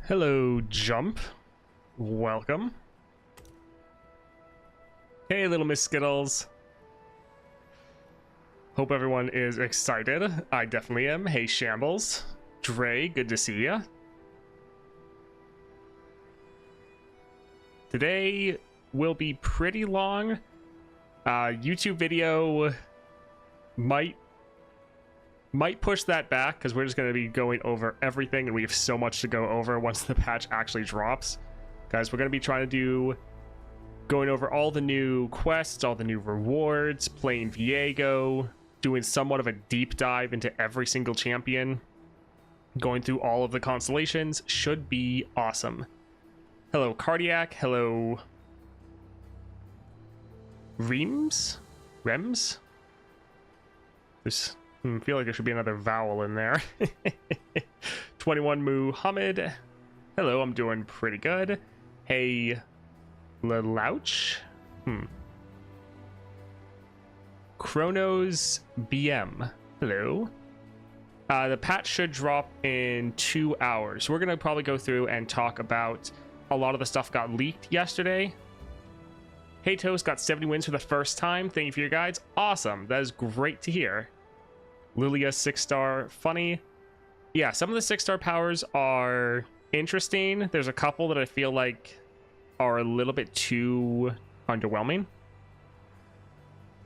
Hello, Jump. Welcome. Hey, little Miss Skittles. Hope everyone is excited. I definitely am. Hey, Shambles. Dre, good to see ya. Today will be pretty long. YouTube video might push that back because we're just going to be going over everything and we have so much to go over once the patch actually drops. Guys, we're going to be trying to do going over all the new quests, all the new rewards, playing Viego, doing somewhat of a deep dive into every single champion, going through all of the constellations. Should be awesome. Hello, Cardiac. Hello, Rems? There's, I feel like there should be another vowel in there. 21 Muhammad. Hello, I'm doing pretty good. Hey, Lelouch. Chronos BM. Hello. The patch should drop in 2 hours. We're going to probably go through and talk about a lot of the stuff got leaked yesterday. Hey Toast got 70 wins for the first time. Thank you for your guides. Awesome. That is great to hear. Lillia 6-star. Funny. Yeah, some of the 6-star powers are interesting. There's a couple that I feel like are a little bit too underwhelming.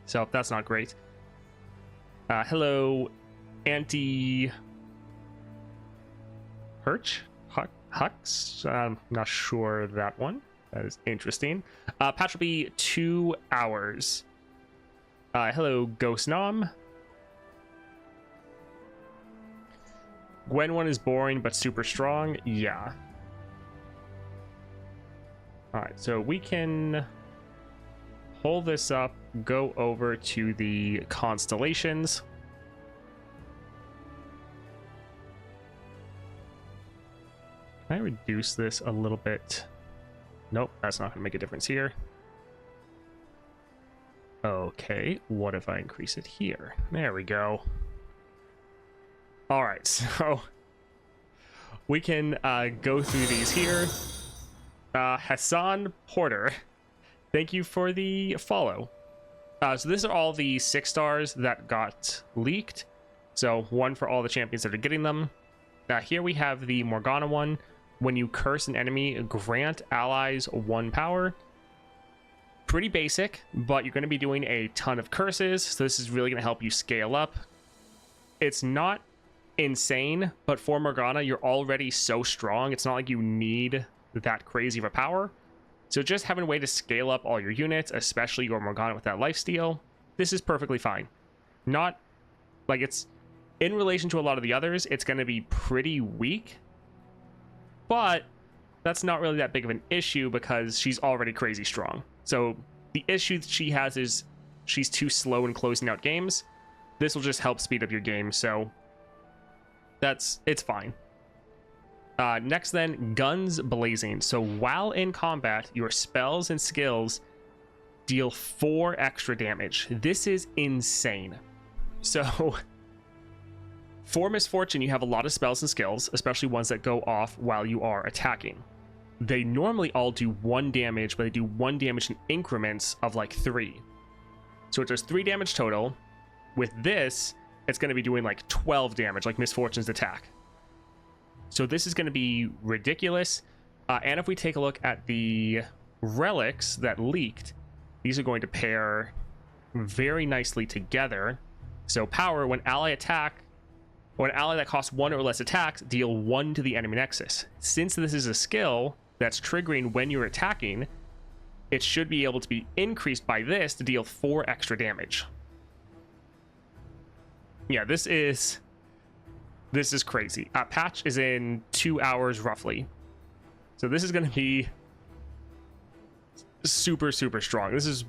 So that's not great. Hello, Hux? I'm not sure that one. That is interesting. Patch will be 2 hours. Hello, Ghost Nom. Gwen one is boring but super strong. Yeah. Alright, so we can hold this up, go over to the constellations. Can I reduce this a little bit? Nope, that's not going to make a difference here. Okay, what if I increase it here? There we go. All right, so we can go through these here. Hassan Porter, thank you for the follow. So these are all the 6 stars that got leaked. So one for all the champions that are getting them. Here we have the Morgana one. When you curse an enemy, grant allies 1 power. Pretty basic, but you're going to be doing a ton of curses, so this is really going to help you scale up. It's not insane, but for Morgana, you're already so strong. It's not like you need that crazy of a power. So just having a way to scale up all your units, especially your Morgana with that lifesteal, this is perfectly fine. Not like it's in relation to a lot of the others, it's going to be pretty weak. But that's not really that big of an issue because she's already crazy strong. So the issue that she has is she's too slow in closing out games. This will just help speed up your game, so it's fine. Next then, Guns Blazing. So while in combat, your spells and skills deal 4 extra damage. This is insane. So for Misfortune, you have a lot of spells and skills, especially ones that go off while you are attacking. They normally all do 1 damage, but they do 1 damage in increments of like 3. So it does 3 damage total. With this, it's going to be doing like 12 damage, like Misfortune's attack. So this is going to be ridiculous. And if we take a look at the relics that leaked, these are going to pair very nicely together. So power, when ally attack, or an ally that costs 1 or less attacks, deal 1 to the enemy nexus. Since this is a skill that's triggering when you're attacking, it should be able to be increased by this to deal 4 extra damage. Yeah, this is crazy. Patch is in 2 hours roughly. So this is going to be super, super strong. This is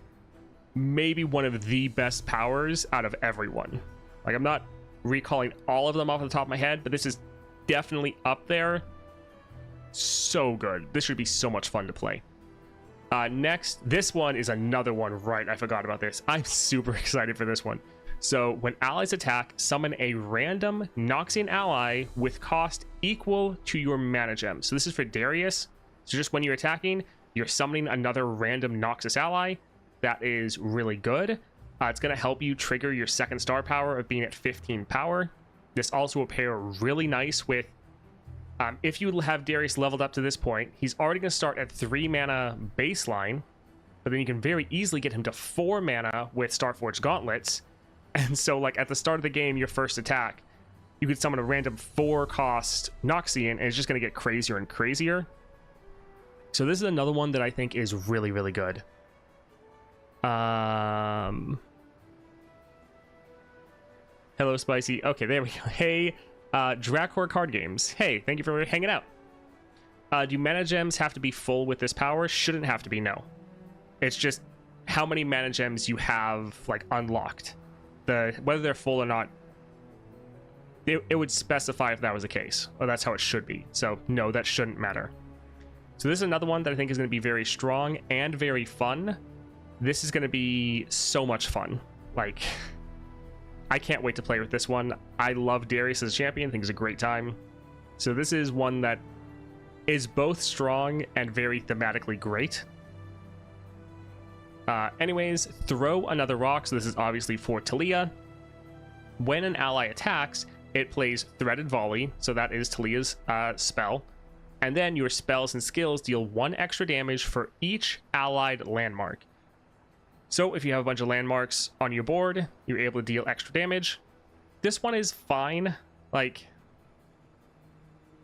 maybe one of the best powers out of everyone. Like, I'm not recalling all of them off the top of my head, but this is definitely up there. So good. This should be so much fun to play. Next, this one is another one, right? I forgot about this. I'm super excited for this one. So when allies attack, summon a random Noxian ally with cost equal to your mana gem. So this is for Darius. So just when you're attacking, you're summoning another random Noxus ally. That is really good. It's going to help you trigger your second star power of being at 15 power. This also will pair really nice with, if you have Darius leveled up to this point, he's already going to start at 3 mana baseline, but then you can very easily get him to 4 mana with Starforged Gauntlets. And so, like, at the start of the game, your first attack, you could summon a random 4-cost Noxian, and it's just going to get crazier and crazier. So this is another one that I think is really, really good. Hello, Spicy. Okay, there we go. Hey, Drakor Card Games. Hey, thank you for hanging out. Do mana gems have to be full with this power? Shouldn't have to be, no. It's just how many mana gems you have, like, unlocked. Whether they're full or not, it would specify if that was the case. Or that's how it should be. So, no, that shouldn't matter. So this is another one that I think is going to be very strong and very fun. This is going to be so much fun. Like, I can't wait to play with this one. I love Darius as a champion. I think it's a great time. So this is one that is both strong and very thematically great. Anyways, throw another rock. So this is obviously for Taliyah. When an ally attacks, it plays Threaded Volley. So that is Taliyah's spell. And then your spells and skills deal 1 extra damage for each allied landmark. So if you have a bunch of landmarks on your board, you're able to deal extra damage. This one is fine. Like,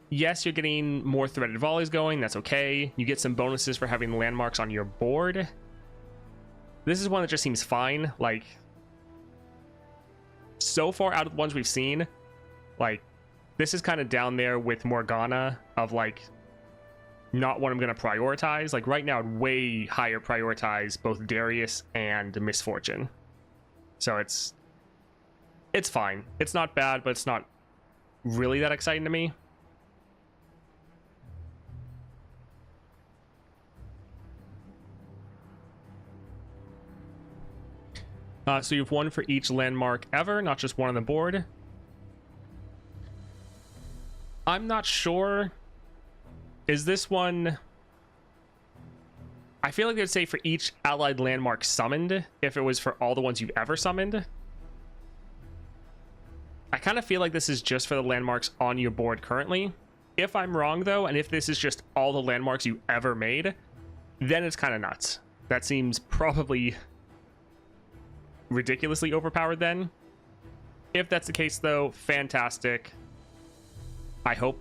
yes, you're getting more Threaded Volleys going. That's okay. You get some bonuses for having landmarks on your board. This is one that just seems fine. Like, so far out of the ones we've seen, like, this is kind of down there with Morgana of, like, not what I'm going to prioritize. Like, right now, I'd way higher prioritize both Darius and Misfortune. So it's fine. It's not bad, but it's not really that exciting to me. So you have 1 for each landmark ever, not just 1 on the board. I'm not sure. Is this one... I feel like they'd say for each allied landmark summoned, if it was for all the ones you've ever summoned. I kind of feel like this is just for the landmarks on your board currently. If I'm wrong, though, and if this is just all the landmarks you ever made, then it's kind of nuts. That seems probably ridiculously overpowered then. If that's the case, though, fantastic. I hope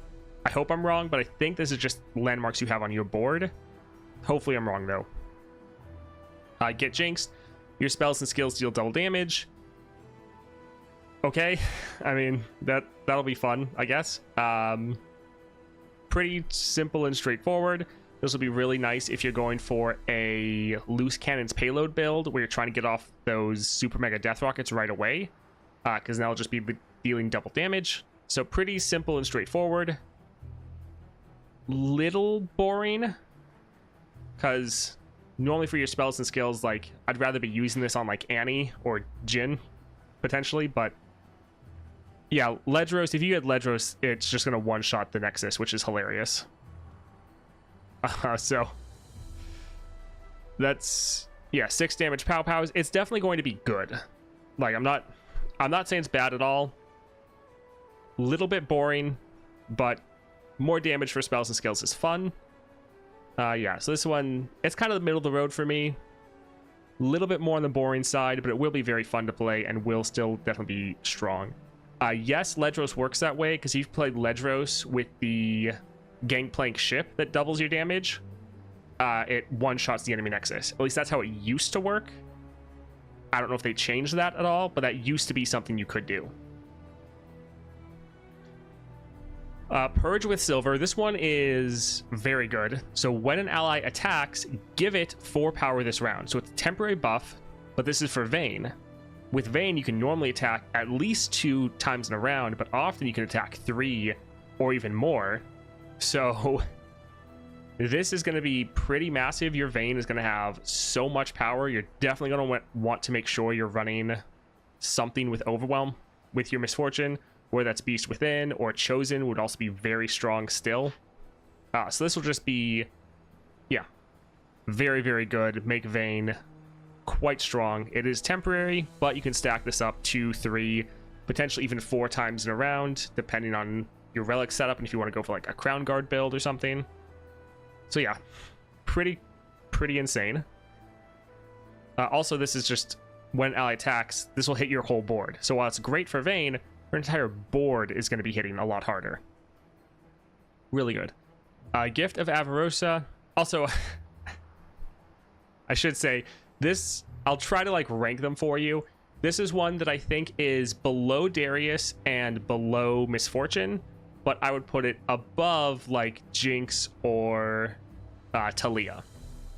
I'm wrong, but I think this is just landmarks you have on your board. Hopefully I'm wrong, though. Get Jinx. Your spells and skills deal double damage. Okay. I mean, that'll be fun, I guess. Pretty simple and straightforward. This will be really nice if you're going for a loose cannons payload build where you're trying to get off those super mega death rockets right away, because that'll just be dealing double damage. So pretty simple and straightforward. Little boring, because normally for your spells and skills, like, I'd rather be using this on, like, Annie or Jhin potentially, but yeah, Ledros, if you get Ledros, it's just gonna one-shot the Nexus, which is hilarious. So that's, yeah, 6 damage pow pows. It's definitely going to be good. Like, I'm not saying it's bad at all. Little bit boring, but more damage for spells and skills is fun. Yeah, so this one, it's kind of the middle of the road for me. A little bit more on the boring side, but it will be very fun to play and will still definitely be strong. Yes, Ledros works that way, because you've played Ledros with the Gangplank ship that doubles your damage. It one-shots the enemy Nexus. At least that's how it used to work. I don't know if they changed that at all, but that used to be something you could do. Purge with Silver. This one is very good. So when an ally attacks, give it 4 power this round. So it's a temporary buff, but this is for Vayne. With Vayne, you can normally attack at least 2 times in a round, but often you can attack 3 or even more. So this is going to be pretty massive. Your Vayne is going to have so much power. You're definitely going to want to make sure you're running something with Overwhelm with your Misfortune, whether that's Beast Within or Chosen would also be very strong still. So this will just be, yeah, very, very good. Make Vayne quite strong. It is temporary, but you can stack this up 2, 3, potentially even 4 times in a round, depending on your relic setup and if you want to go for like a Crown Guard build or something. So yeah, pretty insane. Also, this is just when ally attacks, this will hit your whole board. So while it's great for Vayne, your entire board is going to be hitting a lot harder. Really good. Gift of Avarosa. Also, I should say, this, I'll try to like rank them for you. This is one that I think is below Darius and below Misfortune, but I would put it above like Jinx or Taliyah.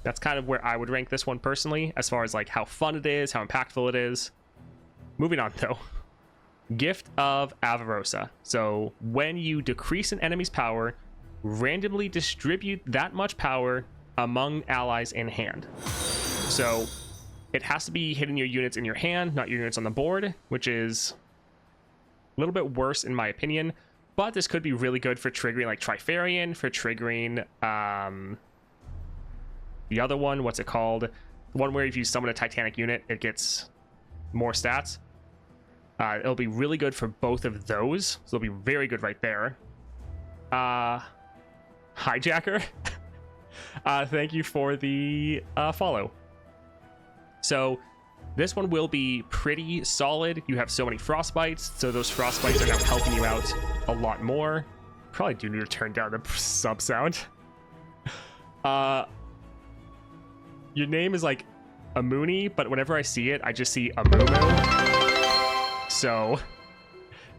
That's kind of where I would rank this one personally, as far as like how fun it is, how impactful it is. Moving on though. Gift of Avarosa. So when you decrease an enemy's power, randomly distribute that much power among allies in hand. So it has to be hitting your units in your hand, not your units on the board, which is a little bit worse in my opinion. But this could be really good for triggering like Trifarian, for triggering the other one, what's it called? The one where if you summon a Titanic unit, it gets more stats. It'll be really good for both of those. So it'll be very good right there. Hijacker. Thank you for the follow. So this one will be pretty solid. You have so many frostbites, so those frostbites are now helping you out a lot more. Probably do need to turn down the sub sound. Your name is like Amuni, but whenever I see it, I just see Amumu. So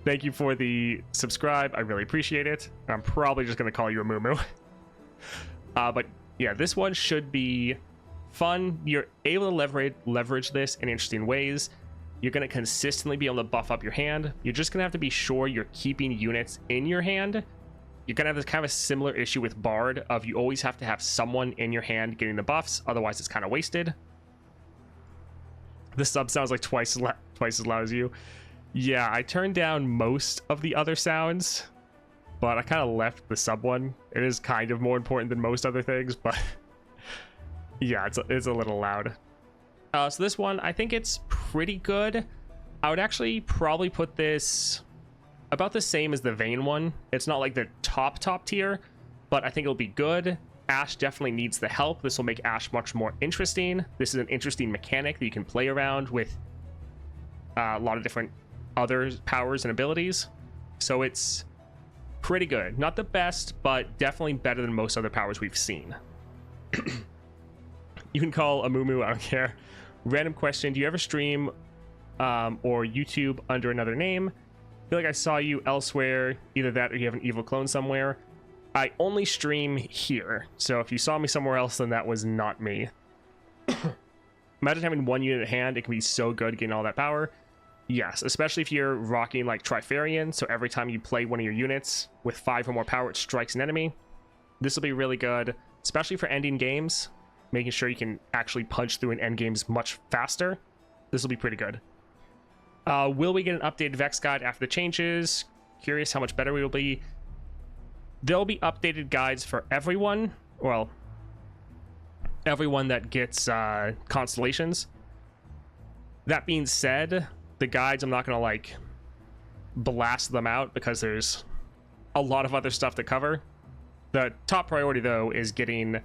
thank you for the subscribe. I really appreciate it. I'm probably just going to call you Amumu. But yeah, this one should be fun. You're able to leverage this in interesting ways. You're going to consistently be able to buff up your hand. You're just going to have to be sure you're keeping units in your hand. You're going to have this kind of a similar issue with Bard of you always have to have someone in your hand getting the buffs. Otherwise, it's kind of wasted. The sub sounds like twice as loud as you. Yeah, I turned down most of the other sounds, but I kind of left the sub one. It is kind of more important than most other things, but yeah, it's a little loud. So this one, I think it's pretty good. I would actually probably put this about the same as the Vayne one. It's not like the top tier, but I think it'll be good. Ashe definitely needs the help. This will make Ashe much more interesting. This is an interesting mechanic that you can play around with a lot of different other powers and abilities. So it's pretty good. Not the best, but definitely better than most other powers we've seen. You can call Amumu, I don't care. Random question, do you ever stream or YouTube under another name? I feel like I saw you elsewhere, either that or you have an evil clone somewhere. I only stream here, so if you saw me somewhere else, then that was not me. Imagine having one unit at hand, it can be so good getting all that power. Yes, especially if you're rocking like Trifarian, so every time you play one of your units with 5 or more power, it strikes an enemy. This will be really good, especially for ending games, making sure you can actually punch through an end games much faster. This will be pretty good. Will we get an updated Vex guide after the changes? Curious how much better we will be. There'll be updated guides for everyone. Well, everyone that gets constellations. That being said, the guides, I'm not going to like blast them out because there's a lot of other stuff to cover. The top priority though is getting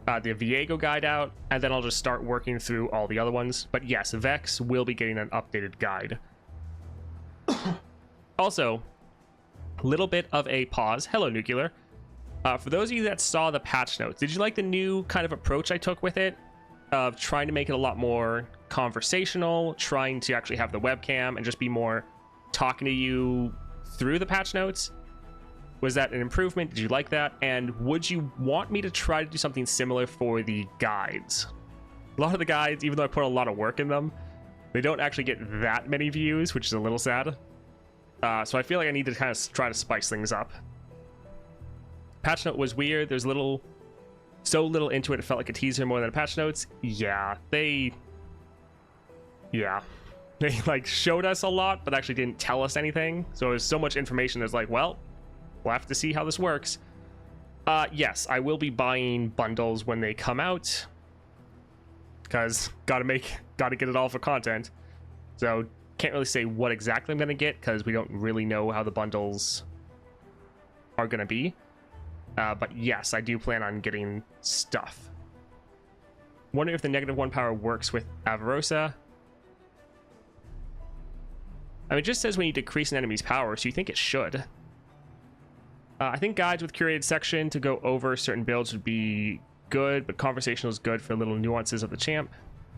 the Viego guide out, and then I'll just start working through all the other ones. But yes, Vex will be getting an updated guide. Also, little bit of a pause. Hello, Nuclear. For those of you that saw the patch notes, did you like the new kind of approach I took with it? Of trying to make it a lot more conversational, trying to actually have the webcam and just be more talking to you through the patch notes? Was that an improvement? Did you like that? And would you want me to try to do something similar for the guides? A lot of the guides, even though I put a lot of work in them, they don't actually get that many views, which is a little sad. So I feel like I need to kind of try to spice things up. Patch note was weird. There's so little into it. It felt like a teaser more than a patch notes. Yeah, They like showed us a lot, but actually didn't tell us anything. So it was so much information that's like, well, we'll have to see how this works. Yes, I will be buying bundles when they come out, because gotta get it all for content. So can't really say what exactly I'm gonna get because we don't really know how the bundles are gonna be. But yes, I do plan on getting stuff. Wonder if the -1 power works with Avarosa. I mean, it just says when you decrease an enemy's power, so you think it should. I think guides with curated section to go over certain builds would be good, but conversational is good for little nuances of the champ.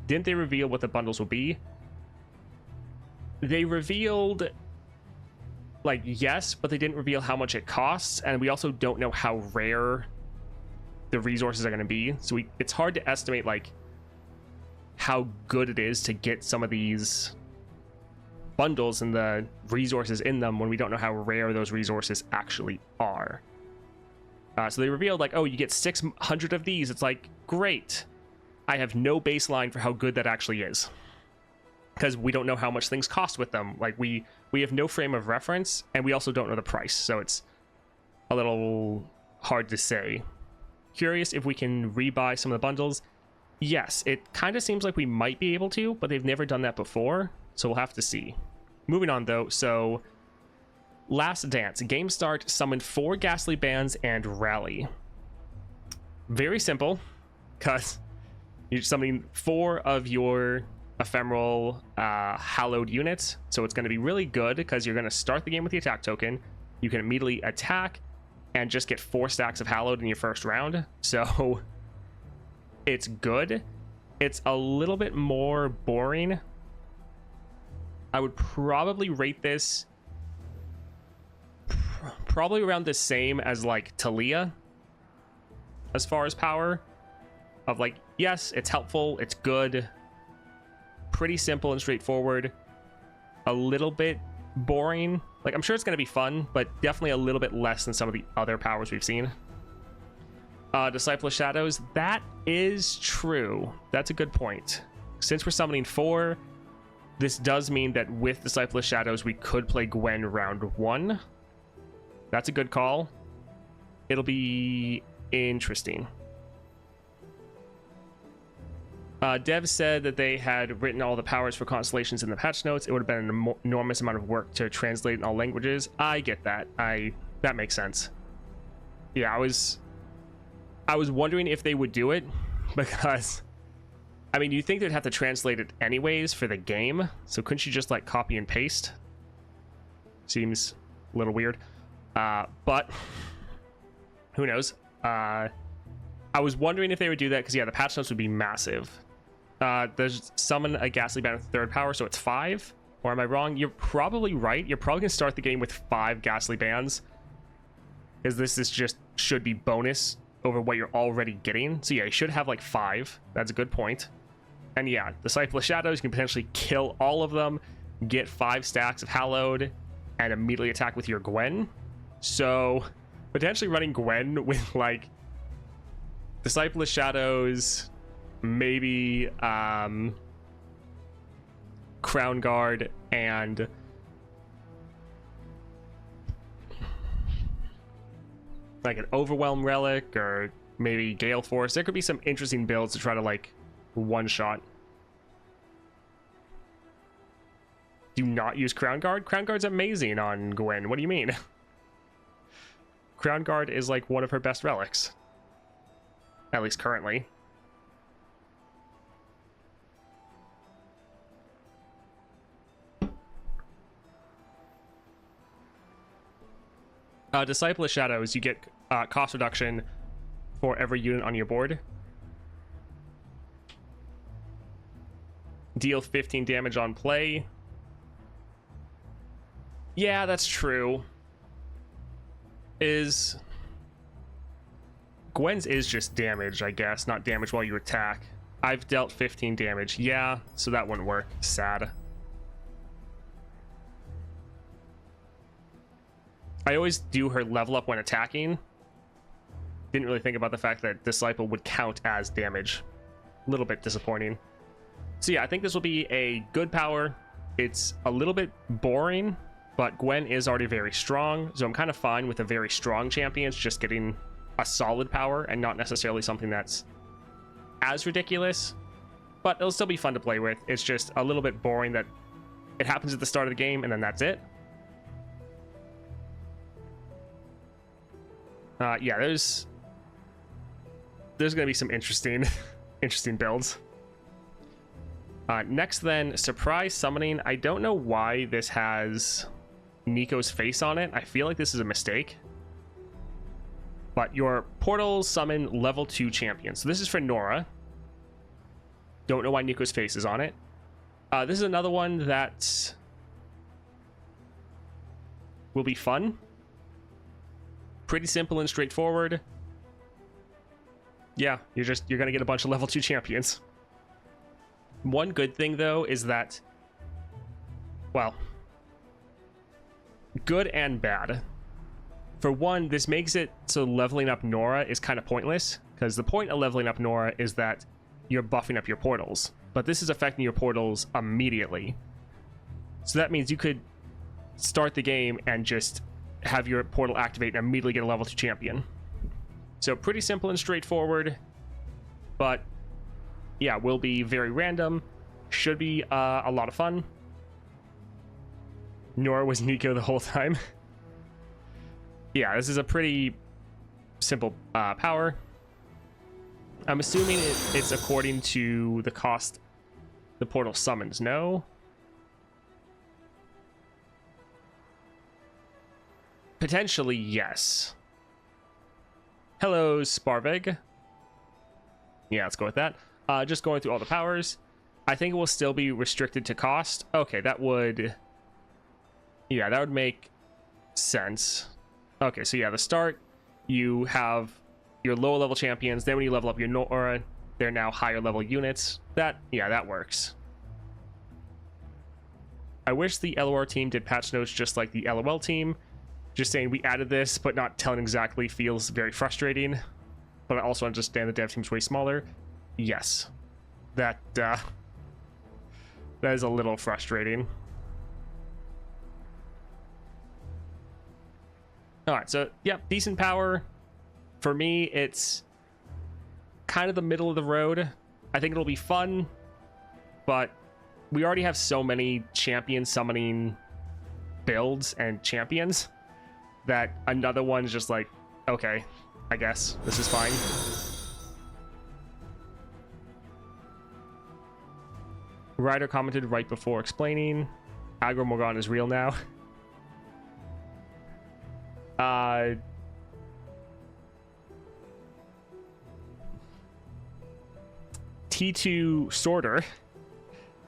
Didn't they reveal what the bundles will be? They revealed, like, yes, but they didn't reveal how much it costs, and we also don't know how rare the resources are going to be. So it's hard to estimate, like, how good it is to get some of these bundles and the resources in them when we don't know how rare those resources actually are. So they revealed, like, oh, you get 600 of these. It's like, great. I have no baseline for how good that actually is, because we don't know how much things cost with them. Like, we have no frame of reference, and we also don't know the price, so it's a little hard to say. Curious if we can rebuy some of the bundles. Yes, it kind of seems like we might be able to, but they've never done that before, so we'll have to see. Moving on, though, so Last Dance. Game start, summon 4 Ghastly Bands and Rally. Very simple, because you're summoning 4 of your ephemeral hallowed units, so it's going to be really good because you're going to start the game with the attack token. You can immediately attack and just get 4 stacks of hallowed in your first round, so it's good. It's a little bit more boring. I would probably rate this probably around the same as like Taliyah as far as power of, like, yes, it's helpful, it's good, pretty simple and straightforward, a little bit boring. Like, I'm sure it's going to be fun, but definitely a little bit less than some of the other powers we've seen. Disciple of Shadows, that is true. That's a good point. Since we're summoning 4, this does mean that with Disciple of Shadows, we could play Gwen round 1. That's a good call. It'll be interesting. Dev said that they had written all the powers for Constellations in the patch notes. It would have been an enormous amount of work to translate in all languages. I get that. That makes sense. Yeah, I was wondering if they would do it, because I mean, you think they'd have to translate it anyways for the game, so couldn't you just like copy and paste? Seems a little weird, but who knows. I was wondering if they would do that, because yeah, the patch notes would be massive. There's summon a Ghastly Band with 3rd power, so it's 5, or am I wrong? You're probably right. You're probably gonna start the game with 5 Ghastly Bands, because this is just should be bonus over what you're already getting. So yeah, you should have like 5. That's a good point. And yeah, Disciple of Shadows, you can potentially kill all of them, get 5 stacks of Hallowed, and immediately attack with your Gwen. So potentially running Gwen with like Disciple of Shadows, maybe Crown Guard, and like an Overwhelm Relic, or maybe Gale Force. There could be some interesting builds to try to like one-shot. Do not use Crown Guard? Crown Guard's amazing on Gwen. What do you mean? Crown Guard is like one of her best relics. At least currently. Disciple of Shadows, you get cost reduction for every unit on your board. Deal 15 damage on play. Yeah, that's true. Gwen's is just damage, I guess, not damage while you attack. I've dealt 15 damage. Yeah, so that wouldn't work. Sad. I always do her level up when attacking. Didn't really think about the fact that Disciple would count as damage. A little bit disappointing. So yeah, I think this will be a good power. it's a little bit boring, but Gwen is already very strong, so I'm kind of fine with a very strong champion. It's just getting a solid power and not necessarily something that's as ridiculous, but it'll still be fun to play with. It's just a little bit boring that it happens at the start of the game and then that's it. Yeah, there's gonna be some interesting builds. Next then, surprise summoning. I don't know why this has Neeko's face on it. I feel like this is a mistake. But your portals summon level 2 champions. So this is for Norra. Don't know why Neeko's face is on it. This is another one that will be fun. Pretty simple and straightforward. Yeah, you're gonna get a bunch of level 2 champions. One good thing though is that, well, good and bad. For one, this makes it so leveling up Norra is kind of pointless, because the point of leveling up Norra is that you're buffing up your portals, but this is affecting your portals immediately. So that means you could start the game and just have your portal activate and immediately get a level 2 champion. So pretty simple and straightforward, but yeah, will be very random. Should be a lot of fun. Norra was Neeko the whole time. Yeah, this is a pretty simple power. I'm assuming it's according to the cost the portal summons. No? Potentially, yes. Hello, Sparveg. Yeah, let's go with that. Just going through all the powers. I think it will still be restricted to cost. Okay, that would... yeah, that would make sense. Okay, so yeah, the start, you have your lower level champions. Then when you level up your Norra, they're now higher level units. Yeah, that works. I wish the LOR team did patch notes just like the LOL team. Just saying we added this, but not telling exactly feels very frustrating. But I also understand the dev team's way smaller. Yes, that is a little frustrating. All right, so yeah, decent power. For me, it's kind of the middle of the road. I think it'll be fun, but we already have so many champion summoning builds and champions that another one's just like, okay, I guess this is fine. Ryder commented right before explaining, Aggro Morgana is real now. T2 Sorter,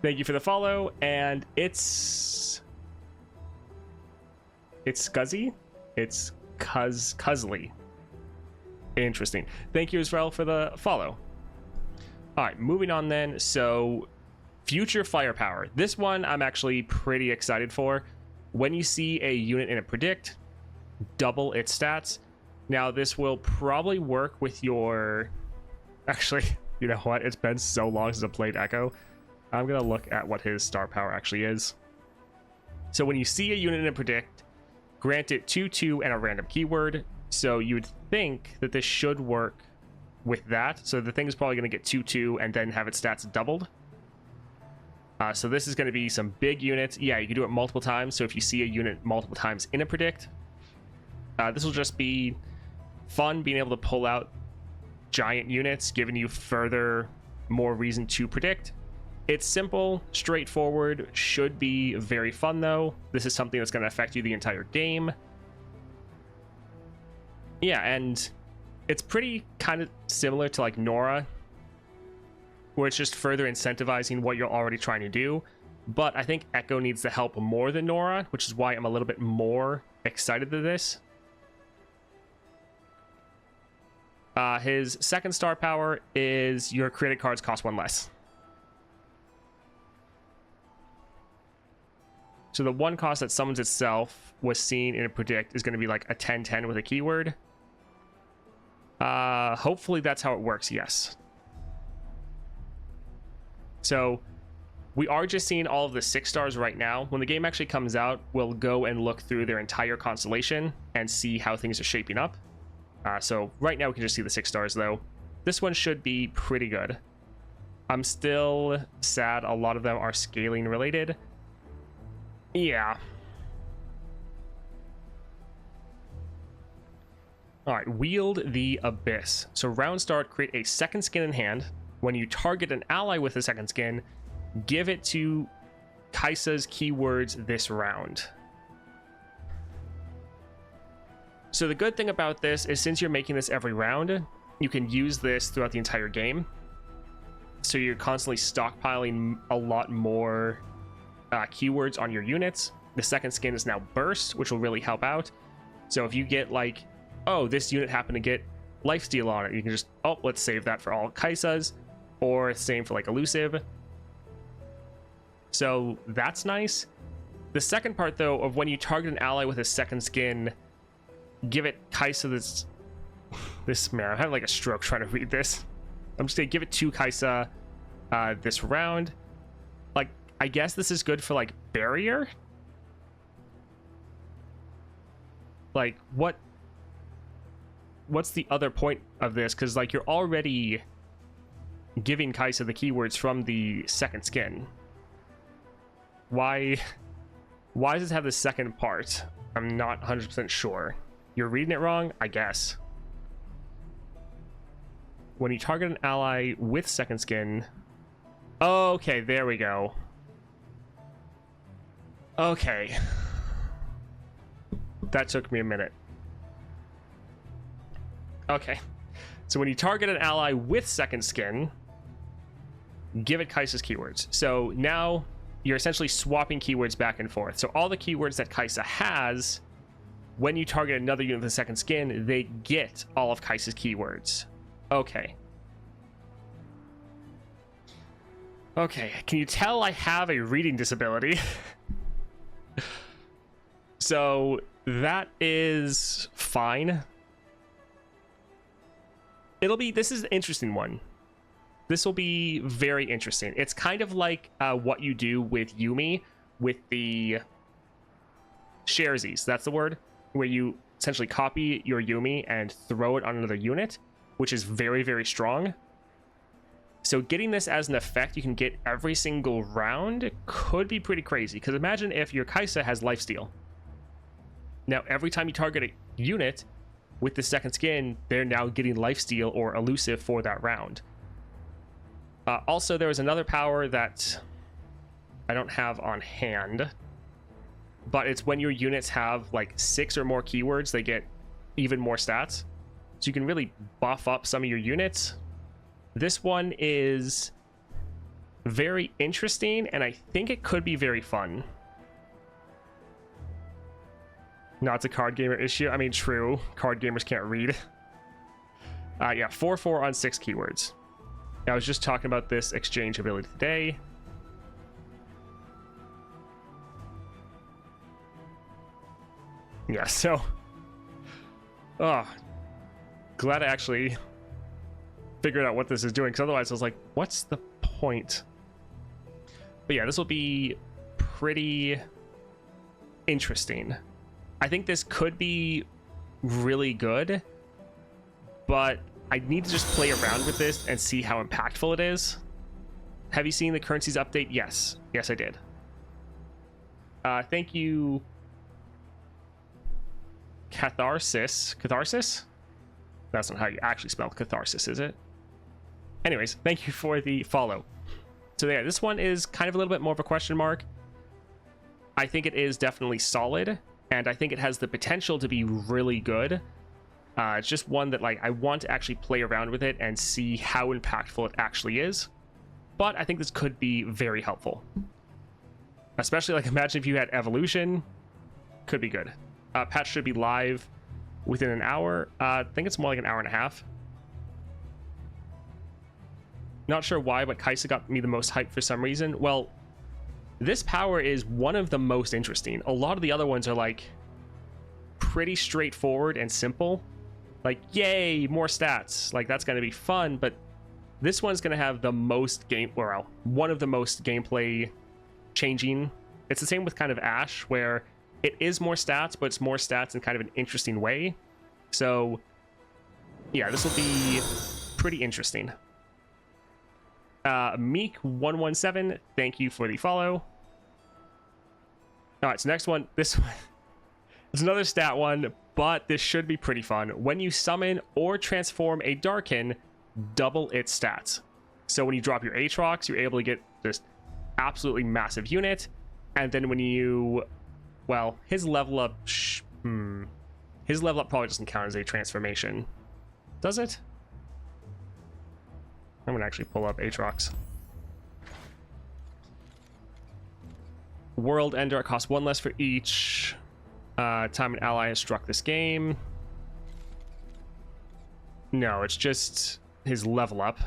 thank you for the follow, and it's Scuzzy? It's Cuzly. Interesting. Thank you as well for the follow. All right, moving on then. So, future firepower. This one I'm actually pretty excited for. When you see a unit in a predict, double its stats. Now, this will probably work with your... Actually, you know what? It's been so long since I played Ekko. I'm going to look at what his star power actually is. So when you see a unit in a predict, grant it 2/2 and a random keyword. So you would think that this should work with that. So the thing is probably going to get 2/2 and then have its stats doubled. So this is going to be some big units. Yeah, you can do it multiple times. So if you see a unit multiple times in a predict, this will just be fun being able to pull out giant units, giving you more reason to predict. It's simple, straightforward, should be very fun though. This is something that's going to affect you the entire game. Yeah, and it's pretty kind of similar to like Norra, where it's just further incentivizing what you're already trying to do. But I think Ekko needs the help more than Norra, which is why I'm a little bit more excited to this. His second star power is your created cards cost 1 less. So the 1 cost that summons itself was seen in a predict is going to be like a 10/10 with a keyword. Hopefully that's how it works, yes. So We are just seeing all of the 6 stars right now. When the game actually comes out, we'll go and look through their entire constellation and see how things are shaping up. So right now we can just see the 6 stars though. This one should be pretty good. I'm still sad a lot of them are scaling related. Yeah. All right, Wield the Abyss. So round start, create a second skin in hand. When you target an ally with a second skin, give it to Kai'Sa's keywords this round. So the good thing about this is since you're making this every round, you can use this throughout the entire game. So you're constantly stockpiling a lot more keywords on your units. The second skin is now Burst, which will really help out. So if you get like, oh, this unit happened to get lifesteal on it, you can just, oh, let's save that for all Kai'Sas, or same for like Elusive. So that's nice. The second part though, of when you target an ally with a second skin, give it Kai'Sa this man, I'm having like a stroke trying to read this. I'm just gonna give it to Kai'Sa this round. Like, I guess this is good for like barrier. Like, what's the other point of this? Because like you're already giving Kai'Sa the keywords from the second skin. Why does it have the second part? I'm not 100% sure. You're reading it wrong, I guess. When you target an ally with second skin. Okay, there we go. Okay. That took me a minute. Okay. So when you target an ally with second skin, give it Kai'Sa's keywords. So now you're essentially swapping keywords back and forth. So all the keywords that Kai'Sa has, when you target another unit with a second skin, they get all of Kai'Sa's keywords. Okay. Okay, can you tell I have a reading disability? So that is fine. This is an interesting one. This will be very interesting. It's kind of like what you do with Yuumi with the sharesies, that's the word, where you essentially copy your Yuumi and throw it on another unit, which is very, very strong. So getting this as an effect you can get every single round could be pretty crazy, because imagine if your Kai'Sa has lifesteal. Now every time you target a unit with the second skin, they're now getting lifesteal or elusive for that round. Also, there was another power that I don't have on hand, but it's when your units have like 6 or more keywords, they get even more stats. So you can really buff up some of your units. This one is very interesting, and I think it could be very fun. No, it's a card gamer issue. I mean, true. Card gamers can't read. Yeah, 4/4 on 6 keywords. I was just talking about this exchange ability today. Yeah, so... Oh, glad I actually figured out what this is doing, because otherwise I was like, what's the point? But yeah, this will be pretty interesting. I think this could be really good, but I need to just play around with this and see how impactful it is. Have you seen the currencies update? Yes. Yes, I did. Thank you, Catharsis. Catharsis? That's not how you actually spell catharsis, is it? Anyways, thank you for the follow. So yeah, this one is kind of a little bit more of a question mark. I think it is definitely solid, and I think it has the potential to be really good. It's just one that like I want to actually play around with it and see how impactful it actually is. But I think this could be very helpful. Especially like imagine if you had evolution, could be good. Patch should be live within an hour. I think it's more like an hour and a half. Not sure why, but Kai'Sa got me the most hype for some reason. Well, this power is one of the most interesting. A lot of the other ones are like pretty straightforward and simple. Like, yay, more stats. Like, that's going to be fun. But this one's going to have the most one of the most gameplay changing. It's the same with kind of Ashe, where it is more stats, but it's more stats in kind of an interesting way. So yeah, this will be pretty interesting. Meek117, thank you for the follow. All right, so next one, this one is another stat one, but this should be pretty fun. When you summon or transform a Darkin, double its stats. So when you drop your Aatrox, you're able to get this absolutely massive unit. And then when you, well, his level up, his level up probably doesn't count as a transformation. Does it? I'm gonna actually pull up Aatrox. World Ender, it costs 1 less for each time an ally has struck this game. No, it's just his level up.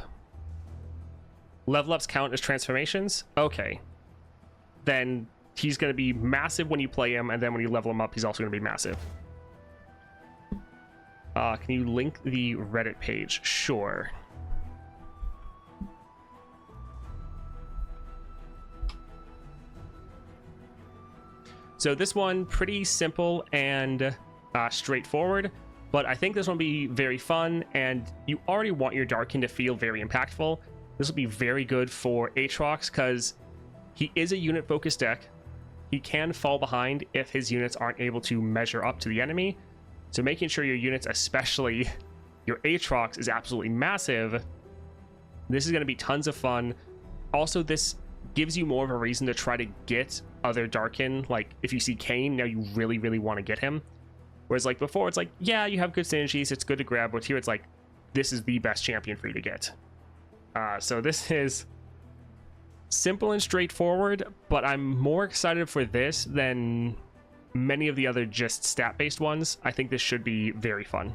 Level ups count as transformations? Okay. Then he's going to be massive when you play him, and then when you level him up, he's also going to be massive. Can you link the Reddit page? Sure. So this one, pretty simple and straightforward, but I think this one will be very fun, and you already want your Darkin to feel very impactful. This will be very good for Aatrox, because he is a unit-focused deck. He can fall behind if his units aren't able to measure up to the enemy. So making sure your units, especially your Aatrox, is absolutely massive. This is going to be tons of fun. Also, this gives you more of a reason to try to get other Darkin. Like, if you see Kayn, now you really, really want to get him. Whereas, like, before, it's like, yeah, you have good synergies, it's good to grab, but here it's like, this is the best champion for you to get. So this is simple and straightforward, but I'm more excited for this than many of the other just stat-based ones. I think this should be very fun.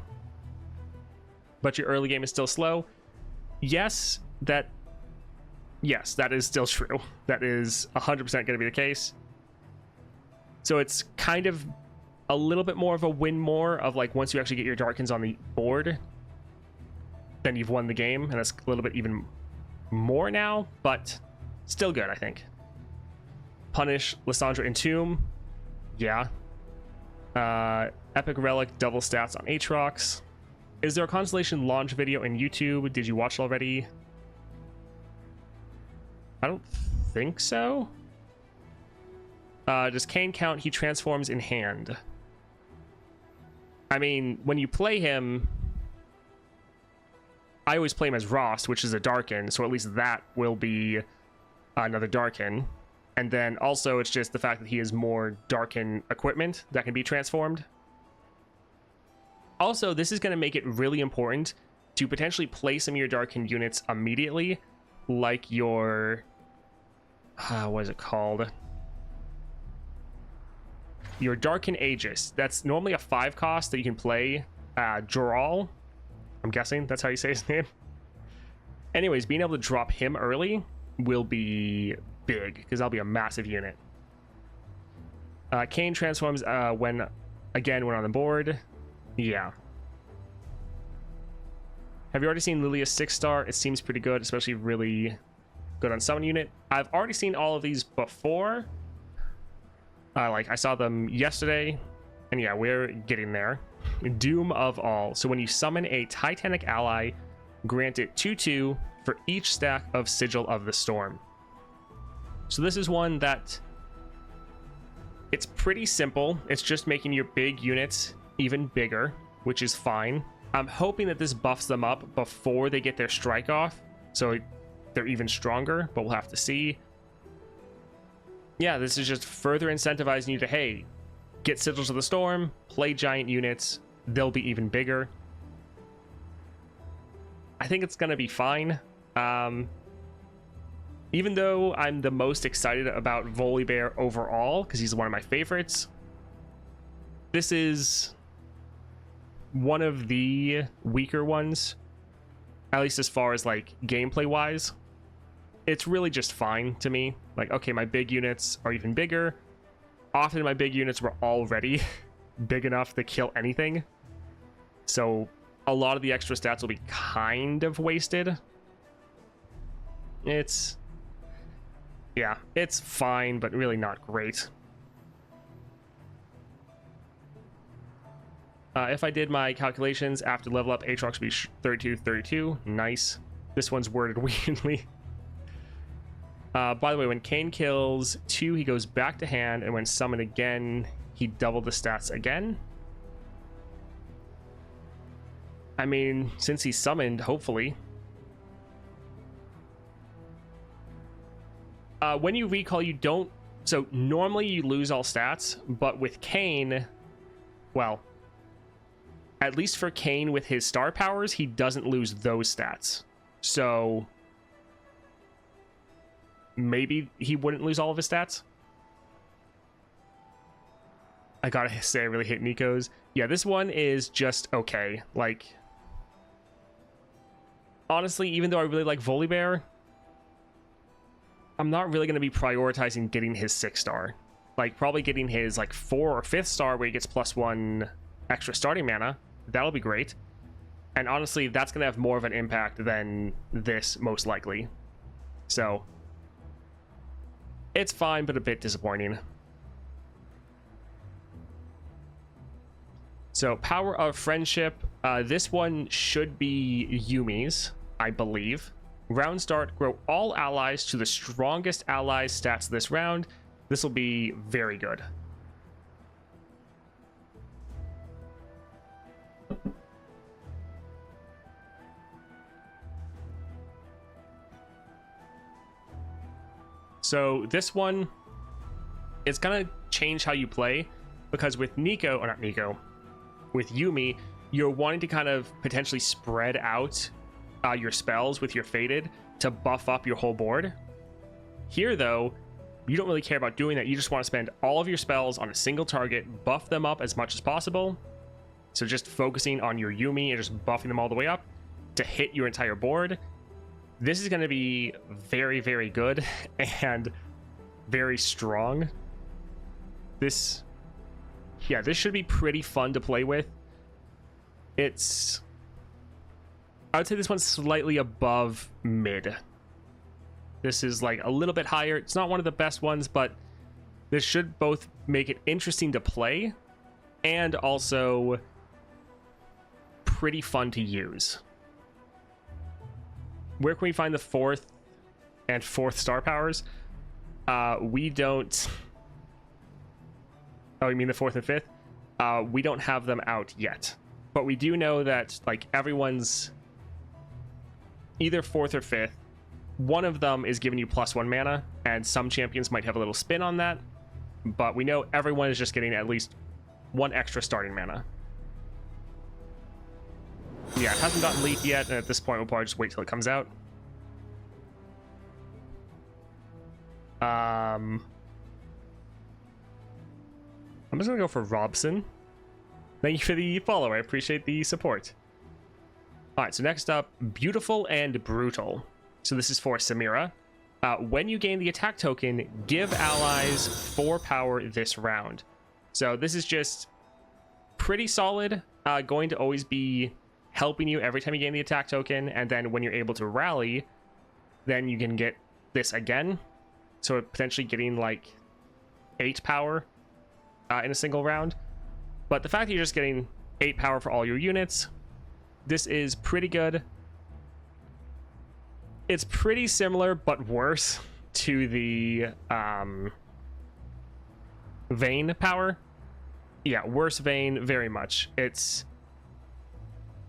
But your early game is still slow. Yes, that is still true. That is 100% going to be the case. So it's kind of a little bit more of a win more of like once you actually get your Darkins on the board, then you've won the game, and it's a little bit even more now, but still good, I think. Punish, Lissandra, Entomb. Yeah. Epic Relic, double stats on Aatrox. Is there a Constellation launch video in YouTube? Did you watch it already? I don't think so. Does Kayn count? He transforms in hand. I mean, when you play him, I always play him as Rost, which is a Darkin, so at least that will be another Darkin. And then also it's just the fact that he has more Darkin equipment that can be transformed. Also, this is going to make it really important to potentially play some of your Darkin units immediately, like your... what is it called? Your Darkin Aegis. That's normally a 5 cost that you can play. Joral, I'm guessing that's how you say his name. Anyways, being able to drop him early will be big, because that'll be a massive unit. Kayn transforms when on the board. Yeah. Have you already seen Lillia's 6-star? It seems pretty good, especially really good on summon unit. I've already seen all of these before. Like, I saw them yesterday, and yeah, we're getting there. Doom of All. So when you summon a Titanic ally, grant it 2/2 for each stack of Sigil of the Storm. So this is one that it's pretty simple. It's just making your big units even bigger, which is fine. I'm hoping that this buffs them up before they get their strike off, so they're even stronger, but we'll have to see. Yeah, this is just further incentivizing you to, hey, get Sigils of the Storm, play giant units, they'll be even bigger. I think it's going to be fine. Even though I'm the most excited about Volibear overall, because he's one of my favorites, this is one of the weaker ones, at least as far as like gameplay wise. It's really just fine to me. Like, okay, my big units are even bigger. Often my big units were already big enough to kill anything, so a lot of the extra stats will be kind of wasted. It's... yeah, it's fine, but really not great. If I did my calculations, after level up, Aatrox would be 32, 32. Nice. This one's worded weirdly. By the way, when Kayn kills 2, he goes back to hand, and when summoned again, he doubled the stats again. I mean, since he's summoned, hopefully. When you recall, you don't... so normally you lose all stats, but with Kayn, well... at least for Kayn with his star powers, he doesn't lose those stats. So maybe he wouldn't lose all of his stats. I gotta say, I really hate Neeko's. Yeah, this one is just okay. Like, honestly, even though I really like Volibear, I'm not really going to be prioritizing getting his 6-star. Like, probably getting his, like, 4 or 5th star where he gets +1 extra starting mana. That'll be great. And honestly, that's going to have more of an impact than this, most likely. So, it's fine, but a bit disappointing. So, Power of Friendship. This one should be Yuumi's, I believe. Round start, grow all allies to the strongest allies stats this round. This will be very good. So this one, it's gonna change how you play, because with Neeko, or not Neeko, with Yuumi, you're wanting to kind of potentially spread out your spells with your Fated to buff up your whole board. Here though, you don't really care about doing that. You just want to spend all of your spells on a single target, buff them up as much as possible. So just focusing on your Yuumi and just buffing them all the way up to hit your entire board. This is going to be very, very good and very strong. This should be pretty fun to play with. I would say this one's slightly above mid. This is like a little bit higher. It's not one of the best ones, but this should both make it interesting to play and also pretty fun to use. Where can we find the 4th and 4th star powers? We don't... oh, you mean the 4th and 5th? We don't have them out yet. But we do know that, like, everyone's either 4th or 5th. One of them is giving you +1 mana, and some champions might have a little spin on that. But we know everyone is just getting at least 1 extra starting mana. Yeah, it hasn't gotten leaked yet, and at this point we'll probably just wait till it comes out. I'm just gonna go for Robson. Thank you for the follow, I appreciate the support. Alright, so next up, Beautiful and Brutal. So this is for Samira. When you gain the attack token, give allies 4 power this round. So this is just pretty solid, going to always be helping you every time you gain the attack token, and then when you're able to rally, then you can get this again. So potentially getting like 8 power in a single round. But the fact that you're just getting 8 power for all your units, this is pretty good. It's pretty similar, but worse to the Vayne power. Yeah, worse Vayne, very much. It's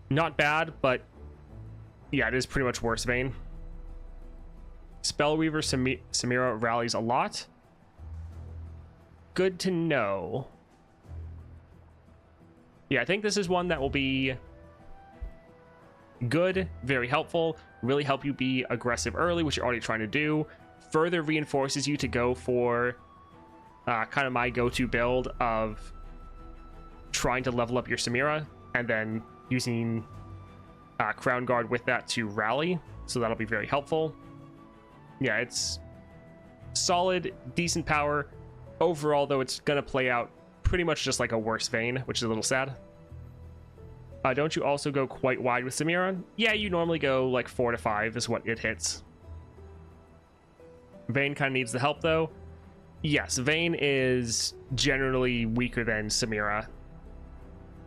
not bad, but yeah, it is pretty much worse Vayne. Spellweaver Samira rallies a lot. Good to know. Yeah, I think this is one that will be good, very helpful, really help you be aggressive early, which you're already trying to do. Further reinforces you to go for kind of my go-to build of trying to level up your Samira and then using Crown Guard with that to rally. So that'll be very helpful. Yeah, it's solid, decent power. Overall, though, it's going to play out pretty much just like a worse Vayne, which is a little sad. Don't you also go quite wide with Samira? Yeah, you normally go like 4 to 5 is what it hits. Vayne kind of needs the help though. Yes, Vayne is generally weaker than Samira.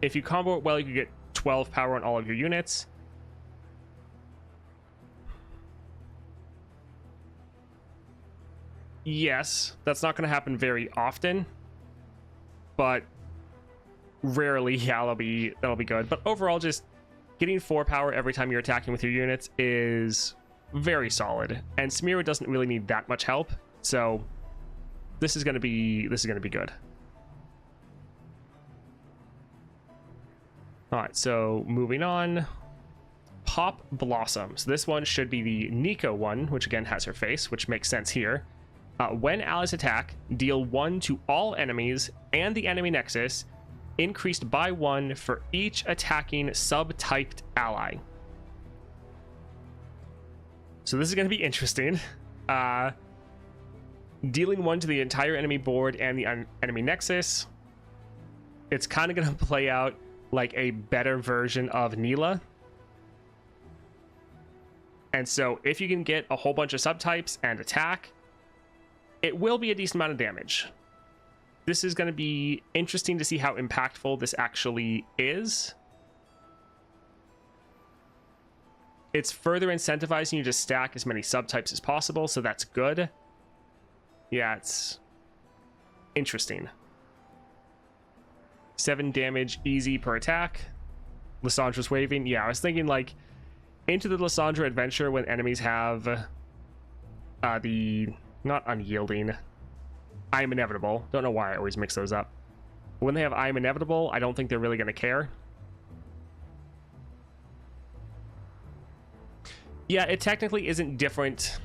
If you combo it well, you can get 12 power on all of your units. Yes, that's not going to happen very often, but rarely, yeah, that'll be good. But overall, just getting 4 power every time you're attacking with your units is very solid. And Samira doesn't really need that much help, so this is going to be good. All right, so moving on. Pop Blossoms. This one should be the Neeko one, which again has her face, which makes sense here. When allies attack, deal 1 to all enemies and the enemy nexus, increased by 1 for each attacking subtyped ally. So this is going to be interesting. Dealing 1 to the entire enemy board and the enemy nexus. It's kind of going to play out like a better version of Neela. And so if you can get a whole bunch of subtypes and attack, it will be a decent amount of damage. This is going to be interesting to see how impactful this actually is. It's further incentivizing you to stack as many subtypes as possible, so that's good. Yeah, it's interesting. 7 damage easy per attack. Lissandra's waving. Yeah, I was thinking like into the Lissandra adventure when enemies have the not unyielding, I am inevitable. Don't know why I always mix those up. When they have I am inevitable, I don't think they're really going to care. Yeah, it technically isn't different.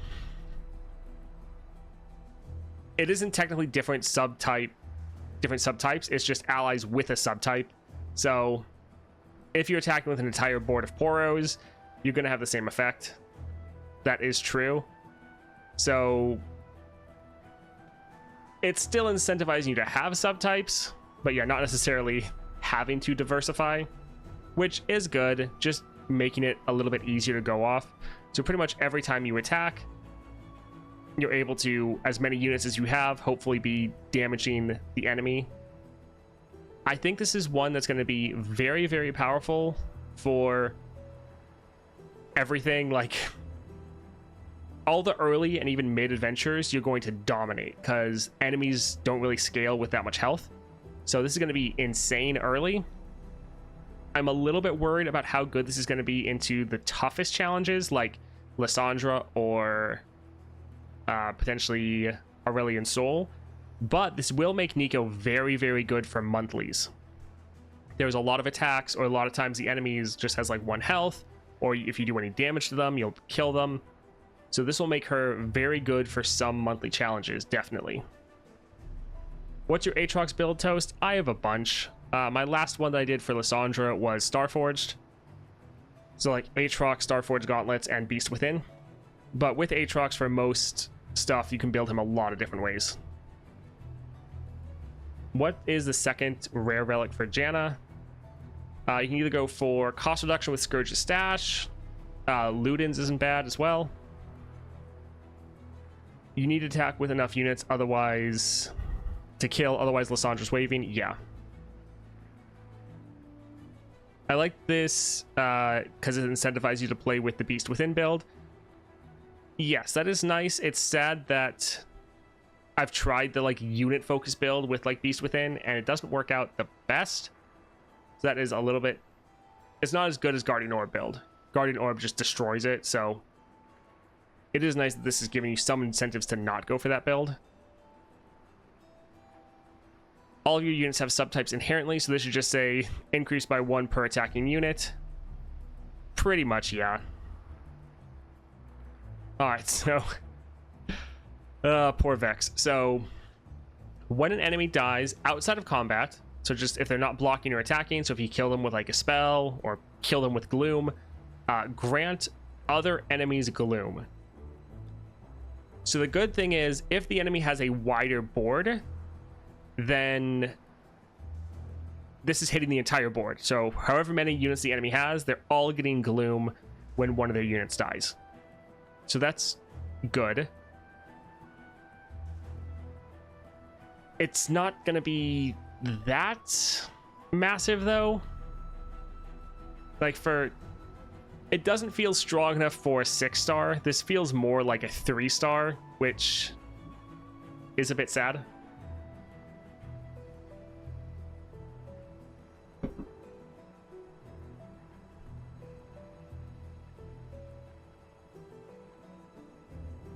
It isn't technically different subtypes. It's just allies with a subtype. So if you're attacking with an entire board of Poros, you're going to have the same effect. That is true. So it's still incentivizing you to have subtypes, but yeah, not necessarily having to diversify, which is good, just making it a little bit easier to go off. So pretty much every time you attack, you're able to, as many units as you have, hopefully be damaging the enemy. I think this is one that's going to be very, very powerful for everything. Like all the early and even mid adventures, you're going to dominate because enemies don't really scale with that much health. So this is going to be insane early. I'm a little bit worried about how good this is going to be into the toughest challenges like Lissandra or potentially Aurelian Soul, but this will make Neeko very, very good for monthlies. There's a lot of attacks, or a lot of times the enemies just has like 1 health, or if you do any damage to them, you'll kill them. So this will make her very good for some monthly challenges, definitely. What's your Aatrox build, Toast? I have a bunch. My last one that I did for Lissandra was Starforged. So like Aatrox, Starforged Gauntlets, and Beast Within. But with Aatrox, for most stuff, you can build him a lot of different ways. What is the second rare relic for Janna? You can either go for cost reduction with Scourge's Stash. Ludens isn't bad as well. You need to attack with enough units otherwise to kill, otherwise Lissandra's waving. Yeah. I like this because it incentivizes you to play with the Beast Within build. Yes, that is nice. It's sad that I've tried the like unit focus build with like Beast Within and it doesn't work out the best. So that is a little bit, it's not as good as Guardian Orb build. Guardian Orb just destroys it, so it is nice that this is giving you some incentives to not go for that build. All of your units have subtypes inherently, so this should just say increase by 1 per attacking unit. Pretty much, yeah. Alright, so poor Vex. So when an enemy dies outside of combat, so just if they're not blocking or attacking, so if you kill them with like a spell or kill them with gloom, grant other enemies gloom. So the good thing is if the enemy has a wider board, then this is hitting the entire board. So however many units the enemy has, they're all getting gloom when one of their units dies. So that's good. It's not going to be that massive, though. Like, it doesn't feel strong enough for a 6-star. This feels more like a 3-star, which is a bit sad.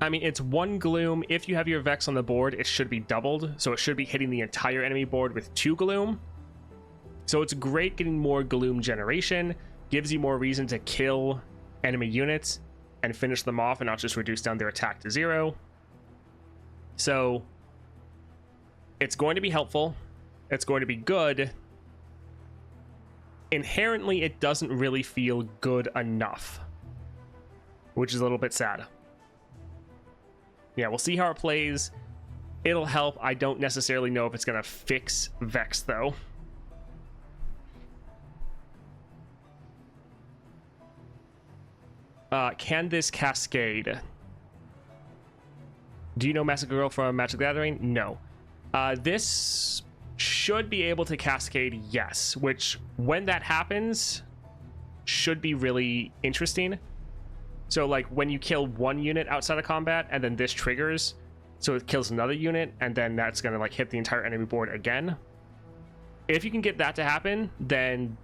I mean, it's 1 gloom. If you have your Vex on the board, it should be doubled. So it should be hitting the entire enemy board with 2 gloom. So it's great getting more gloom generation. Gives you more reason to kill enemy units and finish them off and not just reduce down their attack to 0. So it's going to be helpful. It's going to be good. Inherently, it doesn't really feel good enough, which is a little bit sad. Yeah, we'll see how it plays. It'll help. I don't necessarily know if it's going to fix Vex, though. Can this cascade? Do you know Massacre Girl from Magic the Gathering? No. This should be able to cascade, yes. Which, when that happens, should be really interesting. So, like, when you kill 1 unit outside of combat, and then this triggers, so it kills another unit, and then that's going to, like, hit the entire enemy board again. If you can get that to happen, then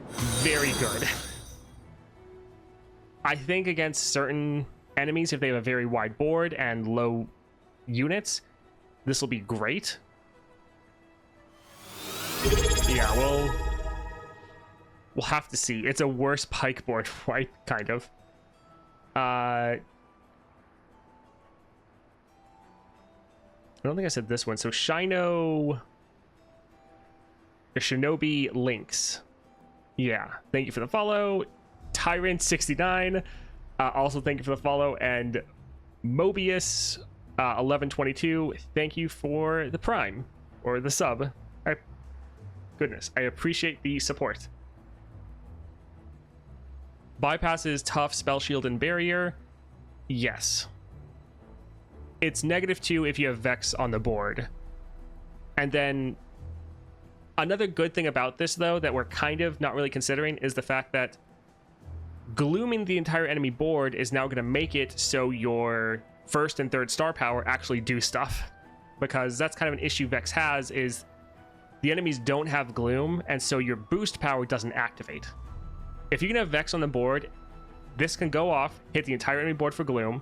very good. I think against certain enemies, if they have a very wide board and low units, this will be great. Yeah, we'll have to see. It's a worse pike board, right? Kind of. I don't think I said this one. So Shinobi Lynx. Yeah, thank you for the follow. Tyrant 69. Also thank you for the follow. And Mobius 1122. Thank you for the prime or the sub. Goodness, I appreciate the support. Bypasses tough, spell shield, and barrier. Yes. It's -2 if you have Vex on the board. And then another good thing about this, though, that we're kind of not really considering is the fact that glooming the entire enemy board is now going to make it so your 1st and 3rd star power actually do stuff. Because that's kind of an issue Vex has, is the enemies don't have gloom, and so your boost power doesn't activate. If you can have Vex on the board, this can go off, hit the entire enemy board for gloom,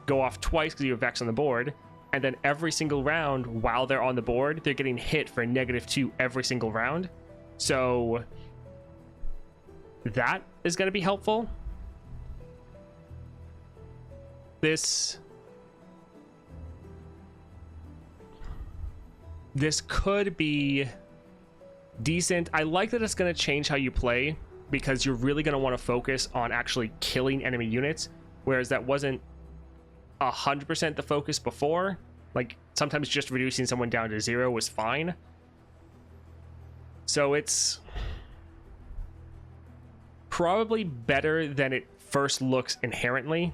go off twice because you have Vex on the board, and then every single round while they're on the board, they're getting hit for -2 every single round. So that is going to be helpful. This could be decent. I like that it's going to change how you play, because you're really going to want to focus on actually killing enemy units, whereas that wasn't 100% the focus before. Like, sometimes just reducing someone down to 0 was fine. So it's probably better than it first looks inherently.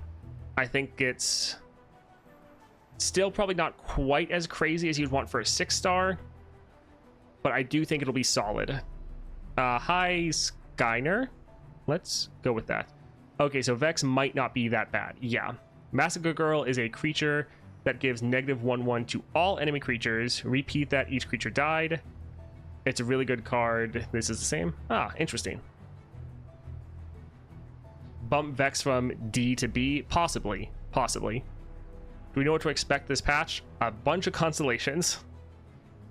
I think it's still probably not quite as crazy as you'd want for a 6-star, but I do think it'll be solid. Hi, Skyner. Let's go with that. Okay, so Vex might not be that bad. Yeah. Massacre Girl is a creature that gives -1/1 to all enemy creatures. Repeat that each creature died. It's a really good card. This is the same. Ah, interesting. Bump Vex from D to B? Possibly. Possibly. Do we know what to expect this patch? A bunch of constellations.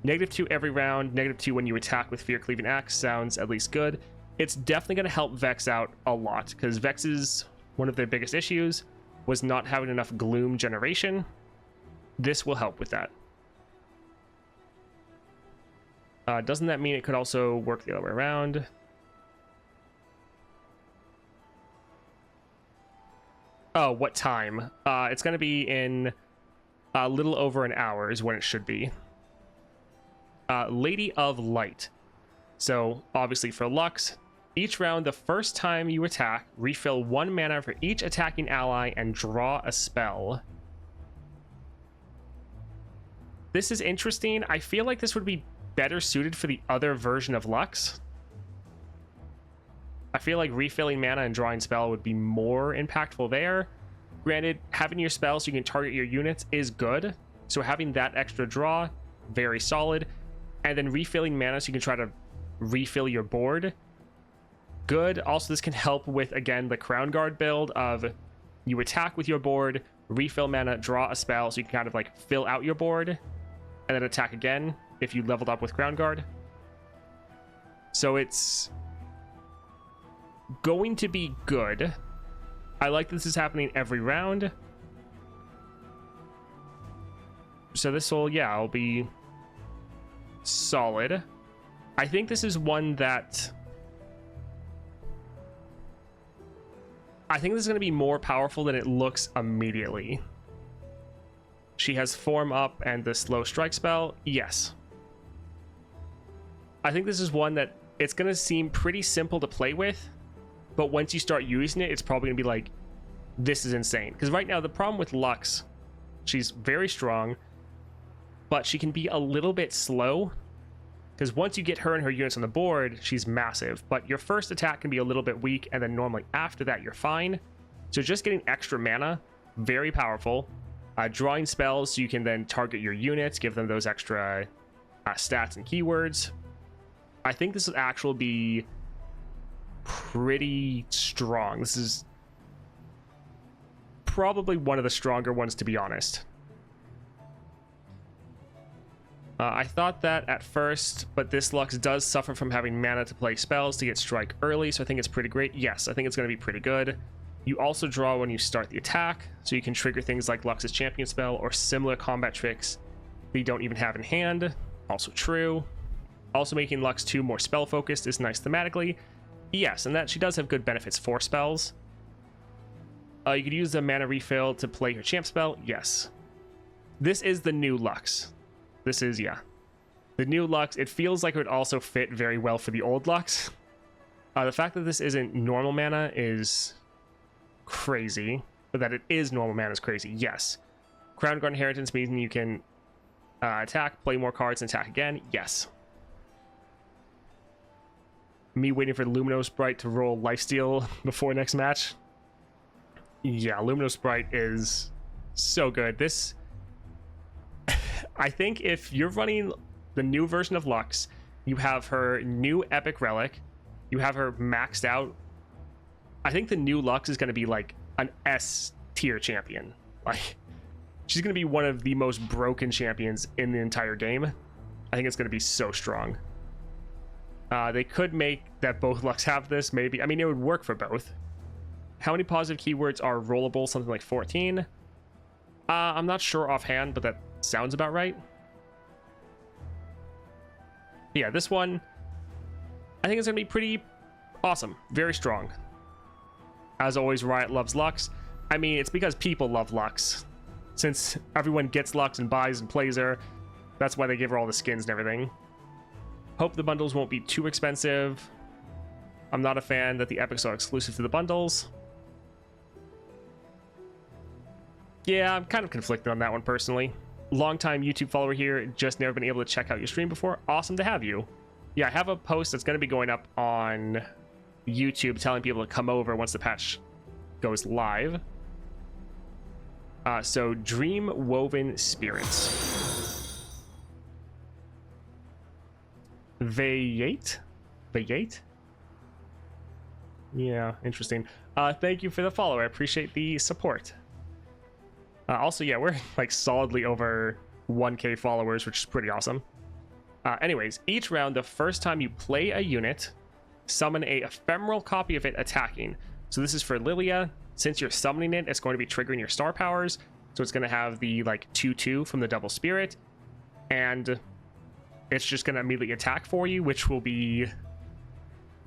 -2 every round, -2 when you attack with Fear Cleaving Axe sounds at least good. It's definitely going to help Vex out a lot, because Vex's one of their biggest issues was not having enough gloom generation. This will help with that. Doesn't that mean it could also work the other way around? Oh, what time? It's going to be in a little over an hour is when it should be. Lady of Light. So, obviously for Lux, each round, the first time you attack, refill 1 mana for each attacking ally and draw a spell. This is interesting. I feel like this would be better suited for the other version of Lux. I feel like refilling mana and drawing spell would be more impactful there. Granted, having your spell so you can target your units is good. So having that extra draw, very solid. And then refilling mana so you can try to refill your board, good. Also, this can help with, again, the Crown Guard build of you attack with your board, refill mana, draw a spell so you can kind of like fill out your board, and then attack again if you leveled up with Crown Guard. So it's going to be good. I like this is happening every round. So this will, yeah, it'll be solid. I think this is one that I think this is going to be more powerful than it looks immediately. She has form up and the slow strike spell. Yes. I think this is one that it's going to seem pretty simple to play with, but once you start using it, it's probably going to be like, this is insane. Because right now, the problem with Lux, she's very strong, but she can be a little bit slow. Because once you get her and her units on the board, she's massive. But your first attack can be a little bit weak, and then normally after that, you're fine. So just getting extra mana, very powerful. Drawing spells so you can then target your units, give them those extra stats and keywords. I think this will actually be pretty strong. This is probably one of the stronger ones, to be honest. I thought that at first, but this Lux does suffer from having mana to play spells to get strike early, so I think it's pretty great. Yes, I think it's going to be pretty good. You also draw when you start the attack, so you can trigger things like Lux's champion spell or similar combat tricks that you don't even have in hand. Also true. Also making Lux 2 more spell focused is nice thematically. Yes, and that she does have good benefits for spells. You could use the mana refill to play her champ spell. Yes. This is the new Lux. This is, yeah, the new Lux. It feels like it would also fit very well for the old Lux. The fact that this isn't normal mana is crazy, but that it is normal mana is crazy. Yes. Crown Guard Inheritance means you can attack, play more cards, and attack again. Yes. Me waiting for Lumino Sprite to roll Lifesteal before next match. Yeah, Lumino Sprite is so good. This, I think if you're running the new version of Lux, you have her new epic relic, you have her maxed out. I think the new Lux is going to be like an S tier champion. Like, she's going to be one of the most broken champions in the entire game. I think it's going to be so strong. They could make that both Lux have this, maybe. I mean, it would work for both. How many positive keywords are rollable? Something like 14. I'm not sure offhand, but that sounds about right. Yeah, this one, I think it's going to be pretty awesome. Very strong. As always, Riot loves Lux. I mean, it's because people love Lux. Since everyone gets Lux and buys and plays her, that's why they give her all the skins and everything. Hope the bundles won't be too expensive. I'm not a fan that the epics are exclusive to the bundles. Yeah, I'm kind of conflicted on that one personally. Longtime YouTube follower here, just never been able to check out your stream before. Awesome to have you. Yeah, I have a post that's going to be going up on YouTube telling people to come over once the patch goes live. So Dream Woven Spirits. Vayne? Yeah, interesting. Thank you for the follow. I appreciate the support. Also, yeah, we're like solidly over 1K followers, which is pretty awesome. Anyways, each round, the first time you play a unit, summon a ephemeral copy of it attacking. So this is for Lillia. Since you're summoning it, it's going to be triggering your star powers. So it's going to have the like 2/2 from the double spirit. And it's just going to immediately attack for you, which will be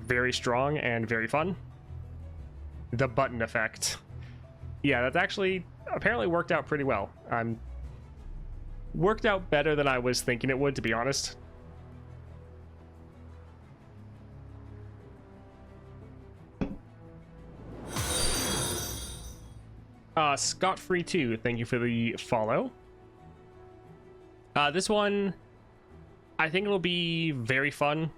very strong and very fun. The button effect. Yeah, that's actually apparently worked out pretty well. Worked out better than I was thinking it would, to be honest. Scott Free 2, thank you for the follow. This one, I think it'll be very fun.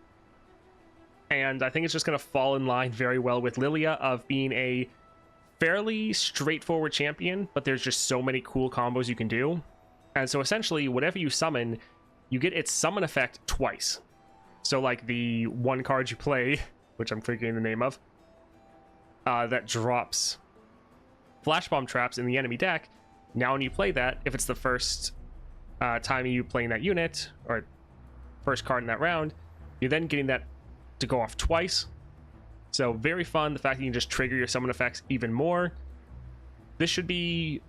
And I think it's just going to fall in line very well with Lillia of being a fairly straightforward champion, but there's just so many cool combos you can do. And so essentially, whatever you summon, you get its summon effect twice. So like the one card you play, which I'm forgetting the name of, that drops flash bomb traps in the enemy deck. Now when you play that, if it's the first time you playing that unit, or first card in that round, you're then getting that to go off twice. So very fun. The fact that you can just trigger your summon effects even more. This should be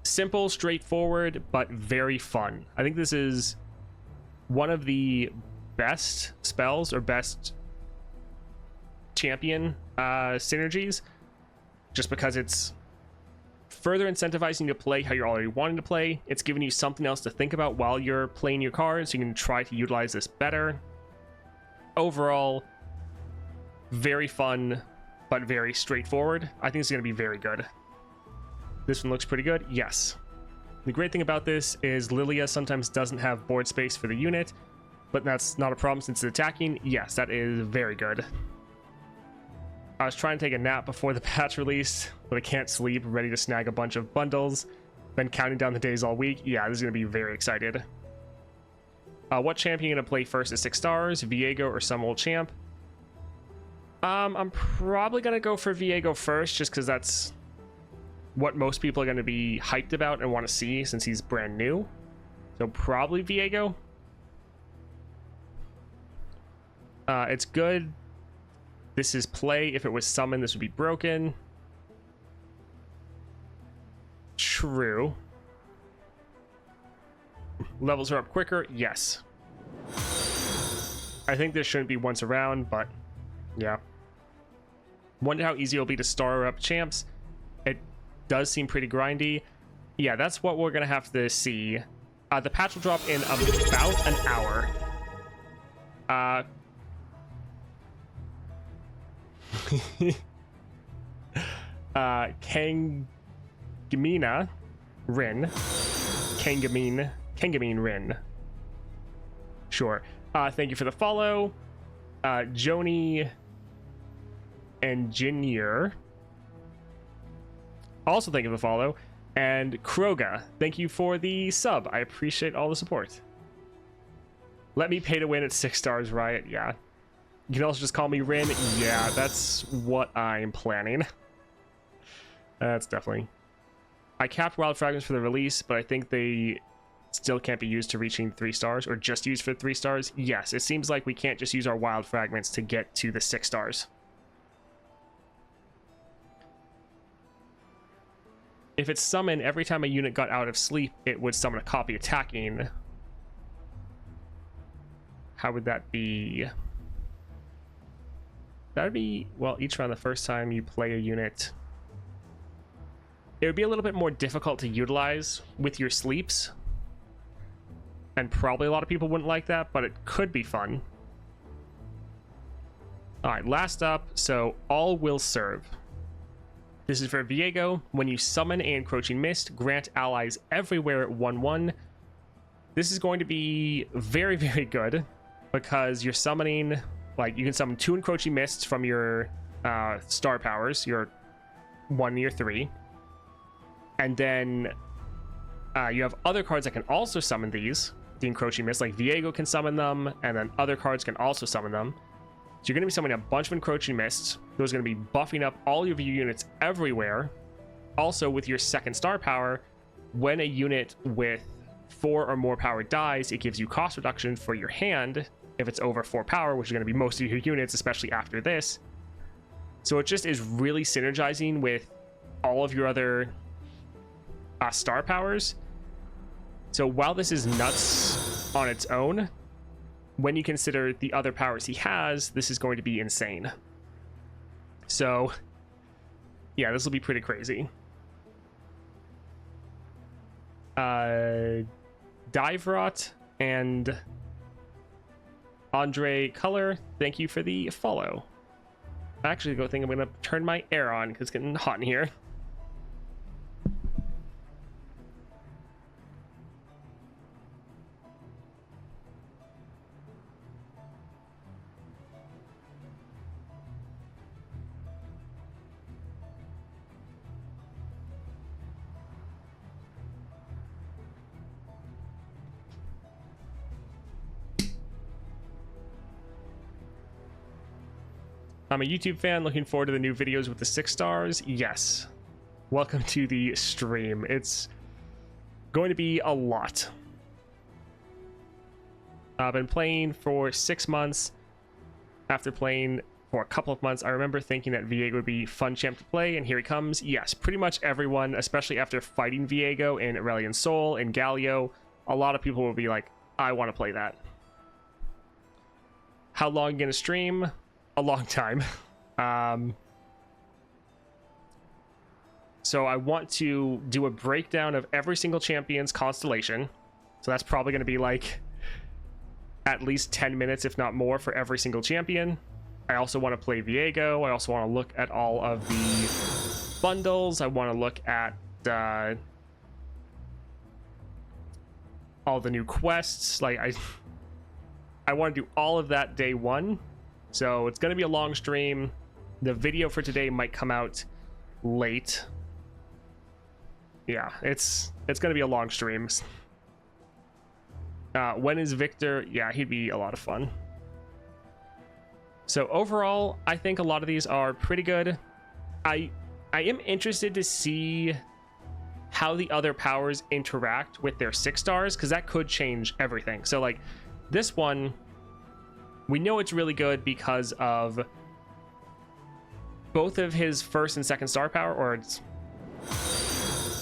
simple, straightforward, but very fun. I think this is one of the best spells or best champion synergies, just because it's further incentivizing you to play how you're already wanting to play. It's giving you something else to think about while you're playing your cards, so you can try to utilize this better. Overall, very fun, but very straightforward. I think it's going to be very good. This one looks pretty good. Yes. The great thing about this is Lillia sometimes doesn't have board space for the unit, but that's not a problem since it's attacking. Yes, that is very good. I was trying to take a nap before the patch release, but I can't sleep, ready to snag a bunch of bundles. Been counting down the days all week. Yeah, this is going to be very excited. What champion going to play first at 6 stars? Viego or some old champ? I'm probably going to go for Viego first, just because that's what most people are going to be hyped about and want to see since he's brand new. So probably Viego. It's good. This is play. If it was summoned, this would be broken. True. Levels are up quicker. Yes. I think this shouldn't be once around, but yeah. Wonder how easy it'll be to star up champs. It does seem pretty grindy. Yeah, that's what we're gonna have to see. The patch will drop in about an hour. Kangamina Rin. Kangamine Rin. Sure. Thank you for the follow. Joni Engineer. Also thank you for the follow. And Kroga, thank you for the sub. I appreciate all the support. Let me pay to win at 6 stars, Riot. Yeah. You can also just call me Rin. Yeah, that's what I'm planning. That's definitely... I capped wild fragments for the release, but I think they still can't be used to reaching 3 stars, or just used for 3 stars. Yes, it seems like we can't just use our wild fragments to get to the 6 stars. If it's summoned, every time a unit got out of sleep, it would summon a copy attacking. How would that be? That would be, well, each round the first time you play a unit. It would be a little bit more difficult to utilize with your sleeps. And probably a lot of people wouldn't like that, but it could be fun. Alright, last up, so all will serve. This is for Viego. When you summon an encroaching mist, grant allies everywhere at 1/1. This is going to be very, very good because you're summoning, like, you can summon 2 encroaching mists from your star powers, your 1 and your 3. And then you have other cards that can also summon these, the encroaching mists, like Viego can summon them, and then other cards can also summon them. So you're going to be summoning a bunch of encroaching mists. Those are going to be buffing up all of your units everywhere. Also, with your 2nd star power, when a unit with 4 or more power dies, it gives you cost reduction for your hand if it's over 4 power, which is going to be most of your units, especially after this. So it just is really synergizing with all of your other star powers. So while this is nuts on its own, when you consider the other powers he has, this is going to be insane. So yeah, this will be pretty crazy. Diverot and Andre Color, thank you for the follow. I actually think I'm gonna turn my air on because it's getting hot in here. I'm a YouTube fan, looking forward to the new videos with the 6 stars. Yes. Welcome to the stream. It's going to be a lot. I've been playing for 6 months. After playing for a couple of months, I remember thinking that Viego would be fun champ to play, and here he comes. Yes, pretty much everyone, especially after fighting Viego in Aurelion Sol and Galio, a lot of people will be like, I want to play that. How long you gonna stream? A long time. So I want to do a breakdown of every single champion's constellation. So that's probably going to be like at least 10 minutes, if not more, for every single champion. I also want to play Viego. I also want to look at all of the bundles. I want to look at all the new quests. Like I want to do all of that day one. So it's going to be a long stream. The video for today might come out late. Yeah, it's going to be a long stream. When is Victor? Yeah, he'd be a lot of fun. So overall, I think a lot of these are pretty good. I am interested to see how the other powers interact with their 6 stars, because that could change everything. So like this one, we know it's really good because of both of his first and second star power, or it's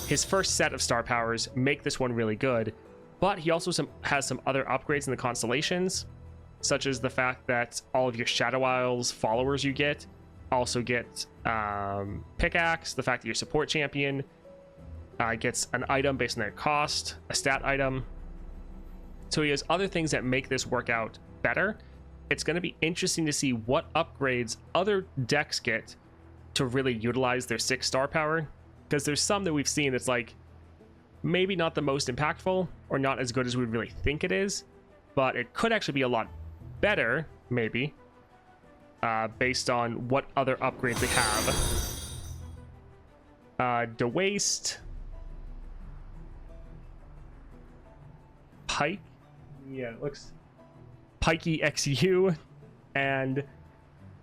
his first set of star powers make this one really good. But he also has some other upgrades in the constellations, such as the fact that all of your Shadow Isles followers you get also get pickaxe, the fact that your support champion gets an item based on their cost, a stat item. So he has other things that make this work out better. It's going to be interesting to see what upgrades other decks get to really utilize their 6 star power, because there's some that we've seen that's like maybe not the most impactful or not as good as we really think it is, but it could actually be a lot better, maybe, based on what other upgrades they have. DeWaste, Pike, yeah, it looks Pikey XU, and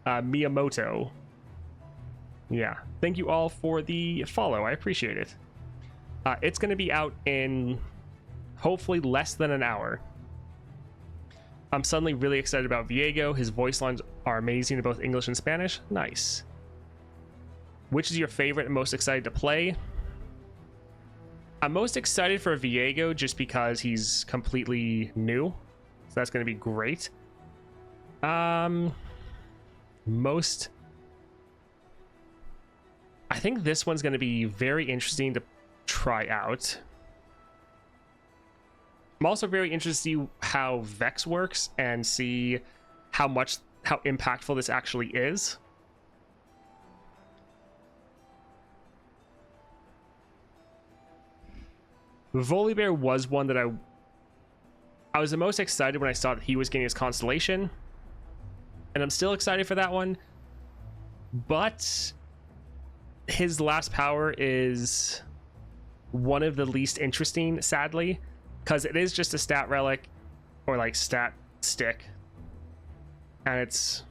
Miyamoto. Yeah, thank you all for the follow. I appreciate it. It's going to be out in hopefully less than an hour. I'm suddenly really excited about Viego. His voice lines are amazing in both English and Spanish. Nice. Which is your favorite and most excited to play? I'm most excited for Viego just because he's completely new. So that's going to be great. Most... I think this one's going to be very interesting to try out. I'm also very interested to see how Vex works and see how impactful this actually is. Volibear was one that I was the most excited when I saw that he was getting his constellation, and I'm still excited for that one, but his last power is one of the least interesting, sadly, because it is just a stat relic or like stat stick, and it's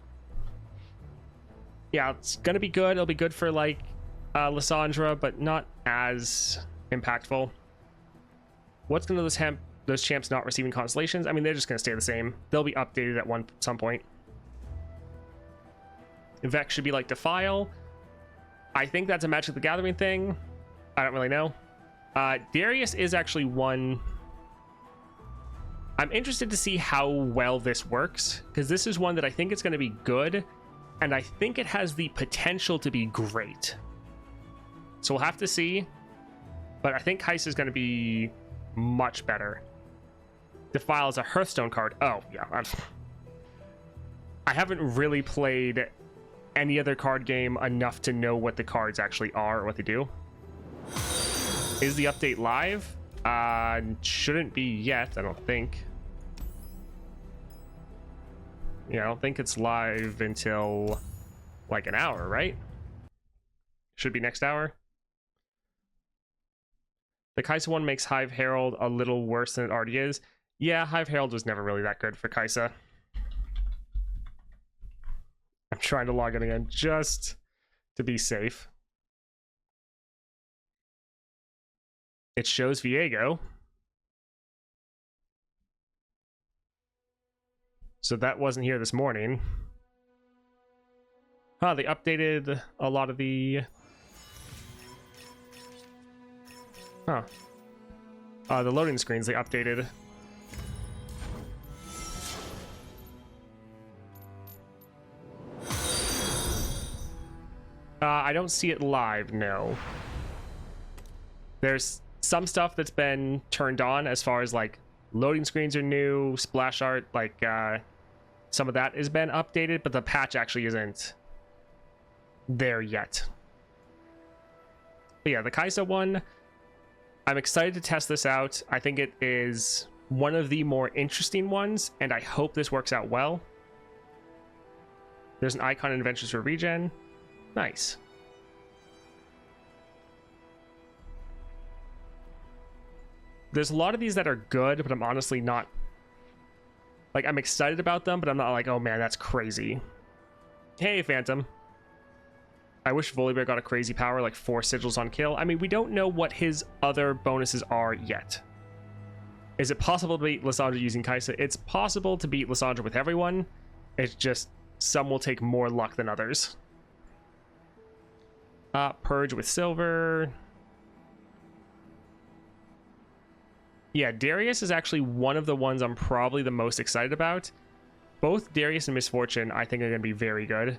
gonna be good. It'll be good for like Lysandra, but not as impactful. What's gonna those champs not receiving constellations? I mean, they're just gonna stay the same. They'll be updated at some point. Vex should be like Defile. I think that's a Magic the Gathering thing. I don't really know. Darius is actually one. I'm interested to see how well this works, because this is one that I think it's going to be good, and I think it has the potential to be great. So we'll have to see, but I think Heist is going to be much better. Defile is a Hearthstone card. Oh, yeah. I haven't really played any other card game enough to know what the cards actually are or what they do. Is the update live? Shouldn't be yet, I don't think. Yeah, I don't think it's live until like an hour, right? Should be next hour. The Kaisa one makes Hive Herald a little worse than it already is. Yeah, Hive Herald was never really that good for Kaisa. I'm trying to log in again just to be safe. It shows Viego. So that wasn't here this morning. Huh, they updated a lot of the... Huh. The loading screens they updated. I don't see it live, no. There's some stuff that's been turned on as far as like loading screens are new, splash art, like some of that has been updated, but the patch actually isn't there yet. But yeah, the Kai'Sa one, I'm excited to test this out. I think it is one of the more interesting ones, and I hope this works out well. There's an icon in Adventures for Regen. Nice. There's a lot of these that are good, but I'm honestly not... Like, I'm excited about them, but I'm not like, oh man, that's crazy. Hey, Phantom. I wish Volibear got a crazy power, like 4 sigils on kill. I mean, we don't know what his other bonuses are yet. Is it possible to beat Lissandra using Kai'Sa? It's possible to beat Lissandra with everyone. It's just some will take more luck than others. Purge with silver. Yeah, Darius is actually one of the ones I'm probably the most excited about. Both Darius and Misfortune, I think, are going to be very good.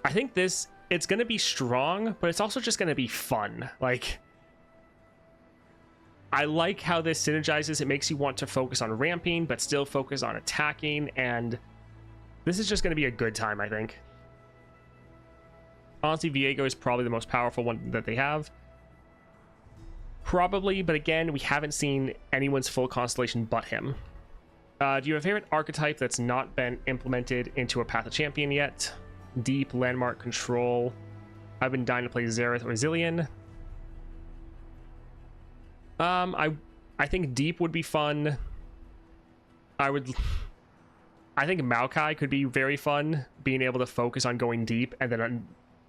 I think it's going to be strong, but it's also just going to be fun. Like, I like how this synergizes. It makes you want to focus on ramping, but still focus on attacking, and this is just going to be a good time, I think. Honestly, Viego is probably the most powerful one that they have. Probably, but again, we haven't seen anyone's full Constellation but him. Do you have a favorite archetype that's not been implemented into a Path of Champion yet? Deep, Landmark, Control. I've been dying to play Xerath or Zilean. I think Deep would be fun. I think Maokai could be very fun, being able to focus on going deep and then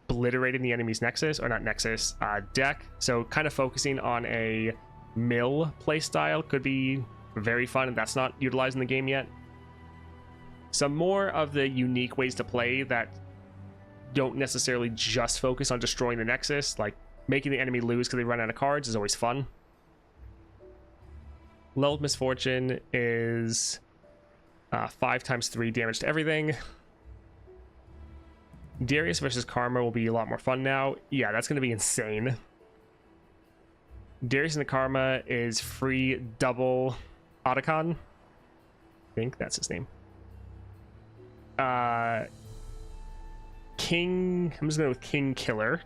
obliterating the enemy's nexus, or not nexus, deck. So kind of focusing on a mill playstyle could be very fun, and that's not utilized in the game yet. Some more of the unique ways to play that don't necessarily just focus on destroying the nexus, like making the enemy lose because they run out of cards, is always fun. Lulled Misfortune is 5 times 3 damage to everything. Darius versus Karma will be a lot more fun now. Yeah, that's going to be insane. Darius and the Karma is free double Otacon. I think that's his name. King... I'm just going to go with King Killer.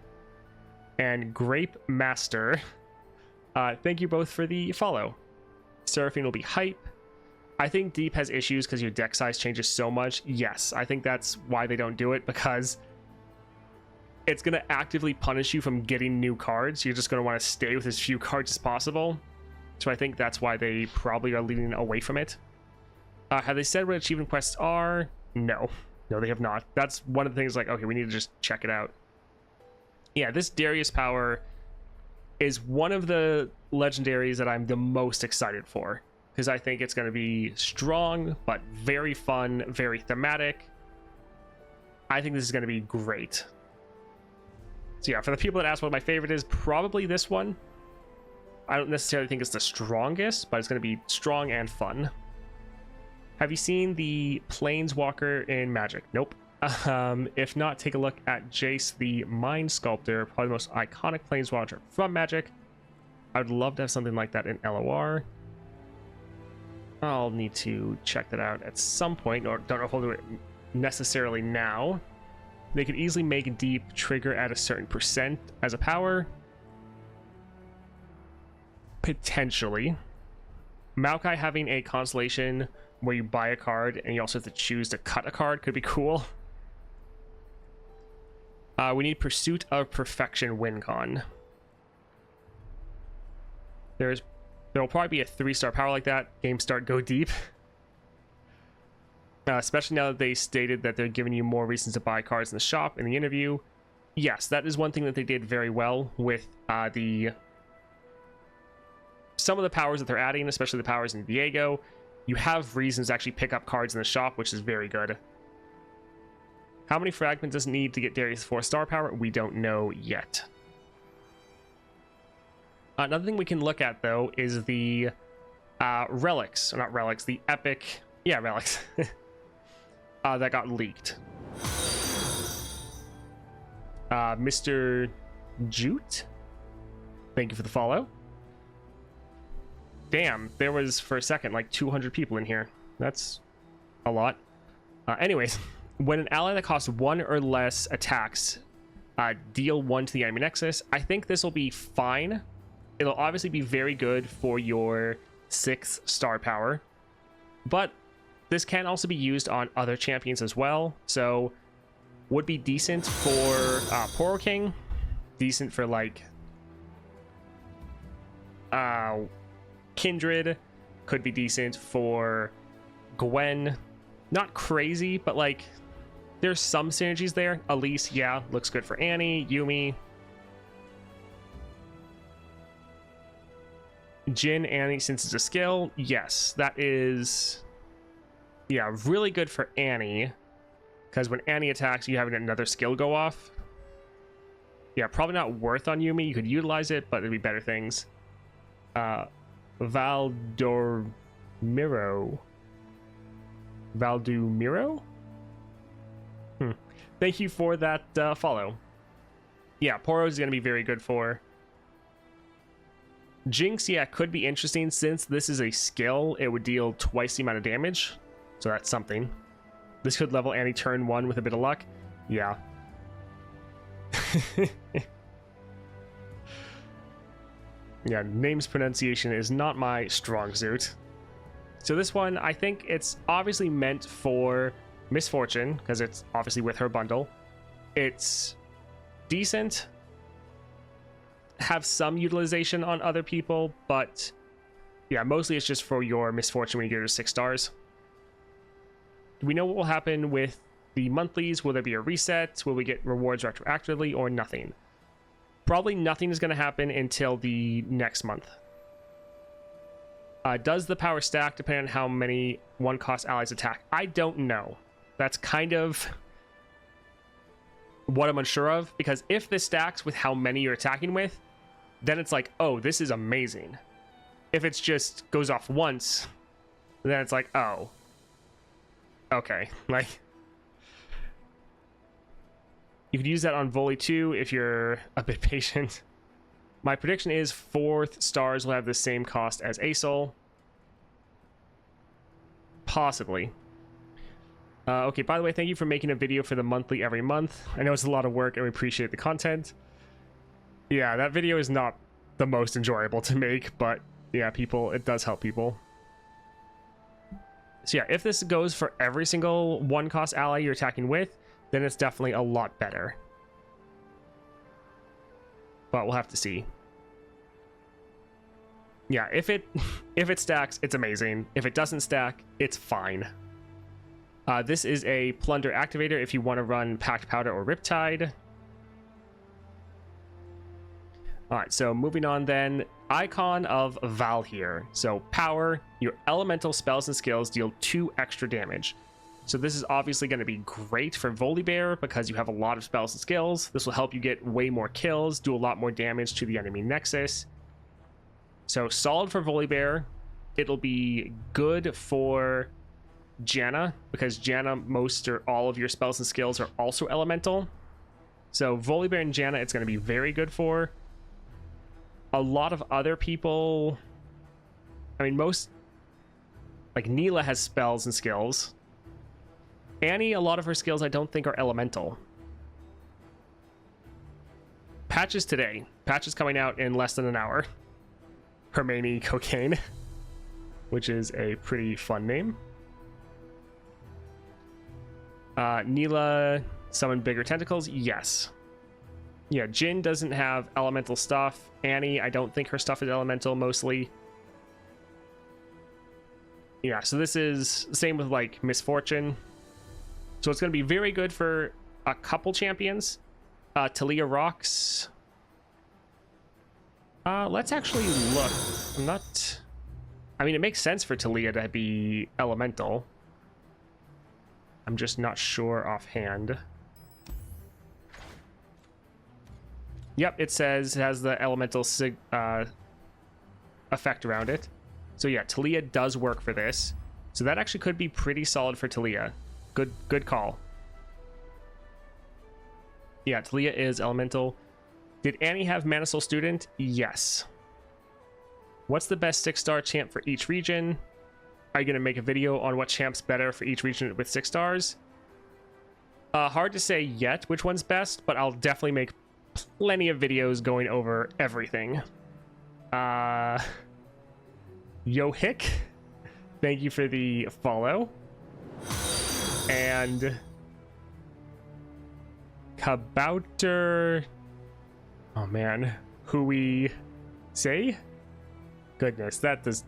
And Grape Master. Thank you both for the follow. Seraphine will be hype. I think Deep has issues because your deck size changes so much. Yes, I think that's why they don't do it, because it's going to actively punish you from getting new cards. You're just going to want to stay with as few cards as possible. So I think that's why they probably are leaning away from it. Have they said what achievement quests are? No. No, they have not. That's one of the things, like, okay, we need to just check it out. Yeah, this Darius power is one of the legendaries that I'm the most excited for, because I think it's going to be strong, but very fun, very thematic. I think this is going to be great. So yeah, for the people that ask what my favorite is, probably this one. I don't necessarily think it's the strongest, but it's going to be strong and fun. Have you seen the Planeswalker in Magic? Nope. If not, take a look at Jace, the Mind Sculptor, probably the most iconic Planeswalker from Magic. I would love to have something like that in LOR. I'll need to check that out at some point, or don't know if I'll do it necessarily now. They could easily make Deep trigger at a certain percent as a power. Potentially. Maokai having a Constellation where you buy a card and you also have to choose to cut a card could be cool. We need Pursuit of Perfection win con. There will probably be a 3-star power like that. Game start, go deep. especially now that they stated that they're giving you more reasons to buy cards in the shop in the interview. Yes, that is one thing that they did very well with some of the powers that they're adding, especially the powers in Viego. You have reasons to actually pick up cards in the shop, which is very good. How many fragments does it need to get Darius 4-star power? We don't know yet. Another thing we can look at, though, is the relics. Or not relics, the epic... Yeah, relics. That got leaked. Mr. Jute? Thank you for the follow. Damn, there was, for a second, like 200 people in here. That's a lot. Anyways, when an ally that costs 1 or less attacks deal 1 to the enemy nexus, I think this will be fine. It'll obviously be very good for your 6th star power, but this can also be used on other champions as well, so would be decent for Poro King, decent for like Kindred, could be decent for Gwen. Not crazy, but like there's some synergies there. Elise, yeah, looks good for Annie. Yuumi, Jin, Annie, since it's a skill, yes, that is, yeah, really good for Annie, because when Annie attacks, you have another skill go off. Yeah, probably not worth on Yuumi. You could utilize it, but it'd be better things. Valdumiro. Thank you for that follow. Yeah, Poro is going to be very good for. Jinx, yeah, could be interesting. Since this is a skill, it would deal twice the amount of damage. So that's something. This could level Annie turn 1 with a bit of luck. Yeah. Yeah, names pronunciation is not my strong suit. So this one, I think it's obviously meant for Misfortune, because it's obviously with her bundle. It's decent. Have some utilization on other people, but yeah, mostly it's just for your Misfortune when you get her 6 stars. Do we know what will happen with the monthlies? Will there be a reset? Will we get rewards retroactively or nothing? Probably nothing is going to happen until the next month. Does the power stack depend on how many 1-cost allies attack? I don't know. That's kind of what I'm unsure of, because if this stacks with how many you're attacking with, then it's like, oh, this is amazing. If it's just goes off once, then it's like, oh, okay. Like, you could use that on Volley too if you're a bit patient. My prediction is 4th stars will have the same cost as Asol. Possibly. Okay, by the way, thank you for making a video for the monthly every month. I know it's a lot of work and we appreciate the content. Yeah, that video is not the most enjoyable to make, but yeah, it does help people. So yeah, if this goes for every single 1-cost ally you're attacking with, then it's definitely a lot better. But we'll have to see. Yeah, if it stacks, it's amazing. If it doesn't stack, it's fine. This is a Plunder activator if you want to run Packed Powder or Riptide. Alright, so moving on then. Icon of Val here. So power, your elemental spells and skills deal 2 extra damage. So this is obviously going to be great for Volibear because you have a lot of spells and skills. This will help you get way more kills, do a lot more damage to the enemy nexus. So solid for Volibear. It'll be good for Janna because Janna, most or all of your spells and skills are also elemental. So Volibear and Janna, it's going to be very good for. A lot of other people, I mean, most, like Neela has spells and skills. Annie, a lot of her skills I don't think are elemental. Patches today. Patches coming out in less than an hour. Hermione Cocaine, which is a pretty fun name. Neela summon bigger tentacles. Yes. Yeah, Jin doesn't have elemental stuff. Annie, I don't think her stuff is elemental mostly. Yeah, so this is the same with like Misfortune. So it's going to be very good for a couple champions. Taliyah rocks. Let's actually look. I'm not... I mean, it makes sense for Taliyah to be elemental. I'm just not sure offhand. Yep, it says it has the elemental effect around it. So yeah, Taliyah does work for this. So that actually could be pretty solid for Taliyah. Good call. Yeah, Taliyah is elemental. Did Annie have Mana Soul Student? Yes. What's the best 6-star champ for each region? Are you going to make a video on what champ's better for each region with 6 stars? Hard to say yet which one's best, but I'll definitely make plenty of videos going over everything. Yo Hick, thank you for the follow. And Kabouter, oh man, who we say? Goodness, that is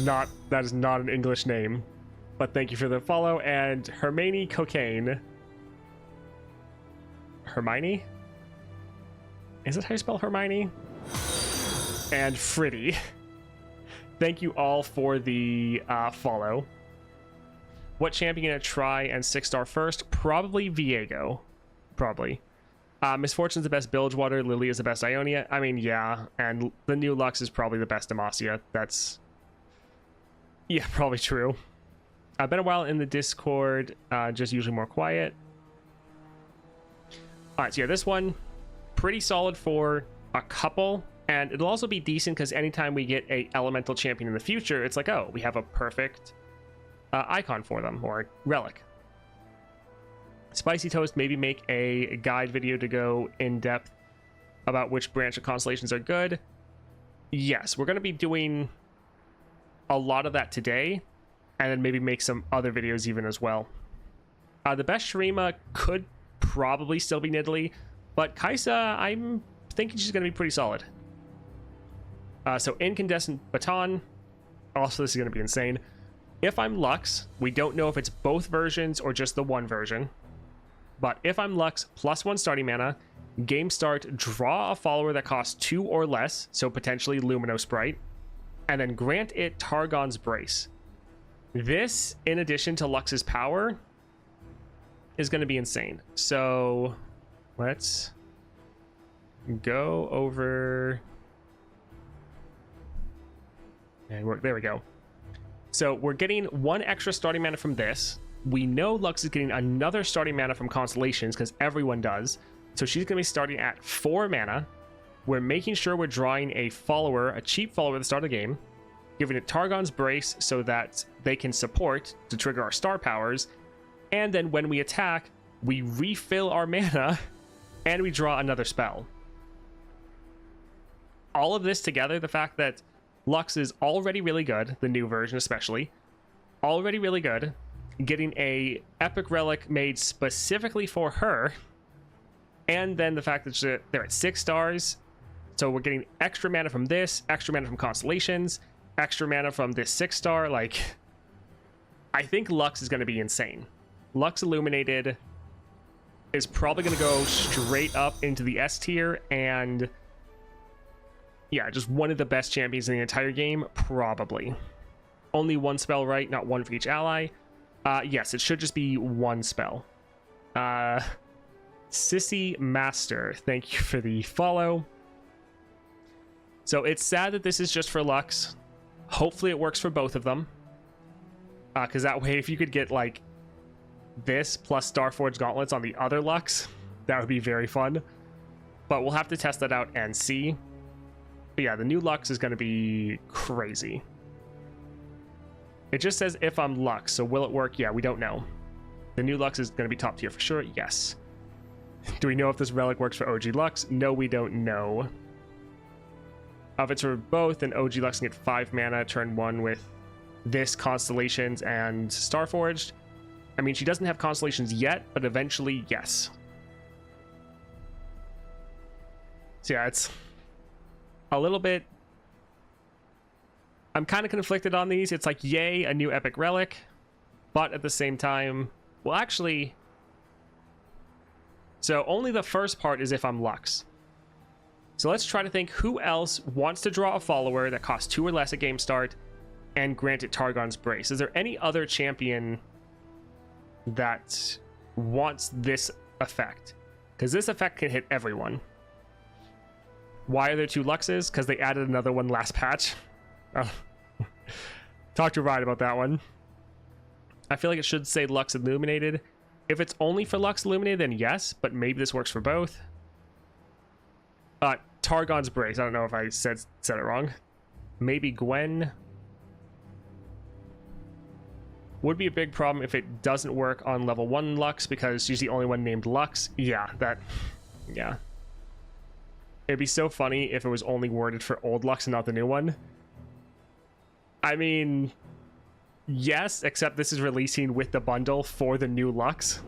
not an English name. But thank you for the follow. And Hermione Cocaine. Hermione? Is it how you spell Hermione? And Fritty. Thank you all for the follow. What champion gonna try and 6-star first? Probably Viego. Probably. Misfortune's the best Bilgewater. Lillia is the best Ionia. I mean, yeah. And the new Lux is probably the best Demacia. That's... yeah, probably true. I've been a while in the Discord. Just usually more quiet. Alright, so yeah, this one, pretty solid for a couple. And it'll also be decent because anytime we get a elemental champion in the future, it's like, oh, we have a perfect icon for them, or relic. Spicy Toast, maybe make a guide video to go in depth about which branch of constellations are good. Yes, we're going to be doing a lot of that today, and then maybe make some other videos even as well. The best Shurima could probably still be Nidalee, but Kaisa, I'm thinking she's going to be pretty solid. So Incandescent Baton, also this is going to be insane. If I'm Lux, we don't know if it's both versions or just the one version, but if I'm Lux, +1 starting mana, game start, draw a follower that costs 2 or less, so potentially Lumino Sprite, and then grant it Targon's Brace. This, in addition to Lux's power, is going to be insane. So let's go over and there we go. So we're getting 1 extra starting mana from this. We know Lux is getting another starting mana from Constellations because everyone does. So she's going to be starting at 4 mana. We're making sure we're drawing a follower, a cheap follower at the start of the game, giving it Targon's Brace so that they can support to trigger our star powers. And then when we attack, we refill our mana and we draw another spell. All of this together, the fact that Lux is already really good, the new version especially, already really good, getting a epic relic made specifically for her, and then the fact that they're at 6 stars, so we're getting extra mana from this, extra mana from Constellations, extra mana from this 6-star, like, I think Lux is going to be insane. Lux Illuminated is probably going to go straight up into the S tier, and yeah, just one of the best champions in the entire game, probably. Only 1 spell, right? Not 1 for each ally. Yes, it should just be 1 spell. Sissy Master, thank you for the follow. So it's sad that this is just for Lux. Hopefully it works for both of them. Because that way, if you could get like this plus Starforged Gauntlets on the other Lux, that would be very fun. But we'll have to test that out and see. But yeah, the new Lux is going to be crazy. It just says if I'm Lux, so will it work? Yeah, we don't know. The new Lux is going to be top tier for sure. Yes. Do we know if this relic works for OG Lux? No, we don't know. If it's for both, then OG Lux can get 5 mana turn 1 with this Constellations and Starforged. I mean, she doesn't have Constellations yet, but eventually, yes. So yeah, it's a little bit I'm kind of conflicted on these. It's like, yay, a new epic relic, but at the same time, well, actually, so only the first part is if I'm Lux. So let's try to think who else wants to draw a follower that costs 2 or less at game start and grant it Targon's Brace. Is there any other champion that wants this effect? Because this effect can hit everyone. Why are there 2 Luxes? Because they added another one last patch. Oh. Talk to Ryan about that one. I feel like it should say Lux Illuminated. If it's only for Lux Illuminated, then yes, but maybe this works for both. Targon's Brace. I don't know if I said it wrong. Maybe Gwen. Would be a big problem if it doesn't work on level 1 Lux because she's the only one named Lux. Yeah. It'd be so funny if it was only worded for old Lux and not the new one. I mean, yes, except this is releasing with the bundle for the new Lux.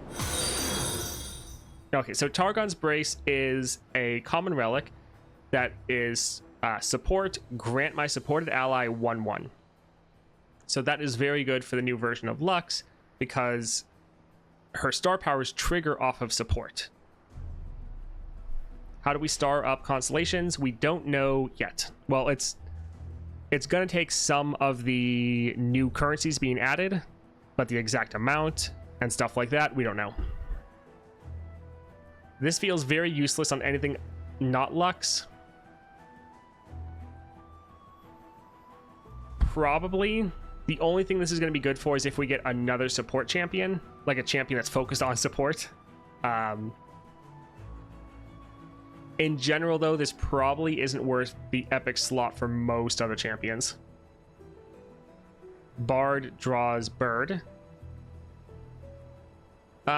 Okay, so Targon's Brace is a common relic that is support, grant my supported ally 1/1. So that is very good for the new version of Lux because her star powers trigger off of support. How do we star up constellations? We don't know yet. Well, it's going to take some of the new currencies being added, but the exact amount and stuff like that, we don't know. This feels very useless on anything not Lux. Probably the only thing this is going to be good for is if we get another support champion, like a champion that's focused on support. In general, though, this probably isn't worth the epic slot for most other champions. Bard draws Bird.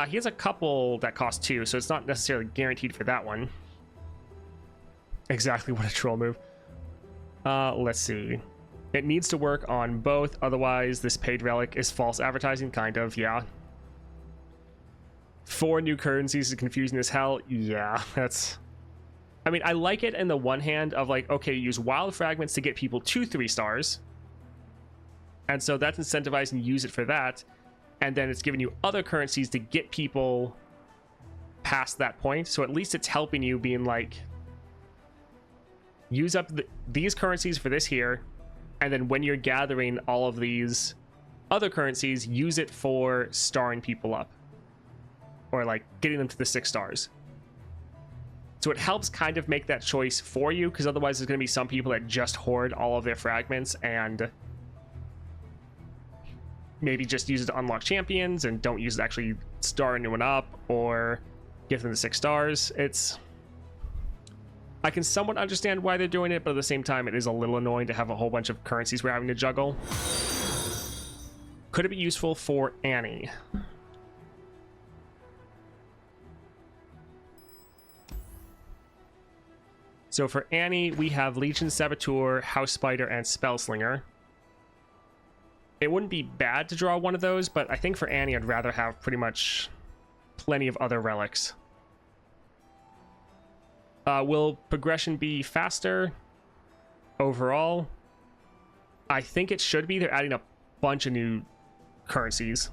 He has a couple that cost 2, so it's not necessarily guaranteed for that one. Exactly what a troll move. Let's see. It needs to work on both, otherwise this paid relic is false advertising, kind of, yeah. 4 new currencies is confusing as hell. Yeah, that's... I mean, I like it in the one hand of like, okay, use wild fragments to get people to 3 stars. And so that's incentivizing you use it for that. And then it's giving you other currencies to get people past that point. So at least it's helping you being like, use up these currencies for this here. And then when you're gathering all of these other currencies, use it for starring people up. Or like getting them to the 6 stars. So it helps kind of make that choice for you, because otherwise there's going to be some people that just hoard all of their fragments and maybe just use it to unlock champions and don't use it to actually star a new one up or get them to 6 stars. I can somewhat understand why they're doing it, but at the same time it is a little annoying to have a whole bunch of currencies we're having to juggle. Could it be useful for Annie? So for Annie, we have Legion Saboteur, House Spider, and Spellslinger. It wouldn't be bad to draw one of those, but I think for Annie, I'd rather have pretty much plenty of other relics. Will progression be faster overall? I think it should be. They're adding a bunch of new currencies.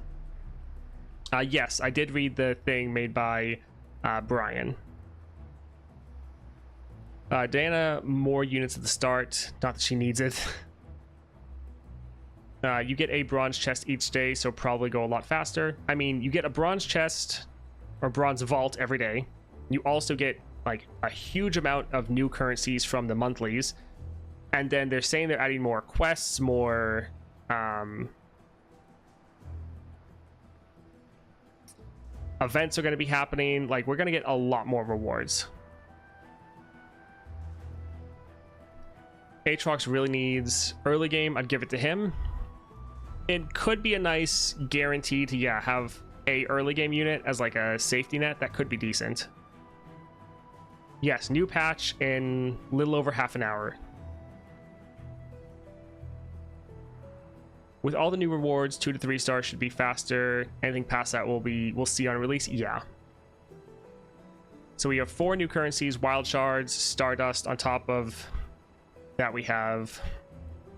Yes, I did read the thing made by Brian. Diana, more units at the start. Not that she needs it. You get a bronze chest each day, so probably go a lot faster. I mean, you get a bronze chest or bronze vault every day. You also get like a huge amount of new currencies from the monthlies. And then they're saying they're adding more quests, more events are going to be happening. Like, we're going to get a lot more rewards. Aatrox really needs early game. I'd give it to him. It could be a nice guarantee to, yeah, have a early game unit as like a safety net. That could be decent. Yes, new patch in a little over half an hour. With all the new rewards, 2 to 3 stars should be faster. Anything past that we'll see on release. Yeah. So we have 4 new currencies, wild shards, stardust. On top of that, we have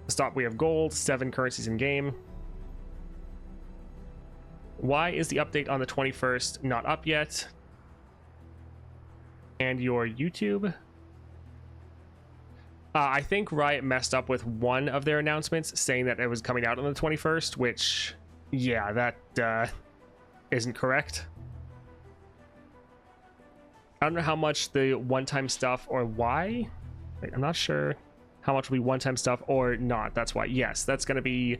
Stop, we have gold, 7 currencies in game. Why is the update on the 21st not up yet? And your YouTube? I think Riot messed up with one of their announcements saying that it was coming out on the 21st, which, yeah, that isn't correct. I don't know how much the one-time stuff or why. Wait, I'm not sure how much will be one-time stuff or not. That's why. Yes, that's going to be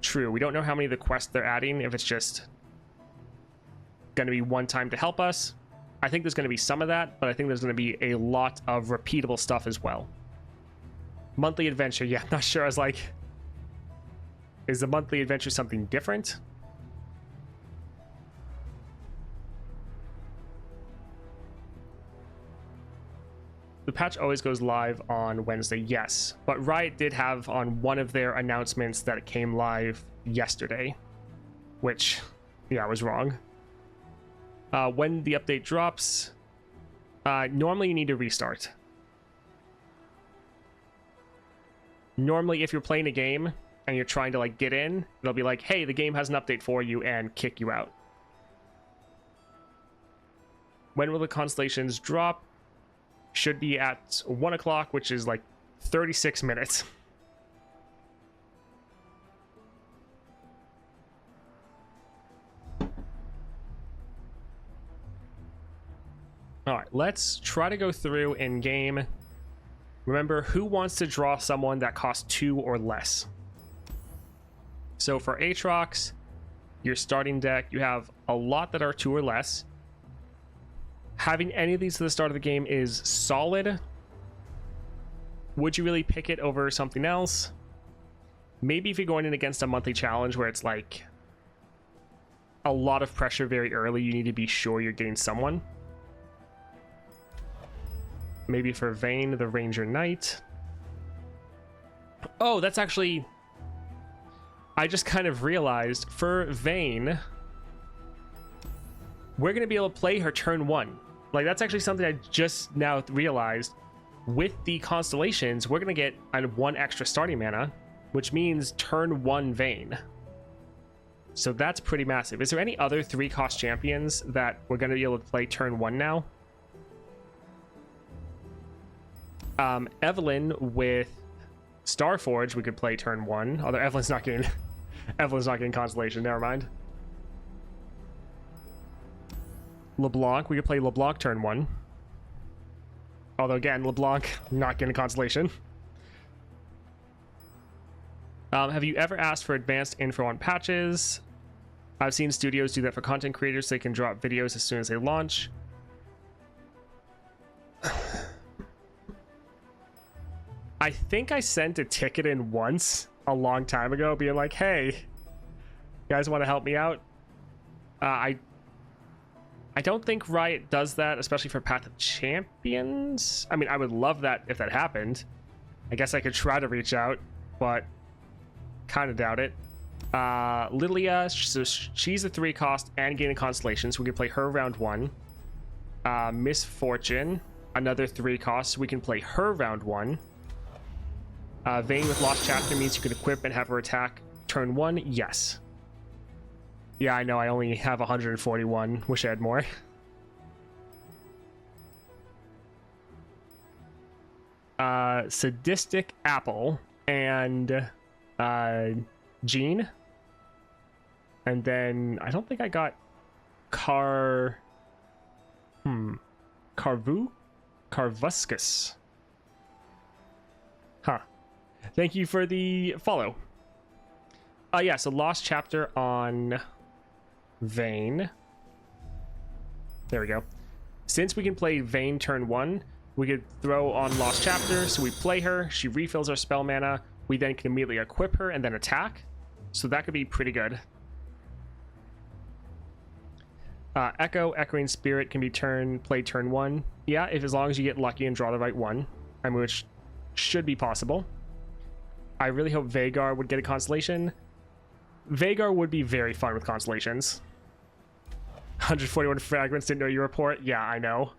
true. We don't know how many of the quests they're adding, if it's just going to be one time to help us. I think there's going to be some of that, but I think there's going to be a lot of repeatable stuff as well. Monthly adventure. Yeah, I'm not sure. I was like, is the monthly adventure something different? The patch always goes live on Wednesday, yes. But Riot did have on one of their announcements that it came live yesterday, which, yeah, was wrong. When the update drops, normally you need to restart. Normally, if you're playing a game and you're trying to like get in, it'll be like, hey, the game has an update for you, and kick you out. When will the constellations drop? Should be at 1 o'clock, which is like 36 minutes. All right, let's try to go through in game. Remember, who wants to draw someone that costs 2 or less? So for Aatrox, your starting deck, you have a lot that are 2 or less. Having any of these at the start of the game is solid. Would you really pick it over something else? Maybe if you're going in against a monthly challenge where it's like a lot of pressure very early, you need to be sure you're getting someone. Maybe for Vayne, the Ranger Knight. Oh, that's actually... I just kind of realized for Vayne, we're going to be able to play her turn 1. Like, that's actually something I just now realized. With the constellations, we're going to get 1 extra starting mana, which means turn 1 Vayne. So that's pretty massive. Is there any other 3-cost champions that we're going to be able to play turn 1 now? Evelyn with Starforge, we could play turn 1. Although Evelyn's not getting Constellation, never mind. LeBlanc, we could play LeBlanc turn 1. Although again, LeBlanc not getting Constellation. Have you ever asked for advanced info on patches? I've seen studios do that for content creators so they can drop videos as soon as they launch. I think I sent a ticket in once a long time ago being like, hey, you guys want to help me out? I don't think Riot does that, especially for Path of Champions. I mean, I would love that if that happened. I guess I could try to reach out, but kind of doubt it. Lillia, so she's a 3-cost and gain a Constellation, so we can play her round 1. Misfortune, another 3-cost, so we can play her round 1. Vayne with Lost Chapter means you can equip and have her attack turn 1. Yes. Yeah, I know. I only have 141. Wish I had more. Sadistic Apple and Jean. And then I don't think I got Carvuscus. Huh. Thank you for the follow. Yeah, so Lost Chapter on Vayne. There we go. Since we can play Vayne turn 1, we could throw on Lost Chapter, so we play her, she refills our spell mana, we then can immediately equip her and then attack. So that could be pretty good. Ekko, Echoing Spirit can be played turn 1. Yeah, as long as you get lucky and draw the right one, I mean, which should be possible. I really hope Vhagar would get a Constellation. Vhagar would be very fun with Constellations. 141 fragments, didn't know your report. Yeah, I know.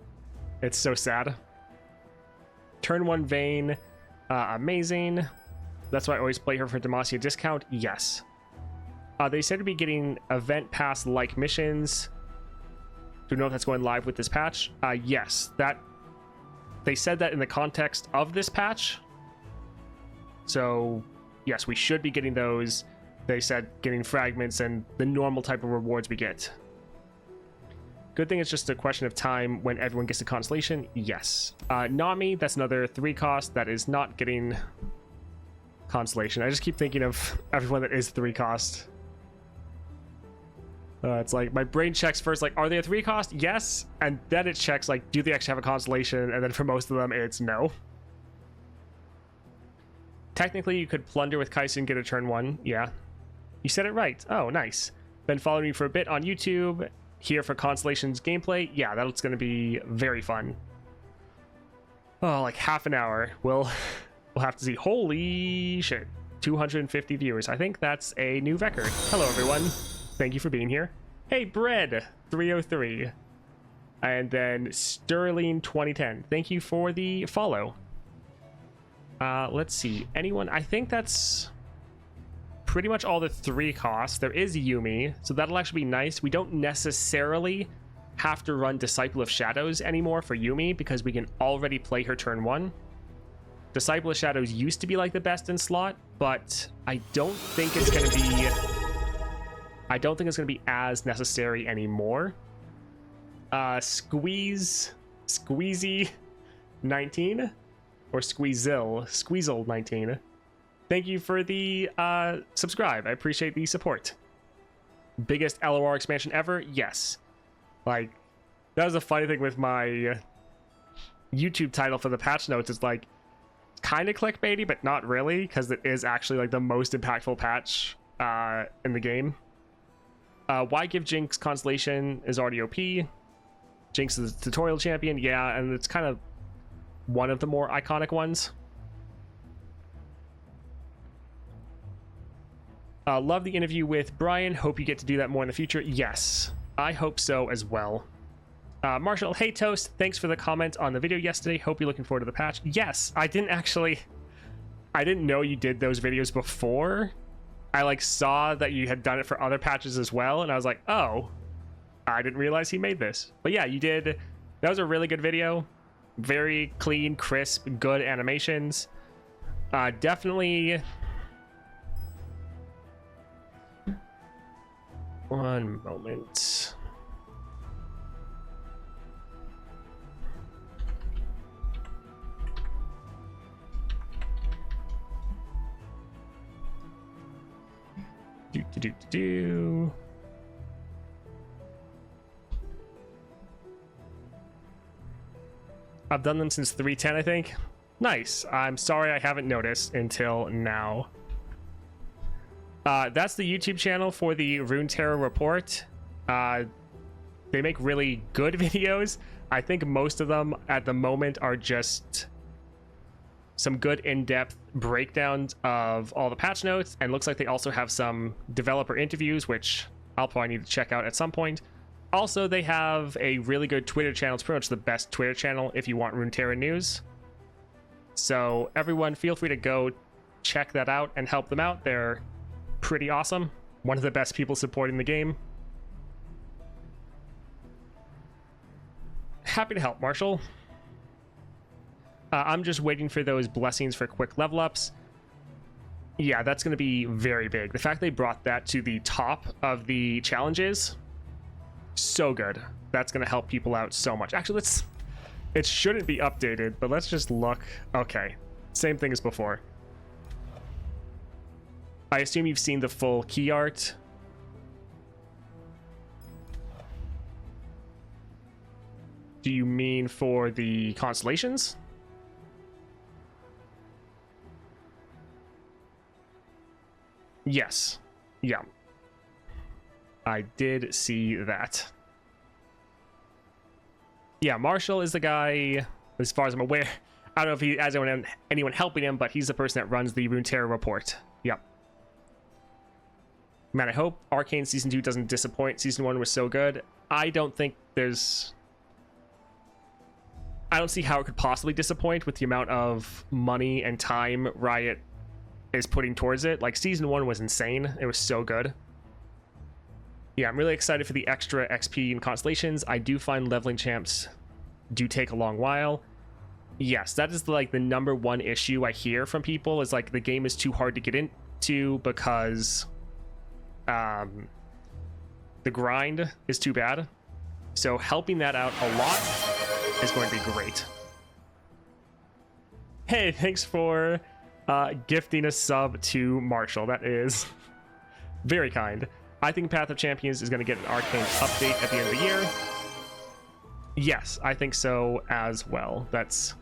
It's so sad. Turn 1 Vayne, amazing. That's why I always play her for Demacia discount. Yes. They said to be getting event pass like missions. Do you know if that's going live with this patch? Yes, that they said that in the context of this patch. So yes, we should be getting those. They said getting fragments and the normal type of rewards we get. Good thing it's just a question of time when everyone gets to Constellation. Yes. Nami, that's another 3 cost that is not getting Constellation. I just keep thinking of everyone that is 3 cost. It's like my brain checks first, like, are they a 3 cost? Yes. And then it checks, like, do they actually have a Constellation? And then for most of them, it's no. Technically, you could plunder with Kai'Sa and get a turn 1. Yeah. You said it right. Oh, nice. Been following me for a bit on YouTube. Here for Constellation's gameplay. Yeah, that's going to be very fun. Oh, like half an hour. We'll have to see. Holy shit. 250 viewers. I think that's a new record. Hello, everyone. Thank you for being here. Hey, Bread 303. And then Sterling 2010. Thank you for the follow. Let's see. Anyone? I think that's pretty much all the 3 costs. There is Yuumi, so that'll actually be nice. We don't necessarily have to run Disciple of Shadows anymore for Yuumi because we can already play her turn 1. Disciple of Shadows used to be like the best in slot, but I don't think it's going to be as necessary anymore. Squeezy 19 or Squeezle 19. Thank you for the subscribe. I appreciate the support. Biggest LOR expansion ever? Yes. Like, that was a funny thing with my YouTube title for the patch notes. It's like kind of clickbaity, but not really, because it is actually like the most impactful patch in the game. Why give Jinx Constellation is already OP? Jinx is the tutorial champion. Yeah, and it's kind of one of the more iconic ones. Love the interview with Brian. Hope you get to do that more in the future. Yes, I hope so as well. Marshall, hey Toast, thanks for the comment on the video yesterday. Hope you're looking forward to the patch. Yes, I didn't know you did those videos before. I like saw that you had done it for other patches as well, and I was like, oh, I didn't realize he made this. But yeah, you did. That was a really good video. Very clean, crisp, good animations. Definitely. One moment. Do. I've done them since 310, I think. Nice. I'm sorry I haven't noticed until now. That's the YouTube channel for the Runeterra report. They make really good videos. I think most of them at the moment are just some good in-depth breakdowns of all the patch notes, and looks like they also have some developer interviews, which I'll probably need to check out at some point. Also, they have a really good Twitter channel. It's pretty much the best Twitter channel if you want Runeterra news. So everyone, feel free to go check that out and help them out. They're pretty awesome. One of the best people supporting the game. Happy to help, Marshall. I'm just waiting for those blessings for quick level ups. Yeah, that's going to be very big. The fact they brought that to the top of the challenges, so good. That's going to help people out so much. Actually, it shouldn't be updated, but let's just look. Okay, same thing as before. I assume you've seen the full key art. Do you mean for the constellations? Yes. Yeah. I did see that. Yeah, Marshall is the guy, as far as I'm aware. I don't know if he has anyone helping him, but he's the person that runs the Runeterra report. Yep. Man, I hope Arcane Season 2 doesn't disappoint. Season 1 was so good. I don't think there's... I don't see how it could possibly disappoint with the amount of money and time Riot is putting towards it. Like season 1 was insane. It was so good. Yeah, I'm really excited for the extra XP and constellations. I do find leveling champs do take a long while. Yes, that is like the number one issue I hear from people, is like the game is too hard to get into because the grind is too bad. So helping that out a lot is going to be great. Hey, thanks for gifting a sub to Marshall. That is very kind. I think Path of Champions is going to get an arcane update at the end of the year. Yes, I think so as well. That's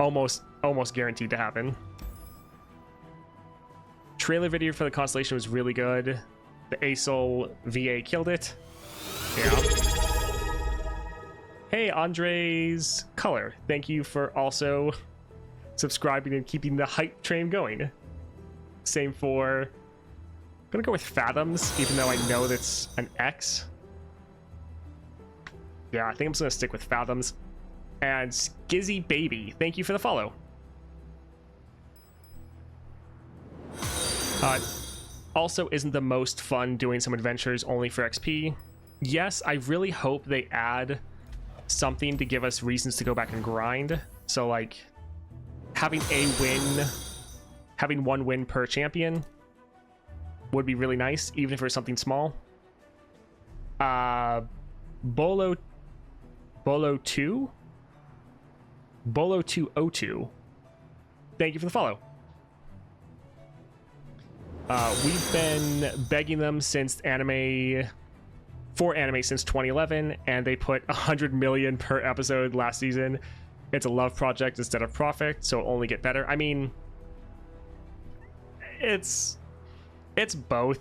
almost guaranteed to happen. Trailer video for the Constellation was really good. The ASOL VA killed it. Yeah. Hey, Andres Color. Thank you for also subscribing and keeping the hype train going. Same for... I'm gonna go with Fathoms, even though I know that's an X. Yeah, I think I'm just gonna stick with Fathoms. And Skizzy Baby, thank you for the follow. Also, isn't the most fun doing some adventures only for XP? Yes, I really hope they add something to give us reasons to go back and grind. So like having one win per champion would be really nice, even if it was something small. Bolo 202, thank you for the follow. We've been begging them since anime since 2011, and they put 100 million per episode last season. It's a love project instead of profit, so it'll only get better. I mean, it's both.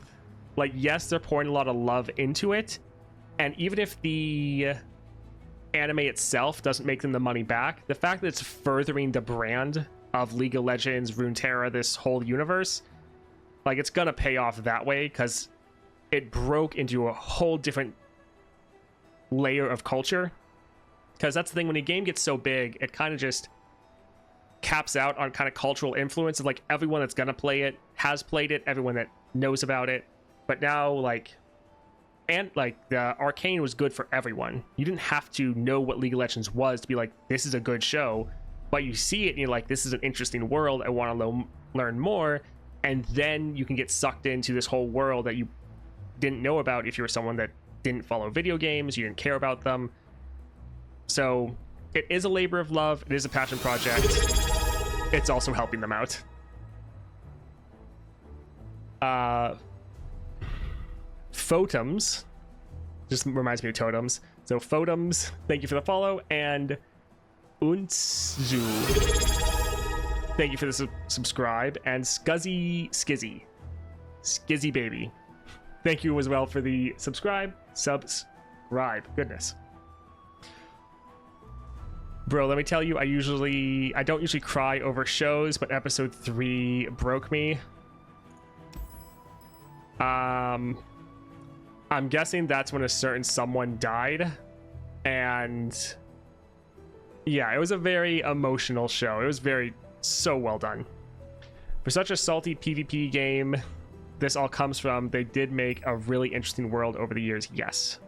Like, yes, they're pouring a lot of love into it, and even if the anime itself doesn't make them the money back, the fact that it's furthering the brand of League of Legends, Runeterra, this whole universe, like, it's gonna pay off that way, because it broke into a whole different layer of culture. Because that's the thing, when a game gets so big, it kind of just caps out on kind of cultural influence of like everyone that's gonna play it has played it, everyone that knows about it. But now, like, and like the Arcane was good for everyone. You didn't have to know what League of Legends was to be like, this is a good show, but you see it and you're like, this is an interesting world, I want to learn more. And then you can get sucked into this whole world that you didn't know about if you were someone that didn't follow video games, you didn't care about them. So it is a labor of love, it is a passion project. It's also helping them out. Photoms just reminds me of totems. So Photoms, thank you for the follow, and Unzu, thank you for the subscribe, and Skizzy Baby, thank you as well for the subscribe. Goodness. Bro, let me tell you, I don't usually cry over shows, but episode 3 broke me. I'm guessing that's when a certain someone died, and yeah, it was a very emotional show. It was so well done. For such a salty PvP game, this all comes from, they did make a really interesting world over the years, yes.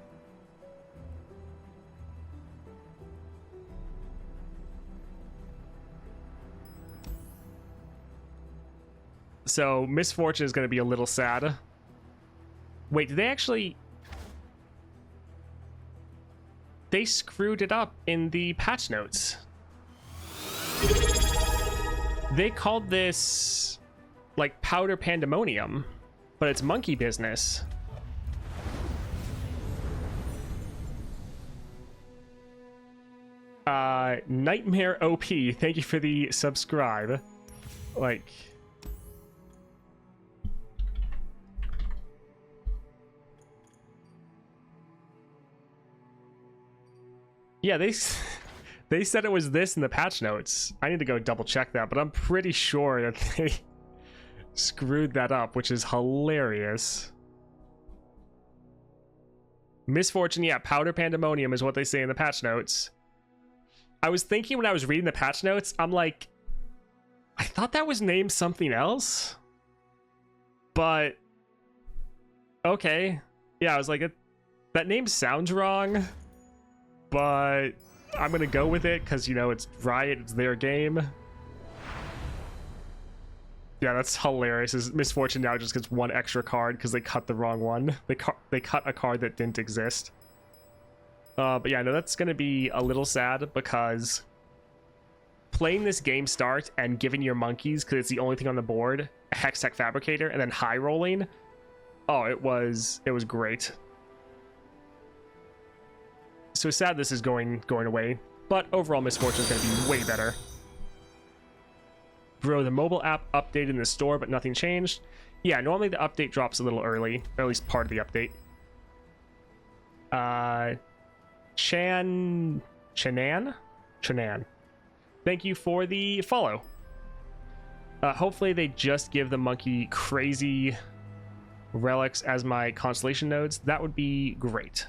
So Miss Fortune is going to be a little sad. Wait, did they actually... They screwed it up in the patch notes. They called this like Powder Pandemonium, but it's monkey business. Nightmare OP, thank you for the subscribe. Like... Yeah, they said it was this in the patch notes. I need to go double check that, but I'm pretty sure that they screwed that up, which is hilarious. Misfortune, yeah, Powder Pandemonium is what they say in the patch notes. I was thinking when I was reading the patch notes, I'm like, I thought that was named something else, but okay. Yeah, I was like, that name sounds wrong, but I'm gonna go with it because, you know, it's Riot, it's their game. Yeah, that's hilarious. Is Misfortune now just gets one extra card because they cut the wrong one. They cut a card that didn't exist. But yeah, no, that's gonna be a little sad because playing this game start and giving your monkeys, because it's the only thing on the board, a Hextech Fabricator, and then high rolling. Oh, it was great. So sad this is going away, but overall Misfortune is going to be way better. Bro, the mobile app updated in the store, but nothing changed. Yeah, normally the update drops a little early, or at least part of the update. Chanan. Thank you for the follow. Hopefully they just give the monkey crazy relics as my constellation nodes. That would be great.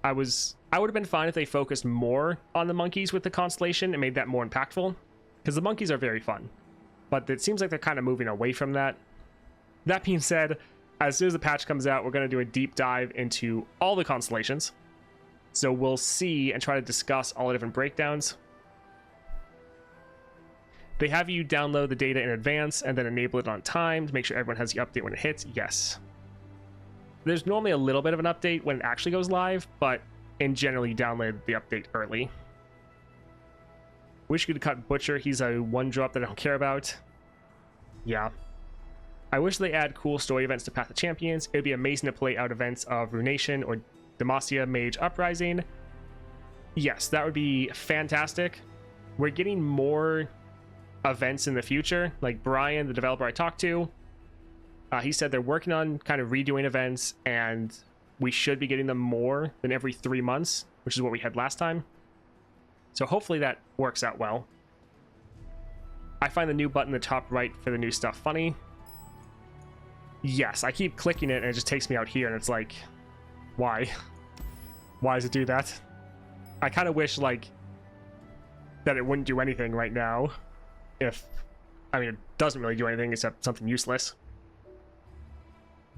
I would have been fine if they focused more on the monkeys with the constellation and made that more impactful, because the monkeys are very fun, but it seems like they're kind of moving away from that. That being said, as soon as the patch comes out, we're going to do a deep dive into all the constellations, so we'll see and try to discuss all the different breakdowns. They have you download the data in advance and then enable it on time to make sure everyone has the update when it hits. Yes. There's normally a little bit of an update when it actually goes live, but in general, you download the update early. Wish you could cut Butcher. He's a one drop that I don't care about. Yeah. I wish they add cool story events to Path of Champions. It'd be amazing to play out events of Ruination or Demacia Mage Uprising. Yes, that would be fantastic. We're getting more events in the future. Like Brian, the developer I talked to, he said they're working on kind of redoing events, and we should be getting them more than every 3 months, which is what we had last time. So hopefully that works out well. I find the new button in the top right for the new stuff funny. Yes, I keep clicking it and it just takes me out here, and it's like, why? Why does it do that? I kind of wish, like, that it wouldn't do anything right now. I mean, it doesn't really do anything except something useless.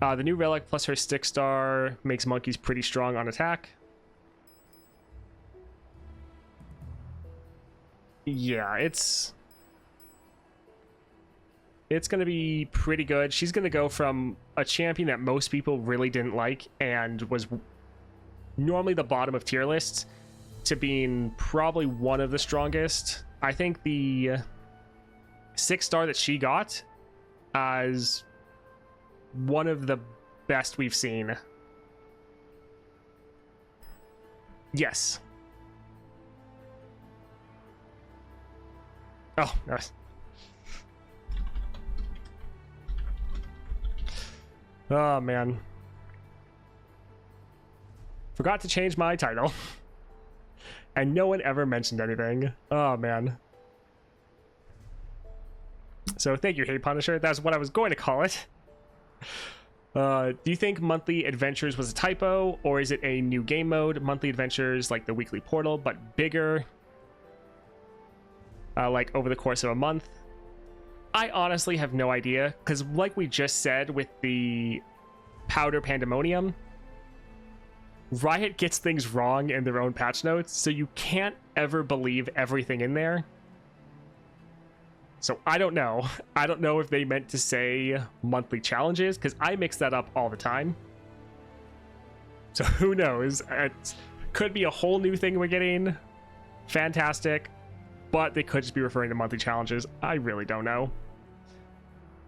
The new relic plus her stick star makes monkeys pretty strong on attack. Yeah, it's going to be pretty good. She's going to go from a champion that most people really didn't like and was normally the bottom of tier lists to being probably one of the strongest. I think the 6-star that she got is one of the best we've seen. Yes. Oh, nice. Oh, man. Forgot to change my title. And no one ever mentioned anything. Oh, man. So thank you, Hey Punisher. That's what I was going to call it. Do you think monthly adventures was a typo, or is it a new game mode? Monthly adventures like the weekly portal, but bigger, like over the course of a month? I honestly have no idea, because like we just said with the Powder Pandemonium, Riot gets things wrong in their own patch notes, so you can't ever believe everything in there. So I don't know. I don't know if they meant to say monthly challenges, because I mix that up all the time. So who knows? It could be a whole new thing we're getting. Fantastic. But they could just be referring to monthly challenges. I really don't know.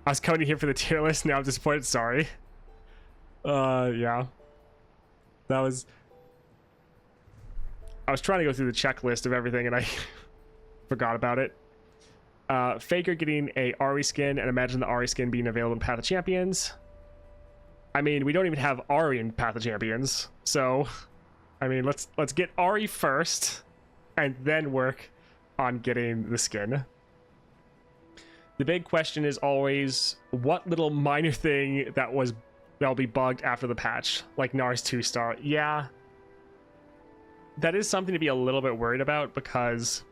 I was coming here for the tier list. Now I'm disappointed. Sorry. Yeah. That was... I was trying to go through the checklist of everything and I forgot about it. Faker getting a Ahri skin, and imagine the Ahri skin being available in Path of Champions. I mean, we don't even have Ahri in Path of Champions, so I mean, let's get Ahri first, and then work on getting the skin. The big question is always, what little minor thing that'll be bugged after the patch, like Nars 2-star? Yeah, that is something to be a little bit worried about, because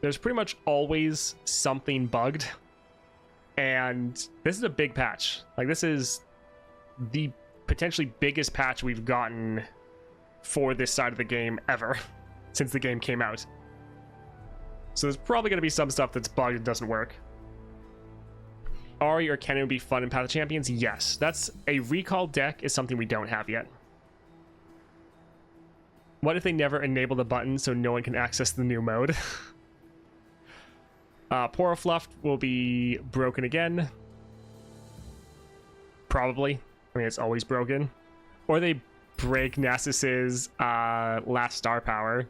there's pretty much always something bugged. And this is a big patch. Like, this is the potentially biggest patch we've gotten for this side of the game ever since the game came out. So there's probably going to be some stuff that's bugged and doesn't work. Ari or Kennen would be fun in Path of Champions? Yes. That's a recall deck is something we don't have yet. What if they never enable the button so no one can access the new mode? Porafluff will be broken again. Probably. I mean, it's always broken. Or they break Nasus's last star power.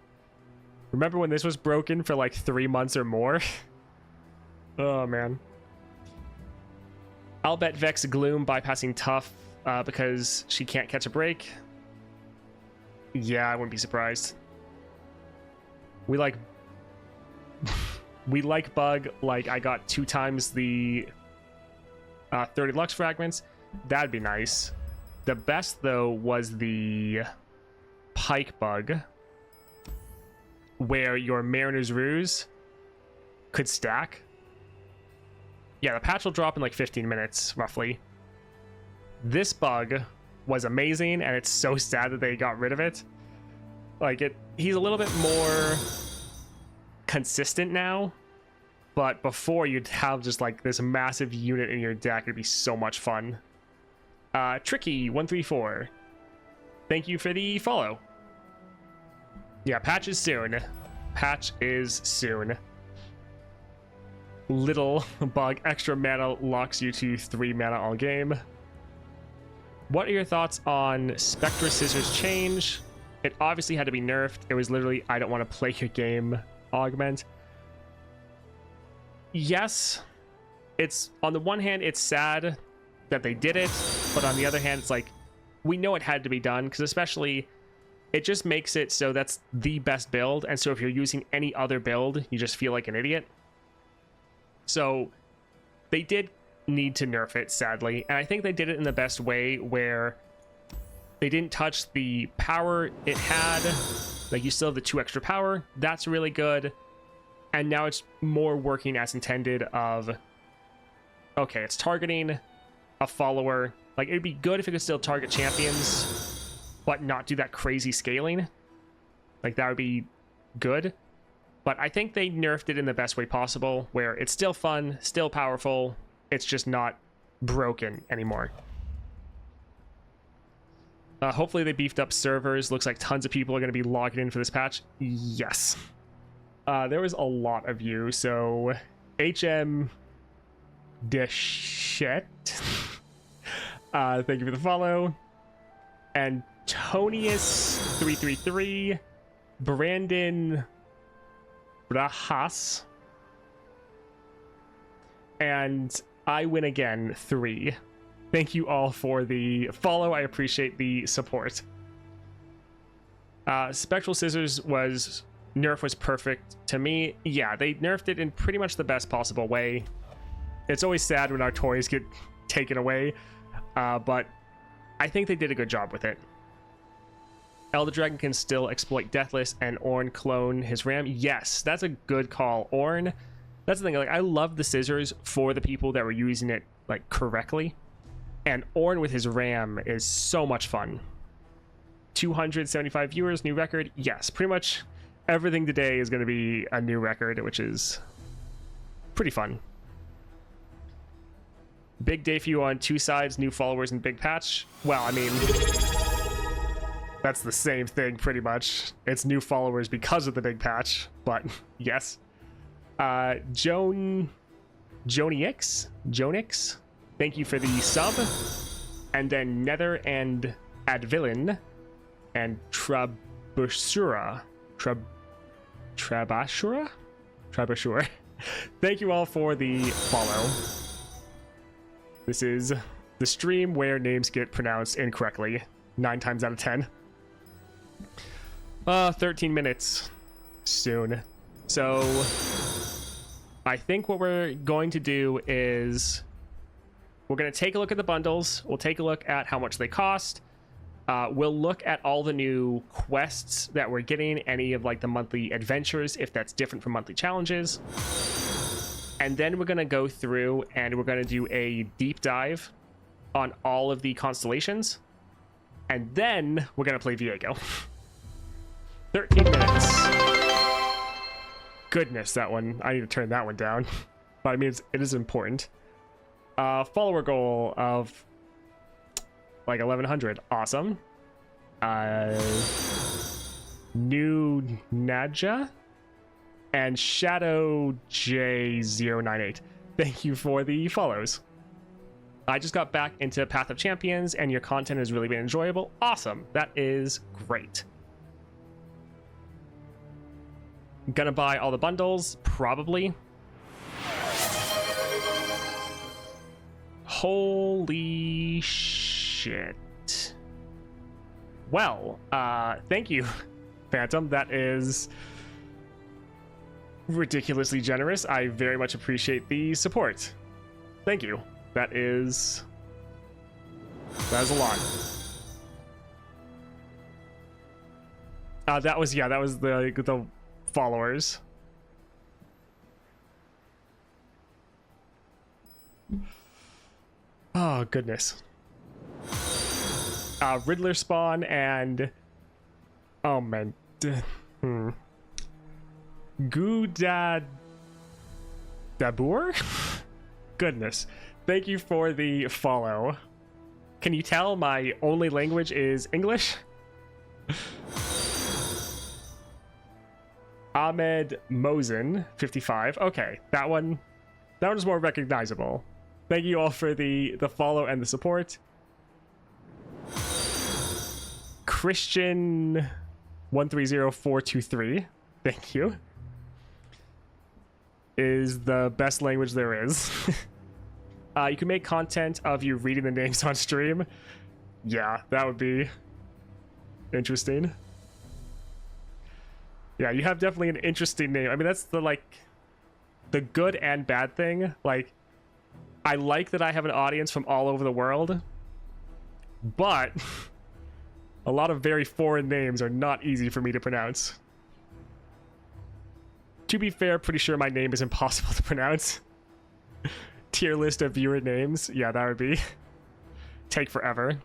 Remember when this was broken for like 3 months or more? Oh, man. I'll bet Vex Gloom bypassing Tough because she can't catch a break. Yeah, I wouldn't be surprised. We like... we like Bug. Like, I got 2 times the 30 Lux Fragments. That'd be nice. The best, though, was the Pike Bug, where your Mariner's Ruse could stack. Yeah, the patch will drop in like 15 minutes, roughly. This bug was amazing, and it's so sad that they got rid of it. Like, he's a little bit more consistent now, but before you'd have just like this massive unit in your deck. It'd be so much fun. Tricky134, thank you for the follow. Yeah, patch is soon. Patch is soon. Little bug, extra mana locks you to 3 mana all game. What are your thoughts on Spectra Scissors change? It obviously had to be nerfed. It was literally, I don't want to play your game augment. Yes, it's on the one hand, it's sad that they did it, but on the other hand, it's like, we know it had to be done, because especially it just makes it so that's the best build, and so if you're using any other build, you just feel like an idiot. So they did need to nerf it, sadly, and I think they did it in the best way, where they didn't touch the power it had. Like, you still have the 2 extra power. That's really good. And now it's more working as intended of, okay, it's targeting a follower. Like, it'd be good if it could still target champions, but not do that crazy scaling. Like, that would be good. But I think they nerfed it in the best way possible, where it's still fun, still powerful. It's just not broken anymore. Hopefully they beefed up servers. Looks like tons of people are going to be logging in for this patch. Yes. There was a lot of you. So HM Deschet. Thank you for the follow. Antonius333. Brandon Brahas. And I win again 3. Thank you all for the follow. I appreciate the support. Spectral Scissors nerf was perfect to me. Yeah, they nerfed it in pretty much the best possible way. It's always sad when our toys get taken away, but I think they did a good job with it. Elder Dragon can still exploit Deathless and Ornn clone his ram. Yes, that's a good call. Ornn, that's the thing. Like, I love the scissors for the people that were using it like correctly. And Ornn with his ram is so much fun. 275 viewers, new record. Yes, pretty much everything today is going to be a new record, which is pretty fun. Big day for you on 2 sides, new followers and big patch. Well, I mean, that's the same thing pretty much. It's new followers because of the big patch, but yes. Jonix, thank you for the sub. And then Nether and Advillain and Trabashura. Thank you all for the follow. This is the stream where names get pronounced incorrectly 9 times out of 10. 13 minutes soon. So I think what we're going to do is we're going to take a look at the bundles. We'll take a look at how much they cost. We'll look at all the new quests that we're getting, any of like the monthly adventures, if that's different from monthly challenges. And then we're going to go through and we're going to do a deep dive on all of the constellations. And then we're going to play Viego. 13 minutes. Goodness, that one. I need to turn that one down. But I mean, it is important. Follower goal of like 1100. Awesome. New Nadja and Shadow J098. Thank you for the follows. I just got back into Path of Champions and your content has really been enjoyable. Awesome. That is great. Gonna buy all the bundles? Probably. Holy shit. Well, thank you, Phantom. That is ridiculously generous. I very much appreciate the support. Thank you. That is a lot. That was the followers. Oh goodness. Riddler spawn and oh man. Gudad Dabur? Goodness. Thank you for the follow. Can you tell my only language is English? Ahmed Mosen, 55. Okay, that one is more recognizable. Thank you all for the follow and the support. Christian 130423. Thank you. Is the best language there is. You can make content of you reading the names on stream. Yeah, that would be interesting. Yeah, you have definitely an interesting name. I mean, that's the good and bad thing. Like, I like that I have an audience from all over the world, but a lot of very foreign names are not easy for me to pronounce. To be fair, pretty sure my name is impossible to pronounce. Tier list of viewer names. Yeah, that would be take forever.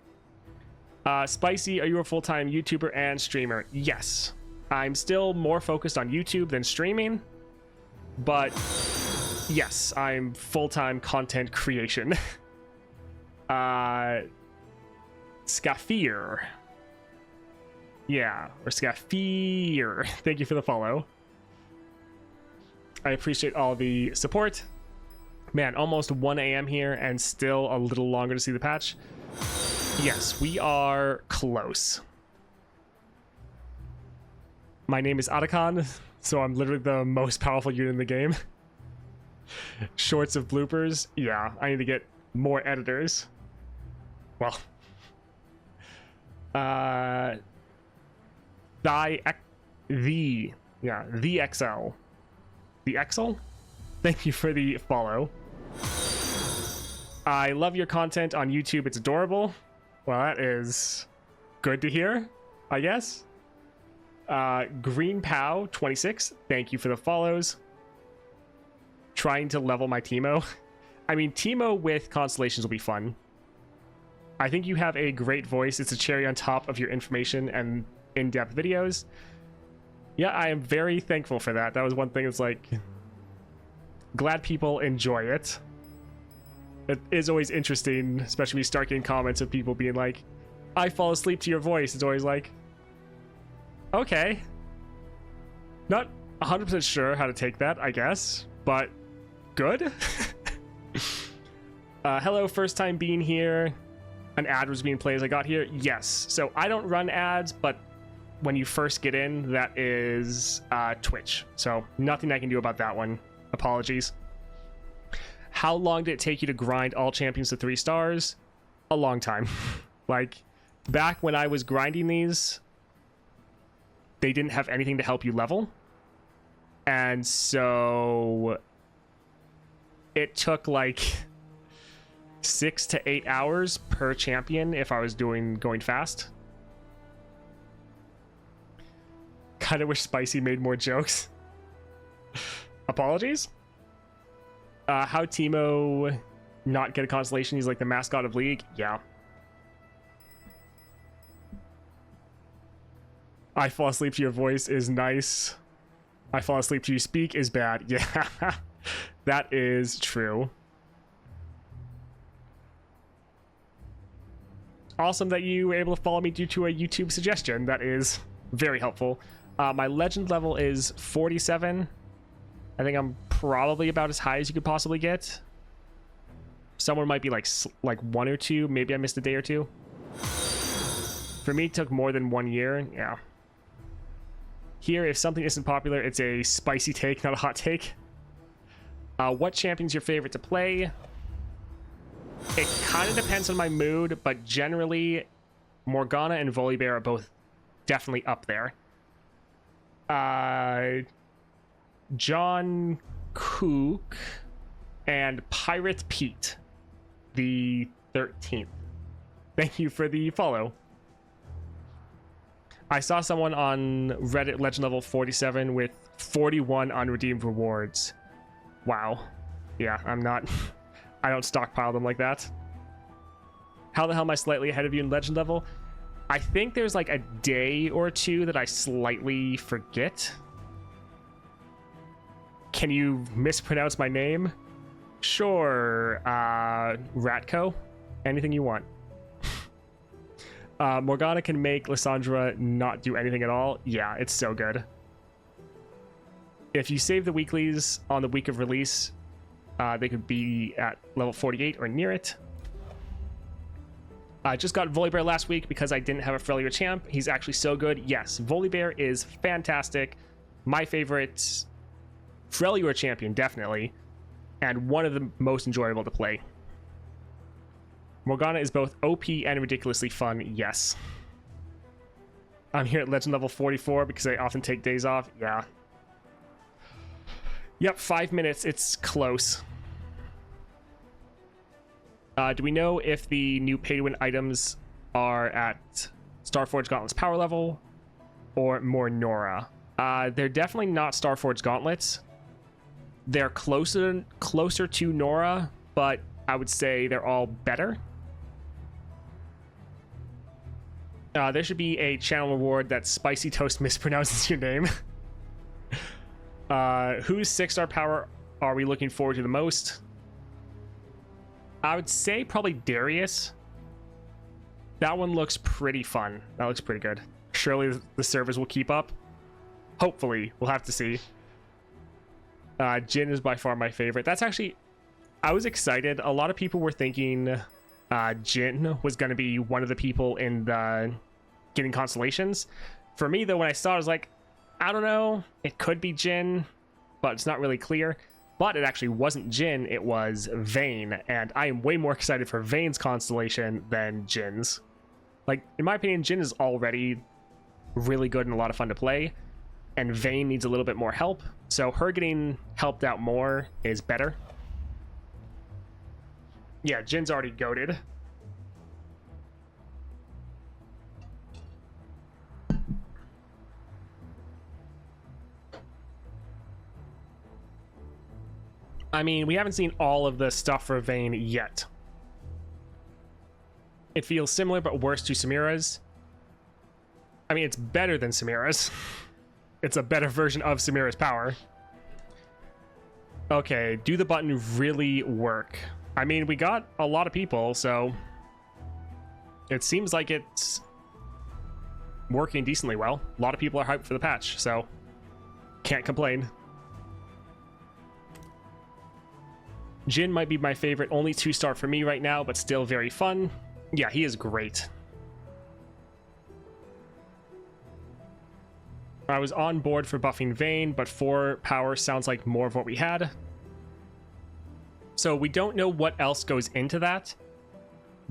Spicy, are you a full-time YouTuber and streamer? Yes. I'm still more focused on YouTube than streaming, but yes, I'm full-time content creation. Scafir. Yeah, or Scafir. Thank you for the follow. I appreciate all the support. Man, almost 1 a.m. here and still a little longer to see the patch. Yes, we are close. My name is Atakan, so I'm literally the most powerful unit in the game. Shorts of bloopers. Yeah, I need to get more editors. Well. The XL. The XL? Thank you for the follow. I love your content on YouTube. It's adorable. Well, that is good to hear, I guess. Green Pow 26. Thank you for the follows. Trying to level my Teemo. I mean, Teemo with constellations will be fun. I think you have a great voice. It's a cherry on top of your information and in-depth videos. Yeah, I am very thankful for that. That was one thing that's like, glad people enjoy it. It is always interesting, especially when you start getting comments of people being like, I fall asleep to your voice. It's always like, okay. Not 100% sure how to take that, I guess, but good. Hello, first time being here. An ad was being played as I got here. Yes, so I don't run ads, but when you first get in, that is Twitch. So nothing I can do about that one. Apologies. How long did it take you to grind all champions to 3 stars? A long time. Like, back when I was grinding these, they didn't have anything to help you level. And so it took like 6 to 8 hours per champion if I was going fast. kind of wish Spicy made more jokes. Apologies. How Teemo not get a Constellation? He's like the mascot of League. Yeah. I fall asleep to your voice is nice. I fall asleep to you speak is bad. Yeah, that is true. Awesome that you were able to follow me due to a YouTube suggestion. That is very helpful. My legend level is 47. I think I'm probably about as high as you could possibly get. Someone might be like 1 or 2. Maybe I missed a day or 2. For me, it took more than 1 year. Yeah. Here, if something isn't popular, it's a spicy take, not a hot take. What champion's your favorite to play? It kind of depends on my mood, but generally, Morgana and Volibear are both definitely up there. John Cook and Pirate Pete, the 13th. Thank you for the follow. I saw someone on Reddit legend level 47 with 41 unredeemed rewards. Wow. Yeah, I'm not... I don't stockpile them like that. How the hell am I slightly ahead of you in legend level? I think there's like a day or 2 that I slightly forget. Can you mispronounce my name? Sure. Ratko. Anything you want. Morgana can make Lissandra not do anything at all. Yeah, it's so good. If you save the weeklies on the week of release, they could be at level 48 or near it. I just got Volibear last week because I didn't have a Freljord champ. He's actually so good. Yes, Volibear is fantastic. My favorite Freljord champion, definitely. And one of the most enjoyable to play. Morgana is both OP and ridiculously fun, yes. I'm here at legend level 44 because I often take days off. Yeah. Yep, 5 minutes. It's close. Do we know if the new pay-to-win items are at Starforged Gauntlet's power level or more Norra? They're definitely not Starforged Gauntlets. They're closer to Norra, but I would say they're all better. There should be a channel reward that Spicy Toast mispronounces your name. Whose 6-star power are we looking forward to the most? I would say probably Darius. That one looks pretty fun. That looks pretty good. Surely the servers will keep up. Hopefully. We'll have to see. Jin is by far my favorite. That's actually... I was excited. A lot of people were thinking Jin was going to be one of the people in the getting constellations. For me, though, when I saw it, I was like, I don't know. It could be Jin, but it's not really clear. But it actually wasn't Jin, it was Vayne, and I am way more excited for Vayne's constellation than Jin's. Like, in my opinion, Jin is already really good and a lot of fun to play, and Vayne needs a little bit more help, so her getting helped out more is better. Yeah, Jin's already goated. I mean, we haven't seen all of the stuff for Vayne yet. It feels similar but worse to Samira's. I mean, it's better than Samira's. It's a better version of Samira's power. Okay, do the button really work? I mean, we got a lot of people, so it seems like it's working decently well. A lot of people are hyped for the patch, so can't complain. Jin might be my favorite, only 2-star for me right now, but still very fun. Yeah, he is great. I was on board for buffing Vayne, but 4 power sounds like more of what we had. So we don't know what else goes into that,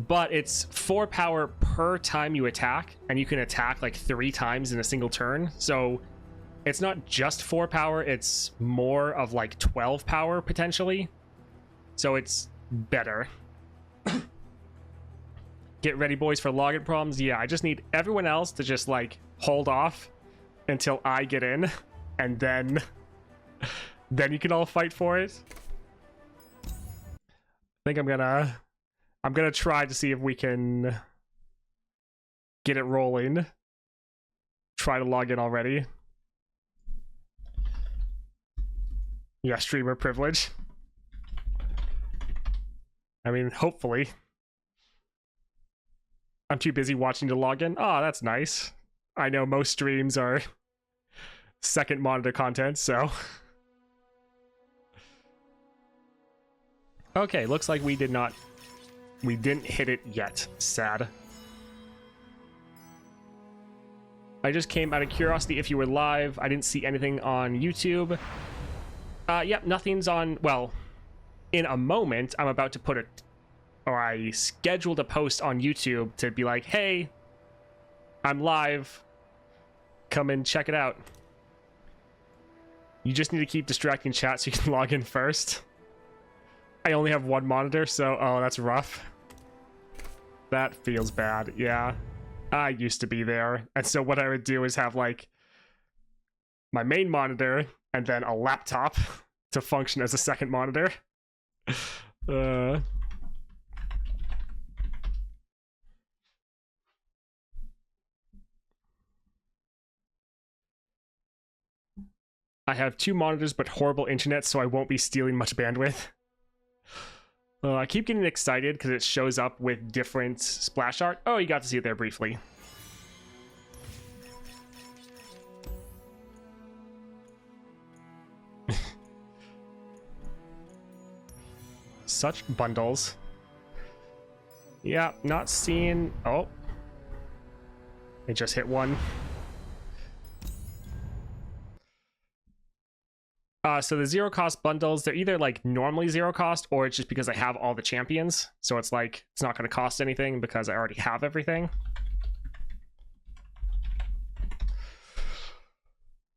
but it's 4 power per time you attack, and you can attack like 3 times in a single turn. So it's not just 4 power, it's more of like 12 power potentially. So it's better. Get ready, boys, for login problems. Yeah, I just need everyone else to just like hold off until I get in, and then you can all fight for it. I think I'm gonna try to see if we can get it rolling. Try to log in already. Yeah, streamer privilege. I mean, hopefully. I'm too busy watching to log in. Oh, that's nice. I know most streams are second monitor content, so. Okay, looks like we didn't hit it yet. Sad. I just came out of curiosity if you were live. I didn't see anything on YouTube. Yep, nothing's on. Well, in a moment, I'm about to put I scheduled a post on YouTube to be like, hey, I'm live. Come and check it out. You just need to keep distracting chat so you can log in first. I only have one monitor, so, oh, that's rough. That feels bad, yeah. I used to be there, and so what I would do is have, like, my main monitor, and then a laptop to function as a second monitor. I have 2 monitors, but horrible internet, so I won't be stealing much bandwidth. I keep getting excited because it shows up with different splash art. Oh, you got to see it there briefly. Such bundles. Yeah, not seeing... Oh. It just hit one. So the zero cost bundles, they're either like normally zero cost or it's just because I have all the champions. So it's like, it's not going to cost anything because I already have everything.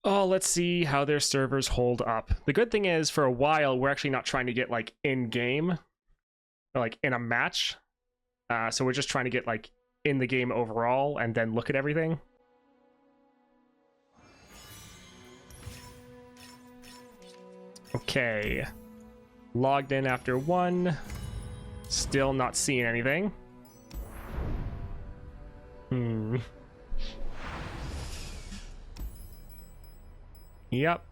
Oh, let's see how their servers hold up. The good thing is for a while, we're actually not trying to get like in game, or like in a match. So we're just trying to get like in the game overall and then look at everything. Okay, logged in after 1, still not seeing anything. Yep,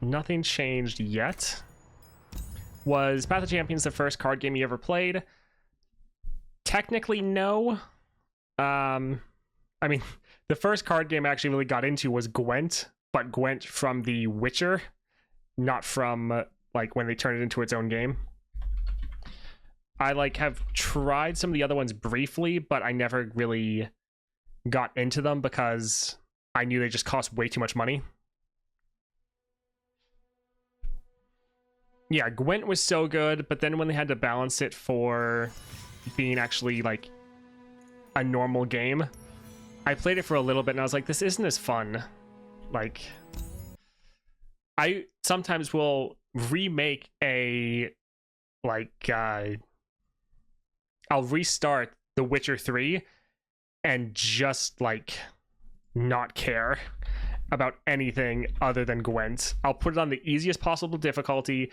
nothing changed yet. Was Path of Champions the first card game you ever played? Technically, no. I mean, the first card game I actually really got into was Gwent, but Gwent from The Witcher. Not from like when they turned it into its own game. I like have tried some of the other ones briefly, but I never really got into them because I knew they just cost way too much money. Yeah, Gwent was so good, but then when they had to balance it for being actually like a normal game, I played it for a little bit and I was like, this isn't as fun. Like, I sometimes will remake a, like, I'll restart The Witcher 3 and just, like, not care about anything other than Gwent. I'll put it on the easiest possible difficulty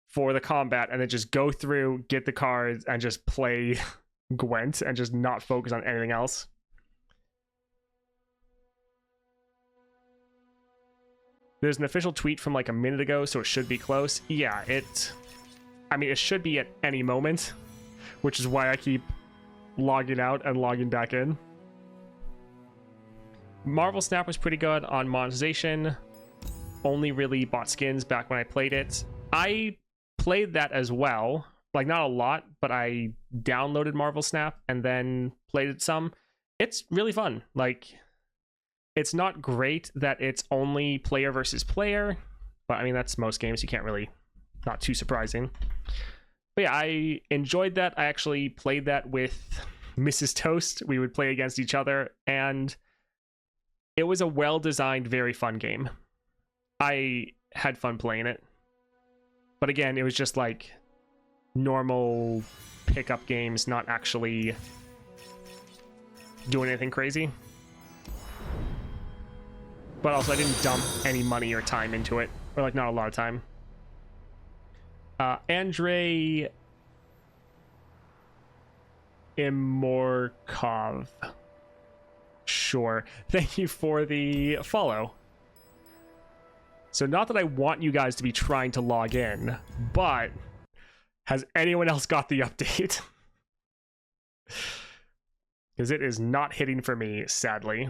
for the combat and then just go through, get the cards, and just play Gwent and just not focus on anything else. There's an official tweet from like a minute ago, so it should be close. Yeah, I mean, it should be at any moment, which is why I keep logging out and logging back in. Marvel Snap was pretty good on monetization. Only really bought skins back when I played it. I played that as well. Like, not a lot, but I downloaded Marvel Snap and then played it some. It's really fun. Like, it's not great that it's only player versus player, but I mean, that's most games. You can't really, not too surprising. But yeah, I enjoyed that. I actually played that with Mrs. Toast. We would play against each other, and it was a well-designed, very fun game. I had fun playing it. But again, it was just like normal pickup games, not actually doing anything crazy. But also I didn't dump any money or time into it. Or like not a lot of time. Andrei Imorkov. Sure. Thank you for the follow. So not that I want you guys to be trying to log in, but has anyone else got the update? Because it is not hitting for me, sadly.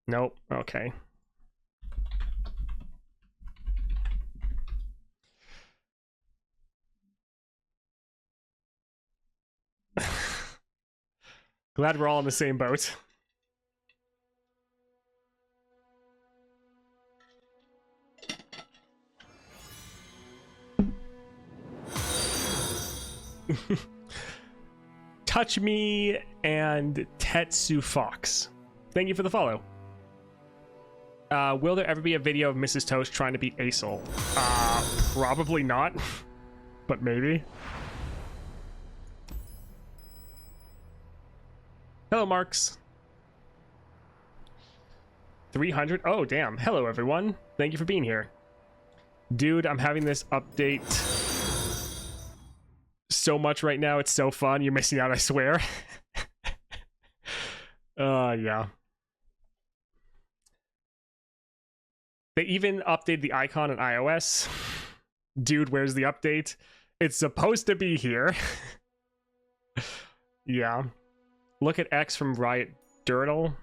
Nope. Okay. Glad we're all in the same boat. Touch Me and Tetsu Fox. Thank you for the follow. Will there ever be a video of Mrs. Toast trying to beat Asol? Probably not, but maybe. Hello, Marks. 300. Oh, damn. Hello, everyone. Thank you for being here. Dude, I'm having this update so much right now. It's so fun. You're missing out, I swear. Yeah. They even updated the icon on iOS. Dude, where's the update? It's supposed to be here. Yeah. Look at X from Riot Dirtle.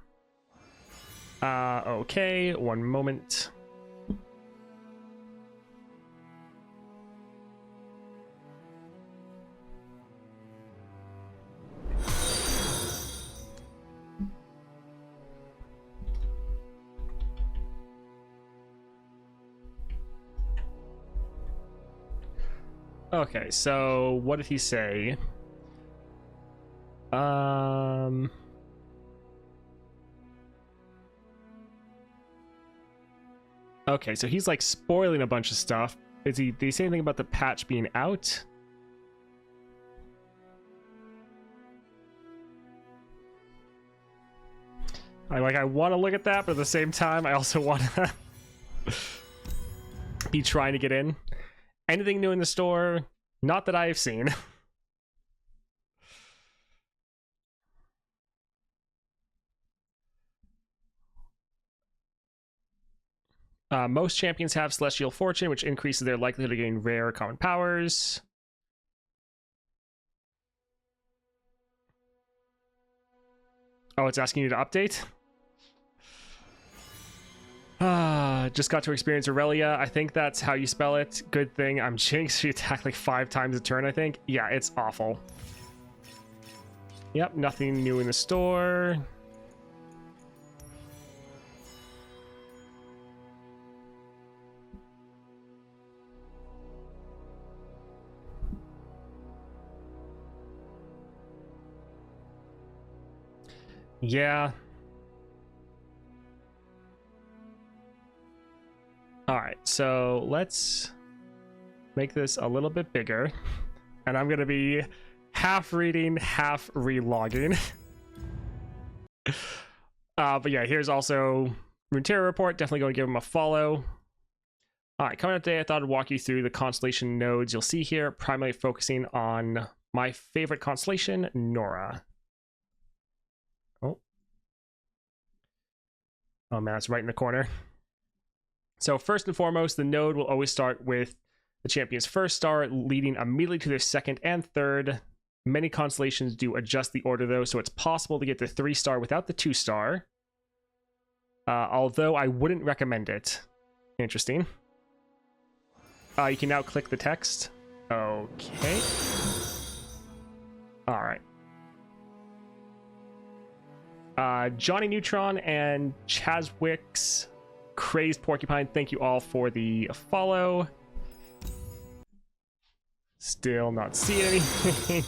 Okay, one moment. Okay, so what did he say? Okay, so he's like spoiling a bunch of stuff. Did he say anything about the patch being out? I want to look at that, but at the same time, I also want to be trying to get in. Anything new in the store? Not that I've seen. Most champions have Celestial Fortune, which increases their likelihood of getting rare common powers. Oh, it's asking you to update? Just got to experience Aurelia. I think that's how you spell it. Good thing I'm Jinx. She attacked like 5 times a turn, I think. Yeah, it's awful. Yep, nothing new in the store. Yeah. Alright, so let's make this a little bit bigger. And I'm going to be half reading, half re-logging. But yeah, here's also Runeterra report. Definitely going to give him a follow. Alright, coming up today, I thought I'd walk you through the Constellation nodes you'll see here, primarily focusing on my favorite Constellation, Norra. Oh man, it's right in the corner. So first and foremost, the node will always start with the champion's first star, leading immediately to their second and third. Many constellations do adjust the order though, so it's possible to get the 3-star without the 2-star. Although I wouldn't recommend it. Interesting. You can now click the text. Okay. Alright. Johnny Neutron and Chaswick's Crazed Porcupine, thank you all for the follow. Still not seeing anything.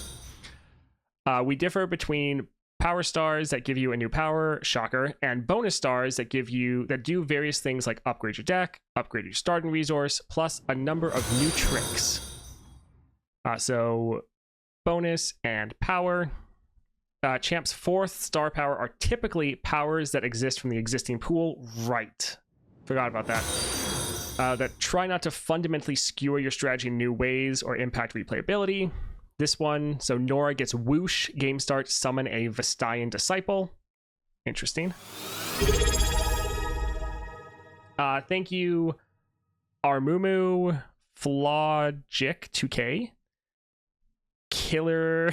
We differ between power stars that give you a new power, shocker, and bonus stars that do various things like upgrade your deck, upgrade your starting resource, plus a number of new tricks. So bonus and power. Champ's 4th star power are typically powers that exist from the existing pool. Right. Forgot about that. That try not to fundamentally skewer your strategy in new ways or impact replayability. This one, so Norra gets Whoosh, game start, summon a Vestian Disciple. Interesting. Thank you, Armumu, Flagic 2K, Killer.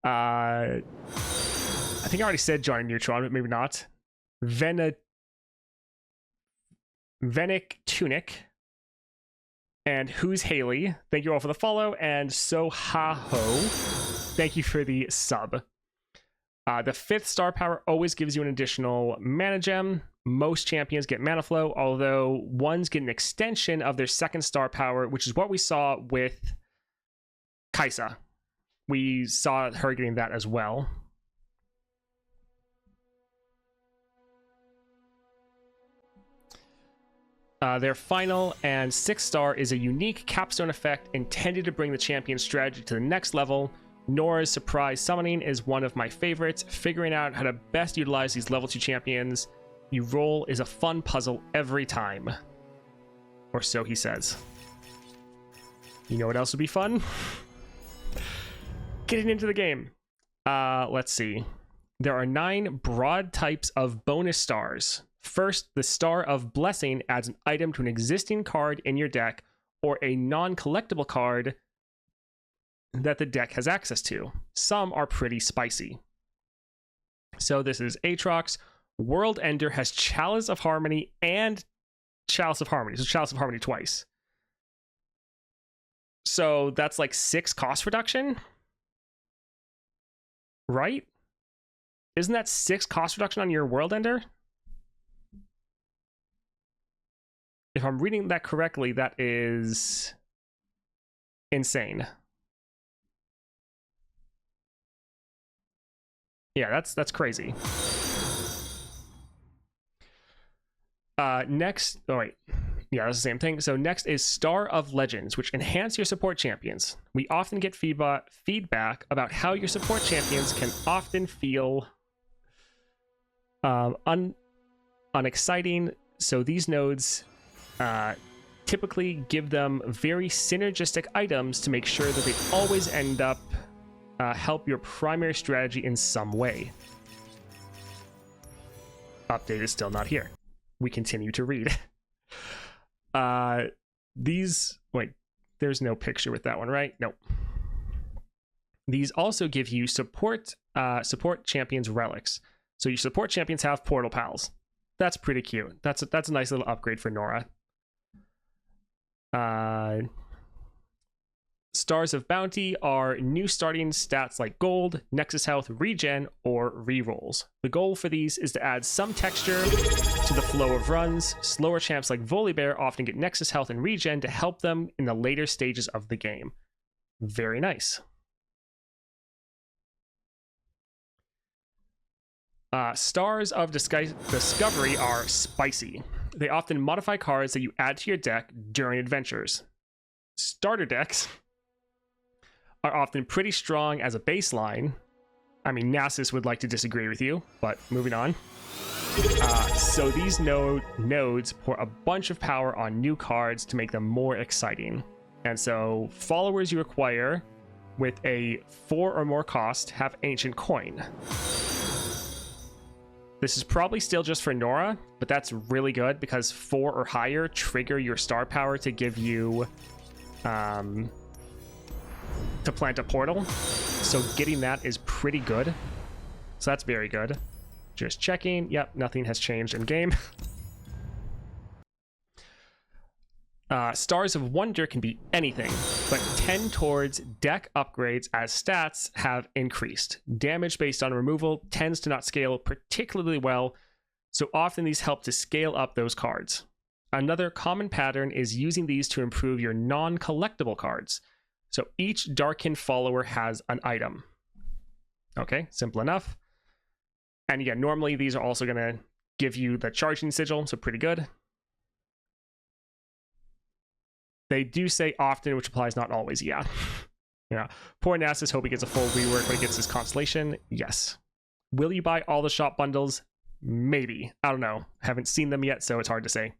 I think I already said join Neutron, but maybe not. Venic Tunic, and Who's Haley. Thank you all for the follow, and So Ha Ho. Thank you for the sub. The 5th star power always gives you an additional mana gem. Most champions get mana flow, although ones get an extension of their 2nd star power, which is what we saw with Kaisa. We saw her getting that as well. Their final and 6th star is a unique capstone effect intended to bring the champion's strategy to the next level. Norra's surprise summoning is one of my favorites. Figuring out how to best utilize these level 2 champions you roll is a fun puzzle every time. Or so he says. You know what else would be fun? Getting into the game. Let's see. There are 9 broad types of bonus stars. First, the Star of Blessing adds an item to an existing card in your deck or a non-collectible card that the deck has access to. Some are pretty spicy. So this is Aatrox. World Ender has Chalice of Harmony and Chalice of Harmony. So Chalice of Harmony twice. So that's like 6 cost reduction? Right? Isn't that 6 cost reduction on your World Ender? If I'm reading that correctly, that is insane. Yeah, that's crazy. Next, oh wait. Yeah, that's the same thing. So next is Star of Legends, which enhance your support champions. We often get feedback about how your support champions can often feel unexciting. So these nodes typically give them very synergistic items to make sure that they always end up help your primary strategy in some way. Update is still not here. We continue to read. Wait, there's no picture with that one, right? Nope. These also give you support champions relics. So your support champions have portal pals. That's pretty cute. That's a nice little upgrade for Norra. Stars of Bounty are new starting stats like gold, Nexus health, regen, or rerolls. The goal for these is to add some texture to the flow of runs. Slower champs like Volibear often get Nexus health and regen to help them in the later stages of the game. Very nice. Stars of Discovery are spicy. They often modify cards that you add to your deck during adventures. Starter decks are often pretty strong as a baseline. I mean, Nasus would like to disagree with you, but moving on. So these nodes pour a bunch of power on new cards to make them more exciting. And so followers you acquire with a 4 or more cost have Ancient Coin. This is probably still just for Norra, but that's really good because 4 or higher trigger your star power to give you to plant a portal. So getting that is pretty good. So that's very good. Just checking. Yep, nothing has changed in game. Stars of Wonder can be anything, but tend towards deck upgrades as stats have increased. Damage based on removal tends to not scale particularly well, so often these help to scale up those cards. Another common pattern is using these to improve your non-collectible cards. So each Darkin follower has an item. Okay, simple enough. And again, normally these are also going to give you the charging sigil, so pretty good. They do say often, which applies not always, yeah. Yeah. Poor Nasus hope he gets a full rework when he gets his Constellation. Yes. Will you buy all the shop bundles? Maybe. I don't know. Haven't seen them yet, so it's hard to say.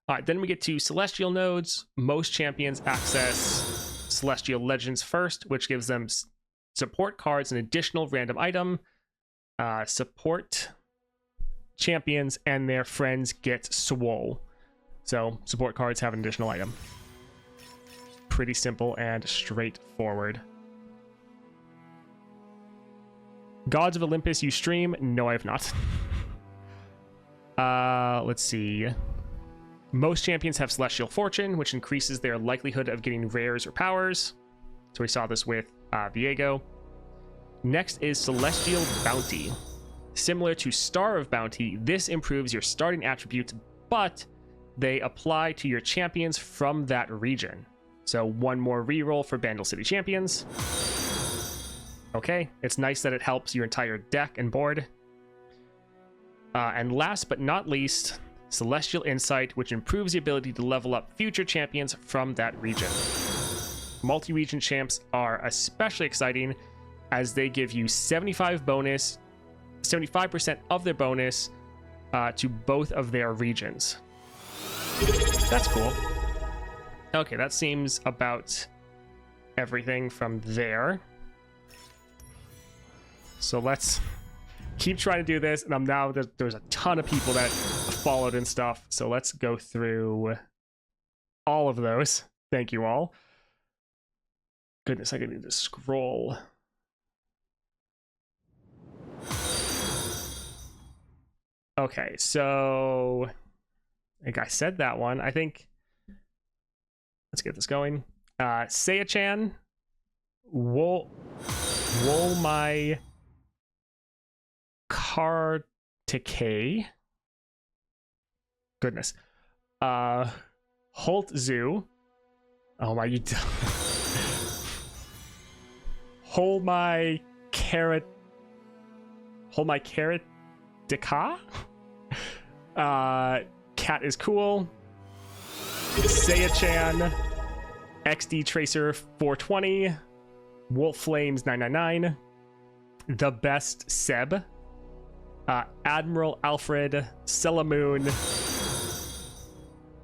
All right, then we get to Celestial nodes. Most champions access Celestial Legends first, which gives them support cards, an additional random item. Support champions and their friends get swole. So support cards have an additional item. Pretty simple and straightforward. Gods of Olympus, you stream? No, I have not. Let's see. Most champions have Celestial Fortune, which increases their likelihood of getting rares or powers. So we saw this with Viego. Next is Celestial Bounty. Similar to Star of Bounty, this improves your starting attributes, but they apply to your champions from that region. So one more reroll for Bandle City champions. Okay, it's nice that it helps your entire deck and board. And last but not least, Celestial Insight, which improves the ability to level up future champions from that region. Multi-region champs are especially exciting as they give you 75% of their bonus to both of their regions. That's cool. Okay, that seems about everything from there. So let's keep trying to do this. And now there's a ton of people that followed and stuff. So let's go through all of those. Thank you all. Goodness, I need to scroll. Okay, so I think I said that one. I think let's get this going. Saya-chan, my Kartike. Goodness. Holt Zoo. Oh my, you Hold my carrot. Hold my carrot. Deka? Cat is cool. Saya-chan. XD Tracer 420. Wolf Flames 999. The Best Seb. Admiral Alfred. Selamoon.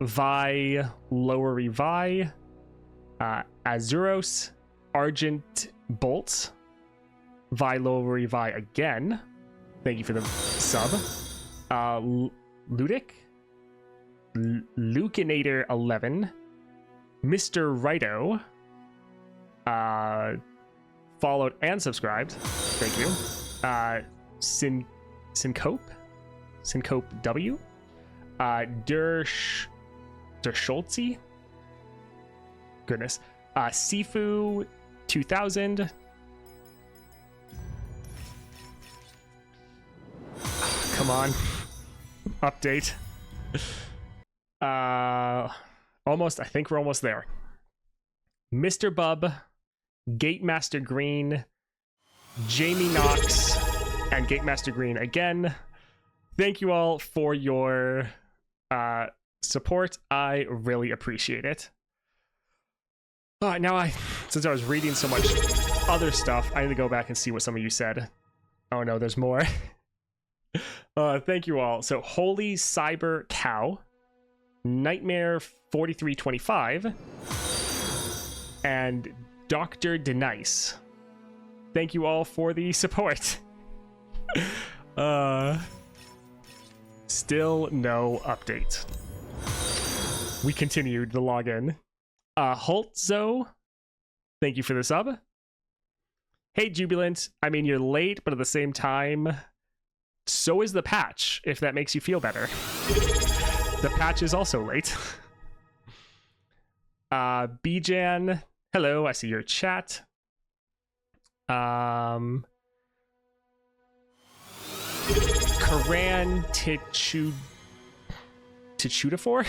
Vi. Lowery Vi. Azuros. Argent Bolt. Vi Lowery Vi again. Thank you for the sub. Ludic. Lucinator 11. Mr. Righto. Followed and subscribed. Thank you. Syncope W. Derscholtzy. Goodness. Sifu 2000. Come on. Update. Almost. I think we're almost there. Mr. Bub, Gatemaster Green, Jamie Knox, and Gatemaster Green again. Thank you all for your support. I really appreciate it. Now since I was reading so much other stuff, I need to go back and see what some of you said. Oh no, there's more. Thank you all. So Holy Cyber Cow, Nightmare 4325, and Dr. Denice. Thank you all for the support. Still no update. We continued the login. Holtzo, thank you for the sub. Hey Jubilant, I mean you're late, but at the same time, so is the patch, if that makes you feel better. The patch is also late. Bijan, hello, I see your chat. Karan Tichudafor?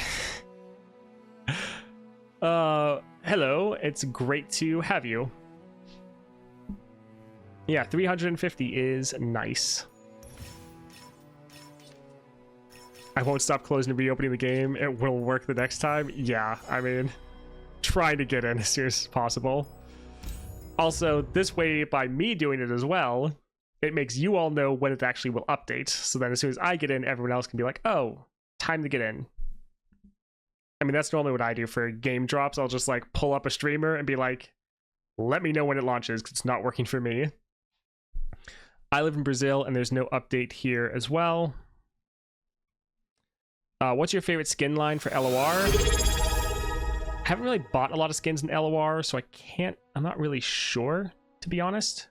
Hello, it's great to have you. Yeah, 350 is nice. I won't stop closing and reopening the game. It will work the next time. Yeah, I mean, trying to get in as soon as possible. Also, this way, by me doing it as well, it makes you all know when it actually will update. So then as soon as I get in, everyone else can be like, oh, time to get in. I mean, that's normally what I do for game drops. I'll just like pull up a streamer and be like, let me know when it launches, because it's not working for me. I live in Brazil and there's no update here as well. What's your favorite skin line for LOR? I haven't really bought a lot of skins in LOR, so I'm not really sure, to be honest.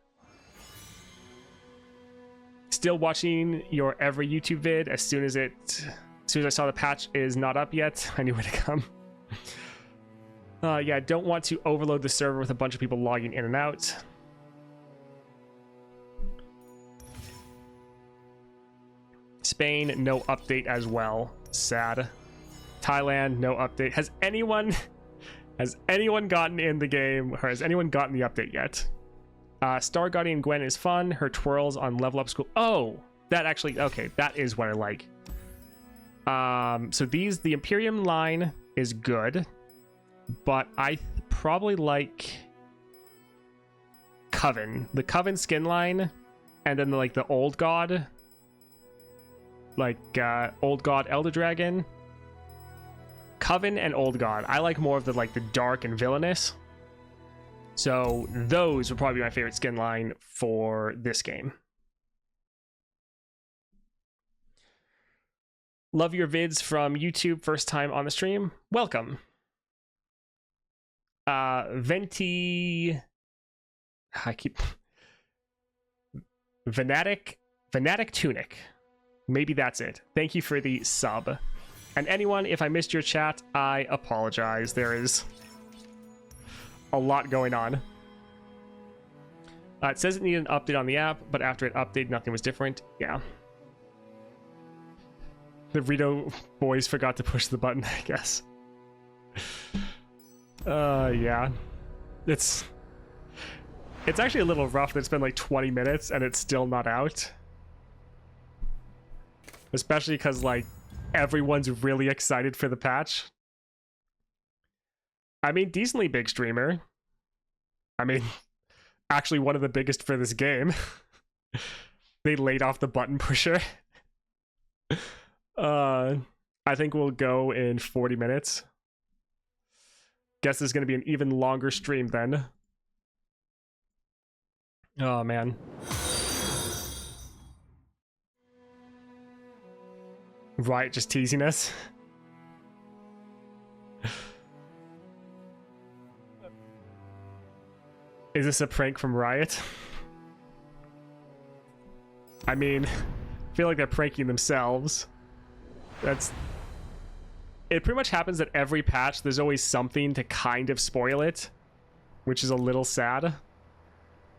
Still watching your every YouTube vid. As soon as I saw the patch is not up yet, I knew where to come. Yeah, don't want to overload the server with a bunch of people logging in and out. Spain, no update as well. Sad. Thailand, no update. Has anyone gotten in the game, or has anyone gotten the update yet? Star Guardian Gwen is fun. Her twirls on level up school. Oh, that actually, okay, that is what I like. So the Imperium line is good, but I probably like Coven. The Coven skin line, and then like the Old God, like Old God Elder Dragon. Coven and Old God. I like more of the like the dark and villainous. So those would probably be my favorite skin line for this game. Love your vids from YouTube. First time on the stream. Welcome. Venti. Venatic Tunic. Maybe that's it. Thank you for the sub. And anyone, if I missed your chat, I apologize. There is a lot going on. It says it needed an update on the app, but after it updated, nothing was different. Yeah. The Rito boys forgot to push the button, I guess. Yeah. It's actually a little rough that it's been like 20 minutes and it's still not out. Especially because, like, everyone's really excited for the patch. I mean, decently big streamer. I mean, actually one of the biggest for this game. They laid off the button pusher. I think we'll go in 40 minutes. Guess there's going to be an even longer stream then. Oh, man. Riot just teasing us. Is this a prank from Riot? I mean, I feel like they're pranking themselves. It pretty much happens at every patch. There's always something to kind of spoil it, which is a little sad.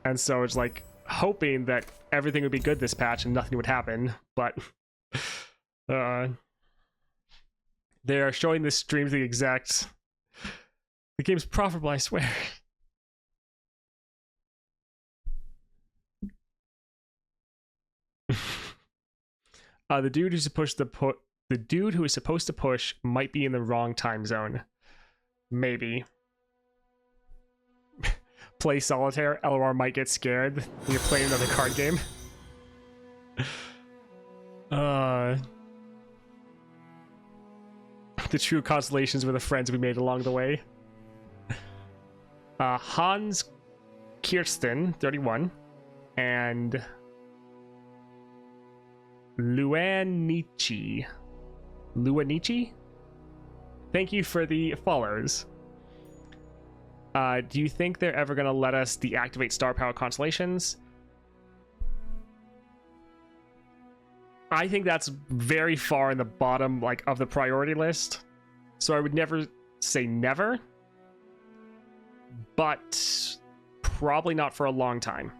And so it's like hoping that everything would be good this patch and nothing would happen, but they are showing this stream to the execs. The game's profitable, I swear. The dude who's supposed to push might be in the wrong time zone. Maybe. Play solitaire. LOR might get scared when you're playing another card game. The true constellations were the friends we made along the way. Hans Kirsten, 31, and Luanichi. Thank you for the follows. Do you think they're ever going to let us deactivate star power constellations? I think that's very far in the bottom, like, of the priority list. So I would never say never, but probably not for a long time.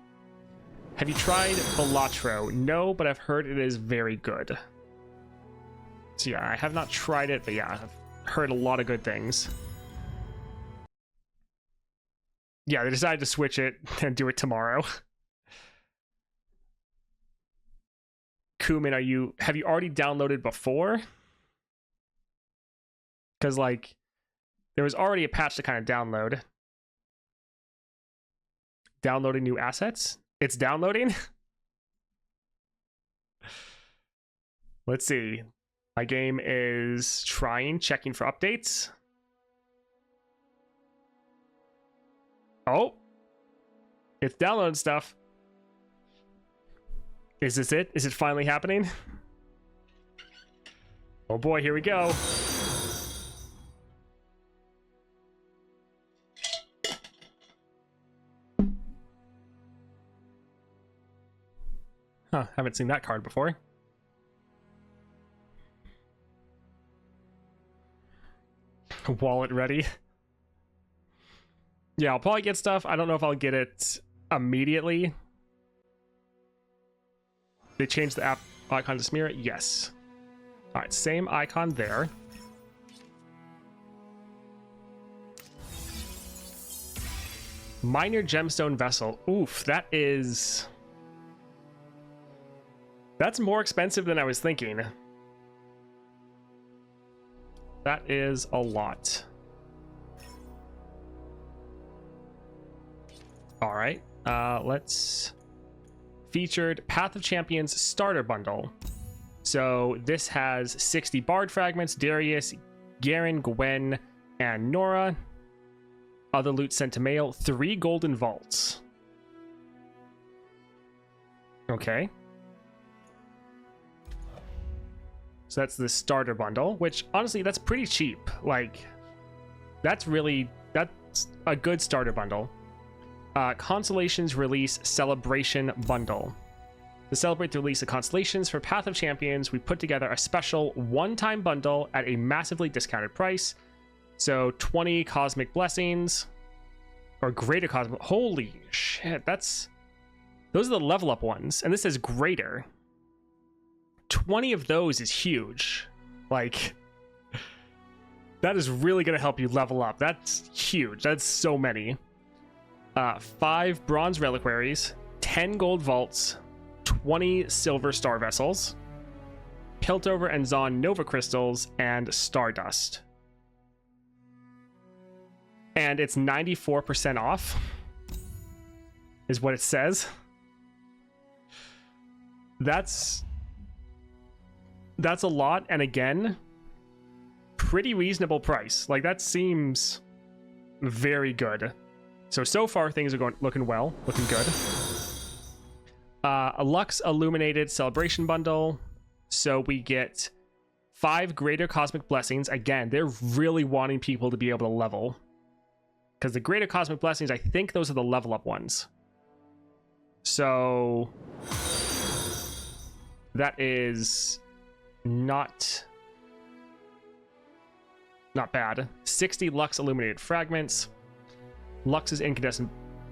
Have you tried Balatro? No, but I've heard it is very good. So yeah, I have not tried it, but yeah, I've heard a lot of good things. Yeah, they decided to switch it and do it tomorrow. Kumin, have you already downloaded before? Because, like, There was already a patch to kind of download. Downloading new assets. It's downloading. Let's see. My game is checking for updates. Oh, it's downloading stuff. Is this it? Is it finally happening? Oh boy, here we go. Huh, haven't seen that card before. Wallet ready. Yeah, I'll probably get stuff. I don't know if I'll get it immediately. They changed the app icon to Samira? Yes. Alright, same icon there. Minor gemstone vessel. Oof, that's more expensive than I was thinking. That is a lot. All right, let's featured Path of Champions starter bundle. So this has 60 Bard fragments, Darius, Garen, Gwen, and Norra. Other loot sent to mail, 3 golden vaults. Okay. So that's the starter bundle, which honestly, that's pretty cheap. Like, that's a good starter bundle. Constellations release celebration bundle. To celebrate the release of Constellations for Path of Champions, we put together a special one-time bundle at a massively discounted price. So 20 cosmic blessings or greater cosmic. Holy shit, those are the level up ones, and this is greater. 20 of those is huge. Like, that is really going to help you level up. That's huge. That's so many. 5 bronze reliquaries, 10 gold vaults, 20 silver star vessels, Piltover and Zon Nova crystals, and Stardust. And it's 94% off, is what it says. That's a lot, and again, pretty reasonable price. Like, that seems very good. So far things are looking well, looking good. A Lux Illuminated Celebration Bundle. So we get 5 greater cosmic blessings. Again, they're really wanting people to be able to level, because the greater cosmic blessings, I think those are the level up ones. So that is not bad. 60 Lux Illuminated Fragments, Lux's Incandescent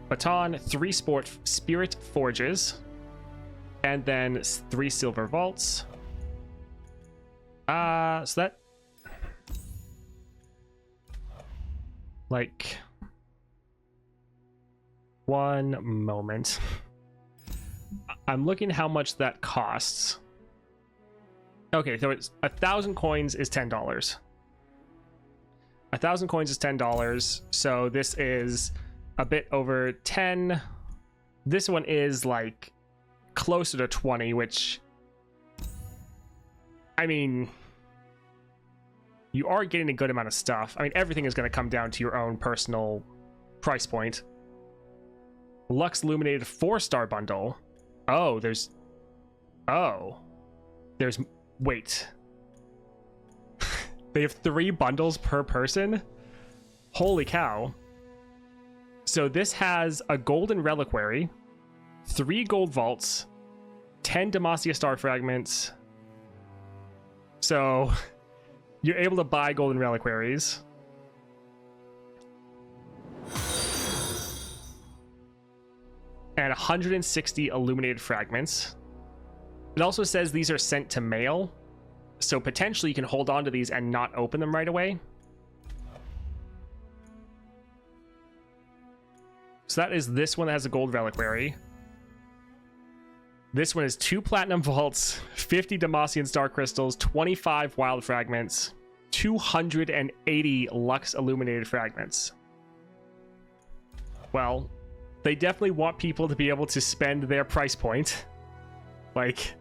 Baton, 3 Spirit Forges, and then 3 Silver Vaults. So that, like, one moment. I'm looking how much that costs. Okay, so it's 1,000 coins is $10. 1,000 coins is $10. So this is a bit over 10. This one is like closer to 20, which, I mean, you are getting a good amount of stuff. I mean, everything is going to come down to your own personal price point. Lux Illuminated 4-star bundle. Wait. They have 3 bundles per person? Holy cow. So this has a golden reliquary, 3 gold vaults, 10 Demacia star fragments. So you're able to buy golden reliquaries. And 160 illuminated fragments. It also says these are sent to mail, so potentially you can hold on to these and not open them right away. So that is this one that has a gold reliquary. This one is 2 platinum vaults, 50 Demacian star crystals, 25 wild fragments, 280 Lux Illuminated Fragments. Well, they definitely want people to be able to spend their price point. Like,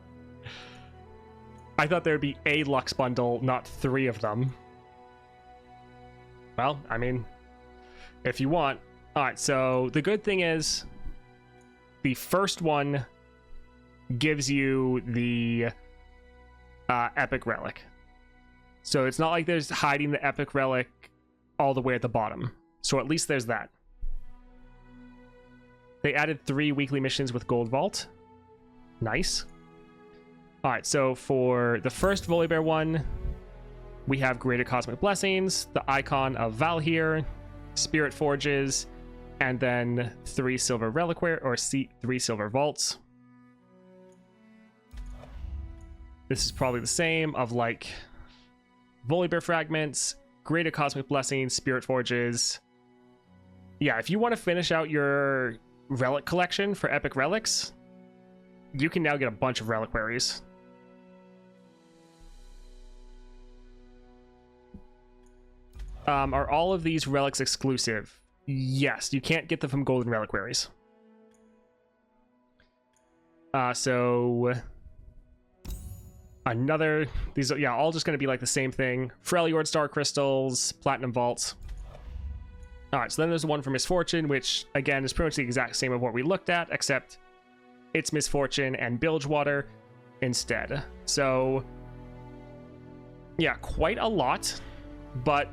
I thought there'd be a Lux bundle, not 3 of them. Well, I mean, if you want. Alright, so the good thing is the first one gives you the epic relic. So it's not like there's hiding the epic relic all the way at the bottom. So at least there's that. They added 3 weekly missions with Gold Vault. Nice. Alright, so for the first Volibear one, we have Greater Cosmic Blessings, the Icon of Valhir, Spirit Forges, and then 3 Silver Reliquary, or 3 Silver Vaults. This is probably the same of like Volibear Fragments, Greater Cosmic Blessings, Spirit Forges. Yeah, if you want to finish out your relic collection for epic relics, you can now get a bunch of reliquaries. Are all of these relics exclusive? Yes, you can't get them from golden reliquaries. So another, these are, yeah, all just going to be like the same thing. Freljord Star Crystals, Platinum Vaults. Alright, so then there's the one for Misfortune, which, again, is pretty much the exact same of what we looked at, except it's Misfortune and Bilgewater instead. So, yeah, quite a lot. But,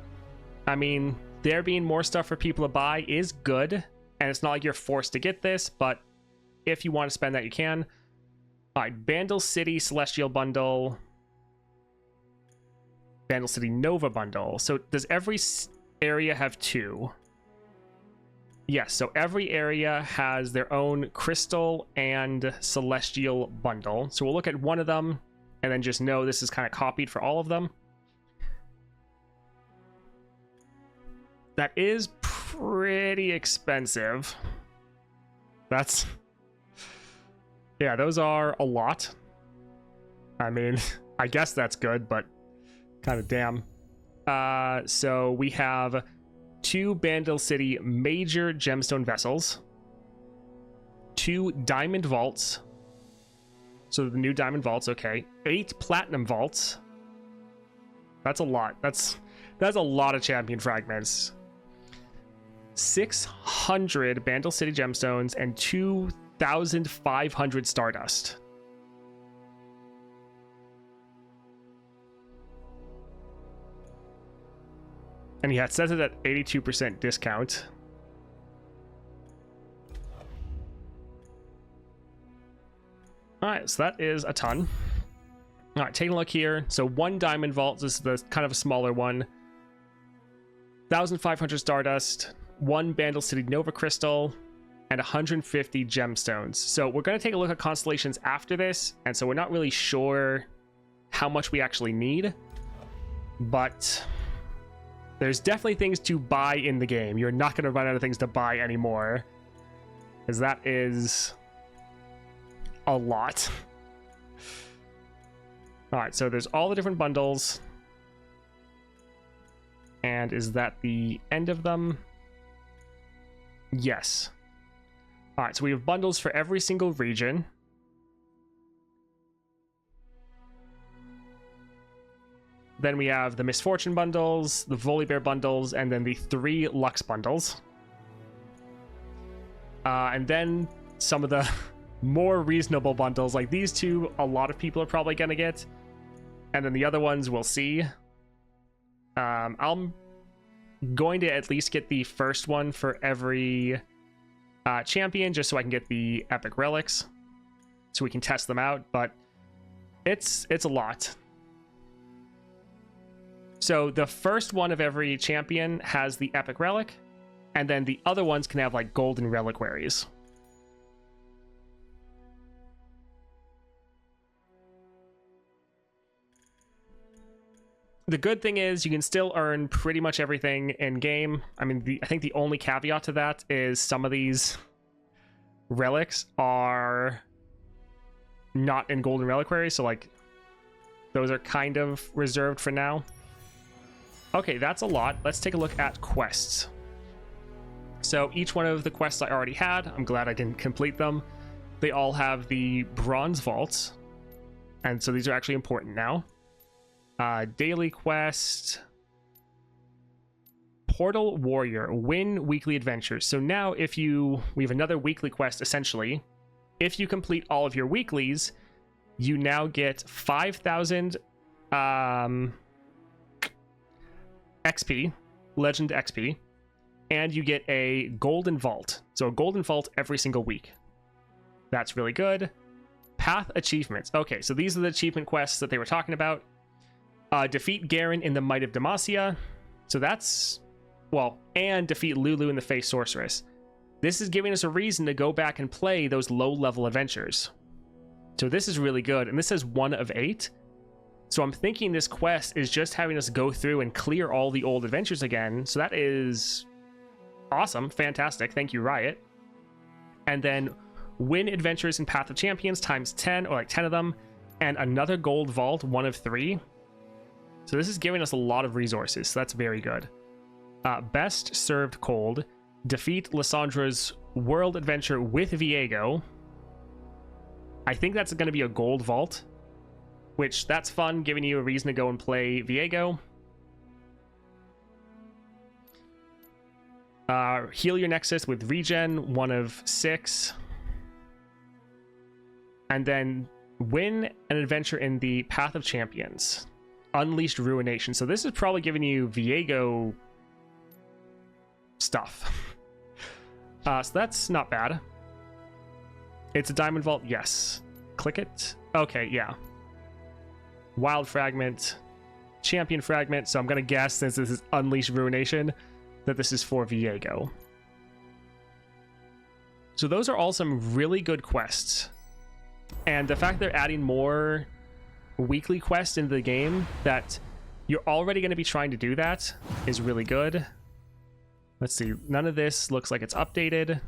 I mean, there being more stuff for people to buy is good. And it's not like you're forced to get this, but if you want to spend that, you can. Alright, Bandle City Celestial Bundle. Bandle City Nova Bundle. So, does every area have 2? Yes, so every area has their own crystal and celestial bundle. So we'll look at one of them and then just know this is kind of copied for all of them. That is pretty expensive. That's... yeah, those are a lot. I mean, I guess that's good, but kind of damn. So we have 2 Bandle City major gemstone vessels, 2 diamond vaults, so the new diamond vaults, okay, 8 platinum vaults. That's a lot. That's a lot of champion fragments. 600 Bandle City gemstones and 2,500 stardust. And yeah, it says it at 82% discount. Alright, so that is a ton. Alright, taking a look here. So 1 diamond vault, this is the kind of a smaller one. 1,500 stardust, 1 Bandle City Nova Crystal, and 150 gemstones. So we're going to take a look at constellations after this, and so we're not really sure how much we actually need. But there's definitely things to buy in the game. You're not going to run out of things to buy anymore, because that is a lot. Alright, so there's all the different bundles. And is that the end of them? Yes. Alright, so we have bundles for every single region. Then we have the Misfortune bundles, the Volibear bundles, and then the 3 Lux bundles. And then some of the more reasonable bundles, like these 2, a lot of people are probably going to get. And then the other ones we'll see. I'm going to at least get the first one for every champion, just so I can get the epic relics, so we can test them out. But it's a lot. So the first one of every champion has the epic relic, and then the other ones can have like golden reliquaries. The good thing is you can still earn pretty much everything in game. I mean, I think the only caveat to that is some of these relics are not in golden reliquaries, so like those are kind of reserved for now. Okay, that's a lot. Let's take a look at quests. So each one of the quests I already had, I'm glad I didn't complete them. They all have the bronze vaults, and so these are actually important now. Daily quest, Portal Warrior, win weekly adventures. So now we have another weekly quest essentially. If you complete all of your weeklies, you now get 5,000 XP, Legend XP, and you get a golden vault. So a golden vault every single week. That's really good. Path achievements. Okay, so these are the achievement quests that they were talking about. Defeat Garen in the Might of Demacia. So that's, well, and defeat Lulu in the Face Sorceress. This is giving us a reason to go back and play those low-level adventures. So this is really good, and this is 1 of 8. So I'm thinking this quest is just having us go through and clear all the old adventures again. So that is awesome, fantastic. Thank you, Riot. And then win adventures in Path of Champions times 10, or like 10 of them, and another gold vault, 1 of 3. So this is giving us a lot of resources, so that's very good. Best served cold. Defeat Lyssandra's world adventure with Viego. I think that's going to be a gold vault, which that's fun, giving you a reason to go and play Viego. Heal your Nexus with regen, 1 of 6. And then win an adventure in the Path of Champions. Unleashed Ruination. So this is probably giving you Viego stuff. So that's not bad. It's a diamond vault, yes. Click it. Okay, yeah. Wild fragment, champion fragment. So I'm gonna guess, since this is Unleashed Ruination, that this is for Viego. So those are all some really good quests, and the fact they're adding more weekly quests into the game, that you're already going to be trying to do that, is really good. Let's see, none of this looks like it's updated.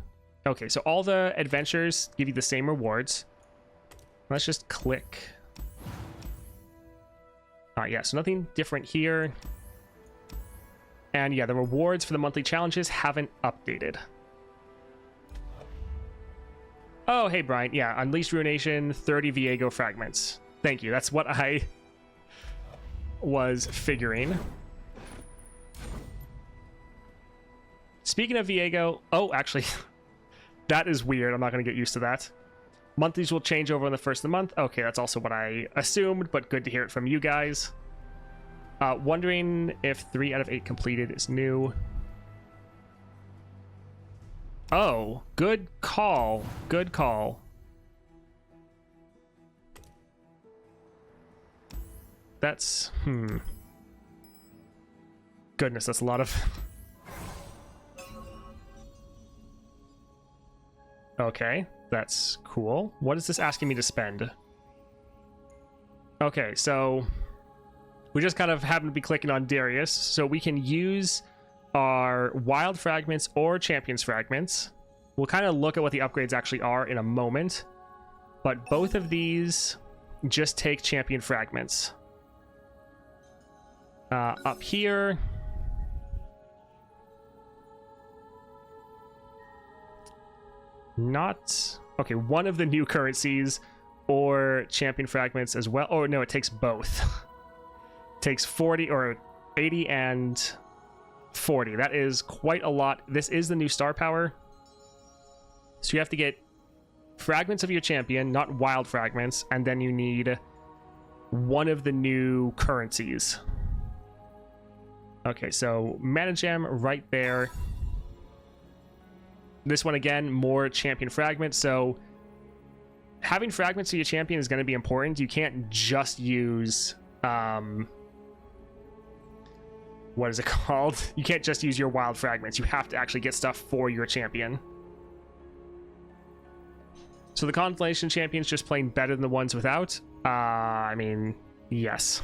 Okay, so all the adventures give you the same rewards. Let's just click. Yeah, so nothing different here. And yeah, the rewards for the monthly challenges haven't updated. Oh, hey, Brian. Yeah, Unleashed Ruination, 30 Viego fragments. Thank you. That's what I was figuring. Speaking of Viego... Oh, actually, that is weird. I'm not going to get used to that. Monthlies will change over on the 1st of the month. Okay, that's also what I assumed, but good to hear it from you guys. Wondering if 3 out of 8 completed is new. Oh, good call. Good call. That's... Goodness, that's a lot of... Okay, that's cool. What is this asking me to spend? Okay, so... We just kind of happen to be clicking on Darius, so we can use our wild fragments or champions fragments. We'll kind of look at what the upgrades actually are in a moment, but both of these just take champion fragments. Up here, not okay. One of the new currencies or champion fragments as well. Oh no, it takes both. Takes 40 or 80 and 40. That is quite a lot. This is the new star power. So you have to get fragments of your champion, not wild fragments, and then you need one of the new currencies. Okay, so mana gem right there. This one again, more champion fragments. So having fragments of your champion is going to be important. You can't just use what is it called? You can't just use your wild fragments. You have to actually get stuff for your champion. So the Constellation champions just playing better than the ones without? I mean, yes.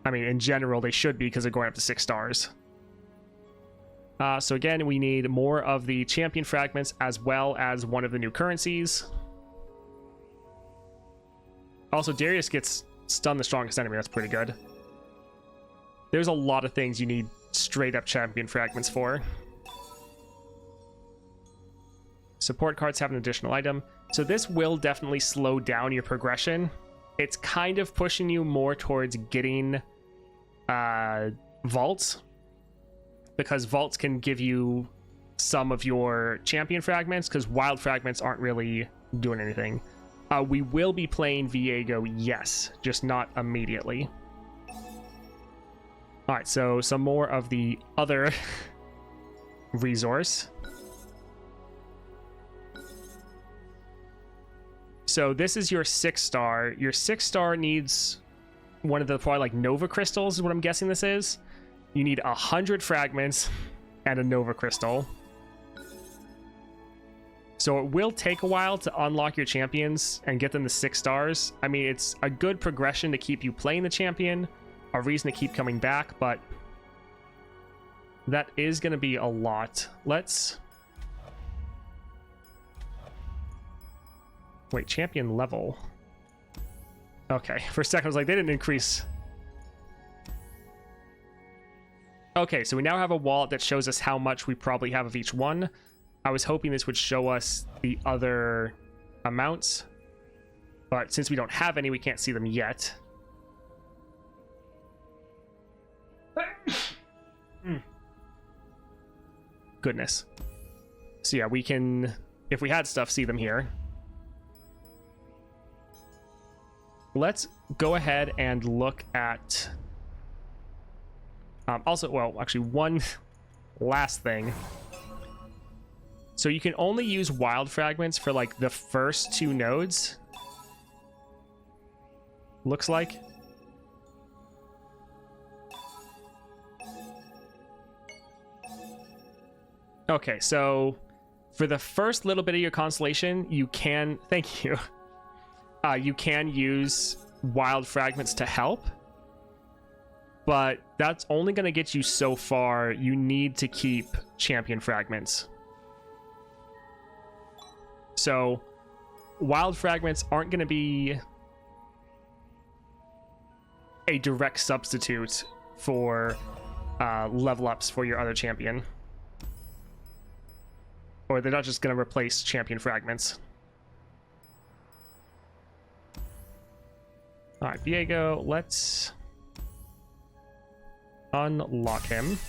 I mean, in general, they should be because they're going up to 6 stars. So again, we need more of the champion fragments as well as one of the new currencies. Also, Darius gets stun the strongest enemy. That's pretty good. there's a lot of things you need straight up champion fragments for. Support cards have an additional item. So this will definitely slow down your progression. It's kind of pushing you more towards getting vaults, because vaults can give you some of your champion fragments, because wild fragments aren't really doing anything. We will be playing Viego, yes, just not immediately. All right, so some more of the other resource. So this is your 6-star. Your 6-star needs one of the probably like Nova crystals is what I'm guessing this is. You need 100 fragments and a Nova crystal. So it will take a while to unlock your champions and get them to 6 stars. I mean, it's a good progression to keep you playing the champion, a reason to keep coming back, but that is going to be a lot. Let's... Wait, champion level. Okay, for a second I was like, they didn't increase. Okay, so we now have a wallet that shows us how much we probably have of each one. I was hoping this would show us the other amounts, but since we don't have any, we can't see them yet. Goodness. So yeah, we can, if we had stuff, see them here. Let's go ahead and look at also, well, actually one last thing. So you can only use wild fragments for like the first 2 nodes, looks like. Okay, so for the first little bit of your constellation, you can, thank you, you can use wild fragments to help, but that's only going to get you so far. You need to keep champion fragments. So wild fragments aren't going to be a direct substitute for level ups for your other champion. Or they're not just going to replace champion fragments. All right, Viego, let's unlock him.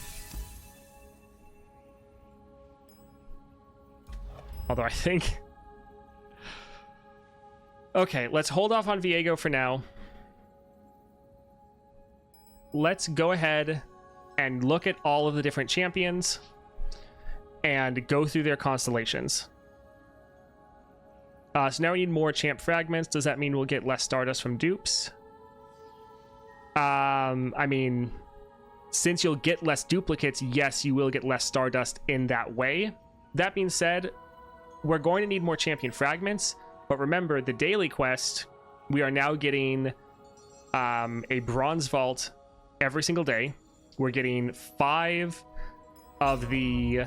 Although I think... Okay, let's hold off on Viego for now. Let's go ahead and look at all of the different champions and go through their constellations. So now we need more champ fragments. Does that mean we'll get less Stardust from dupes? I mean, since you'll get less duplicates, yes, you will get less Stardust in that way. That being said, we're going to need more champion fragments, but remember, the daily quest, we are now getting a bronze vault every single day. We're getting 5 of the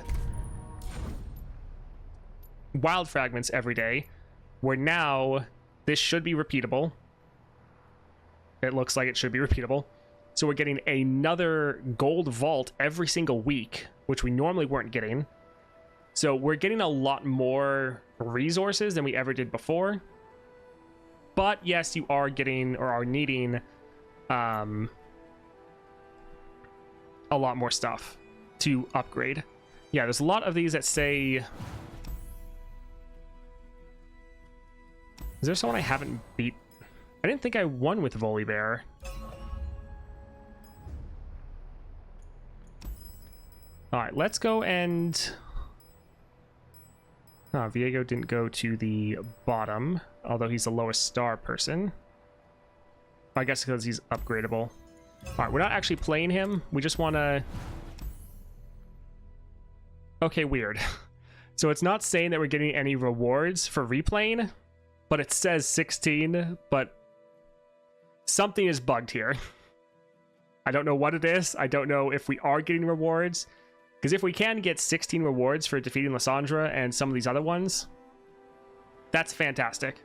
wild fragments every day. Where now, this should be repeatable. It looks like it should be repeatable. So we're getting another gold vault every single week, which we normally weren't getting. So we're getting a lot more resources than we ever did before. But yes, you are getting, or are needing, a lot more stuff to upgrade. Yeah, there's a lot of these that say... Is there someone I haven't beat? I didn't think I won with Volibear. Alright, let's go and... Viego didn't go to the bottom, although he's the lowest star person. I guess because he's upgradable. Alright, we're not actually playing him. We just want to... Okay, weird. So it's not saying that we're getting any rewards for replaying, but it says 16, but something is bugged here. I don't know what it is. I don't know if we are getting rewards. Because if we can get 16 rewards for defeating Lysandra and some of these other ones, that's fantastic.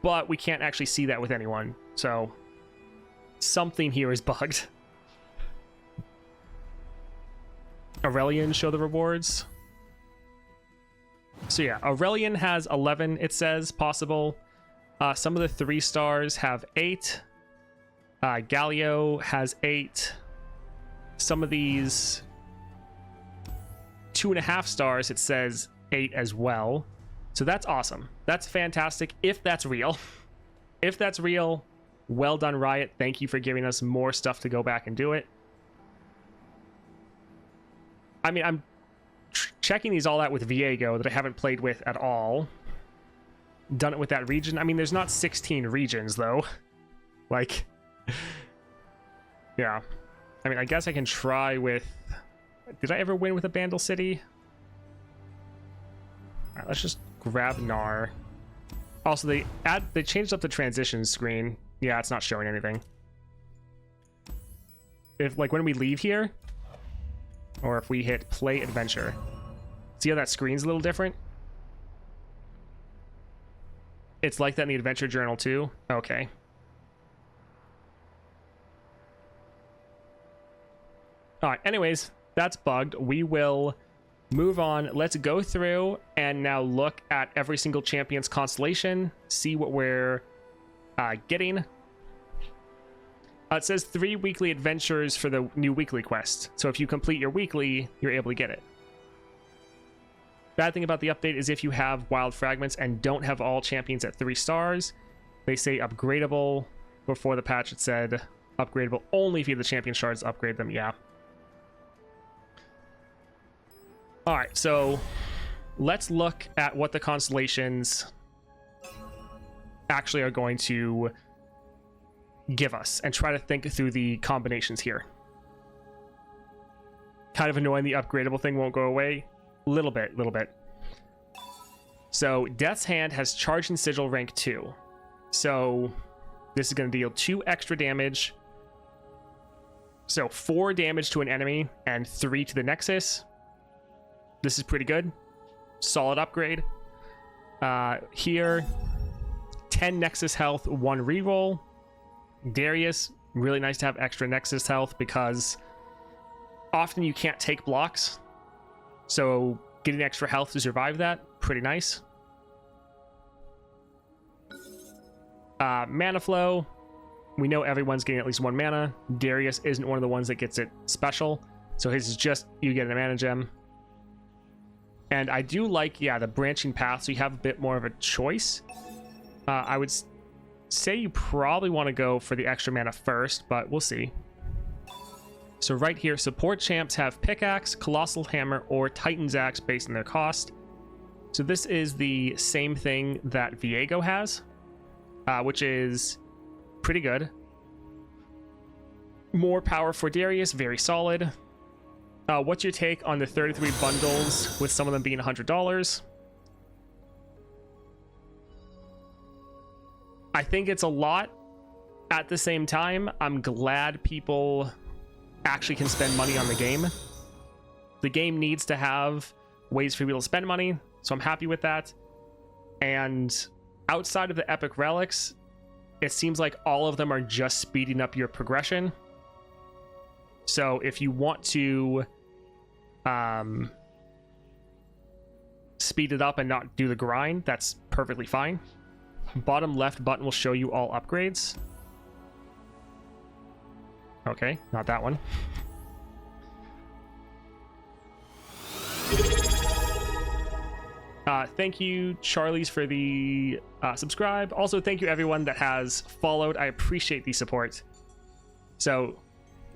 But we can't actually see that with anyone. So something here is bugged. Aurelian show the rewards. So yeah, Aurelian has 11, it says, possible. Some of the 3 stars have 8. Galio has 8. Some of these 2.5 stars, it says 8 as well. So that's awesome. That's fantastic if that's real. If that's real, well done, Riot. Thank you for giving us more stuff to go back and do it. I mean, I'm checking these all out with Viego that I haven't played with at all. Done it with that region. I mean, there's not 16 regions, though. Like, yeah. I mean, I guess I can try with... Did I ever win with a Bandle City? Alright, let's just grab Gnar. Also, they changed up the transition screen. Yeah, it's not showing anything. If, like, when we leave here, or if we hit play adventure, see how that screen's a little different? It's like that in the adventure journal too? Okay. Alright, anyways, that's bugged. We will move on. Let's go through and now look at every single champion's constellation, see what we're getting. It says 3 weekly adventures for the new weekly quest. So if you complete your weekly, you're able to get it. Bad thing about the update is if you have wild fragments and don't have all champions at 3 stars, they say upgradable. Before the patch, it said upgradable only if you have the champion shards, upgrade them. Yeah. All right, so let's look at what the constellations actually are going to give us and try to think through the combinations here. Kind of annoying the upgradable thing won't go away. Little bit. So Death's Hand has Charge and Sigil rank 2. So this is going to deal 2 extra damage. So 4 damage to an enemy and 3 to the Nexus. This is pretty good. Solid upgrade. Here, 10 Nexus health, 1 reroll. Darius, really nice to have extra Nexus health because often you can't take blocks. So getting extra health to survive that, pretty nice. Mana flow. We know everyone's getting at least 1 mana. Darius isn't one of the ones that gets it special. So his is just, you get a mana gem. And I do like, yeah, the branching path, so you have a bit more of a choice. I would say you probably want to go for the extra mana first, but we'll see. So right here, support champs have Pickaxe, Colossal Hammer, or Titan's Axe based on their cost. So this is the same thing that Viego has, which is pretty good. More power for Darius, very solid. What's your take on the 33 bundles with some of them being $100? I think it's a lot. At the same time, I'm glad people actually can spend money on the game. The game needs to have ways for people to spend money, so I'm happy with that. And outside of the epic relics, it seems like all of them are just speeding up your progression. So if you want to speed it up and not do the grind, that's perfectly fine. Bottom left button will show you all upgrades. Okay, not that one. Thank you, Charlie's, for the subscribe. Also, thank you everyone that has followed. I appreciate the support. So,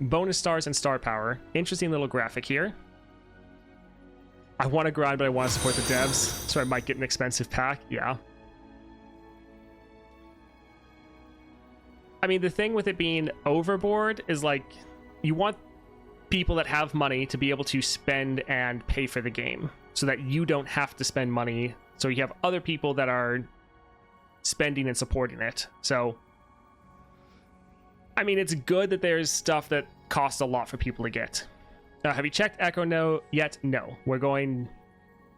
bonus stars and star power. Interesting little graphic here. I want to grind, but I want to support the devs, so I might get an expensive pack. Yeah. I mean, the thing with it being overboard is, like, you want people that have money to be able to spend and pay for the game so that you don't have to spend money. So you have other people that are spending and supporting it. So, I mean, it's good that there's stuff that costs a lot for people to get. Have you checked Ekko? No, yet? No. We're going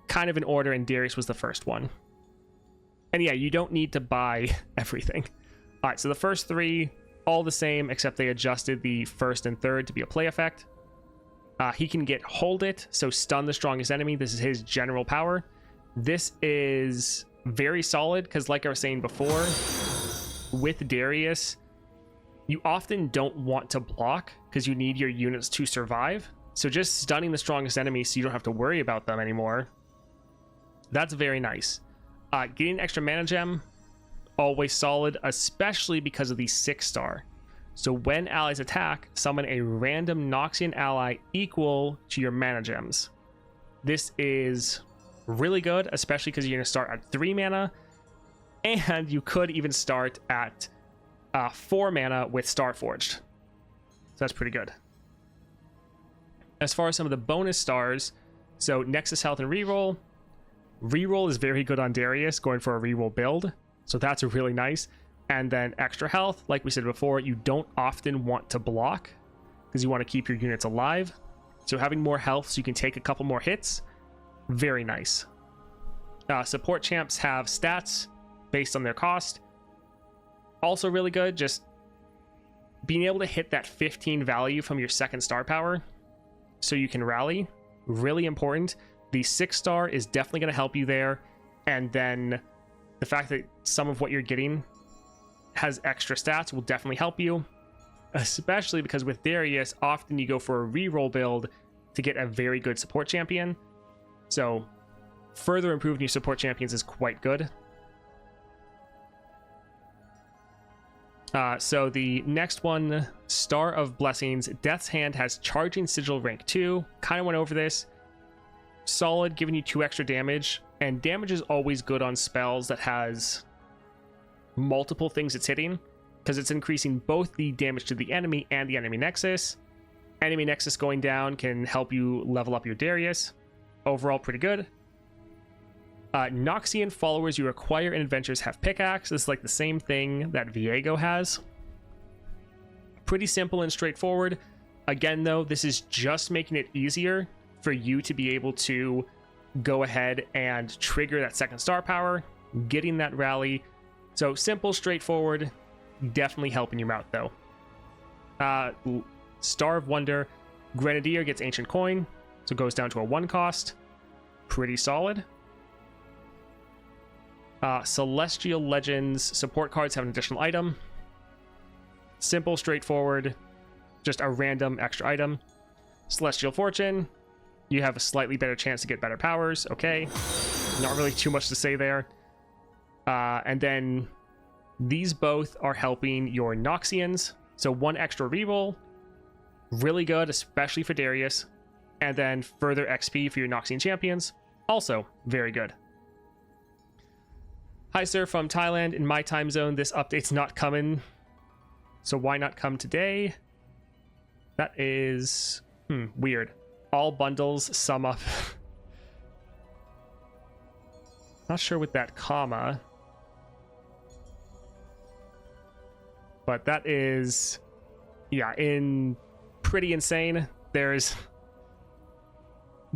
kind of in order, and Darius was the first one. And yeah, you don't need to buy everything. All right, so the first 3, all the same, except they adjusted the first and third to be a play effect. He can get hold it, so stun the strongest enemy. This is his general power. This is very solid because, like I was saying before, with Darius, you often don't want to block because you need your units to survive. So just stunning the strongest enemy so you don't have to worry about them anymore. That's very nice. Getting extra mana gem, always solid, especially because of the 6-star. So when allies attack, summon a random Noxian ally equal to your mana gems. This is really good, especially because you're going to start at 3 mana, and you could even start at 4 mana with Starforged. So that's pretty good. As far as some of the bonus stars, so Nexus Health and Reroll. Reroll is very good on Darius, going for a reroll build. So that's really nice. And then extra health, like we said before, you don't often want to block because you want to keep your units alive. So having more health so you can take a couple more hits, very nice. Support champs have stats based on their cost. Also really good, just being able to hit that 15 value from your 2nd star power so you can rally, really important. The 6-star is definitely going to help you there. And then the fact that some of what you're getting has extra stats will definitely help you, especially because with Darius, often you go for a reroll build to get a very good support champion. So further improving your support champions is quite good. So the next one, Star of Blessings, Death's Hand has Charging Sigil rank 2. Kind of went over this. Solid, giving you 2 extra damage, and damage is always good on spells that has multiple things it's hitting, because it's increasing both the damage to the enemy and the enemy nexus. Enemy nexus going down can help you level up your Darius. Overall, pretty good. Noxian followers you acquire in adventures have pickaxe. This is like the same thing that Viego has. Pretty simple and straightforward. Again, though, this is just making it easier for you to be able to go ahead and trigger that 2nd star power, getting that rally. So simple, straightforward, definitely helping you out though. Star of Wonder, Grenadier gets Ancient Coin, so it goes down to a 1 cost. Pretty solid. Celestial Legends support cards have an additional item. Simple, straightforward, just a random extra item. Celestial Fortune, you have a slightly better chance to get better powers. Okay, not really too much to say there. And then these both are helping your Noxians. So 1 extra reroll, really good, especially for Darius. And then further XP for your Noxian champions, also very good. Hi sir, from Thailand. In my time zone, this update's not coming. So why not come today? That is weird. All bundles sum up. Not sure with that comma. But that is, yeah, pretty insane. There's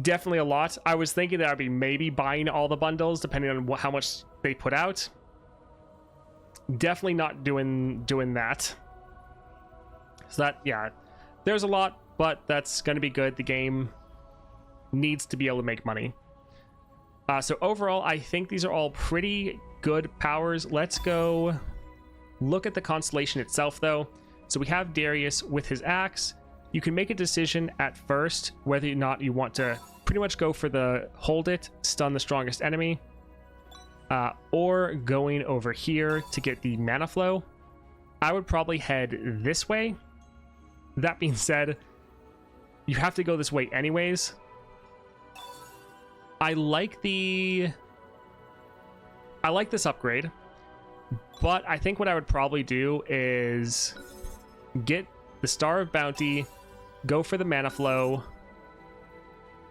definitely a lot. I was thinking that I'd be maybe buying all the bundles depending on how much they put out. Definitely not doing that. So that, yeah, there's a lot, but that's going to be good. The game needs to be able to make money. So overall, I think these are all pretty good powers. Let's go look at the Constellation itself, though. So we have Darius with his axe. You can make a decision at first whether or not you want to pretty much go for the hold it, stun the strongest enemy, or going over here to get the mana flow. I would probably head this way. That being said, you have to go this way anyways. I like this upgrade, but I think what I would probably do is get the Star of Bounty, go for the mana flow,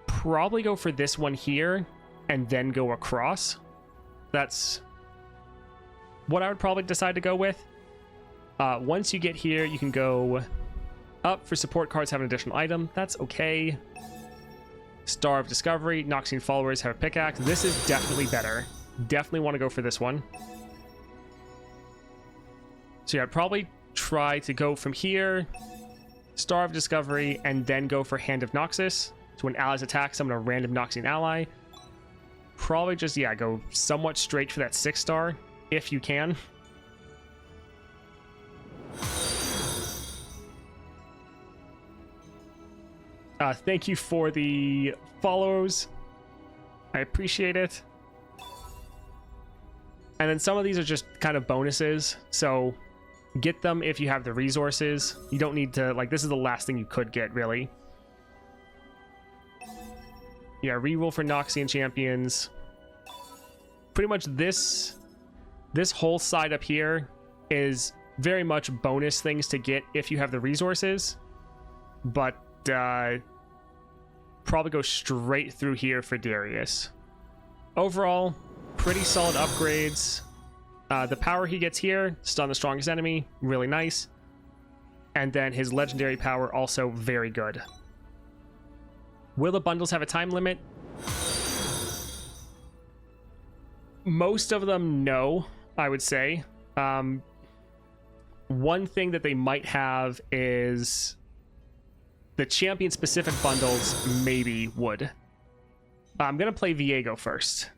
probably go for this one here, and then go across. That's what I would probably decide to go with. Once you get here, you can go up for support cards, have an additional item. That's okay. Star of Discovery, Noxian followers have a pickaxe. This is definitely better. Definitely want to go for this one. So yeah, I'd probably try to go from here, Star of Discovery, and then go for Hand of Noxus. So when allies attack, summon a random Noxian ally. Probably just, yeah, go somewhat straight for that 6-star, if you can. Thank you for the follows. I appreciate it. And then some of these are just kind of bonuses, so get them if you have the resources. You don't need to, like, this is the last thing you could get, really. Yeah, reroll for Noxian champions. Pretty much this whole side up here is very much bonus things to get if you have the resources. But probably go straight through here for Darius. Overall, pretty solid upgrades. The power he gets here, stun the strongest enemy, really nice. And then his legendary power, also very good. Will the bundles have a time limit? Most of them, no, I would say. One thing that they might have is the champion-specific bundles maybe would. I'm going to play Viego first.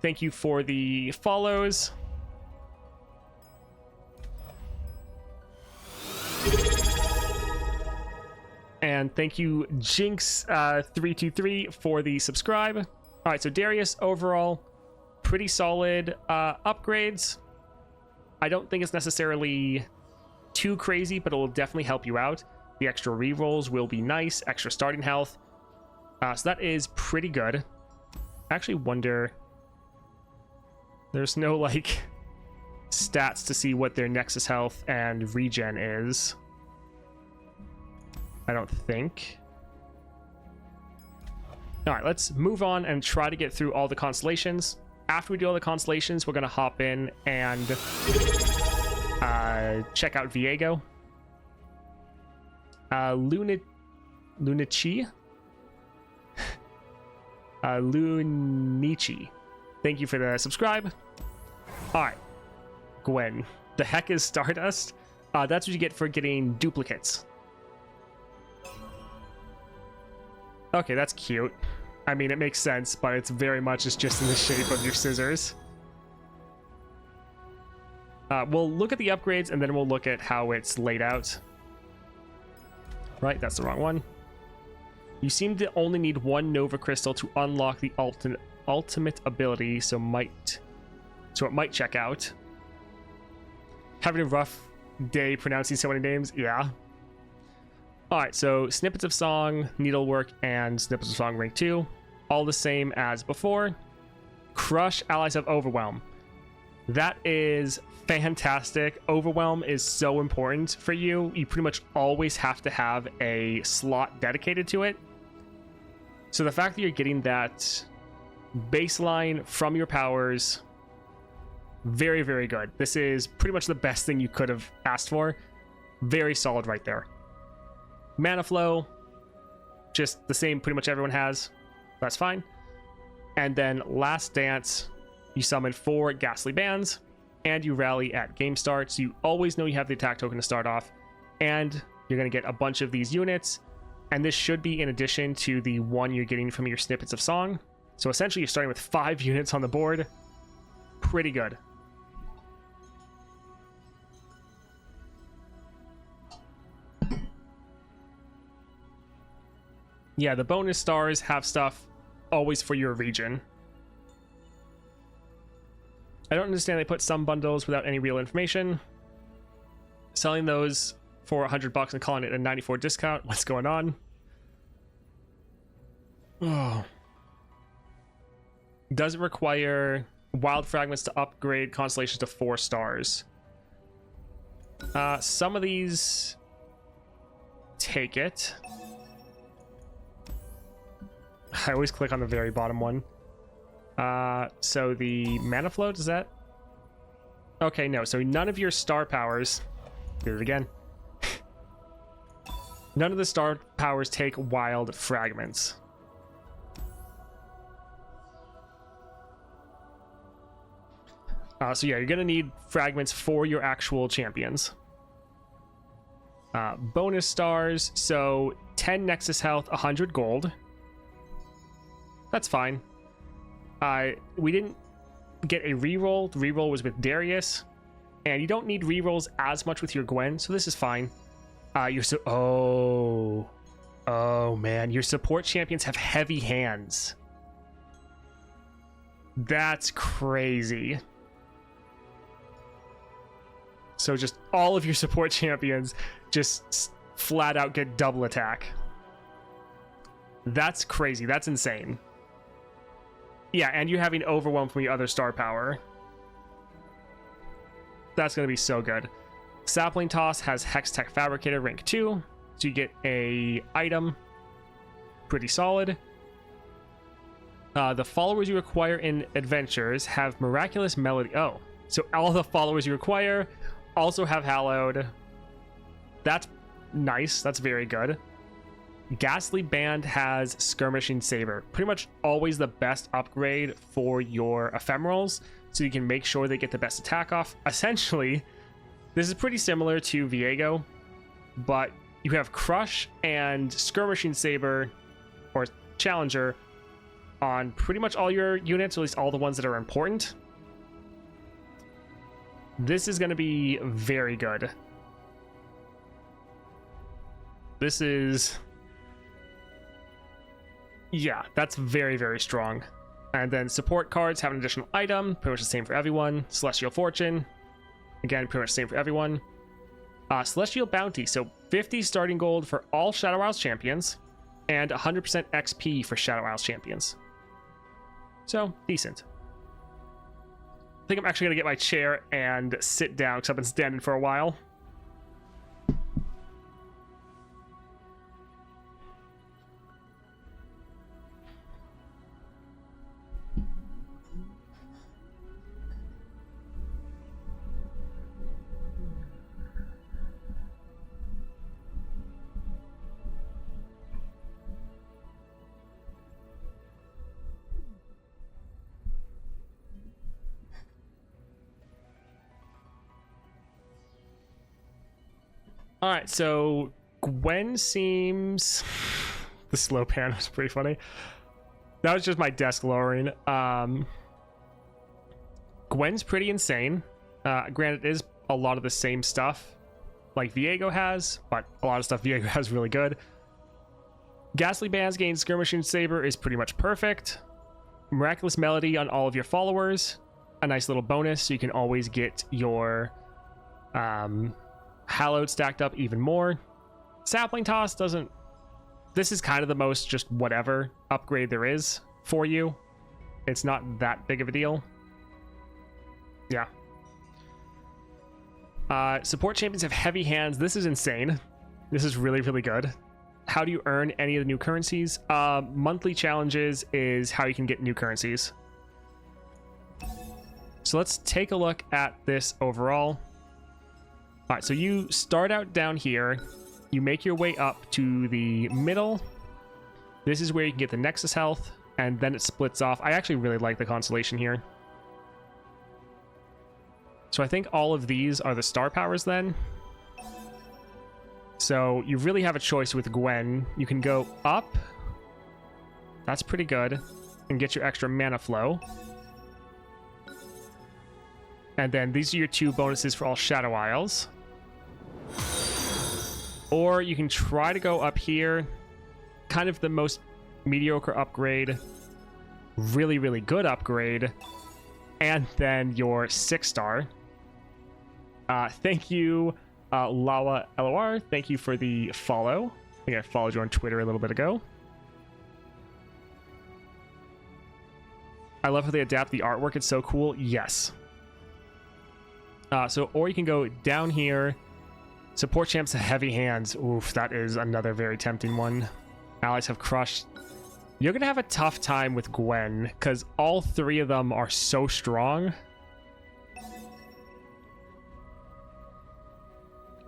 Thank you for the follows. And thank you, Jinx 323 for the subscribe. All right, so Darius overall, pretty solid upgrades. I don't think it's necessarily too crazy, but it will definitely help you out. The extra rerolls will be nice, extra starting health. So that is pretty good. I actually wonder... There's no, like, stats to see what their Nexus health and regen is. I don't think. All right, let's move on and try to get through all the constellations. After we do all the constellations, we're going to hop in and check out Viego. Lunichi? Lunichi. Thank you for the subscribe. All right, Gwen. The heck is Stardust? That's what you get for getting duplicates. Okay, that's cute. I mean, it makes sense, but it's very much just in the shape of your scissors. We'll look at the upgrades, and then we'll look at how it's laid out. Right, that's the wrong one. You seem to only need one Nova Crystal to unlock the ultimate ability, so it might check out. Having a rough day pronouncing so many names? Yeah. Alright, so Snippets of Song, Needlework, and Snippets of Song rank 2. All the same as before. Crush allies of Overwhelm. That is fantastic. Overwhelm is so important for you. You pretty much always have to have a slot dedicated to it. So the fact that you're getting that baseline from your powers, very, very good. This is pretty much the best thing you could have asked for. Very solid right there. Mana flow, just the same pretty much everyone has. That's fine. And then Last Dance, you summon 4 Ghastly Bands, and you rally at game start. So you always know you have the attack token to start off, and you're going to get a bunch of these units. And this should be in addition to the one you're getting from your Snippets of Song. So essentially you're starting with 5 units on the board. Pretty good. Yeah, the bonus stars have stuff always for your region. I don't understand they put some bundles without any real information. Selling those for $100 and calling it a 94 discount. What's going on? Oh. Does it require wild fragments to upgrade constellations to 4 stars? Some of these take it. I always click on the very bottom one. So the mana flow, does that? Okay, no. So none of your star powers. Do it again. None of the star powers take wild fragments. So yeah, you're gonna need fragments for your actual champions. Bonus stars, so 10 Nexus health, 100 gold. That's fine. We didn't get a reroll. The reroll was with Darius, and you don't need rerolls as much with your Gwen, so this is fine. Oh man, your support champions have heavy hands. That's crazy. So just all of your support champions just flat out get double attack. That's crazy. That's insane. Yeah, and you're having overwhelm from your other star power. That's going to be so good. Sapling Toss has Hex Tech Fabricator rank 2. So you get a item. Pretty solid. The followers you acquire in adventures have Miraculous Melody. Oh, so all the followers you acquire also have Hallowed. That's nice. That's very good. Ghastly Band has Skirmishing Saber. Pretty much always the best upgrade for your ephemerals, so you can make sure they get the best attack off. Essentially, this is pretty similar to Viego, but you have Crush and Skirmishing Saber, or Challenger, on pretty much all your units, or at least all the ones that are important. This is going to be very good. This is... yeah, that's very, very strong. And then support cards have an additional item, pretty much the same for everyone. Celestial Fortune, again, pretty much the same for everyone. Celestial Bounty, so 50 starting gold for all Shadow Isles champions, and 100% XP for Shadow Isles champions. So, decent. I think I'm actually going to get my chair and sit down, because I've been standing for a while. All right, so Gwen seems... the slow pan was pretty funny. That was just my desk lowering. Gwen's pretty insane. Granted, it is a lot of the same stuff like Viego has, but a lot of stuff Viego has really good. Ghastly Bands gain Skirmishing Saber is pretty much perfect. Miraculous Melody on all of your followers. A nice little bonus, so you can always get your... Hallowed stacked up even more. Sapling Toss doesn't... this is kind of the most just whatever upgrade there is for you. It's not that big of a deal. Yeah. Support champions have heavy hands. This is insane. This is really, really good. How do you earn any of the new currencies? Monthly challenges is how you can get new currencies. So let's take a look at this overall. All right, so you start out down here. You make your way up to the middle. This is where you can get the Nexus health, and then it splits off. I actually really like the Constellation here. So I think all of these are the star powers then. So you really have a choice with Gwen. You can go up. That's pretty good. And get your extra mana flow. And then these are your 2 bonuses for all Shadow Isles. Or you can try to go up here. Kind of the most mediocre upgrade. Really, really good upgrade. And then your 6-star. Thank you, Lawa LOR. Thank you for the follow. I think I followed you on Twitter a little bit ago. I love how they adapt the artwork. It's so cool. Yes. Or you can go down here. Support champs have heavy hands. Oof, that is another very tempting one. Allies have crushed. You're going to have a tough time with Gwen, because all 3 of them are so strong.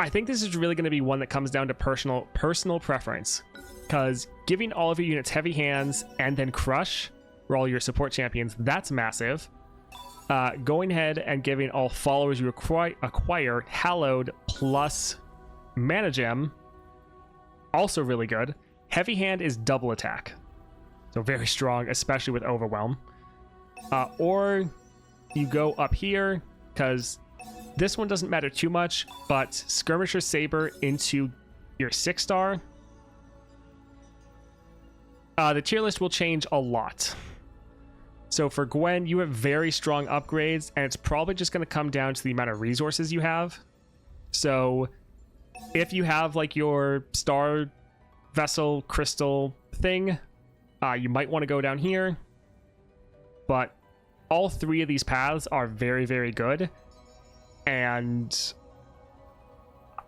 I think this is really going to be one that comes down to personal preference, because giving all of your units heavy hands and then crush for all your support champions, that's massive. going ahead and giving all followers you acquire Hallowed plus Mana Gem. Also really good. Heavy Hand is double attack. So very strong, especially with Overwhelm. Or you go up here, because this one doesn't matter too much, but Skirmisher Saber into your 6-star. The tier list will change a lot. So for Gwen, you have very strong upgrades, and it's probably just going to come down to the amount of resources you have. So if you have like your star vessel crystal thing, you might want to go down here. But all 3 of these paths are very, very good. And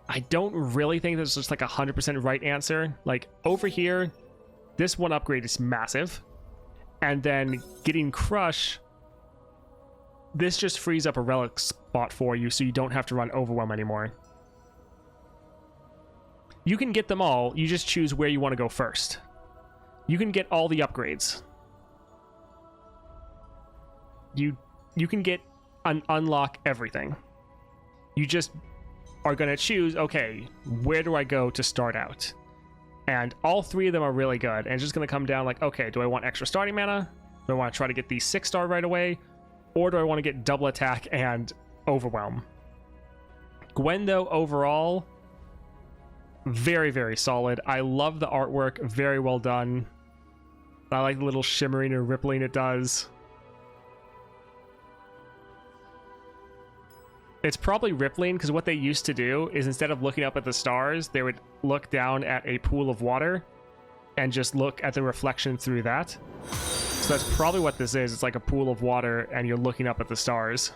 I don't really think there's just like 100% right answer. Like over here, this one upgrade is massive. And then getting Crush, this just frees up a relic spot for you so you don't have to run Overwhelm anymore. You can get them all, you just choose where you want to go first. You can get all the upgrades. You can get unlock everything. You just are going to choose, okay, where do I go to start out? And all 3 of them are really good. And it's just going to come down like, okay, do I want extra starting mana? Do I want to try to get the 6-star right away? Or do I want to get double attack and Overwhelm? Gwen, though, overall, very, very solid. I love the artwork. Very well done. I like the little shimmering or rippling it does. It's probably rippling because what they used to do is instead of looking up at the stars, they would look down at a pool of water and just look at the reflection through that. So that's probably what this is. It's like a pool of water and you're looking up at the stars.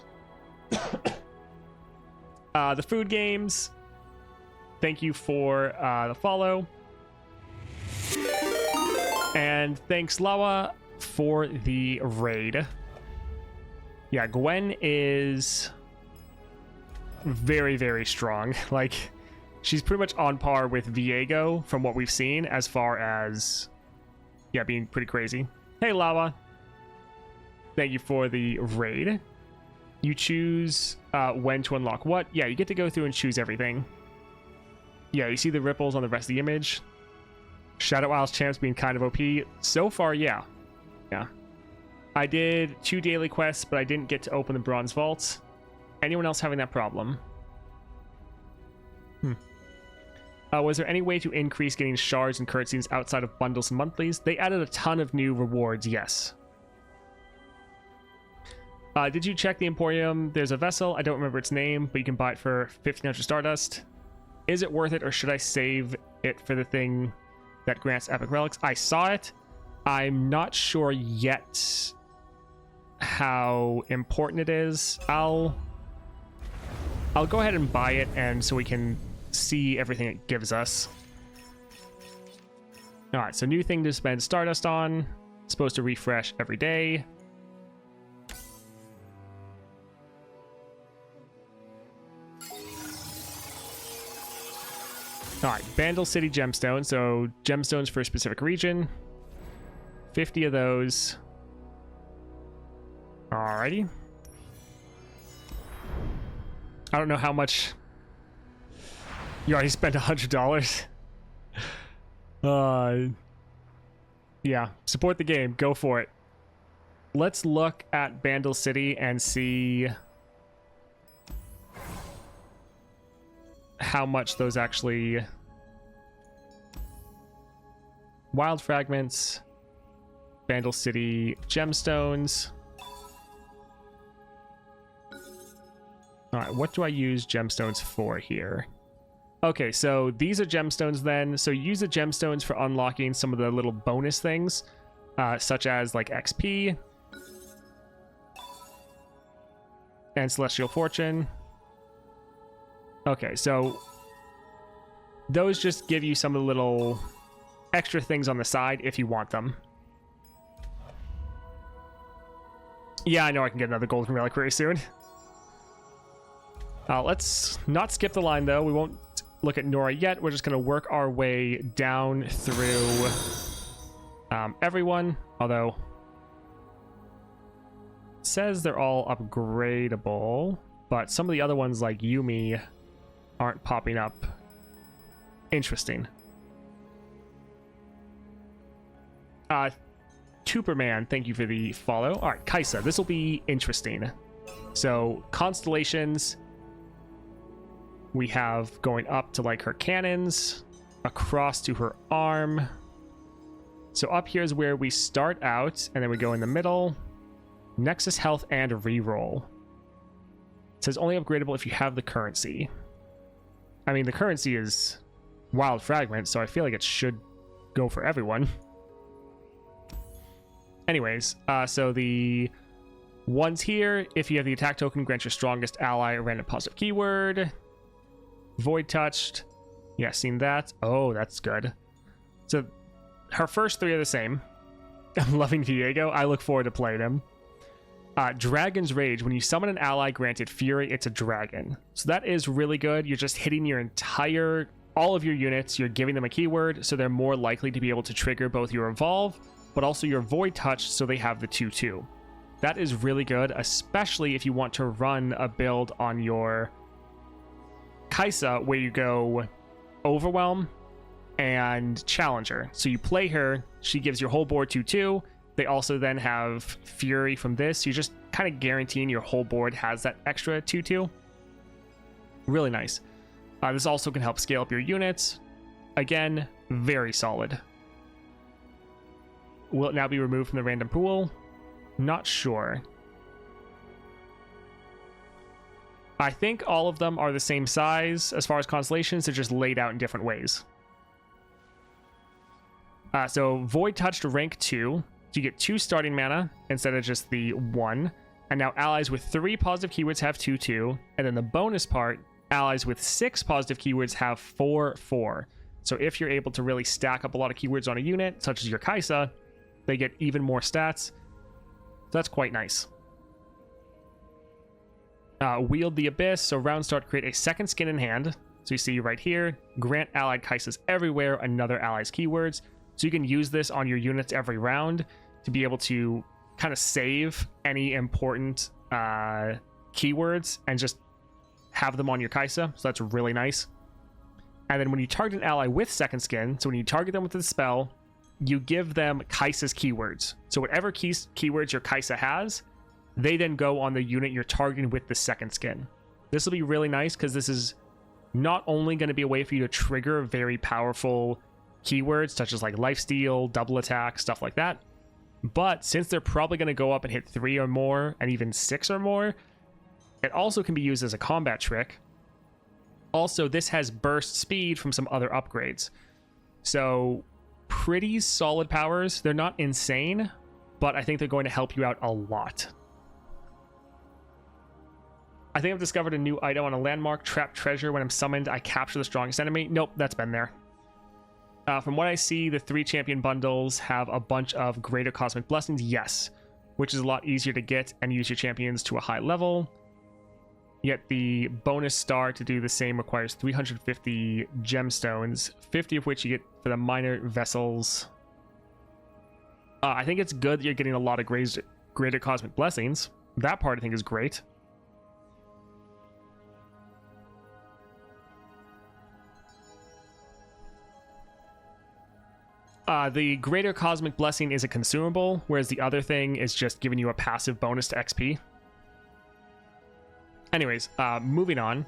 The food games. Thank you for the follow. And thanks, Lawa, for the raid. Yeah, Gwen is very, very strong. Like, she's pretty much on par with Viego from what we've seen as far as, yeah, being pretty crazy. Hey, Lawa. Thank you for the raid. You choose when to unlock what. Yeah, you get to go through and choose everything. Yeah, you see the ripples on the rest of the image. Shadow Isles champs being kind of OP. So far, yeah. Yeah. I did 2 daily quests, but I didn't get to open the bronze vaults. Anyone else having that problem? Was there any way to increase getting shards and cutscenes outside of bundles and monthlies? They added a ton of new rewards, yes. Did you check the Emporium? There's a vessel. I don't remember its name, but you can buy it for 1,500 Stardust. Is it worth it, or should I save it for the thing that grants epic relics? I saw it. I'm not sure yet how important it is. I'll go ahead and buy it, and so we can see everything it gives us. All right, so new thing to spend Stardust on. Supposed to refresh every day. All right, Bandle City Gemstone. So gemstones for a specific region. 50 of those. Alrighty. I don't know how much. You already spent $100. Yeah, support the game. Go for it. Let's look at Bandle City and see how much those actually. Wild fragments, Bandle City gemstones. All right, what do I use gemstones for here? Okay, so these are gemstones then. So use the gemstones for unlocking some of the little bonus things, such as like XP and Celestial Fortune. Okay, so those just give you some of the little extra things on the side if you want them. Yeah, I know I can get another golden relic very soon. Let's not skip the line though. We won't look at Norra yet. We're just going to work our way down through everyone. Although, says they're all upgradable, but some of the other ones like Yuumi aren't popping up. Interesting. Tuperman, thank you for the follow. All right, Kaisa, this will be interesting. So constellations, we have going up to like her cannons, across to her arm. So up here is where we start out, and then we go in the middle. Nexus health and reroll. It says only upgradable if you have the currency. I mean, the currency is Wild Fragment, so I feel like it should go for everyone. Anyways, so the ones here, if you have the attack token, grant your strongest ally a random positive keyword. Void touched. Yeah, seen that. Oh, that's good. So her first three are the same. I'm loving Viego. I look forward to playing him. Dragon's Rage. When you summon an ally granted Fury, it's a dragon. So that is really good. You're just hitting your all of your units. You're giving them a keyword, so they're more likely to be able to trigger both your Evolve, but also your Void Touch, so they have the 2/2. That is really good, especially if you want to run a build on your Kaisa where you go Overwhelm and Challenger. So you play her, she gives your whole board 2/2. They also then have Fury from this. You're just kind of guaranteeing your whole board has that extra 2/2. Really nice. This also can help scale up your units. Again, very solid. Will it now be removed from the random pool? Not sure. I think all of them are the same size as far as constellations. They're just laid out in different ways. So Void Touch to rank 2. So you get 2 starting mana instead of just the 1. And now allies with 3 positive keywords have 2/2. And then the bonus part, allies with 6 positive keywords have 4/4. So if you're able to really stack up a lot of keywords on a unit, such as your Kaisa, they get even more stats. So that's quite nice. Wield the Abyss. So round start, create a second skin in hand. So you see right here, grant allied Kaisas everywhere another ally's keywords. So you can use this on your units every round to be able to kind of save any important keywords and just have them on your Kaisa. So that's really nice. And then when you target an ally with second skin, so when you target them with the spell, you give them Kaisa's keywords. So whatever keywords your Kaisa has, they then go on the unit you're targeting with the second skin. This will be really nice because this is not only going to be a way for you to trigger very powerful keywords such as like lifesteal, double attack, stuff like that, but since they're probably going to go up and hit 3 or more and even 6 or more, it also can be used as a combat trick. Also, this has burst speed from some other upgrades. So pretty solid powers. They're not insane, but I think they're going to help you out a lot. I think I've discovered a new item on a landmark. Trap treasure. When I'm summoned, I capture the strongest enemy. Nope, that's been there. From what I see, the 3 champion bundles have a bunch of greater cosmic blessings. Yes, which is a lot easier to get and use your champions to a high level. Yet the bonus star to do the same requires 350 gemstones, 50 of which you get for the minor vessels. I think it's good that you're getting a lot of greater cosmic blessings. That part I think is great. The greater cosmic blessing is a consumable, whereas the other thing is just giving you a passive bonus to XP. Anyways, moving on.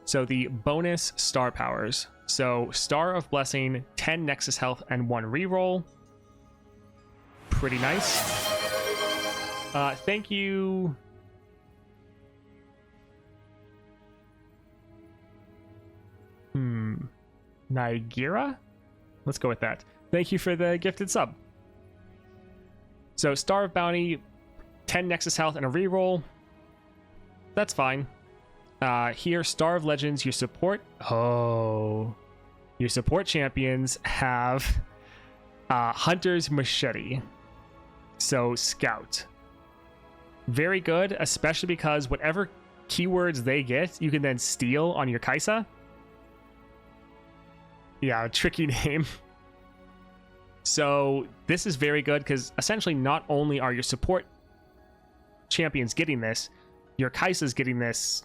So the bonus star powers. So Star of Blessing, 10 Nexus health and 1 reroll. Pretty nice. Thank you. Nigira? Let's go with that. Thank you for the gifted sub. So Star of Bounty, 10 Nexus health and a reroll. That's fine. Here, Star of Legends, your support. Oh. Your support champions have Hunter's Machete. So Scout. Very good, especially because whatever keywords they get, you can then steal on your Kaisa. Yeah, tricky name. So this is very good because essentially not only are your support champions getting this, your Kai'Sa's getting this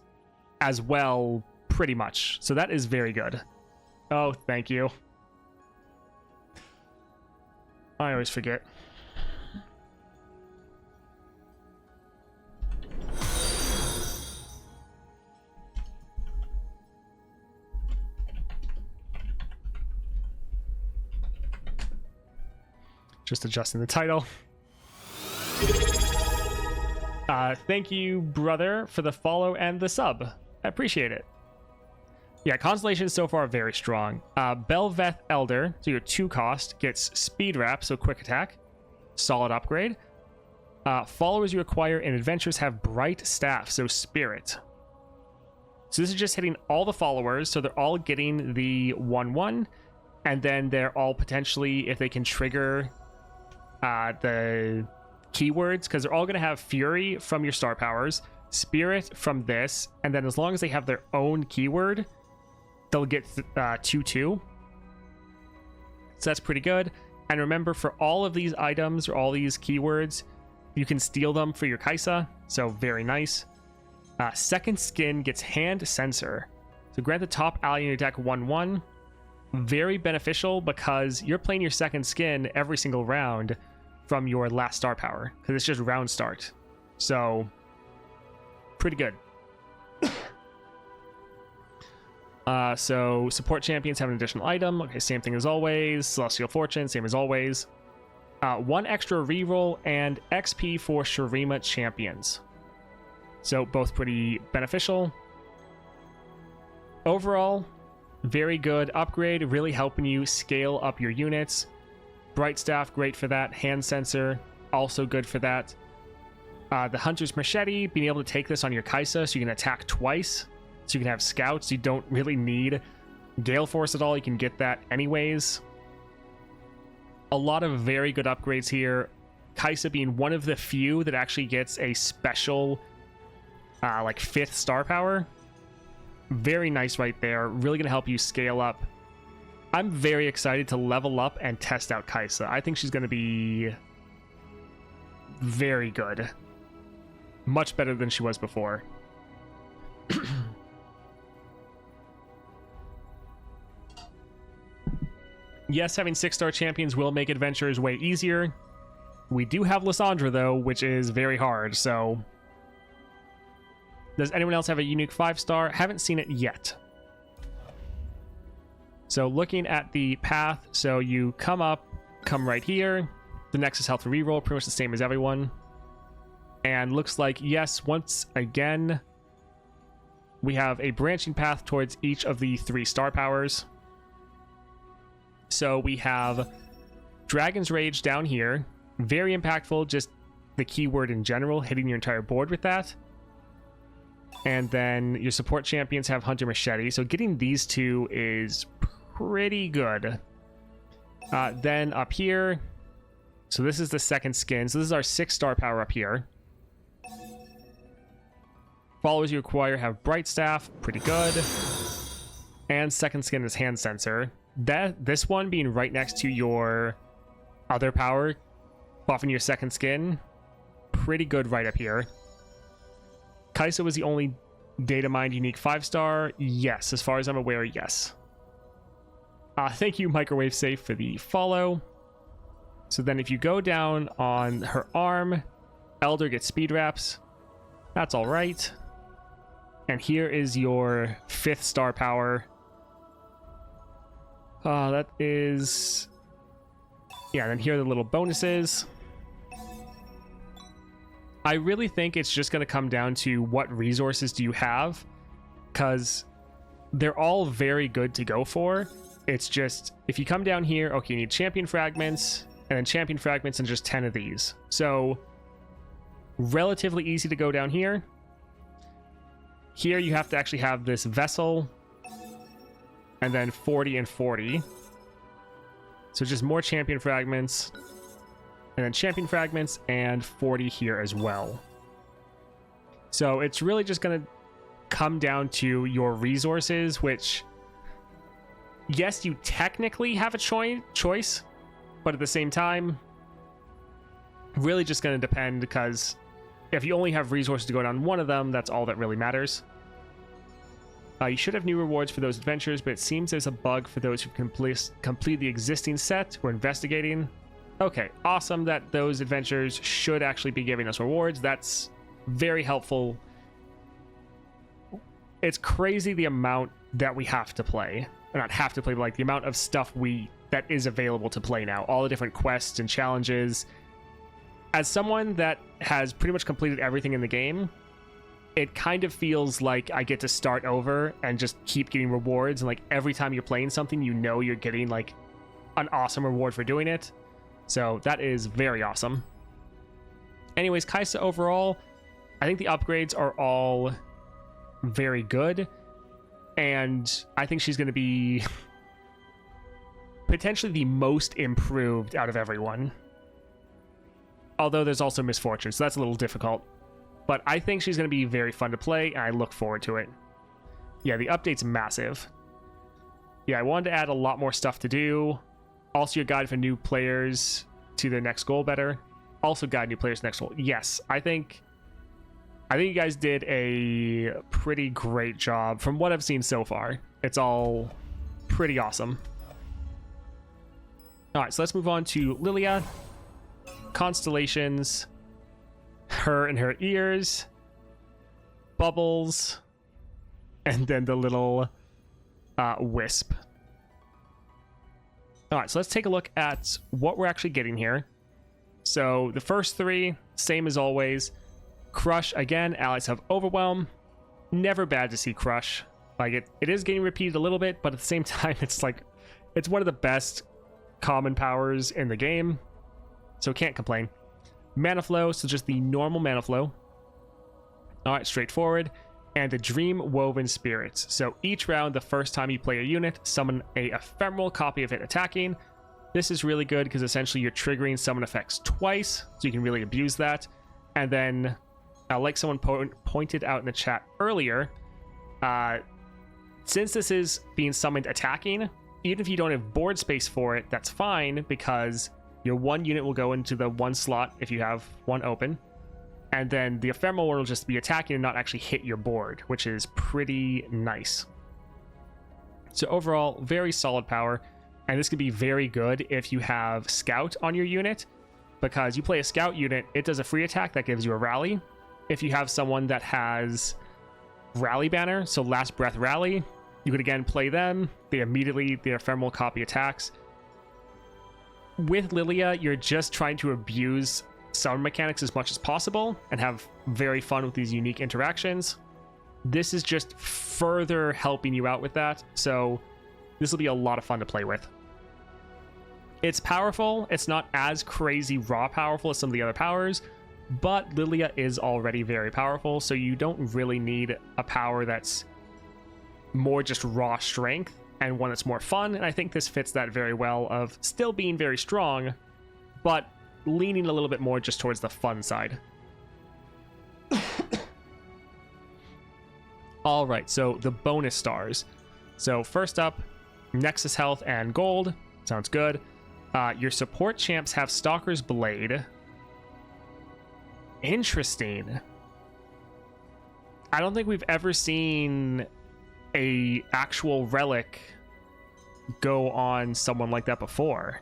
as well, pretty much. So that is very good. Oh, thank you. I always forget. Just adjusting the title. Thank you, brother, for the follow and the sub. I appreciate it. Yeah, Constellation is so far very strong. Belveth Elder, so your 2 cost, gets Speed Wrap, so quick attack. Solid upgrade. Followers you acquire in adventures have Bright Staff, so Spirit. So this is just hitting all the followers, so they're all getting the 1/1, and then they're all potentially, if they can trigger the keywords, because they're all going to have Fury from your star powers, Spirit from this, and then as long as they have their own keyword, they'll get 2/2. So that's pretty good. And remember, for all of these items or all these keywords, you can steal them for your Kai'Sa, so very nice. Second Skin gets Hand Sensor, so grant the top ally in your deck 1/1. Very beneficial because you're playing your second skin every single round from your last star power, because it's just round start. So pretty good. So support champions have an additional item. Okay, same thing as always. Celestial Fortune, same as always. 1 extra reroll and XP for Shurima champions. So both pretty beneficial. Overall, very good upgrade, really helping you scale up your units. Bright Staff, great for that. Hand Sensor, also good for that. The Hunter's Machete, being able to take this on your Kai'Sa so you can attack twice. So you can have scouts. You don't really need Gale Force at all. You can get that anyways. A lot of very good upgrades here. Kai'Sa being one of the few that actually gets a special like 5th star power. Very nice right there. Really going to help you scale up. I'm very excited to level up and test out Kai'Sa. I think she's going to be very good. Much better than she was before. Yes, having 6-star champions will make adventures way easier. We do have Lysandra, though, which is very hard, so... Does anyone else have a unique 5-star? Haven't seen it yet. So looking at the path, so you come up, come right here. The Nexus Health reroll, pretty much the same as everyone. And looks like, yes, once again, we have a branching path towards each of the 3 star powers. So we have Dragon's Rage down here. Very impactful, just the keyword in general, hitting your entire board with that. And then your support champions have Hunter Machete. So getting these 2 is pretty good. Then up here, so this is the second skin. So this is our 6-star power up here. Followers you acquire have Bright Staff, pretty good. And second skin is Hand Sensor. This one being right next to your other power, buffing your second skin, pretty good right up here. Kai'Sa was the only data mined unique 5-star. Yes, as far as I'm aware, yes. Thank you, Microwave Safe, for the follow. So then if you go down on her arm, Elder gets Speed Wraps. That's all right. And here is your 5th star power. That is... Yeah, then here are the little bonuses. I really think it's just going to come down to what resources do you have, because they're all very good to go for. It's just, if you come down here, okay, you need champion fragments, and then champion fragments and just 10 of these. So, relatively easy to go down here. Here you have to actually have this vessel, and then 40 and 40. So just more champion fragments, and then champion fragments, and 40 here as well. So it's really just going to come down to your resources, which, yes, you technically have a choice, but at the same time, really just going to depend, because if you only have resources to go down one of them, that's all that really matters. You should have new rewards for those adventures, but it seems there's a bug for those who complete the existing set. We're investigating. Okay, awesome that those adventures should actually be giving us rewards. That's very helpful. It's crazy the amount that we have to play. Or not have to play, but like the amount of stuff that is available to play now. All the different quests and challenges. As someone that has pretty much completed everything in the game, it kind of feels like I get to start over and just keep getting rewards. And like every time you're playing something, you know you're getting like an awesome reward for doing it. So that is very awesome. Anyways, Kaisa overall, I think the upgrades are all very good. And I think she's going to be potentially the most improved out of everyone. Although there's also Misfortune, so that's a little difficult. But I think she's going to be very fun to play, and I look forward to it. Yeah, the update's massive. Yeah, I wanted to add a lot more stuff to do. Also, your guide for new players to their next goal better. Also, guide new players to next goal. Yes, I think you guys did a pretty great job from what I've seen so far. It's all pretty awesome. All right, so let's move on to Lillia. Constellations. Her and her ears. Bubbles. And then the little wisp. All right, so let's take a look at what we're actually getting here. So the first three, same as always. Crush, again, allies have Overwhelm. Never bad to see Crush. Like, it is getting repeated a little bit, but at the same time, it's like, it's one of the best common powers in the game. So can't complain. Mana Flow, so just the normal Mana Flow. Alright, straightforward. And the Dream Woven Spirits. So each round, the first time you play a unit, summon a ephemeral copy of it attacking. This is really good because essentially you're triggering summon effects twice, so you can really abuse that. And then, like someone pointed out in the chat earlier, since this is being summoned attacking, even if you don't have board space for it, that's fine because your one unit will go into the one slot if you have one open. And then the ephemeral one will just be attacking and not actually hit your board, which is pretty nice. So overall, very solid power. And this could be very good if you have Scout on your unit, because you play a Scout unit, it does a free attack that gives you a rally. If you have someone that has Rally Banner, so Last Breath Rally, you could again play them. They immediately, the ephemeral copy attacks. With Lillia, you're just trying to abuse summon mechanics as much as possible and have very fun with these unique interactions. This is just further helping you out with that, so this will be a lot of fun to play with. It's powerful. It's not as crazy raw powerful as some of the other powers, but Lillia is already very powerful, so you don't really need a power that's more just raw strength and one that's more fun, and I think this fits that very well of still being very strong, but leaning a little bit more just towards the fun side. All right, so the bonus stars. So first up, Nexus Health and Gold. Sounds good. Your support champs have Stalker's Blade. Interesting. I don't think we've ever seen a actual relic go on someone like that before.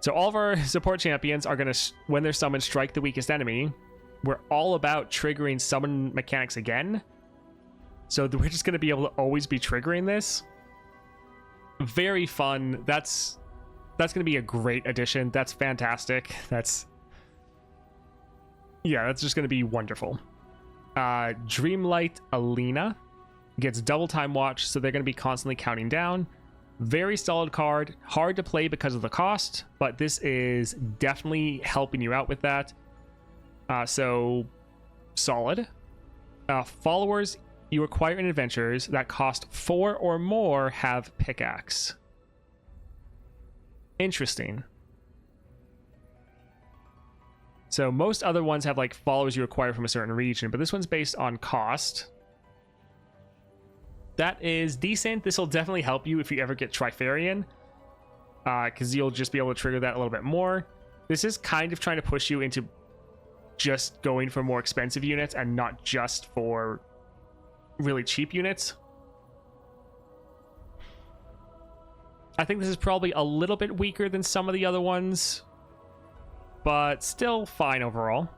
So all of our support champions are going to, when they're summoned, strike the weakest enemy. We're all about triggering summon mechanics again. So we're just going to be able to always be triggering this. Very fun. That's going to be a great addition. That's fantastic. That's just going to be wonderful. Dreamlight Alina gets double time watch, so they're going to be constantly counting down. Very solid card. Hard to play because of the cost, but this is definitely helping you out with that. So solid. Followers you acquire in adventures that cost 4 or more have pickaxe. Interesting. So most other ones have like followers you acquire from a certain region, but this one's based on cost. That is decent. This will definitely help you if you ever get Trifarian, because you'll just be able to trigger that a little bit more. This is kind of trying to push you into just going for more expensive units and not just for really cheap units. I think this is probably a little bit weaker than some of the other ones, but still fine overall.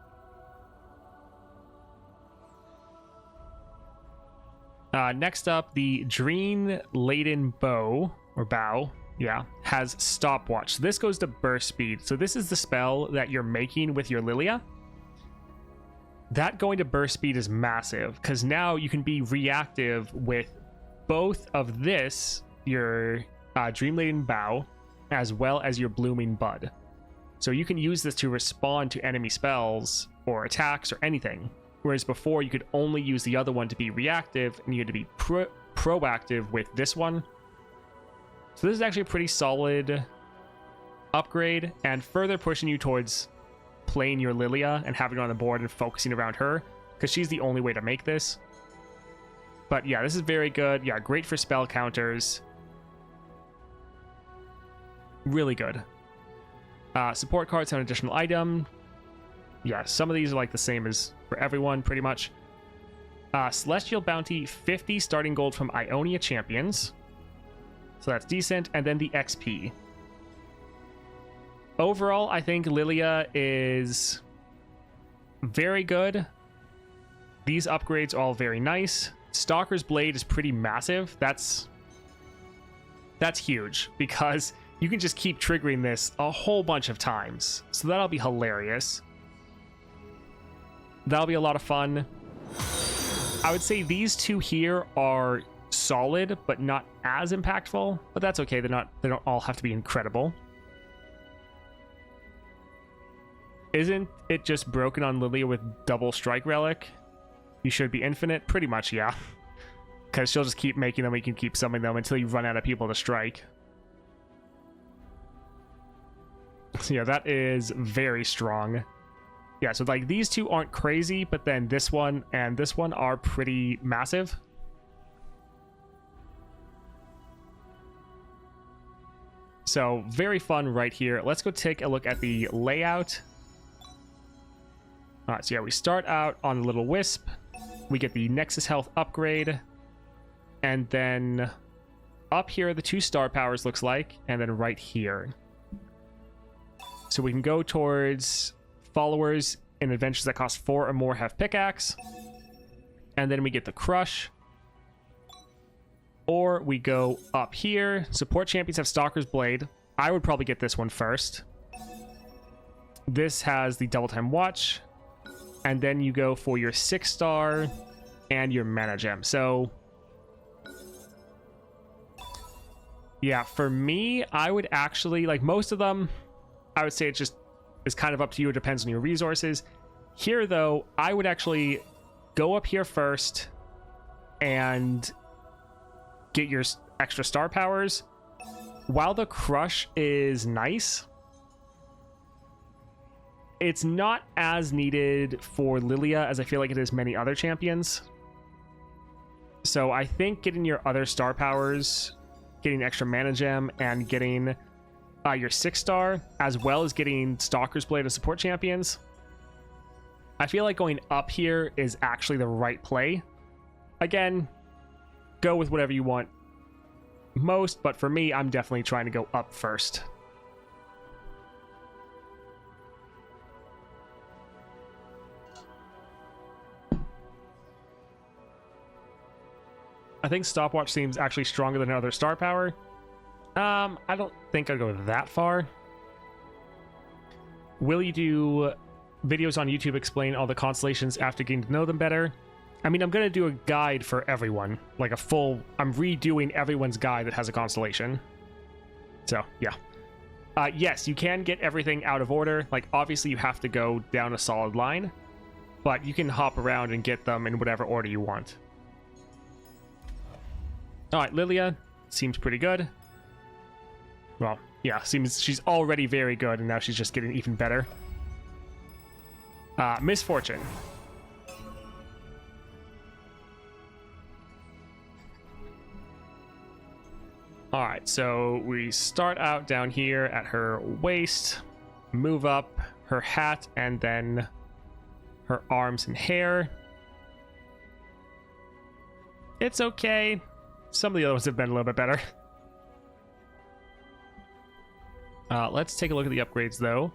Next up, the Dream Laden Bow, or Bow, yeah, has Stopwatch. This goes to burst speed. So this is the spell that you're making with your Lillia. That going to burst speed is massive, because now you can be reactive with both of this, your Dream Laden Bow, as well as your Blooming Bud. So you can use this to respond to enemy spells or attacks or anything. Whereas before you could only use the other one to be reactive, and you had to be proactive with this one. So this is actually a pretty solid upgrade, and further pushing you towards playing your Lillia and having her on the board and focusing around her, because she's the only way to make this. But yeah, this is very good. Yeah, great for spell counters. Really good. Support cards have an additional item. Yeah, some of these are like the same as for everyone, pretty much. Celestial Bounty, 50 starting gold from Ionia champions. So that's decent. And then the XP. Overall, I think Lillia is very good. These upgrades are all very nice. Stalker's Blade is pretty massive. That's huge, because you can just keep triggering this a whole bunch of times. So that'll be hilarious. That'll be a lot of fun. I would say these two here are solid, but not as impactful. But that's okay. They don't all have to be incredible. Isn't it just broken on Lillia with double strike relic? You should be infinite? Pretty much, yeah. Because she'll just keep making them, you can keep summoning them until you run out of people to strike. So yeah, that is very strong. Yeah, so like these two aren't crazy, but then this one and this one are pretty massive. So very fun right here. Let's go take a look at the layout. All right, so yeah, we start out on the Little Wisp. We get the Nexus Health upgrade. And then up here, the 2 star powers looks like. And then right here. So we can go towards followers in adventures that cost 4 or more have pickaxe. And then we get the Crush. Or we go up here. Support champions have Stalker's Blade. I would probably get this one first. This has the Double Time Watch. And then you go for your 6 star and your Mana Gem. So yeah, for me, I would actually, like most of them, I would say it's kind of up to you. It depends on your resources. Here, though, I would actually go up here first and get your extra star powers. While the Crush is nice, it's not as needed for Lillia as I feel like it is many other champions. So I think getting your other star powers, getting extra Mana Gem, and getting your 6 star, as well as getting Stalker's Blade and support champions, I feel like going up here is actually the right play. Again, go with whatever you want most, but for me, I'm definitely trying to go up first. I think Stopwatch seems actually stronger than another star power. I don't think I'd go that far. Will you do videos on YouTube explain all the constellations after getting to know them better? I mean, I'm going to do a guide for everyone. Like a full... I'm redoing everyone's guide that has a constellation. So, yeah. Yes, you can get everything out of order. Like, obviously you have to go down a solid line. But you can hop around and get them in whatever order you want. Alright, Lillia seems pretty good. Well, yeah, seems she's already very good, and now she's just getting even better. Misfortune. Alright, so we start out down here at her waist, move up her hat, and then her arms and hair. It's okay. Some of the other ones have been a little bit better. Let's take a look at the upgrades, though.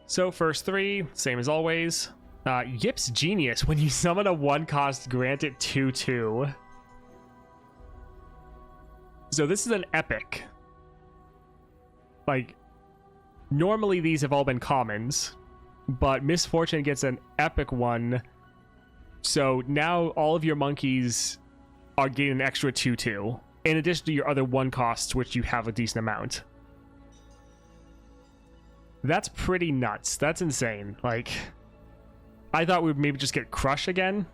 So first three, same as always. Yip's Genius. When you summon a 1-cost, grant it 2/2. So this is an epic. Like, normally these have all been commons, but Misfortune gets an epic one. So now all of your monkeys are getting an extra 2/2, in addition to your other 1 costs, which you have a decent amount. That's pretty nuts. That's insane. Like, I thought we would maybe just get Crush again.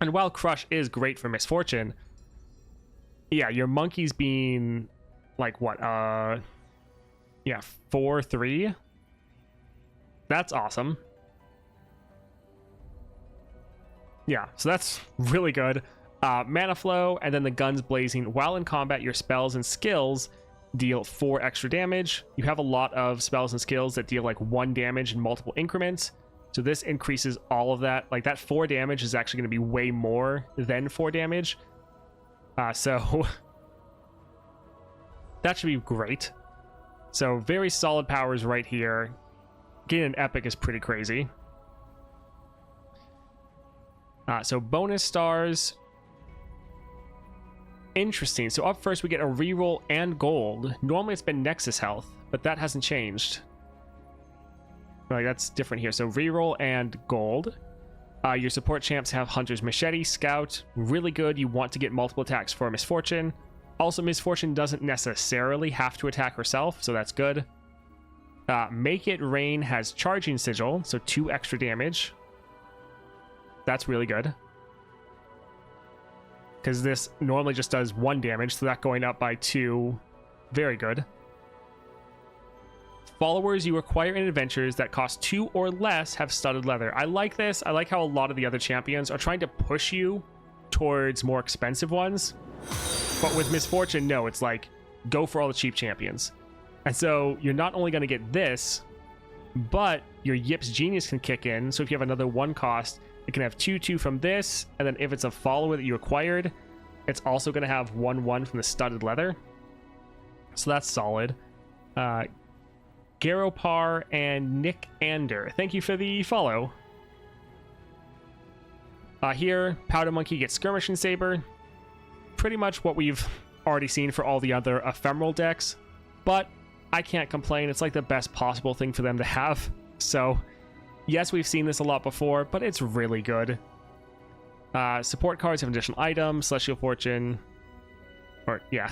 And while Crush is great for Misfortune, yeah, your monkeys being like what? Yeah, 4/3. That's awesome. Yeah, so that's really good. Mana flow, and then the guns blazing. While in combat, your spells and skills deal 4 extra damage. You have a lot of spells and skills that deal like 1 damage in multiple increments. So this increases all of that. Like, that 4 damage is actually going to be way more than 4 damage. So that should be great. So very solid powers right here. Getting an epic is pretty crazy. So bonus stars. Interesting. So up first we get a reroll and gold. Normally it's been Nexus health, but that hasn't changed. Like, that's different here. So reroll and gold. Your support champs have Hunter's Machete, Scout. Really good. You want to get multiple attacks for Misfortune. Also, Misfortune doesn't necessarily have to attack herself, so that's good. Make It Rain has Charging Sigil, so 2 extra damage. That's really good. Because this normally just does 1 damage, so that going up by 2. Very good. Followers you acquire in adventures that cost 2 or less have studded leather. I like this. I like how a lot of the other champions are trying to push you towards more expensive ones. But with Misfortune, no, it's like, go for all the cheap champions. And so you're not only going to get this, but your Yip's Genius can kick in. So if you have another 1 cost, it can have 2/2 from this. And then if it's a follower that you acquired, it's also going to have 1/1 from the studded leather. So that's solid. Garopar and Nick Ander, thank you for the follow. Here, Powder Monkey gets Skirmishing Saber. Pretty much what we've already seen for all the other ephemeral decks, but I can't complain. It's like the best possible thing for them to have. So yes, we've seen this a lot before, but it's really good. Support cards have additional items, Celestial Fortune, or yeah.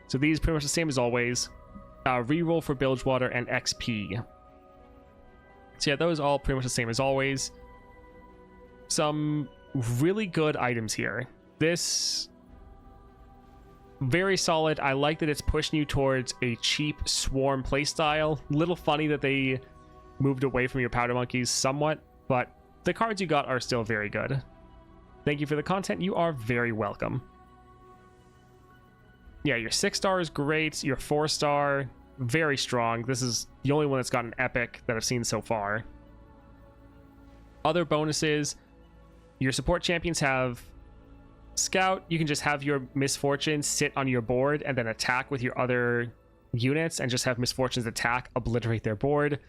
So these pretty much the same as always. Reroll for Bilgewater and XP. So yeah, those all pretty much the same as always. Some really good items here. This, very solid. I like that it's pushing you towards a cheap swarm playstyle. Little funny that they moved away from your powder monkeys somewhat, but the cards you got are still very good. Thank you for the content. You are very welcome. Yeah, your 6-star is great. Your 4-star, very strong. This is the only one that's got an epic that I've seen so far. Other bonuses, your support champions have Scout. You can just have your Misfortunes sit on your board and then attack with your other units and just have Misfortunes attack, obliterate their board.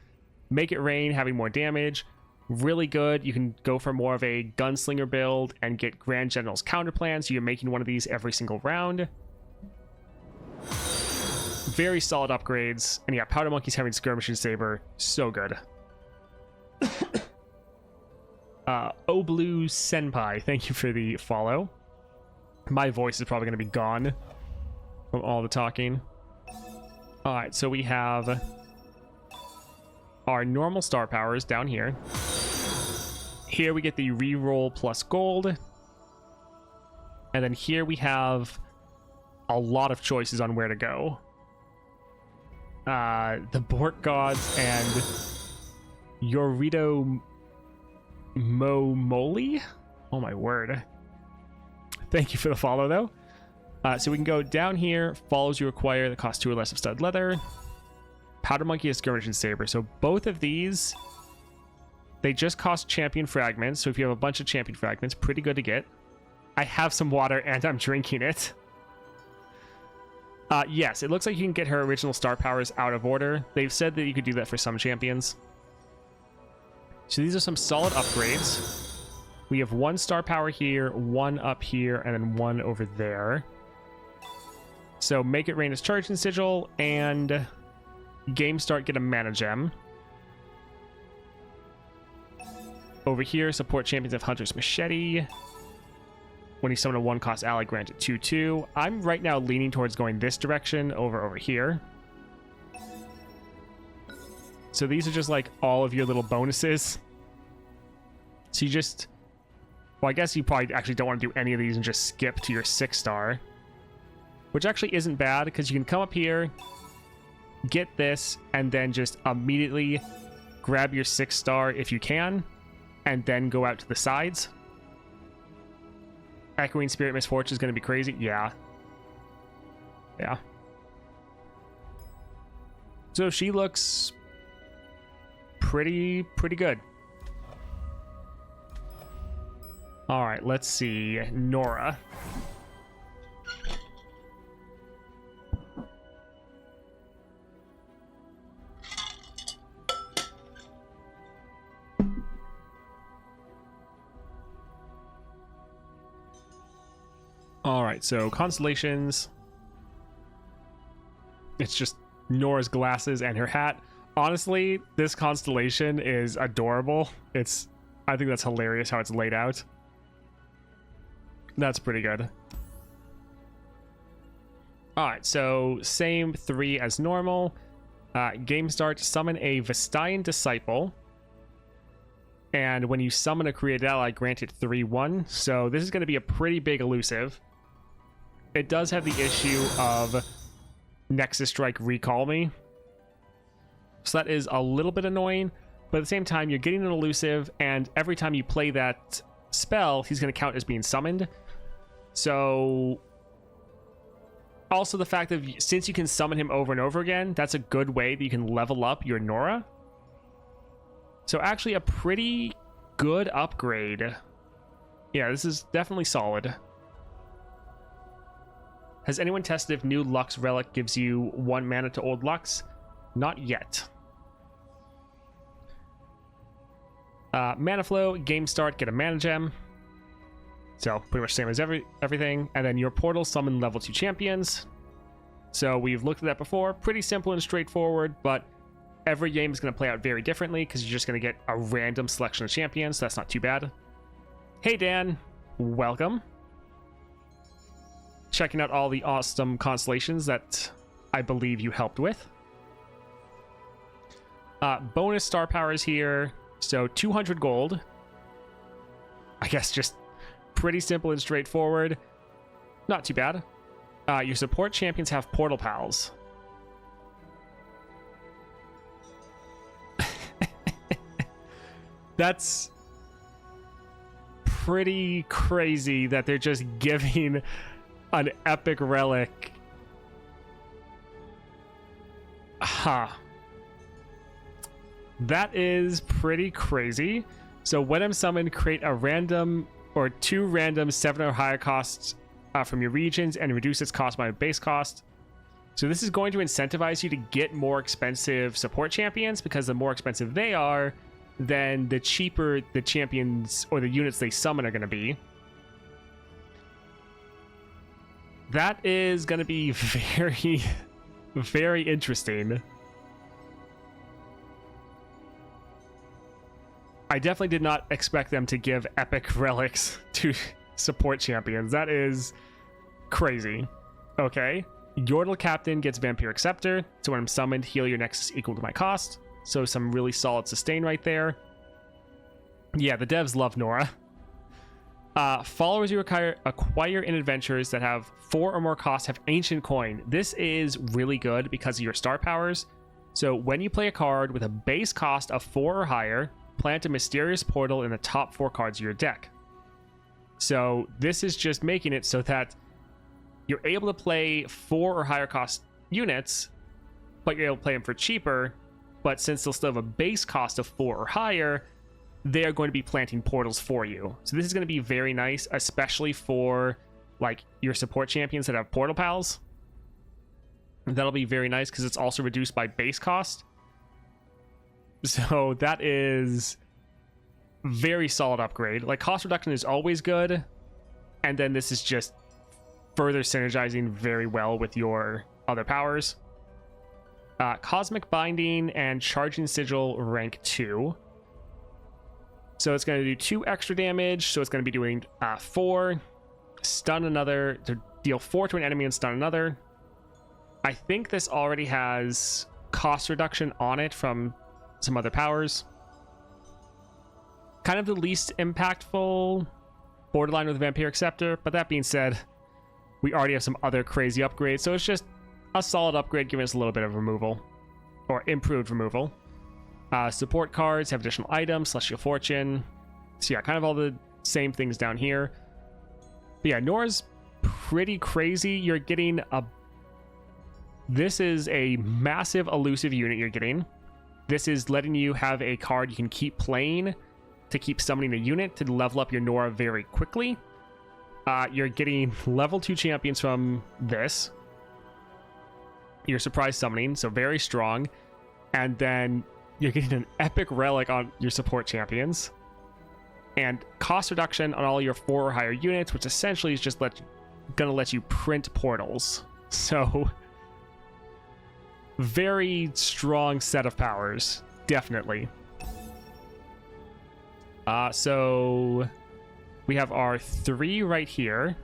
Make It Rain, having more damage. Really good. You can go for more of a gunslinger build and get Grand General's counterplan, so you're making one of these every single round. Very solid upgrades. And yeah, Powder Monkey's having Skirmishing Saber, so good. Blue Senpai, thank you for the follow. My voice is probably going to be gone from all the talking. Alright, so we have our normal star powers down here. Here we get the reroll plus gold. And then here we have a lot of choices on where to go. The Bork Gods and Yorito Momoli? Oh my word. Thank you for the follow though. So we can go down here. Follows you acquire that cost 2 or less of stud leather. Powder Monkey has Skirmishing Saber. So both of these They just cost champion fragments, so if you have a bunch of champion fragments, pretty good to get. I have some water and I'm drinking it. Yes, it looks like you can get her original star powers out of order. They've said that you could do that for some champions. So these are some solid upgrades. We have 1 star power here, 1 up here, and then 1 over there. So make it rain as charging sigil, and game start, get a mana gem. Over here, support champions of Hunter's Machete. When you summon a 1-cost ally, grant it 2/2. I'm right now leaning towards going this direction over here. So these are just like all of your little bonuses. So you just... Well, I guess you probably actually don't want to do any of these and just skip to your 6-star. Which actually isn't bad, because you can come up here, get this, and then just immediately grab your 6-star if you can, and then go out to the sides. Echoing Spirit Misfortune is going to be crazy. Yeah. Yeah. So she looks pretty good. All right, let's see. Norra. All right, so constellations. It's just Norra's glasses and her hat. Honestly, this constellation is adorable. I think that's hilarious how it's laid out. That's pretty good. All right, so same 3 as normal. Game start, summon a Vestian Disciple. And when you summon a created ally, grant it 3/1. So this is going to be a pretty big elusive. It does have the issue of Nexus Strike Recall Me. So that is a little bit annoying. But at the same time, you're getting an elusive, and every time you play that spell, he's going to count as being summoned. So also the fact that since you can summon him over and over again, that's a good way that you can level up your Norra. So actually a pretty good upgrade. Yeah, this is definitely solid. Has anyone tested if new Lux Relic gives you 1 mana to old Lux? Not yet. Mana flow, game start, get a mana gem. So pretty much same as everything. And then your portal, summon level 2 champions. So we've looked at that before. Pretty simple and straightforward, but every game is going to play out very differently because you're just going to get a random selection of champions. So that's not too bad. Hey Dan, welcome. Checking out all the awesome constellations that I believe you helped with. Bonus star powers here. So 200 gold. I guess just pretty simple and straightforward. Not too bad. Your support champions have portal pals. That's pretty crazy that they're just giving an epic relic. That is pretty crazy. So when I'm summoned, create a random or 2 random 7 or higher costs from your regions and reduce its cost by base cost. So this is going to incentivize you to get more expensive support champions, because the more expensive they are, then the cheaper the champions or the units they summon are going to be. That is going to be very, very interesting. I definitely did not expect them to give epic relics to support champions. That is crazy. Okay. Yordle Captain gets Vampiric Scepter. So when I'm summoned, heal your Nexus equal to my cost. So some really solid sustain right there. Yeah, the devs love Norra. Followers you acquire in adventures that have 4 or more costs have Ancient Coin. This is really good because of your star powers. So when you play a card with a base cost of 4 or higher, plant a mysterious portal in the top 4 cards of your deck. So this is just making it so that you're able to play 4 or higher cost units, but you're able to play them for cheaper. But since they'll still have a base cost of 4 or higher, they are going to be planting portals for you. So this is going to be very nice, especially for like your support champions that have portal pals. That'll be very nice because it's also reduced by base cost. So that is very solid upgrade. Like, cost reduction is always good, and then this is just further synergizing very well with your other powers. Cosmic Binding and Charging Sigil rank 2. So it's going to do 2 extra damage, so it's going to be doing 4. Stun another, to deal 4 to an enemy and stun another. I think this already has cost reduction on it from some other powers. Kind of the least impactful borderline with Vampiric Scepter, but that being said, we already have some other crazy upgrades, so it's just a solid upgrade giving us a little bit of removal, or improved removal. Support cards have additional items, Celestial Fortune. So yeah, kind of all the same things down here. But yeah, Norra's pretty crazy. You're getting a... This is a massive elusive unit you're getting. This is letting you have a card you can keep playing to keep summoning a unit to level up your Norra very quickly. You're getting level 2 champions from this. Your surprise summoning, so very strong. And then you're getting an epic relic on your support champions. And cost reduction on all your 4 or higher units, which essentially is just gonna let you print portals. So... very strong set of powers, definitely. So we have our 3 right here.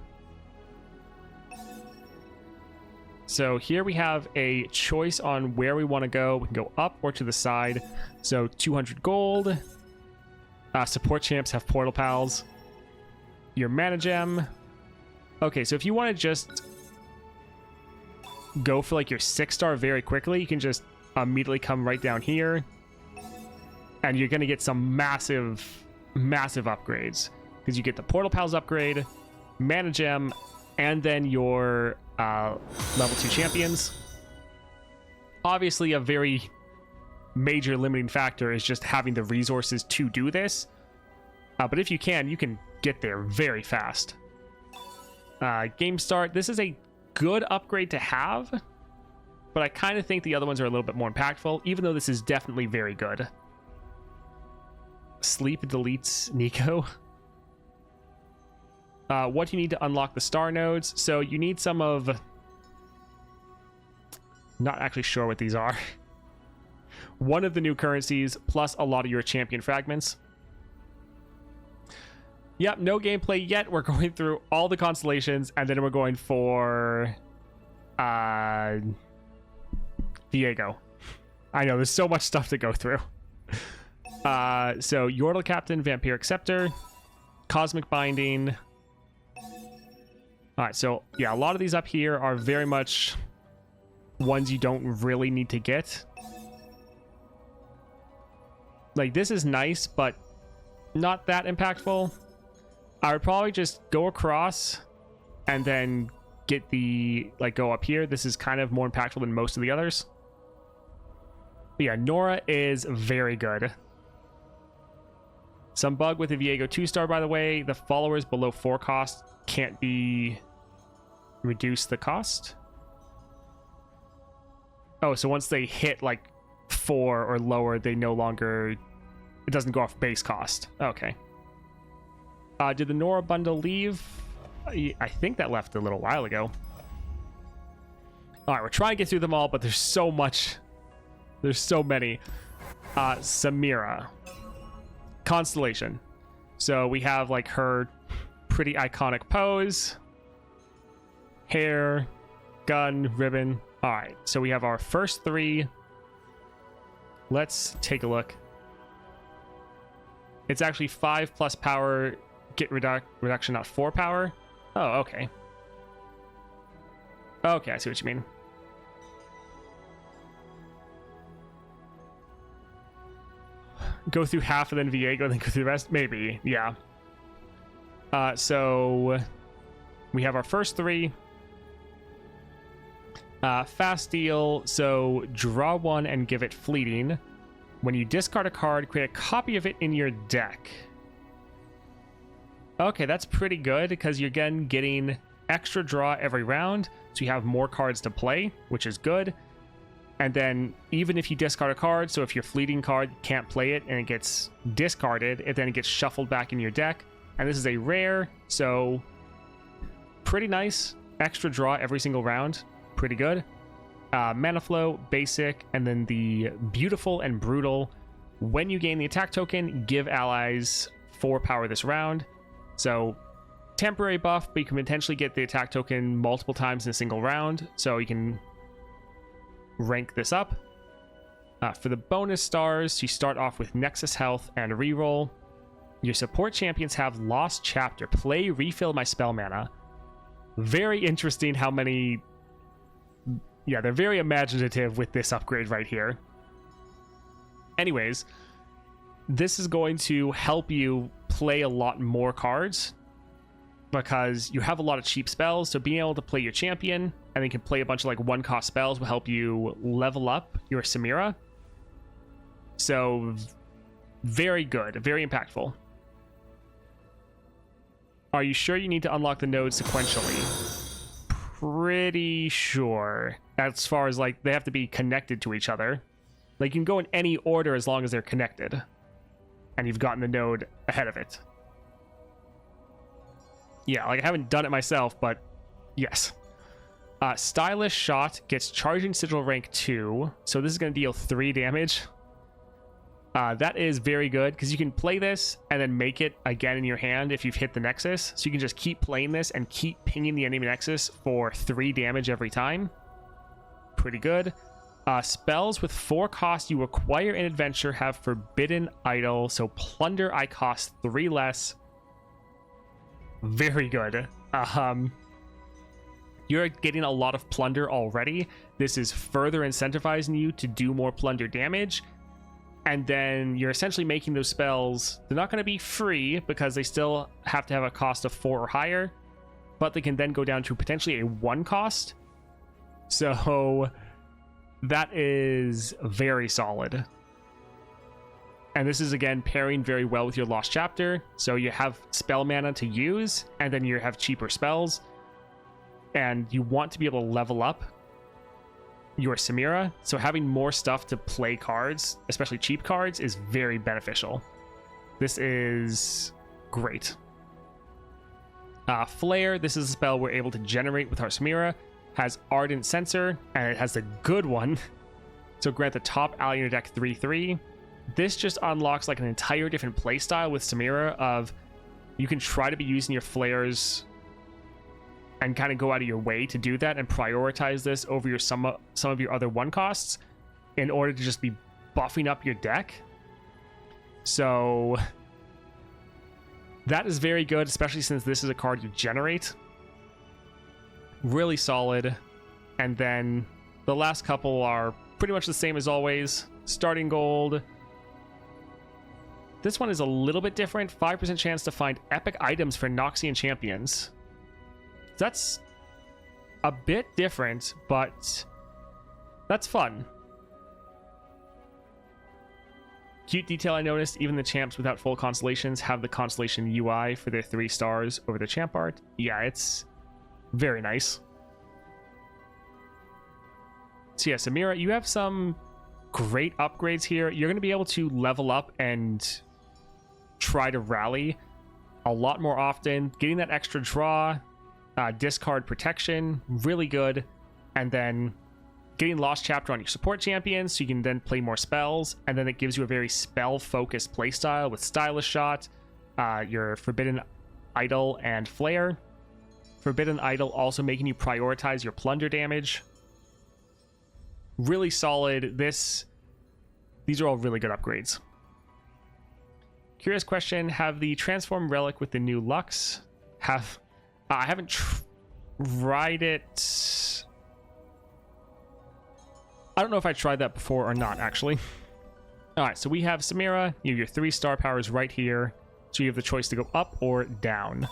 So here we have a choice on where we want to go. We can go up or to the side. So 200 gold. Support champs have portal pals. Your mana gem. Okay, so if you want to just go for like your 6-star very quickly, you can just immediately come right down here, and you're going to get some massive upgrades, because you get the portal pals upgrade, mana gem, and then your level 2 champions. Obviously, a very major limiting factor is just having the resources to do this, but if you can get there very fast. Game start, this is a good upgrade to have, but I kind of think the other ones are a little bit more impactful, even though this is definitely very good. Sleep deletes Neeko. What do you need to unlock the star nodes? So you need some of... not actually sure what these are. One of the new currencies, plus a lot of your champion fragments. Yep, no gameplay yet. We're going through all the constellations, and then we're going for... Viego. I know, there's so much stuff to go through. So Yordle Captain, Vampiric Scepter, Cosmic Binding. Alright, so yeah, a lot of these up here are very much ones you don't really need to get. Like, this is nice, but not that impactful. I would probably just go across and then get the, like, go up here. This is kind of more impactful than most of the others. But yeah, Norra is very good. Some bug with the Viego 2-star, by the way. The followers below 4 cost can't be reduce the cost. Oh, so once they hit like 4 or lower, they no longer... it doesn't go off base cost. Okay. Did the Norra bundle leave? I think that left a little while ago. Alright, we're trying to get through them all, but there's so much. There's so many. Samira. Constellation. So we have like her pretty iconic pose. Hair, gun, ribbon. Alright, so we have our first 3. Let's take a look. It's actually 5+ power, get reduction, not 4 power. Oh, okay. Okay, I see what you mean. Go through half and then Viego, then go through the rest? Maybe, yeah. So we have our first 3. Fast deal, so draw 1 and give it fleeting. When you discard a card, create a copy of it in your deck. Okay, that's pretty good because you're again getting extra draw every round, so you have more cards to play, which is good. And then even if you discard a card, so if your fleeting card can't play it and it gets discarded, then it gets shuffled back in your deck. And this is a rare, so pretty nice. Extra draw every single round, pretty good. Mana flow, basic, and then the beautiful and brutal. When you gain the attack token, give allies 4 power this round. So temporary buff, but you can potentially get the attack token multiple times in a single round, so you can rank this up. For the bonus stars, you start off with Nexus Health and Reroll. Your support champions have Lost Chapter. Play, refill my spell mana. Very interesting how many... Yeah, they're very imaginative with this upgrade right here. Anyways, this is going to help you play a lot more cards because you have a lot of cheap spells, so being able to play your champion and then you can play a bunch of like one-cost spells will help you level up your Samira. So, very good, very impactful. Are you sure you need to unlock the nodes sequentially? Pretty sure. As far as like they have to be connected to each other. Like you can go in any order as long as they're connected. And you've gotten the node ahead of it. Yeah, like I haven't done it myself, but yes. Stylish Shot gets Charging Sigil rank 2. So this is going to deal 3 damage. That is very good because you can play this and then make it again in your hand if you've hit the Nexus. So you can just keep playing this and keep pinging the enemy Nexus for 3 damage every time. Pretty good. Spells with 4 costs you acquire in adventure have Forbidden Idol. So Plunder I cost 3 less. Very good. You're getting a lot of Plunder already. This is further incentivizing you to do more Plunder damage. And then you're essentially making those spells, they're not going to be free because they still have to have a cost of 4 or higher, but they can then go down to potentially a 1 cost. So that is very solid. And this is again pairing very well with your Lost Chapter. So you have spell mana to use, and then you have cheaper spells. And you want to be able to level up your Samira, so having more stuff to play cards, especially cheap cards, is very beneficial. This is great. Flare, this is a spell we're able to generate with our Samira. Has Ardent Sensor, and it has the good one. So grant the top ally in your deck 3/3. This just unlocks like an entire different playstyle with Samira of you can try to be using your flares and kind of go out of your way to do that and prioritize this over your some of your other 1 costs in order to just be buffing up your deck. So that is very good, especially since this is a card you generate. Really solid. And then the last couple are pretty much the same as always. Starting gold. This one is a little bit different. 5% chance to find epic items for Noxian champions. That's a bit different, but that's fun. Cute detail I noticed, even the champs without full constellations have the Constellation UI for their 3 stars over the champ art. Yeah, it's very nice. So yeah, Samira, you have some great upgrades here. You're going to be able to level up and try to rally a lot more often. Getting that extra draw, discard protection, really good. And then getting Lost Chapter on your support champions, so you can then play more spells. And then it gives you a very spell-focused playstyle with Stylish Shot, your Forbidden Idol, and Flare. Forbidden Idol also making you prioritize your plunder damage. Really solid. These are all really good upgrades. Curious question, have the transform relic with the new Lux? I haven't tried it. I don't know if I tried that before or not, actually. Alright, so we have Samira. You have your 3-star powers right here. So you have the choice to go up or down.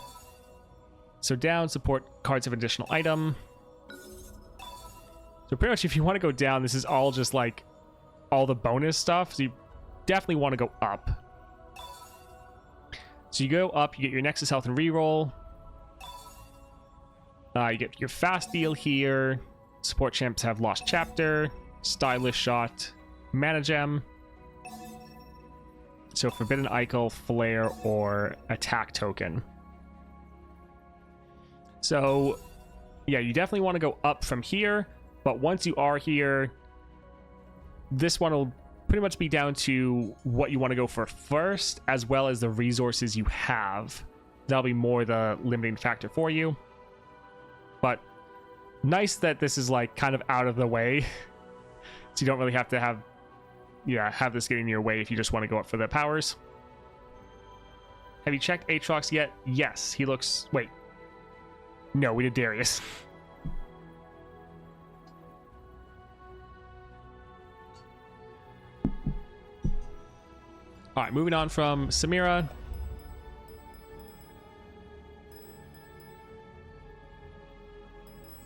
So down, support cards of additional item. So pretty much if you want to go down, this is all just like all the bonus stuff. So definitely want to go up. So you go up, you get your Nexus Health and reroll. You get your fast deal here. Support champs have Lost Chapter, Stylish Shot, Mana Gem. So Forbidden Ichor, Flare, or Attack Token. So, yeah, you definitely want to go up from here. But once you are here, this one will pretty much be down to what you want to go for first, as well as the resources you have. That'll be more the limiting factor for you. But nice that this is like kind of out of the way. So you don't really have to have this getting in your way if you just want to go up for the powers. Have you checked Aatrox yet? Yes, he looks... Wait. No, we did Darius. Alright, moving on from Samira.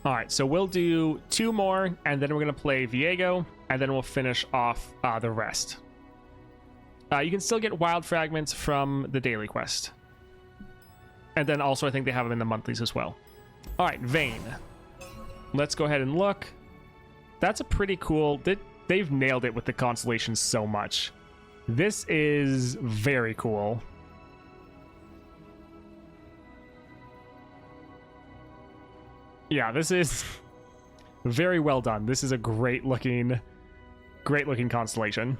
Alright, so we'll do 2 more, and then we're going to play Viego, and then we'll finish off the rest. You can still get wild fragments from the daily quest. And then also I think they have them in the monthlies as well. Alright, Vayne. Let's go ahead and look. That's a pretty cool... They've nailed it with the Constellation so much. This is very cool. Yeah, this is very well done. This is a great looking Constellation.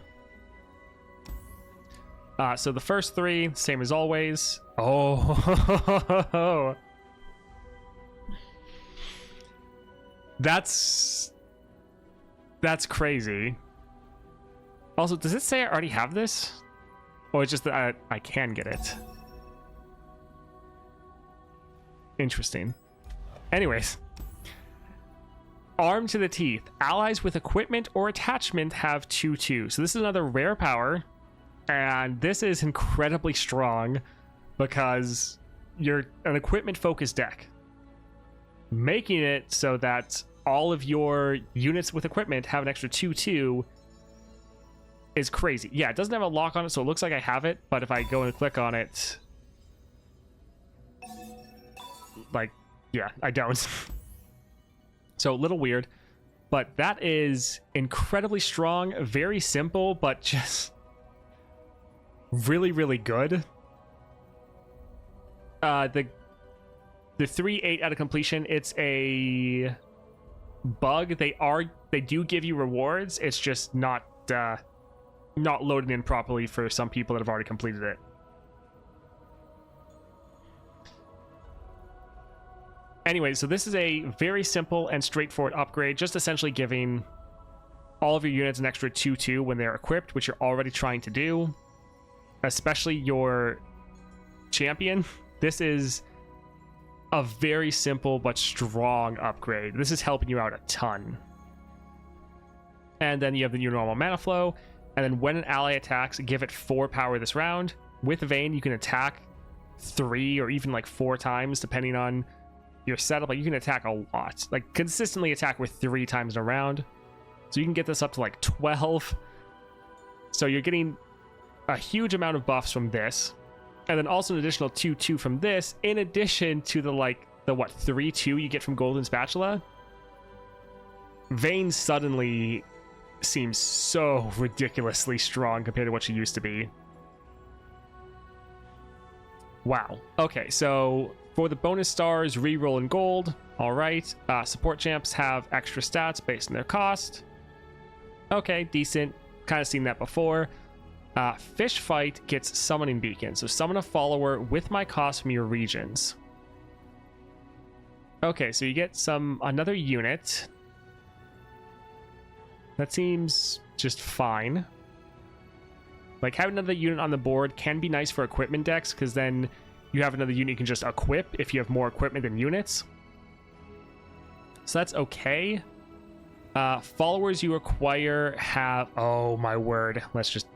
So the first 3, same as always. Oh, that's crazy. Also, does it say I already have this? Or it's just that I can get it? Interesting. Anyways. Armed to the teeth. Allies with equipment or attachment have 2/2. So this is another rare power. And this is incredibly strong because you're an equipment-focused deck. Making it so that all of your units with equipment have an extra 2/2 is crazy. Yeah, it doesn't have a lock on it, so it looks like I have it, but if I go and click on it, like, yeah, I don't. So a little weird, but that is incredibly strong, very simple, but just really, really good. The 3/8 out of completion, it's a bug. They do give you rewards. It's just not loaded in properly for some people that have already completed it. Anyway, so this is a very simple and straightforward upgrade, just essentially giving all of your units an extra 2/2 when they're equipped, which you're already trying to do, especially your champion. This is a very simple but strong upgrade. This is helping you out a ton. And then you have your normal mana flow, and then when an ally attacks, give it 4 power this round. With Vayne, you can attack 3 or even like 4 times, depending on your setup. Like, you can attack a lot. Like, consistently attack with 3 times in a round. So you can get this up to like 12. So you're getting a huge amount of buffs from this. And then also an additional 2/2 from this, in addition to the 3/2 you get from Golden Spatula. Vayne suddenly seems so ridiculously strong compared to what she used to be. Wow. Okay, so for the bonus stars, reroll in gold. All right. Support champs have extra stats based on their cost. Okay, decent. Kind of seen that before. Fish fight gets summoning beacon. So summon a follower with my cost from your regions. Okay, so you get another unit. That seems just fine. Like, having another unit on the board can be nice for equipment decks, because then you have another unit you can just equip if you have more equipment than units. So that's okay. Followers you acquire have... Oh, my word. Let's just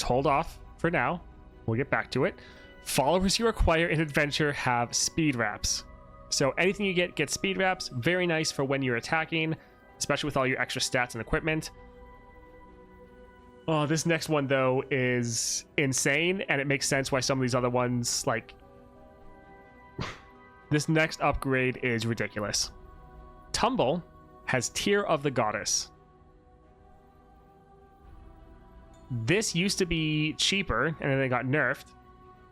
hold off for now. We'll get back to it. Followers you acquire in adventure have speed wraps. So anything you get speed wraps. Very nice for when you're attacking, especially with all your extra stats and equipment. Oh, this next one, though, is insane, and it makes sense why some of these other ones, like... This next upgrade is ridiculous. Tumble has Tear of the Goddess. This used to be cheaper, and then it got nerfed.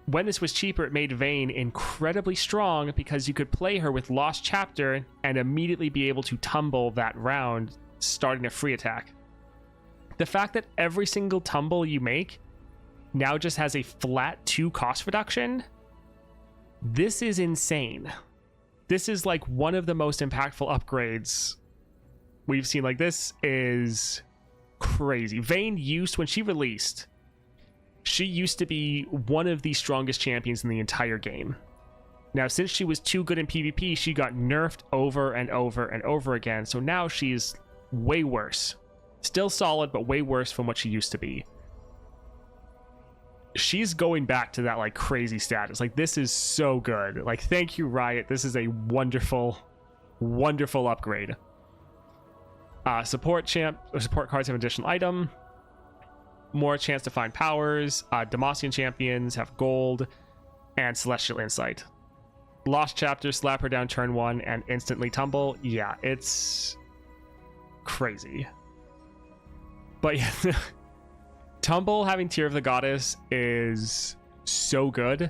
When this was cheaper, it made Vayne incredibly strong because you could play her with Lost Chapter and immediately be able to tumble that round, starting a free attack. The fact that every single tumble you make now just has a flat 2 cost reduction, this is insane. This is like one of the most impactful upgrades we've seen. Like, this is crazy. Vayne used, when she released, she used to be one of the strongest champions in the entire game. Now, since she was too good in PvP, she got nerfed over and over and over again. So now she's way worse. Still solid, but way worse from what she used to be. She's going back to that, like, crazy status. Like, this is so good. Like, thank you, Riot. This is a wonderful, wonderful upgrade. Support cards have an additional item. More chance to find powers. Demacian champions have gold and Celestial Insight. Lost Chapter, slap her down turn 1 and instantly tumble. Yeah, it's crazy. But yeah, Tumble having Tear of the Goddess is so good.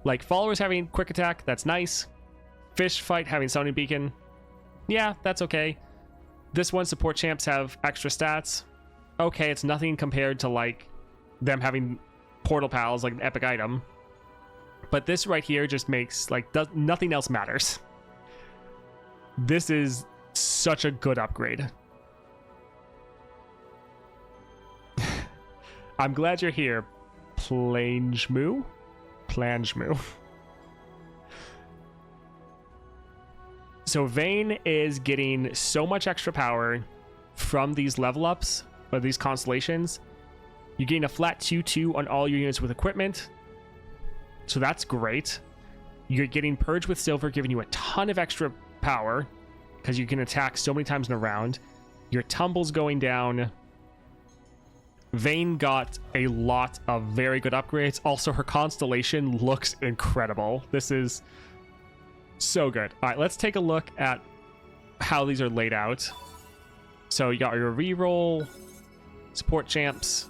Like, followers having quick attack, that's nice. Fish fight having Summoning Beacon, yeah, that's okay. This one, support champs have extra stats. Okay, it's nothing compared to, like, them having Portal Pals, like an epic item. But this right here just makes, like, nothing else matters. This is such a good upgrade. I'm glad you're here, Plangemu. So Vayne is getting so much extra power from these level ups, or these constellations. You're getting a flat 2/2 on all your units with equipment. So that's great. You're getting Purge with Silver, giving you a ton of extra power, because you can attack so many times in a round. Your Tumble's going down. Vayne got a lot of very good upgrades. Also, her Constellation looks incredible. This is so good. All right, let's take a look at how these are laid out. So you got your reroll, support champs.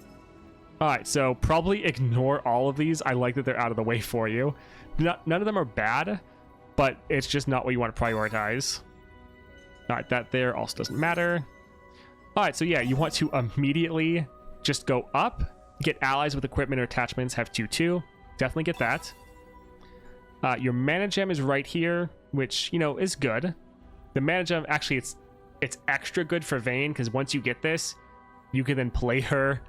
All right, so probably ignore all of these. I like that they're out of the way for you. None of them are bad, but it's just not what you want to prioritize. All right, that there also doesn't matter. All right, so yeah, you want to immediately just go up, get allies with equipment or attachments have 2/2. Definitely get that. Your mana gem is right here, which, you know, is good. The mana gem, actually, it's extra good for Vayne, because once you get this, you can then play her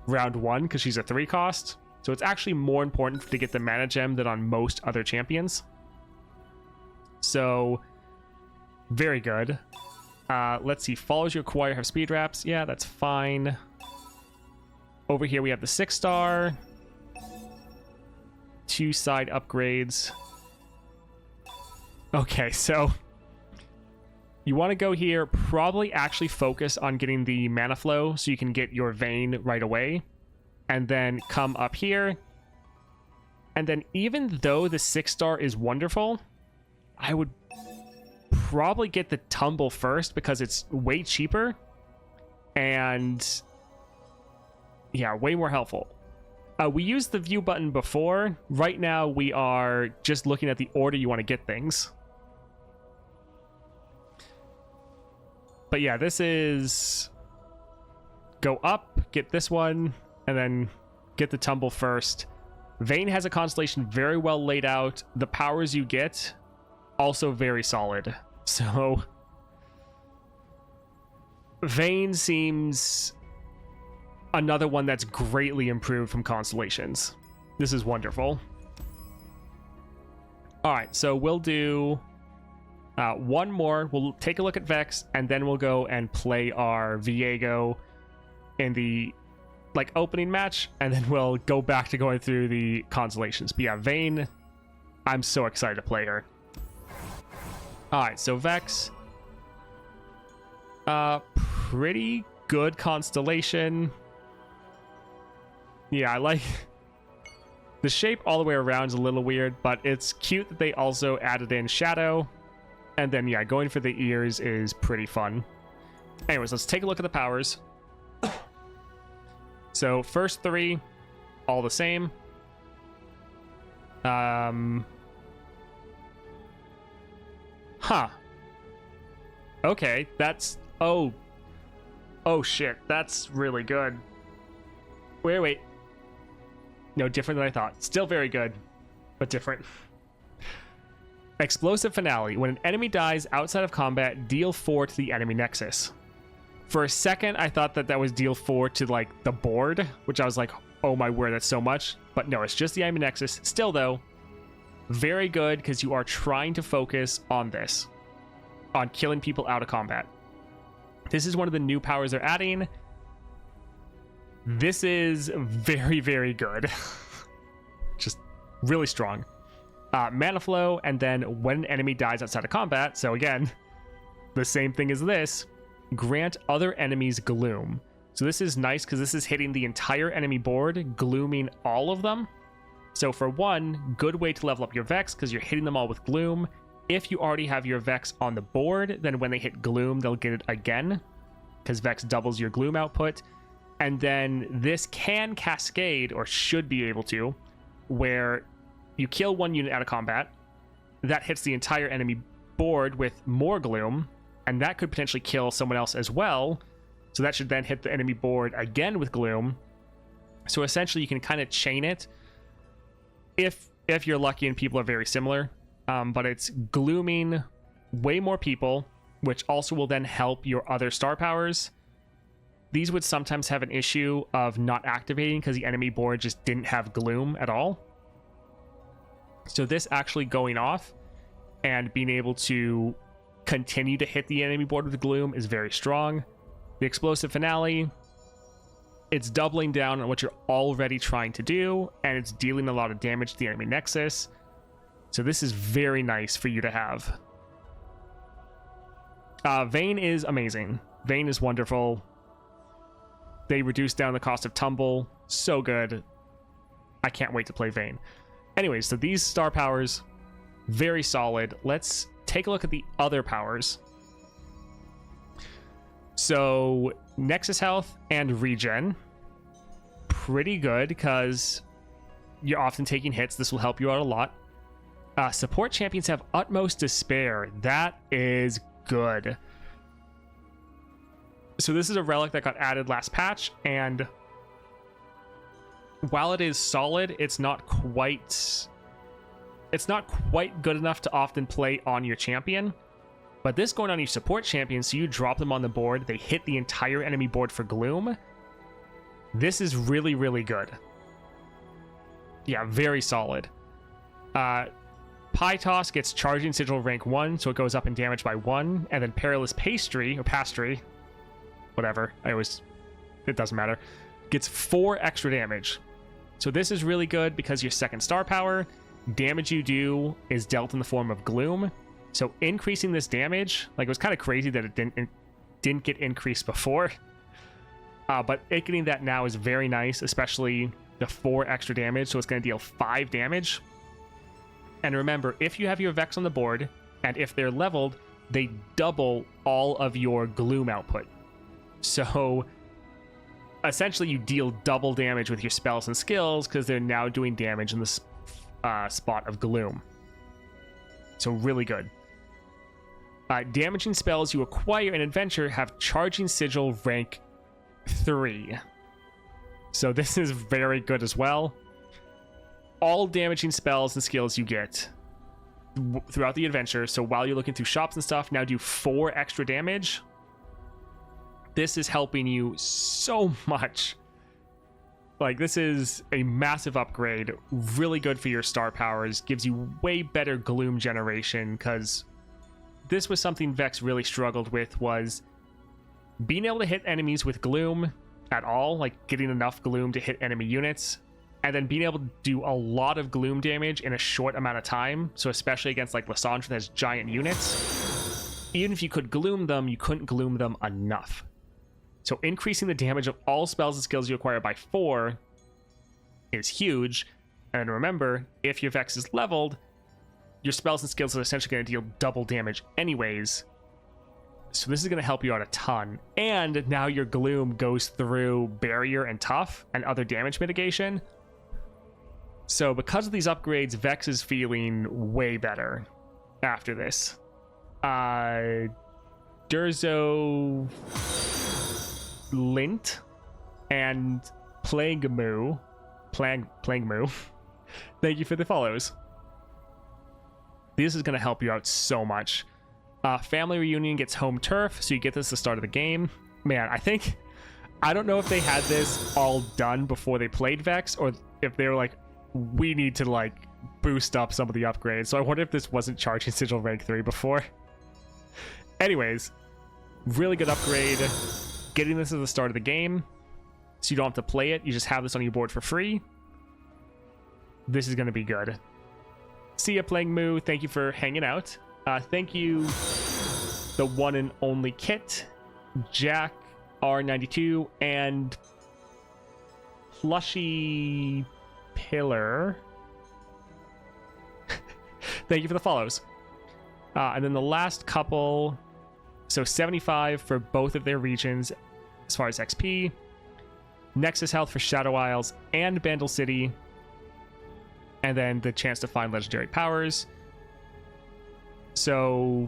round 1 because she's a 3 cost. So it's actually more important to get the mana gem than on most other champions. So very good. Let's see, follows you acquire have speed wraps. Yeah, that's fine. Over here we have the 6-star. 2 side upgrades. Okay, so you want to go here, probably actually focus on getting the mana flow so you can get your Vayne right away, and then come up here. And then even though the 6-star is wonderful, I would probably get the Tumble first because it's way cheaper and yeah, way more helpful. We used the view button before. Right now we are just looking at the order you want to get things. But yeah, this is go up, get this one, and then get the Tumble first. Vayne has a Constellation very well laid out. The powers you get, also very solid. So Vayne seems another one that's greatly improved from Constellations. This is wonderful. All right, so we'll do one more. We'll take a look at Vex, and then we'll go and play our Viego in the opening match, and then we'll go back to going through the Constellations. But yeah, Vayne, I'm so excited to play her. All right, so Vex, pretty good Constellation. Yeah, I like the shape all the way around is a little weird, but it's cute that they also added in shadow. And then, yeah, going for the ears is pretty fun. Anyways, let's take a look at the powers. So, first three, all the same. Okay, that's... Oh, shit. That's really good. Wait. No, different than I thought. Still very good, but different. Explosive Finale. When an enemy dies outside of combat, deal 4 to the enemy nexus. For a second, I thought that was deal 4 to, like, the board, which I was like, oh my word, that's so much. But no, it's just the enemy nexus. Still, though, very good because you are trying to focus on this. On killing people out of combat. This is one of the new powers they're adding. This is very, very good. Just really strong. Mana flow, and then when an enemy dies outside of combat, so again, the same thing as this, grant other enemies gloom. So this is nice because this is hitting the entire enemy board, glooming all of them. So for one, good way to level up your Vex because you're hitting them all with gloom. If you already have your Vex on the board, then when they hit gloom, they'll get it again because Vex doubles your gloom output. And then this can cascade, or should be able to, where you kill one unit out of combat, that hits the entire enemy board with more gloom, and that could potentially kill someone else as well. So that should then hit the enemy board again with gloom. So essentially you can kind of chain it if you're lucky and people are very similar. But it's glooming way more people, which also will then help your other star powers. These would sometimes have an issue of not activating because the enemy board just didn't have gloom at all. So this actually going off and being able to continue to hit the enemy board with gloom is very strong. The Explosive Finale, it's doubling down on what you're already trying to do, and it's dealing a lot of damage to the enemy nexus. So this is very nice for you to have. Vayne is amazing. Vayne is wonderful. They reduced down the cost of tumble. So good. I can't wait to play Vayne. Anyways, so these star powers, very solid. Let's take a look at the other powers. So, Nexus Health and Regen. Pretty good, because you're often taking hits. This will help you out a lot. Support champions have Utmost Despair. That is good. So this is a relic that got added last patch, and while it is solid, it's not quite good enough to often play on your champion. But this going on your support champion, so you drop them on the board, they hit the entire enemy board for gloom. This is really, really good. Yeah, very solid. Pie Toss gets Charging Sigil rank 1, so it goes up in damage by 1, and then Perilous Pastry, or Pastry, whatever, it doesn't matter, gets 4 extra damage. So this is really good because your second star power, damage you do is dealt in the form of gloom. So increasing this damage, like, it was kind of crazy that it didn't get increased before. But it getting that now is very nice, especially the 4 extra damage, so it's going to deal 5 damage. And remember, if you have your Vex on the board, and if they're leveled, they double all of your gloom output. So essentially you deal double damage with your spells and skills because they're now doing damage in the spot of gloom. So really good. Damaging spells you acquire in Adventure have Charging Sigil rank 3. So this is very good as well. All damaging spells and skills you get throughout the adventure, so while you're looking through shops and stuff, now do 4 extra damage. This is helping you so much. Like, this is a massive upgrade, really good for your star powers, gives you way better gloom generation, because this was something Vex really struggled with, was being able to hit enemies with gloom at all, like getting enough gloom to hit enemy units, and then being able to do a lot of gloom damage in a short amount of time. So especially against like Lysandra that has giant units, even if you could gloom them, you couldn't gloom them enough. So increasing the damage of all spells and skills you acquire by 4 is huge. And remember, if your Vex is leveled, your spells and skills are essentially going to deal double damage anyways. So this is going to help you out a ton. And now your Gloom goes through Barrier and Tough and other damage mitigation. So because of these upgrades, Vex is feeling way better after this. Durzo, Lint, and Plague Moo. Thank you for the follows. This is going to help you out so much. Family Reunion gets home turf, so you get this at the start of the game. Man, I don't know if they had this all done before they played Vex, or if they were like, we need to like boost up some of the upgrades. So I wonder if this wasn't Charging Sigil rank 3 before. Anyways, really good upgrade. Getting this at the start of the game, so you don't have to play it. You just have this on your board for free. This is going to be good. See ya, Playing Moo. Thank you for hanging out. Thank you, the one and only Kit, Jack R92, and Plushy Pillar. Thank you for the follows. And then the last couple, so 75 for both of their regions as far as XP, Nexus Health for Shadow Isles and Bandle City, and then the chance to find legendary powers. So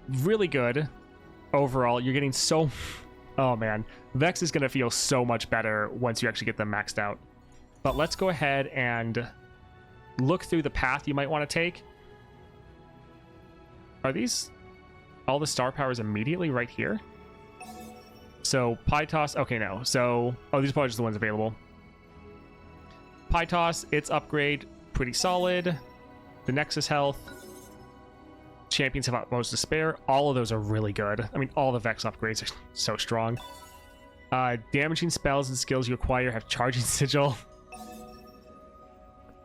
really good overall. You're getting so... Oh man, Vex is going to feel so much better once you actually get them maxed out. But let's go ahead and look through the path you might want to take. Are these all the star powers immediately right here? So Pie Toss, okay, no. So, these are probably just the ones available. Pie Toss, its upgrade, pretty solid. The Nexus Health, Champions have Utmost Despair. All of those are really good. I mean, all the Vex upgrades are so strong. Damaging spells and skills you acquire have Charging Sigil.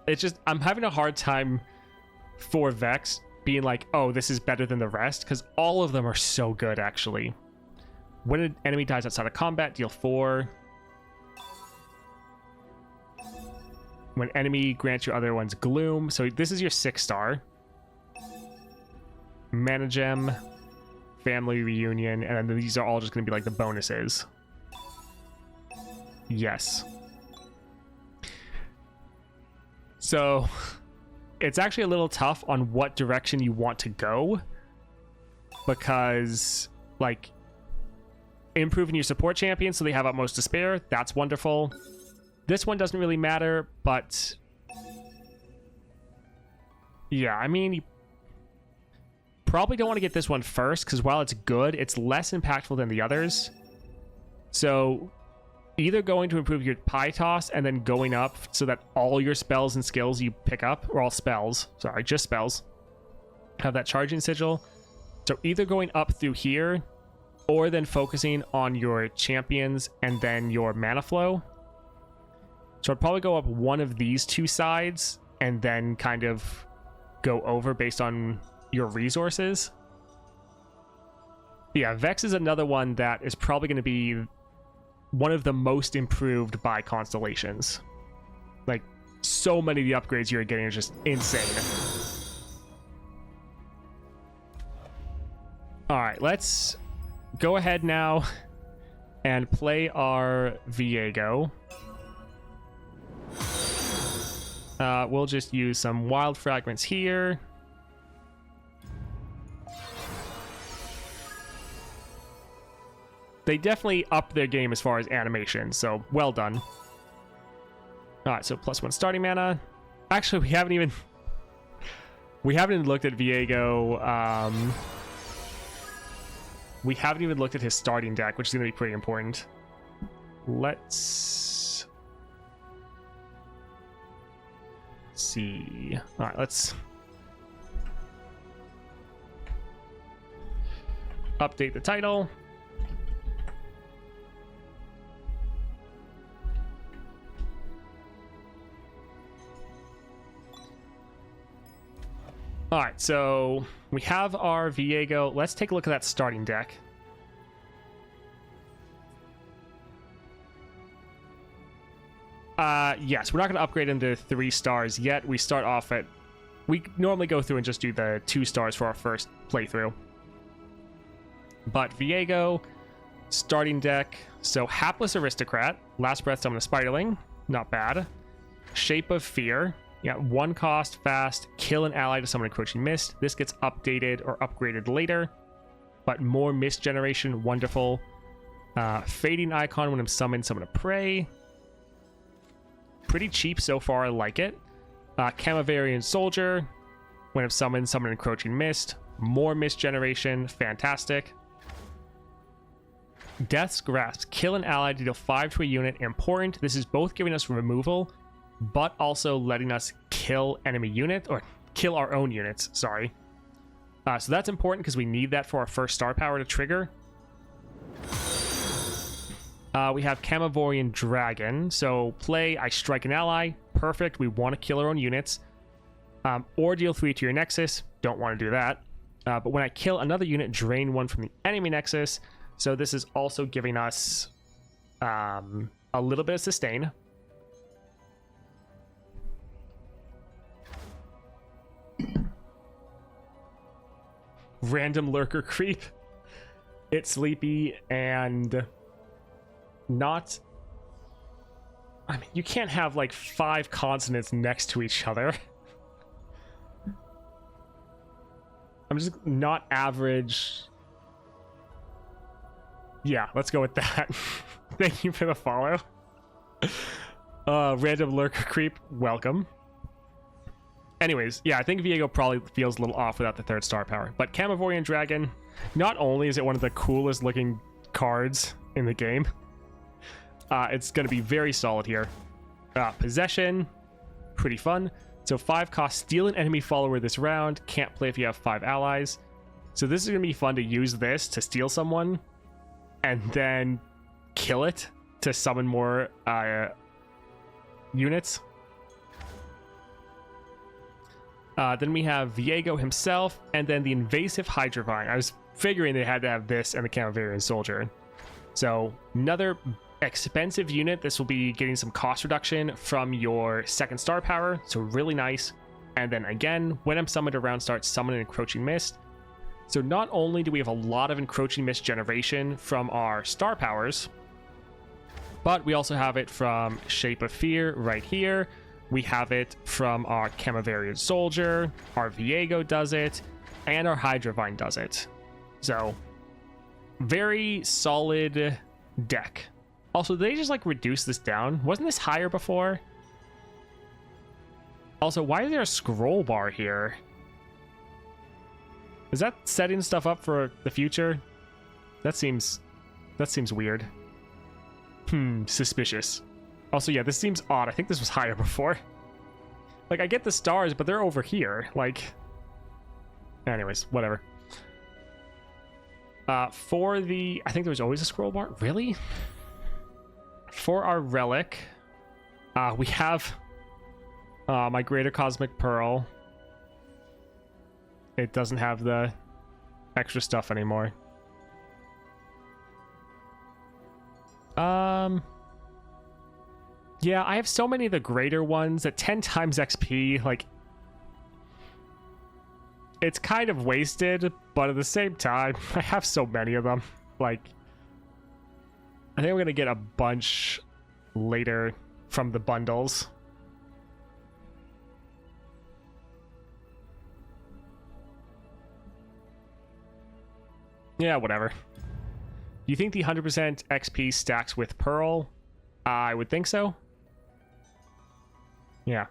It's just, I'm having a hard time for Vex being like, oh, this is better than the rest, because all of them are so good, actually. When an enemy dies outside of combat, deal 4. When enemy grants your other ones Gloom. So this is your 6-star. Mana Gem, Family Reunion, and then these are all just going to be like the bonuses. Yes. So it's actually a little tough on what direction you want to go, because like improving your support champions so they have Utmost Despair, that's wonderful. This one doesn't really matter, but yeah, I mean, you probably don't want to get this one first, because while it's good, it's less impactful than the others. So either going to improve your Pie Toss and then going up so that all your spells and skills you pick up, or all spells, sorry, just spells, have that Charging Sigil. So either going up through here, or then focusing on your champions and then your mana flow. So I'd probably go up one of these two sides and then kind of go over based on your resources. Yeah, Vex is another one that is probably going to be one of the most improved by Constellations. Like, so many of the upgrades you're getting are just insane. Alright, let's go ahead now and play our Viego. We'll just use some Wild Fragments here. They definitely upped their game as far as animation, so well done. Alright, so +1 starting mana. Actually, we haven't even looked at Viego. We haven't even looked at his starting deck, which is going to be pretty important. Let's see. Alright, let's update the title. Alright, so we have our Viego. Let's take a look at that starting deck. Yes, we're not going to upgrade them to 3 stars yet. We start off at... We normally go through and just do the 2 stars for our first playthrough. But Viego, starting deck. So Hapless Aristocrat, Last Breath Summon a Spiderling, not bad. Shape of Fear, yeah, 1 cost, fast, kill an ally to summon Encroaching Mist. This gets updated or upgraded later, but more mist generation, wonderful. Fading Icon, when I'm summoned, summon a prey. Pretty cheap so far, I like it. Camavarian Soldier, when I'm summoned, summon Encroaching Mist. More mist generation, fantastic. Death's Grasp, kill an ally to deal 5 to a unit, important. This is both giving us removal, but also letting us kill enemy unit, or kill our own units, sorry. So that's important because we need that for our first star power to trigger. We have Camavorian Dragon. So play, I strike an ally. Perfect. We want to kill our own units. Or deal 3 to your Nexus. Don't want to do that. But when I kill another unit, drain 1 from the enemy Nexus. So this is also giving us a little bit of sustain. Random lurker creep. It's sleepy and not... I mean, you can't have like 5 consonants next to each other. I'm just not average. Yeah, let's go with that. Thank you for the follow. Random lurker creep, welcome. Anyways, yeah, I think Viego probably feels a little off without the 3rd star power. But Camavorian Dragon, not only is it one of the coolest looking cards in the game, it's going to be very solid here. Possession, pretty fun. So 5 cost, steal an enemy follower this round. Can't play if you have 5 allies. So this is going to be fun to use this to steal someone and then kill it to summon more units. Then we have Viego himself, and then the Invasive Hydrovine. I was figuring they had to have this and the Camavarian Soldier. So another expensive unit. This will be getting some cost reduction from your 2nd star power, so really nice. And then again, when I'm summoned around, start summoning Encroaching Mist. So not only do we have a lot of Encroaching Mist generation from our star powers, but we also have it from Shape of Fear right here. We have it from our Camavarian Soldier, our Viego does it, and our Hydrovine does it. So, very solid deck. Also, did they just like reduce this down? Wasn't this higher before? Also, why is there a scroll bar here? Is that setting stuff up for the future? That seems weird. Suspicious. Also, yeah, this seems odd. I think this was higher before. Like, I get the stars, but they're over here. Like, anyways, whatever. For the... I think there was always a scroll bar. Really? For our relic, we have my Greater Cosmic Pearl. It doesn't have the extra stuff anymore. Yeah, I have so many of the greater ones at 10 times XP, like, it's kind of wasted, but at the same time, I have so many of them. Like, I think I'm gonna get a bunch later from the bundles. Yeah, whatever. Do you think the 100% XP stacks with Pearl? I would think so. Yeah.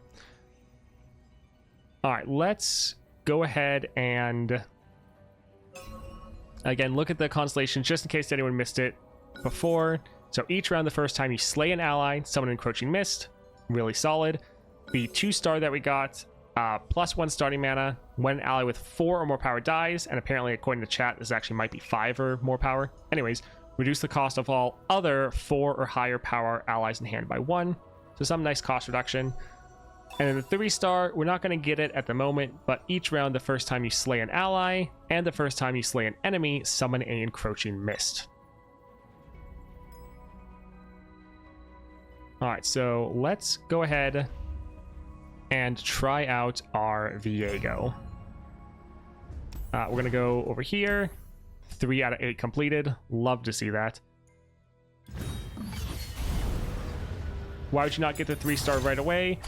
All right, let's go ahead and again look at the Constellation just in case anyone missed it before. So each round, the first time you slay an ally, summon an Encroaching Mist, really solid. The 2-star that we got, +1 starting mana when an ally with 4 or more power dies, and apparently according to chat this actually might be 5 or more power. Anyways, reduce the cost of all other 4 or higher power allies in hand by 1. So some nice cost reduction. And then the 3-star, we're not going to get it at the moment, but each round, the first time you slay an ally and the first time you slay an enemy, summon an Encroaching Mist. All right, so let's go ahead and try out our Viego. We're going to go over here. 3 out of 8 completed. Love to see that. Why would you not get the 3-star right away?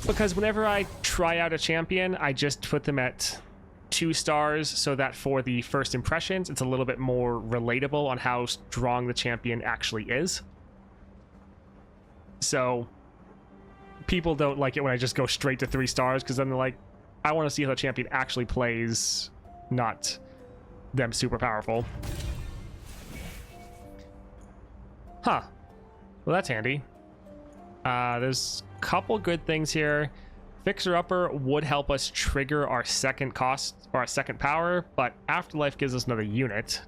Because whenever I try out a champion, I just put them at 2 stars so that for the first impressions, it's a little bit more relatable on how strong the champion actually is. So people don't like it when I just go straight to 3 stars, because then they're like, I want to see how the champion actually plays, not them super powerful. Huh. Well, that's handy. There's a couple good things here. Fixer Upper would help us trigger our second cost or our second power, but Afterlife gives us another unit.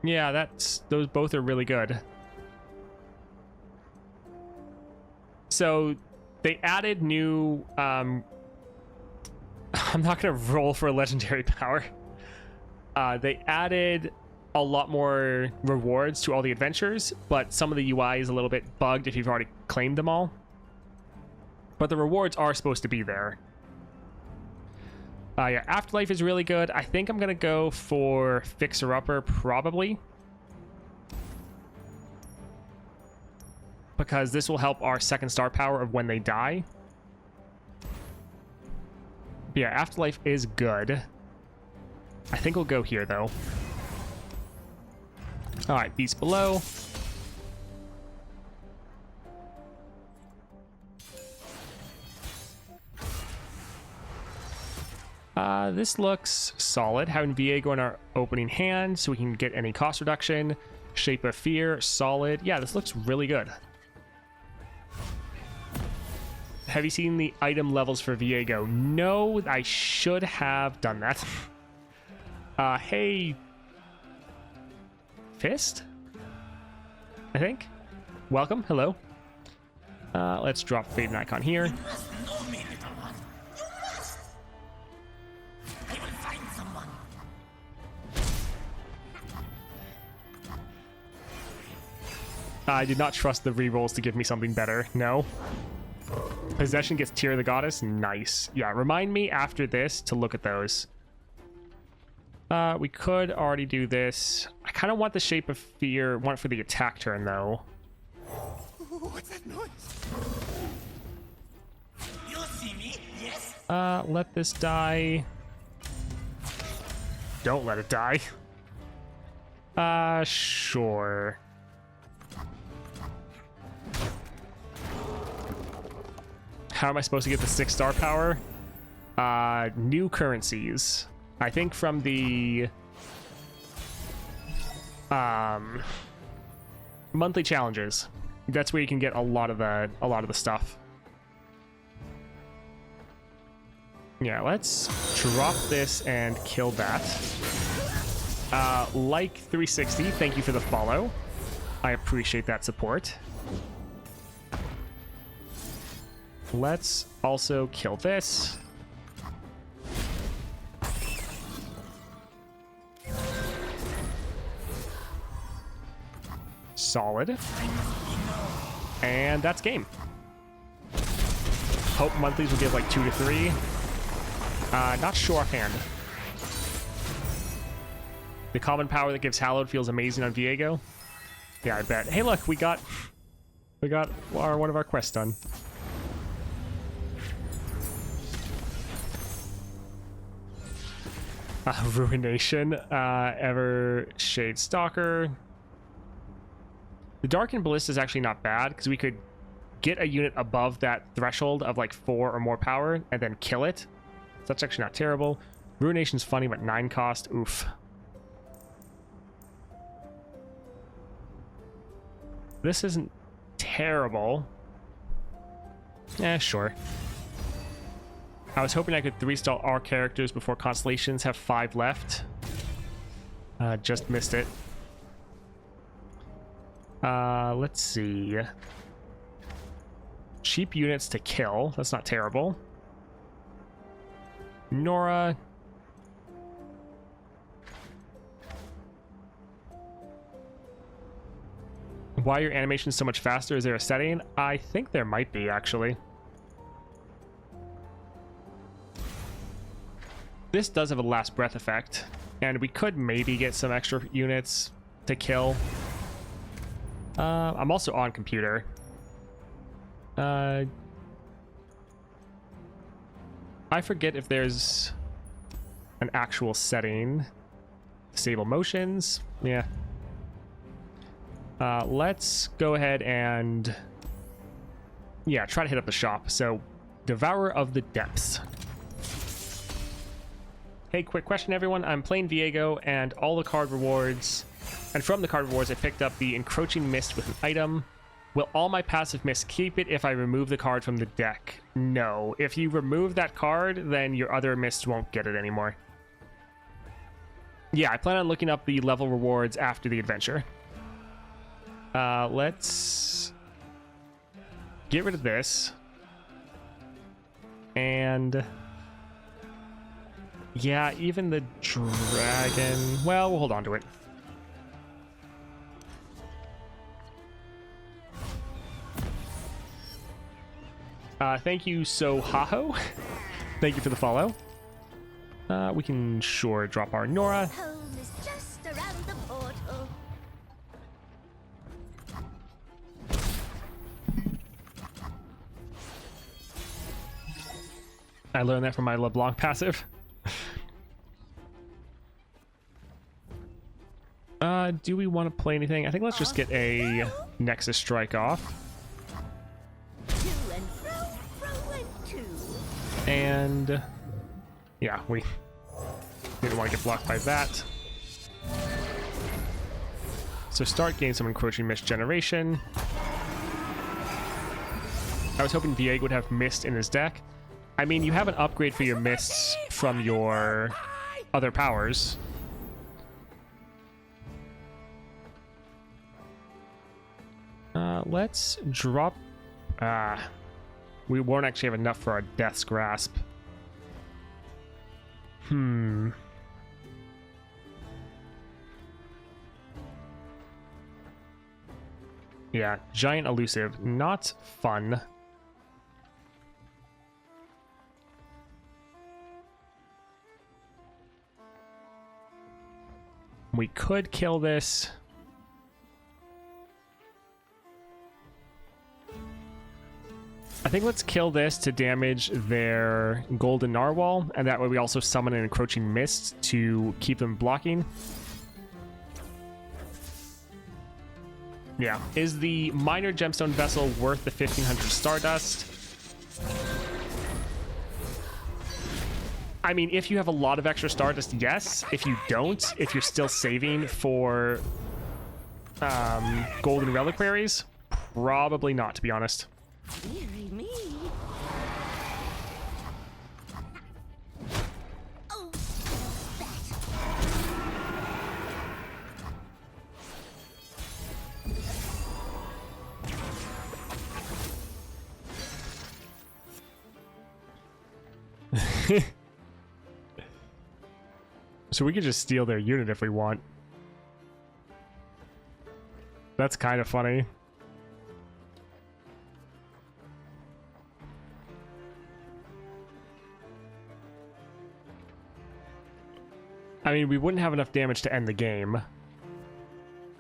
Yeah, those both are really good. So they added new I'm not gonna roll for a legendary power. They added a lot more rewards to all the adventures, but some of the UI is a little bit bugged if you've already claimed them all. But the rewards are supposed to be there. Yeah, Afterlife is really good. I think I'm gonna go for Fixer Upper probably, because this will help our second star power of when they die. But yeah, Afterlife is good. I think we'll go here though. All right, Beast Below. This looks solid. Having Viego in our opening hand so we can get any cost reduction. Shape of Fear, solid. Yeah, this looks really good. Have you seen the item levels for Viego? No, I should have done that. Hey, Fist? I think. Welcome, hello. Let's drop Fade Icon here. I did not trust the rerolls to give me something better. No. Possession gets Tear of the Goddess. Nice. Yeah, remind me after this to look at those. We could already do this. I kind of want the Shape of Fear. Want it for the attack turn, though. What's that noise? You see me? Yes. Let this die. Don't let it die. Sure. How am I supposed to get the 6-star power? New currencies. I think from the monthly challenges. That's where you can get a lot of the stuff. Yeah, let's drop this and kill that. Like 360, thank you for the follow. I appreciate that support. Let's also kill this. Solid. And that's game. Hope monthlies will give like 2 to 3. Not sure offhand. The common power that gives Hallowed feels amazing on Viego. Yeah, I bet. Hey, look, we got one of our quests done. Ruination, Ever Shade Stalker. The Darkened Ballista is actually not bad because we could get a unit above that threshold of like 4 or more power and then kill it. So that's actually not terrible. Ruination's funny, but 9 cost. Oof. This isn't terrible. Yeah, sure. I was hoping I could 3-star our characters before Constellations have 5 left. Just missed it. Let's see. Cheap units to kill. That's not terrible. Norra. Why are your animations so much faster? Is there a setting? I think there might be, actually. This does have a last breath effect, and we could maybe get some extra units to kill. I'm also on computer. I forget if there's an actual setting. Disable motions. Yeah. Let's go ahead and try to hit up the shop. So, Devourer of the Depths. Hey, quick question, everyone. I'm playing Viego, and all the card rewards, and from the card rewards, I picked up the Encroaching Mist with an item. Will all my passive mists keep it if I remove the card from the deck? No. If you remove that card, then your other mists won't get it anymore. Yeah, I plan on looking up the level rewards after the adventure. Let's get rid of this. And yeah, even the dragon. Well, we'll hold on to it. Thank you, Sohaho. Thank you for the follow. We can sure drop our Norra. Home is just around the portal. I learned that from my LeBlanc passive. Do we want to play anything? I think let's just get a Nexus Strike off. To and fro and to. And yeah, we didn't want to get blocked by that. So start getting some Encroaching Mist generation. I was hoping Viego would have Mist in his deck. I mean, you have an upgrade for your Mists from your other powers. Let's drop... we won't actually have enough for our Death's Grasp. Yeah, Giant Elusive. Not fun. We could kill this. I think let's kill this to damage their Golden Narwhal, and that way we also summon an Encroaching Mist to keep them blocking. Yeah. Is the Minor Gemstone Vessel worth the 1500 Stardust? I mean, if you have a lot of extra Stardust, yes. If you don't, if you're still saving for Golden Reliquaries, probably not, to be honest. Dearie me. Oh, that. So we could just steal their unit if we want. That's kind of funny. I mean, we wouldn't have enough damage to end the game,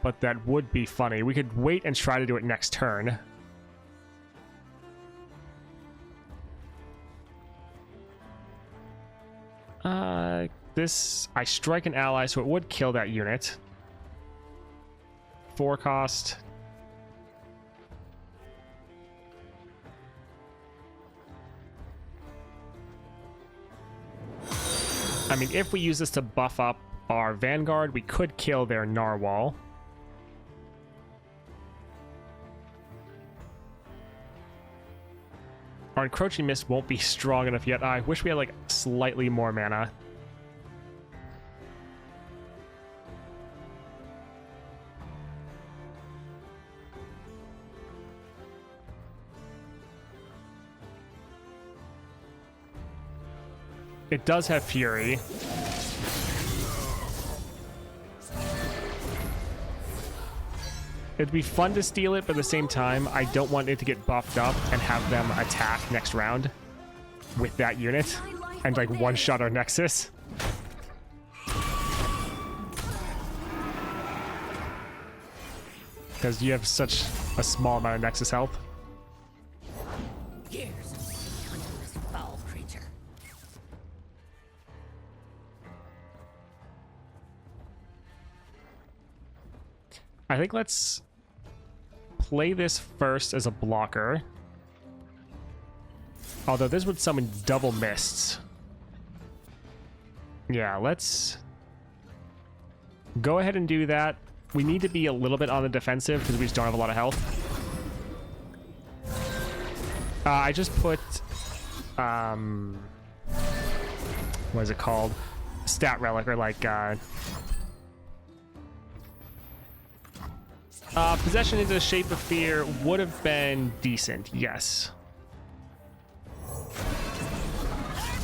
but that would be funny. We could wait and try to do it next turn. I strike an ally, so it would kill that unit. 4 cost. I mean, if we use this to buff up our Vanguard, we could kill their Narwhal. Our Encroaching Mist won't be strong enough yet. I wish we had, like, slightly more mana. It does have Fury. It'd be fun to steal it, but at the same time, I don't want it to get buffed up and have them attack next round with that unit and like one-shot our Nexus. Because you have such a small amount of Nexus health. Here's a hunterless foul creature. I think let's play this first as a blocker. Although this would summon double mists. Yeah, let's go ahead and do that. We need to be a little bit on the defensive because we just don't have a lot of health. I just put, what is it called? Stat relic, or like, possession into the shape of fear would have been decent, yes.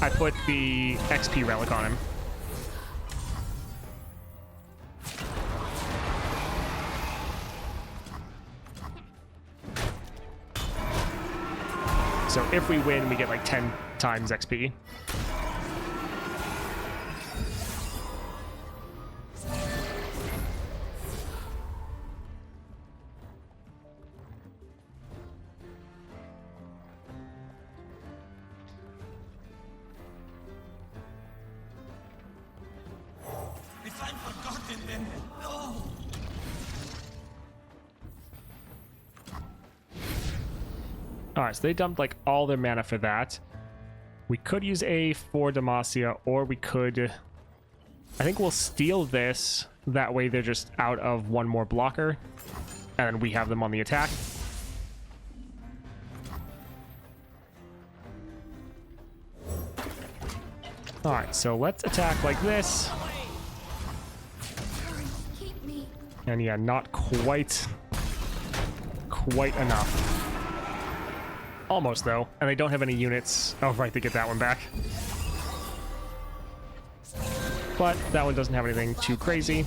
I put the XP relic on him. So if we win, we get like 10 times XP. If I'm forgotten, then no. Alright, so they dumped like all their mana for that. We could use A for Demacia, or we could... I think we'll steal this. That way they're just out of one more blocker. And we have them on the attack. Alright, so let's attack like this. Keep me. And yeah, not quite enough. Almost, though. And they don't have any units. Oh, right, they get that one back. But that one doesn't have anything too crazy.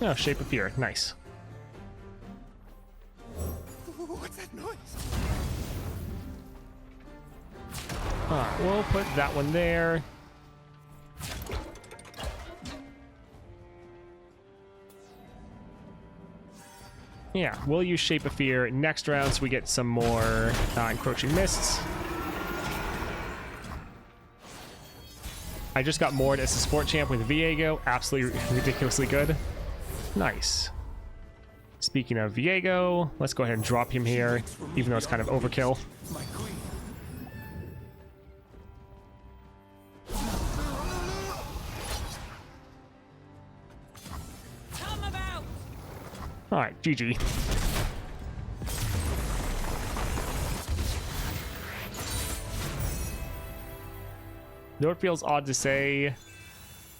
Oh, Shape of Fear. Nice. What's that noise? Alright, we'll put that one there. Yeah, we'll use Shape of Fear next round so we get some more Encroaching Mists. I just got moored as a support champ with Viego. Absolutely ridiculously good. Nice. Speaking of Viego, let's go ahead and drop him here, even though it's kind of overkill. My queen. Alright, GG. Though it feels odd to say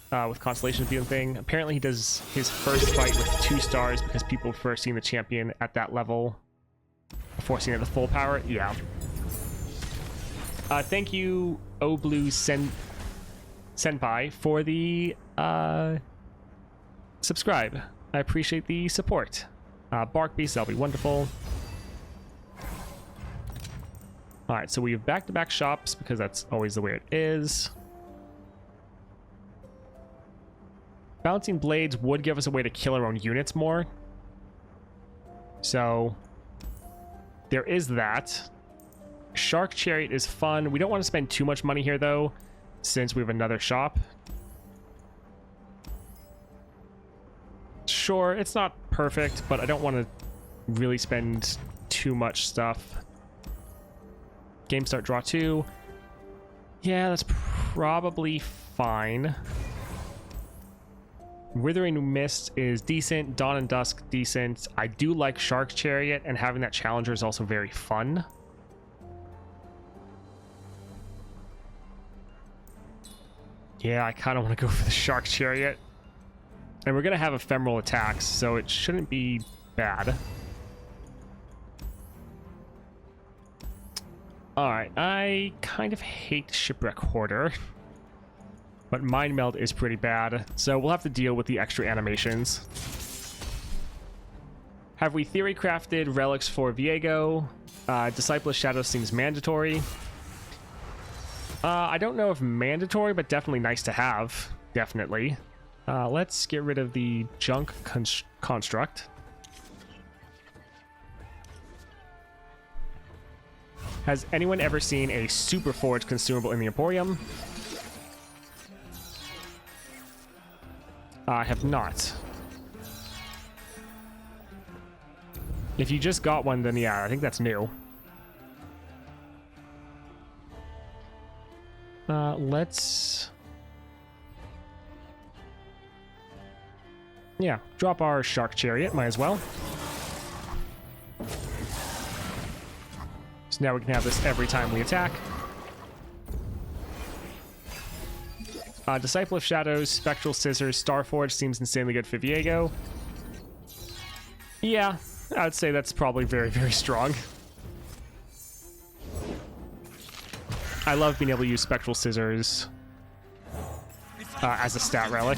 with Constellation feeling thing, apparently he does his first fight with 2 stars because people prefer seeing the champion at that level before seeing it at the full power. Yeah. Thank you, Oblue Senpai, for the subscribe. I appreciate the support. Bark Beast, that'll be wonderful. Alright, so we have back-to-back shops because that's always the way it is. Bouncing Blades would give us a way to kill our own units more. So there is that. Shark Chariot is fun. We don't want to spend too much money here, though, since we have another shop. Sure, it's not perfect, but I don't want to really spend too much stuff. Game start, draw 2. Yeah, that's probably fine. Withering Mist is decent. Dawn and Dusk, decent. I do like Shark Chariot, and having that challenger is also very fun. Yeah, I kind of want to go for the Shark Chariot. And we're going to have ephemeral attacks, so it shouldn't be bad. Alright, I kind of hate Shipwreck Hoarder. But Mind Meld is pretty bad, so we'll have to deal with the extra animations. Have we theory crafted relics for Viego? Disciple of Shadow seems mandatory. I don't know if mandatory, but definitely nice to have. Definitely. Let's get rid of the junk construct. Has anyone ever seen a Super Forge consumable in the Emporium? I have not. If you just got one, then yeah, I think that's new. Let's... Yeah, drop our Shark Chariot, might as well. So now we can have this every time we attack. Disciple of Shadows, Spectral Scissors, Starforge seems insanely good for Viego. Yeah, I'd say that's probably very, very strong. I love being able to use Spectral Scissors as a stat relic.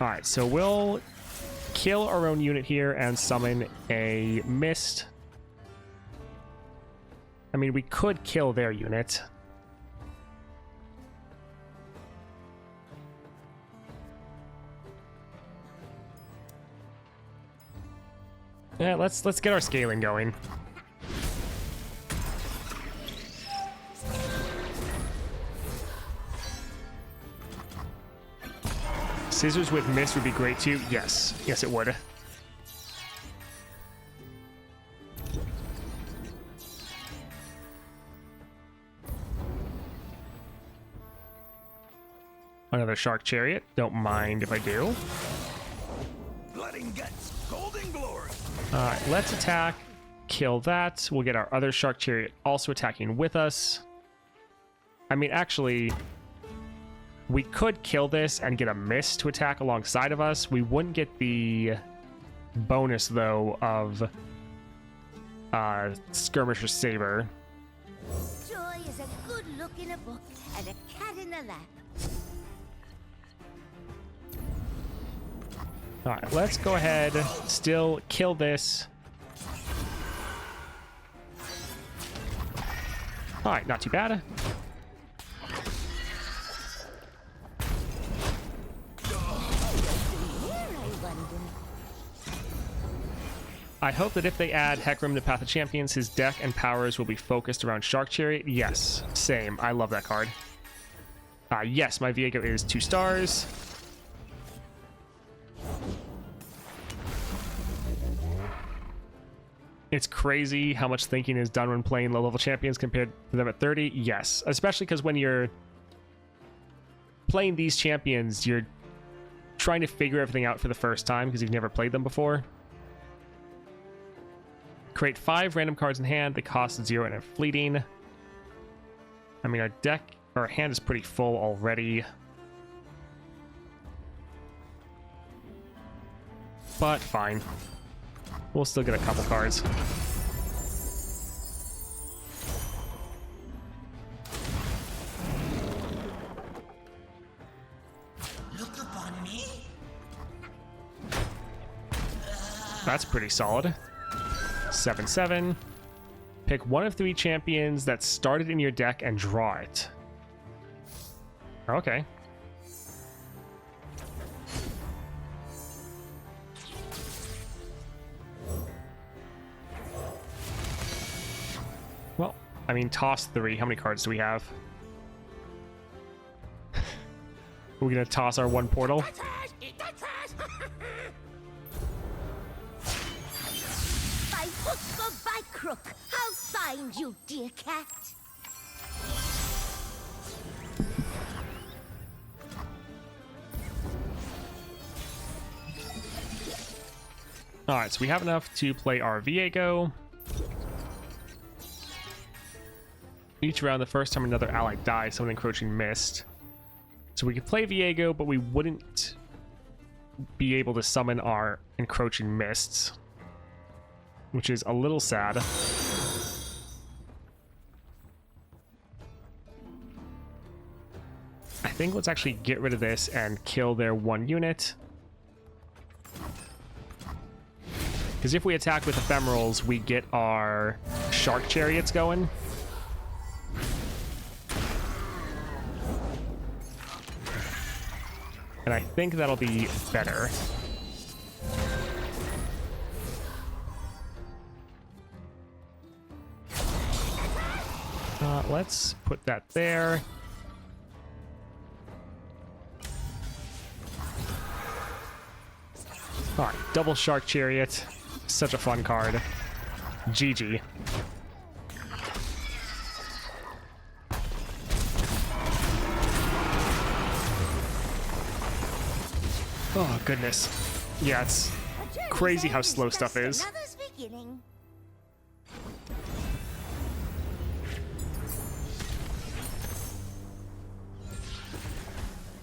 Alright, so we'll kill our own unit here and summon a Mist. I mean, we could kill their unit. Yeah, let's get our scaling going. Scissors with Mist would be great too. Yes, yes it would. Another Shark Chariot. Don't mind if I do. Blood and guts, golden glory. Alright, let's attack. Kill that. We'll get our other Shark Chariot also attacking with us. I mean, actually, we could kill this and get a Mist to attack alongside of us. We wouldn't get the bonus, though, of Skirmisher Saber. Joy is a good look in a book and a cat in a lap. Alright, let's go ahead, still kill this. Alright, not too bad. I hope that if they add Hecarim to Path of Champions, his deck and powers will be focused around Shark Chariot. Yes, same. I love that card. Yes, my Viego is 2 stars. It's crazy how much thinking is done when playing low-level champions compared to them at 30. Yes, especially because when you're playing these champions, you're trying to figure everything out for the first time because you've never played them before. Create 5 random cards in hand. They cost 0 and are fleeting. I mean, our hand is pretty full already. But fine. We'll still get a couple cards. Look upon me. That's pretty solid. 7/7. Pick one of 3 champions that started in your deck and draw it. Okay. Well, I mean, toss 3. How many cards do we have? We're gonna toss our 1 portal. Eat the trash! By hook or by crook, I'll find you, dear cat. Alright, so we have enough to play our Viego. Each round, the first time another ally dies, someone encroaching mist. So we could play Viego, but we wouldn't be able to summon our encroaching mists, which is a little sad. I think let's actually get rid of this and kill their one unit. Because if we attack with ephemerals, we get our shark chariots going. And I think that'll be better. Let's put that there. All right, double shark chariot. Such a fun card. GG. Oh, goodness. Yeah, it's crazy how slow stuff is.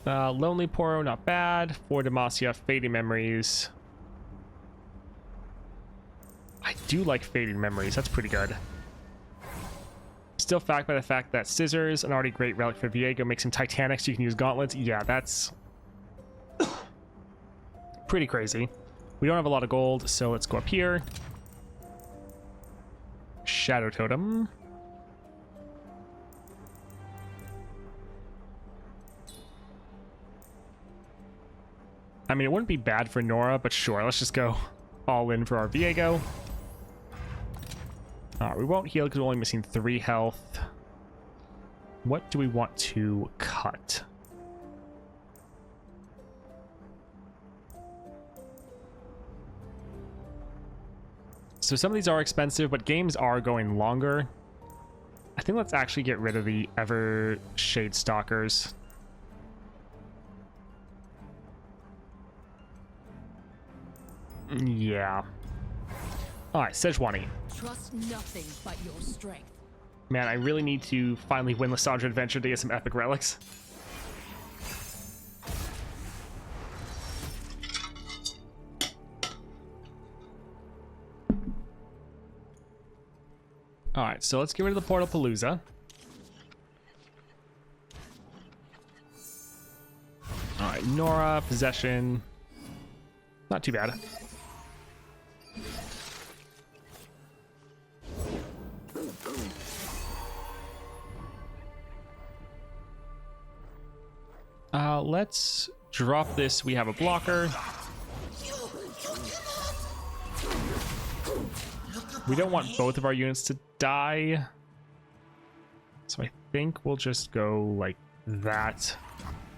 Lonely Poro, not bad. For Demacia, Fading Memories. I do like Fading Memories. That's pretty good. Still fact by the fact that Scissors, an already great relic for Viego, makes him Titanic so you can use Gauntlets. Yeah, that's pretty crazy. We don't have a lot of gold, so let's go up here. Shadow Totem. I mean, it wouldn't be bad for Norra, but sure, let's just go all in for our Viego. We won't heal because we're only missing 3 health. What do we want to cut? So some of these are expensive, but games are going longer. I think let's actually get rid of the Ever Shade Stalkers. Yeah. Alright, Sejuani. Trust nothing but your strength. Man, I really need to finally win Lysandra Adventure to get some epic relics. Alright, so let's get rid of the Portal Palooza. Alright, Norra, Possession. Not too bad. Let's drop this. We have a blocker. We don't want both of our units to die. So I think we'll just go like that.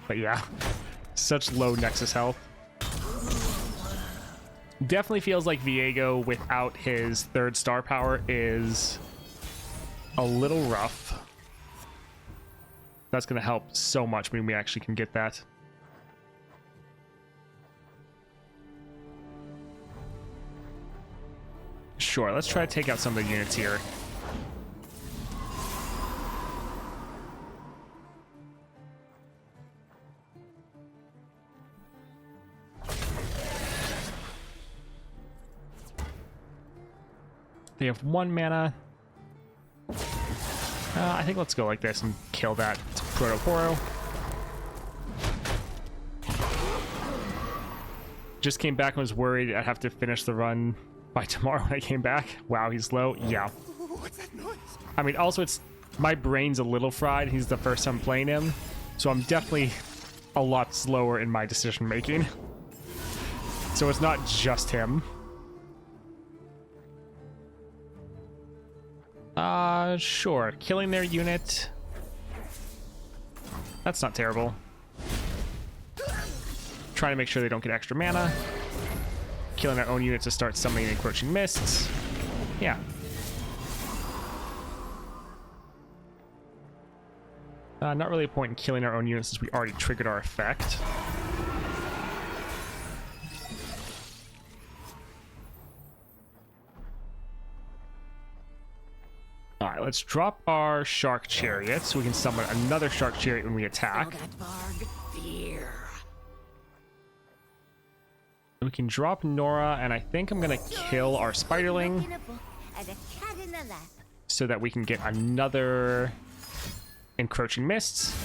But yeah, such low Nexus health. Definitely feels like Viego without his 3rd star power is a little rough. That's going to help so much when we actually can get that. Sure, let's try to take out some of the units here. They have 1 mana. I think let's go like this and kill that Protoporo. Just came back and was worried I'd have to finish the run by tomorrow when I came back. Wow, he's low. Yeah. What's that noise? I mean, also it's my brain's a little fried. He's the first time playing him, so I'm definitely a lot slower in my decision making. So it's not just him. Sure. Killing their unit. That's not terrible. Trying to make sure they don't get extra mana. Killing our own unit to start summoning encroaching mists. Yeah. Not really a point in killing our own units since we already triggered our effect. Alright, let's drop our Shark Chariot so we can summon another Shark Chariot when we attack. We can drop Norra, and I think I'm going to kill our Spiderling so that we can get another Encroaching Mists.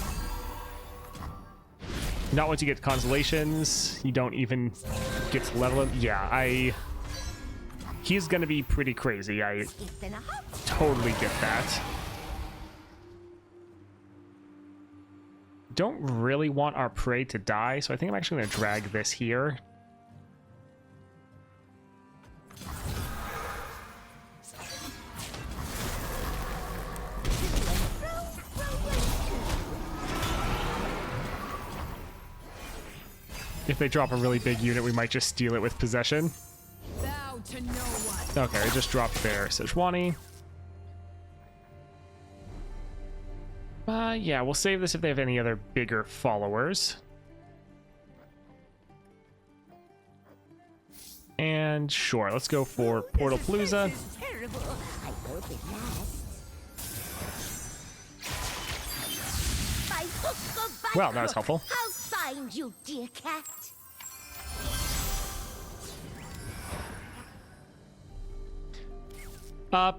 Not once you get constellations, you don't even get to level him. Yeah, he's gonna be pretty crazy. I totally get that. Don't really want our prey to die, so I think I'm actually gonna drag this here. If they drop a really big unit, we might just steal it with possession. Bow to no one. Okay, I just dropped their Sejuani. Yeah, we'll save this if they have any other bigger followers. And sure, let's go for Portal Palooza. Terrible. I hope it lasts. By hook or by Well, that was crook, helpful. I'll find you, dear cat.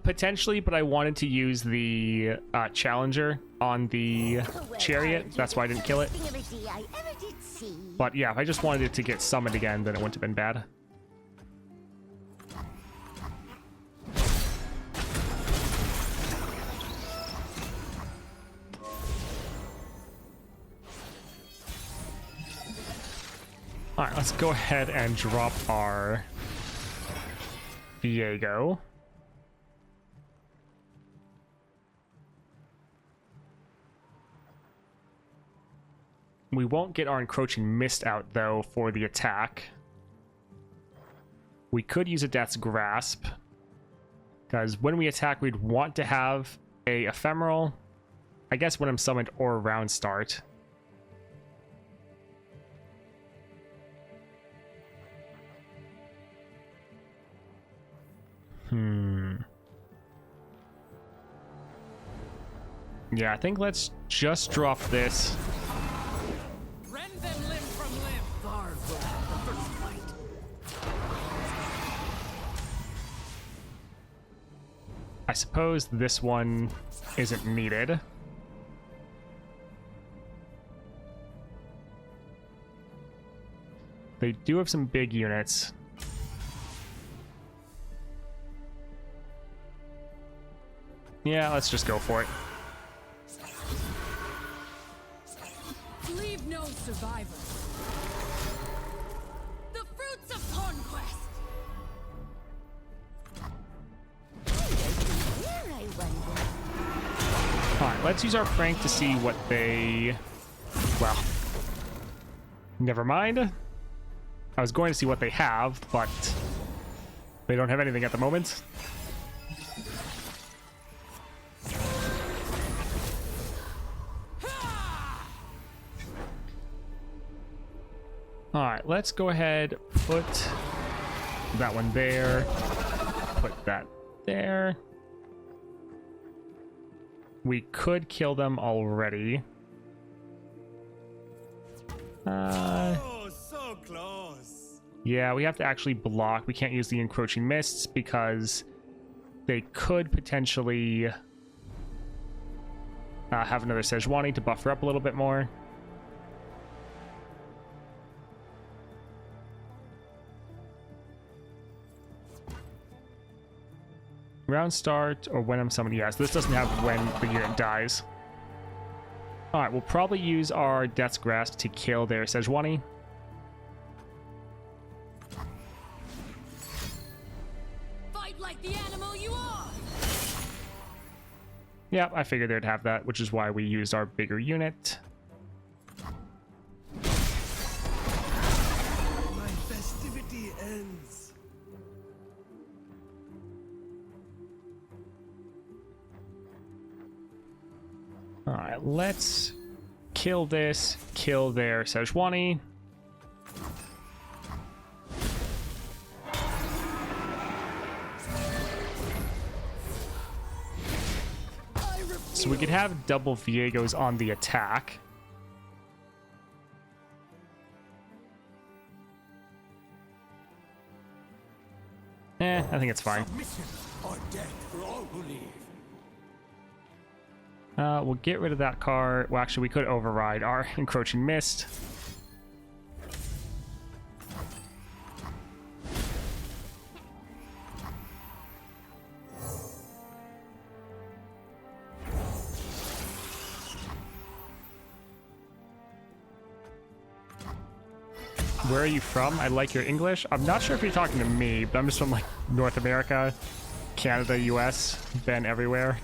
Potentially, but I wanted to use the Challenger on the Chariot. That's why I didn't kill it. But yeah, if I just wanted it to get summoned again, then it wouldn't have been bad. Alright, let's go ahead and drop our Viego. We won't get our Encroaching Mist out, though, for the attack. We could use a Death's Grasp, because when we attack, we'd want to have a Ephemeral, I guess when I'm summoned, or round start. Yeah, I think let's just drop this. Rend them limb from limb. Bard will have the first fight. I suppose this one isn't needed. They do have some big units. Yeah, let's just go for it. Leave no survivors. The fruits of conquest. Alright, let's use our prank to see what they... Well, never mind. I was going to see what they have, but they don't have anything at the moment. Alright, let's go ahead, put that one there, put that there. We could kill them already. Oh, so close. Yeah, we have to actually block. We can't use the Encroaching Mists because they could potentially have another Sejuani to buffer up a little bit more. Round start or when I'm summoned. Yes, this doesn't have when the unit dies. Alright, we'll probably use our Death's Grasp to kill their Sejuani. Fight like the animal you are. Yeah, I figured they'd have that, which is why we used our bigger unit. My festivity ends. Alright, let's kill this, kill their Sejuani. So we could have double Viegos on the attack. I think it's fine. Submission or death for all who leave. We'll get rid of that card. Well, actually, we could override our Encroaching Mist. Where are you from? I like your English. I'm not sure if you're talking to me, but I'm just from like North America, Canada, US, been everywhere.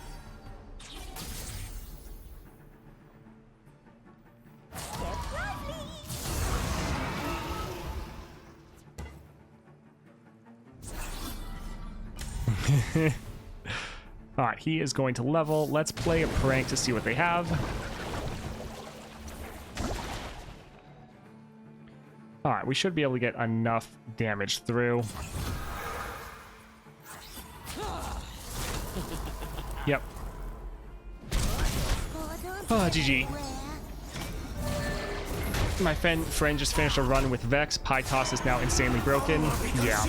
Alright, he is going to level. Let's play a prank to see what they have. Alright, we should be able to get enough damage through. Yep. Oh, GG. My friend just finished a run with Vex. Pytos is now insanely broken. Yeah.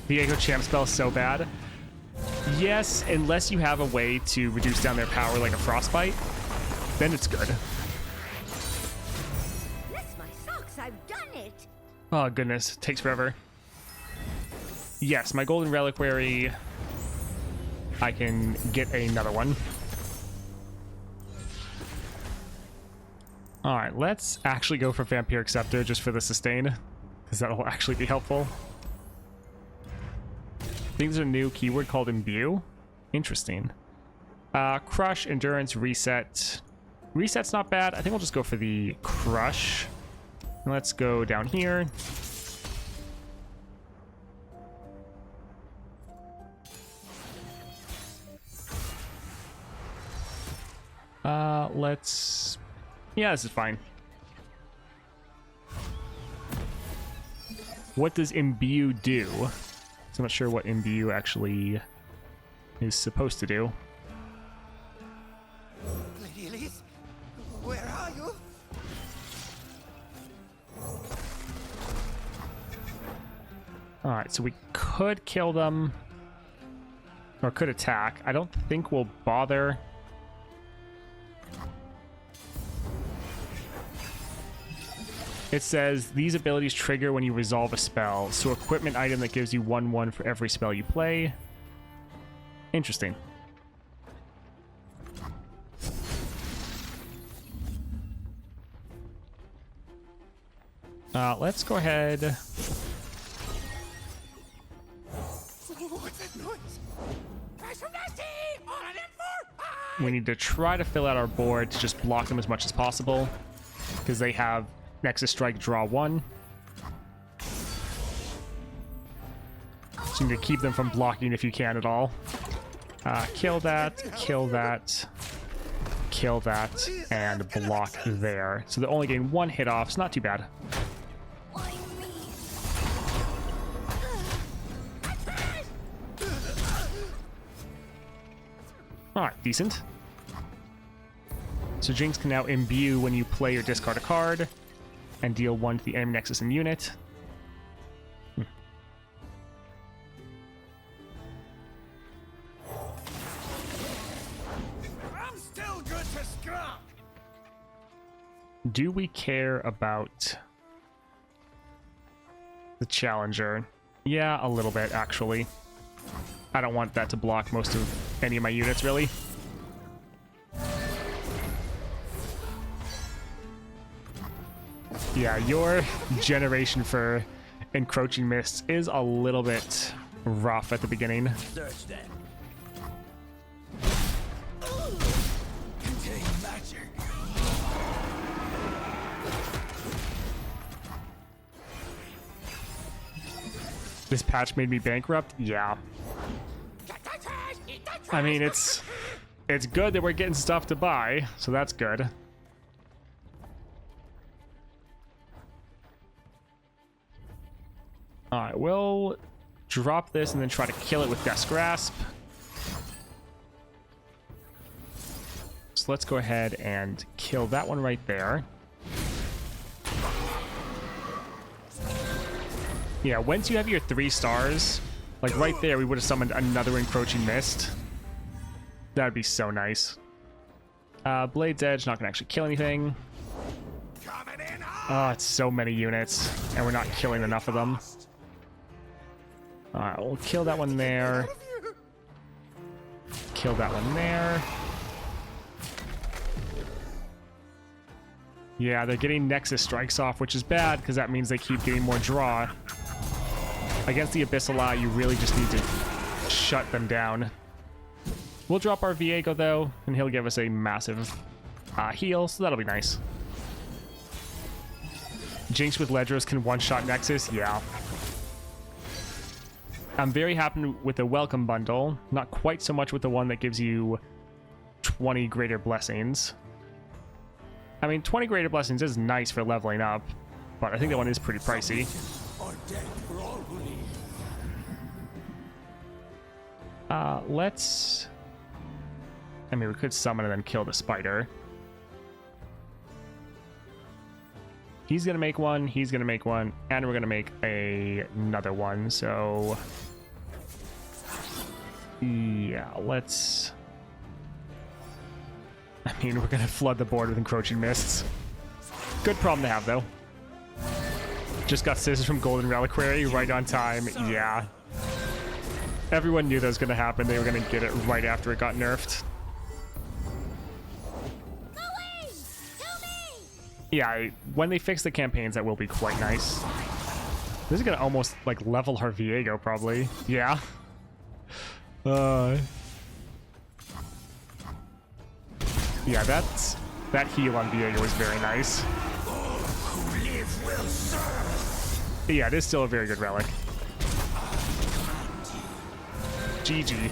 Viego champ spell is so bad. Yes, unless you have a way to reduce down their power like a frostbite, then it's good. Bless my socks, I've done it. Oh goodness, takes forever. Yes, my golden reliquary. I can get another one. All right, let's actually go for Vampiric Scepter just for the sustain, because that'll actually be helpful. I think there's a new keyword called Imbue. Interesting. Crush, Endurance, Reset. Reset's not bad. I think we'll just go for the Crush. Let's go down here. Let's... Yeah, this is fine. What does Imbue do? So I'm not sure what Imbue actually is supposed to do. Lady Elise, where are you? Alright, so we could kill them. Or could attack. I don't think we'll bother. It says, these abilities trigger when you resolve a spell. So equipment item that gives you 1/1 for every spell you play. Interesting. Let's go ahead. What's that noise? We need to try to fill out our board to just block them as much as possible. Because they have Nexus Strike, draw 1. So you need to keep them from blocking if you can at all. Kill that, kill that, kill that, and block there. So they only gain 1 hit off. It's not too bad. Alright, decent. So Jinx can now imbue when you play or discard a card and deal 1 to the enemy Nexus and unit. I'm still good to scrap. Do we care about the Challenger? Yeah, a little bit, actually. I don't want that to block most of any of my units, really. Yeah, your generation for Encroaching Mists is a little bit rough at the beginning. Search that. Contain magic. This patch made me bankrupt? Yeah. I mean, it's good that we're getting stuff to buy, so that's good. Alright, we'll drop this and then try to kill it with Death's Grasp. So let's go ahead and kill that one right there. Yeah, once you have your 3 stars, like right there, we would have summoned another Encroaching Mist. That would be so nice. Blade's Edge, not going to actually kill anything. Oh, it's so many units, and we're not killing enough of them. Alright, we'll kill that one there. Kill that one there. Yeah, they're getting Nexus strikes off, which is bad because that means they keep getting more draw. Against the Abyssal Eye, you really just need to shut them down. We'll drop our Viego though, and he'll give us a massive heal, so that'll be nice. Jinx with Ledros can one-shot Nexus, yeah. I'm very happy with the Welcome Bundle, not quite so much with the one that gives you 20 Greater Blessings. I mean, 20 Greater Blessings is nice for leveling up, but I think that one is pretty pricey. Let's... I mean, we could summon and then kill the spider. He's gonna make one, he's gonna make one, and we're gonna make another one, so... yeah, let's... I mean, we're gonna flood the board with encroaching mists. Good problem to have, though. Just got scissors from Golden Reliquary right on time, yeah. Everyone knew that was gonna happen, they were gonna get it right after it got nerfed. Yeah, when they fix the campaigns, that will be quite nice. This is gonna almost, like, level her Viego, probably. Yeah. Yeah, that heal on Viego is very nice. Yeah, it is still a very good relic. GG.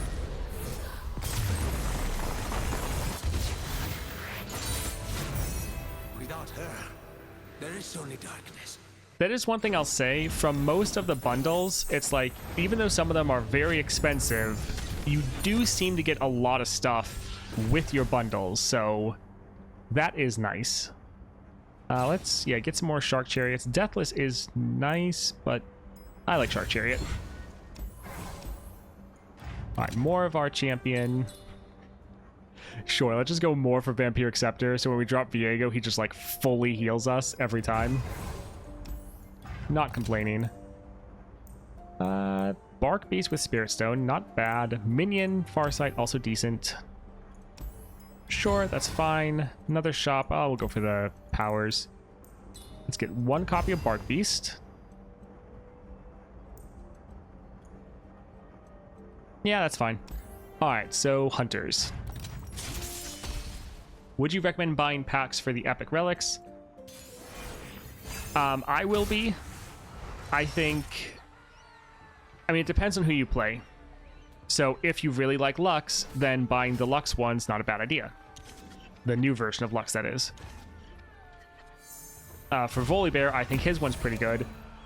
Without her, there is only darkness. That is one thing I'll say. From most of the bundles, it's like, even though some of them are very expensive, you do seem to get a lot of stuff with your bundles, so that is nice. Let's, yeah, get some more Shark Chariots. Deathless is nice, but I like Shark Chariot. Alright, more of our champion. Sure, let's just go more for Vampiric Scepter, so when we drop Viego, he just, like, fully heals us every time. Not complaining. Bark Beast with Spirit Stone, not bad. Minion, Farsight, also decent. Sure, that's fine. Another shop. Oh, we'll go for the powers. Let's get one copy of Bark Beast. Yeah, that's fine. Alright, so Hunters. Would you recommend buying packs for the epic relics? I will be. I think... I mean, it depends on who you play. So if you really like Lux, then buying the Lux one's not a bad idea. The new version of Lux, that is. For Volibear, I think his one's pretty good.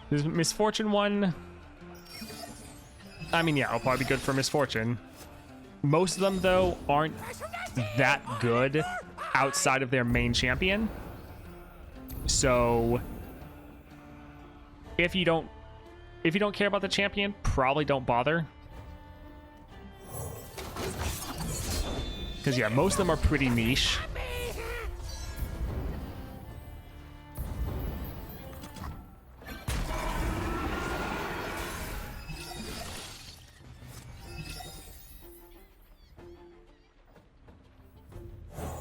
This Misfortune one... I mean, yeah, it'll probably be good for Misfortune. Most of them, though, aren't that good outside of their main champion. So... If you don't care about the champion, probably don't bother. Because, yeah, most of them are pretty niche.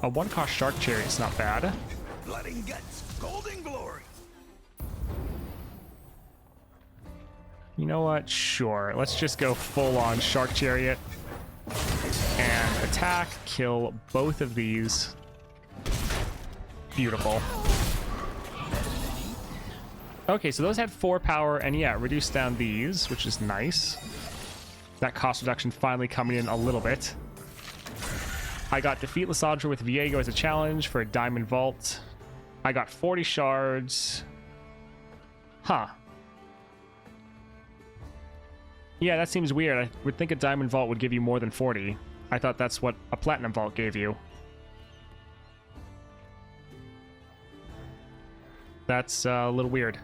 A one-cost Shark Chariot's not bad. Blood and guts, golden glory. You know what? Sure. Let's just go full-on Shark Chariot. And attack, kill both of these. Beautiful. Okay, so those had 4 power, and yeah, reduced down these, which is nice. That cost reduction finally coming in a little bit. I got Defeat Lysandra with Viego as a challenge for a Diamond Vault. I got 40 shards. Huh. Yeah, that seems weird. I would think a Diamond Vault would give you more than 40. I thought that's what a Platinum Vault gave you. That's a little weird.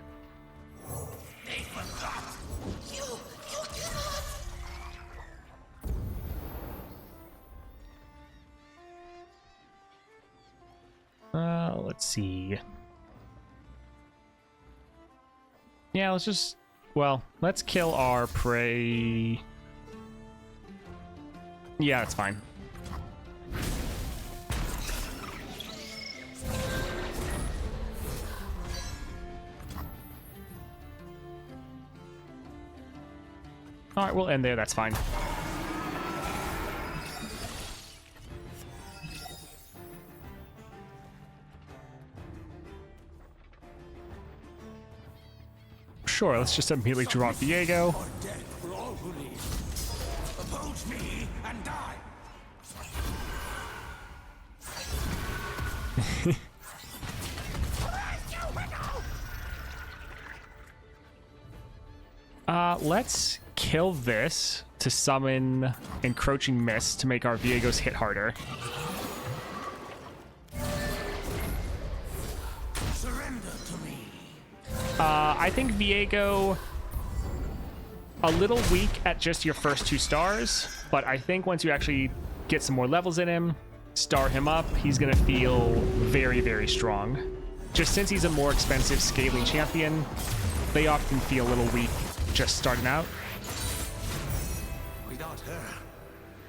Let's see. Yeah, let's just... Well, let's kill our prey. Yeah, that's fine. All right, we'll end there. That's fine. Sure, let's just immediately drop Viego. Or death for all who live. Oppose me and die. Let's kill this to summon Encroaching Mist to make our Viegos hit harder. Surrender to me. I think Viego a little weak at just your first 2 stars, but I think once you actually get some more levels in him, star him up, he's gonna feel very, very strong. Just since he's a more expensive scaling champion, they often feel a little weak just starting out. Without her,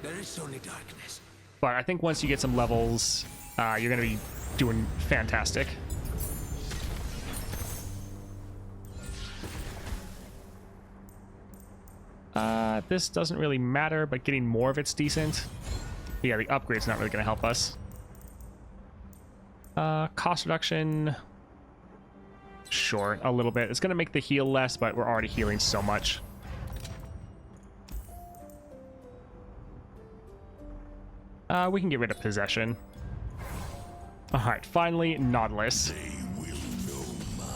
there is only darkness. But I think once you get some levels, you're gonna be doing fantastic. This doesn't really matter, but getting more of it's decent. Yeah, the upgrade's not really going to help us. Cost reduction. Sure, a little bit. It's going to make the heal less, but we're already healing so much. We can get rid of possession. Alright, finally, Nautilus.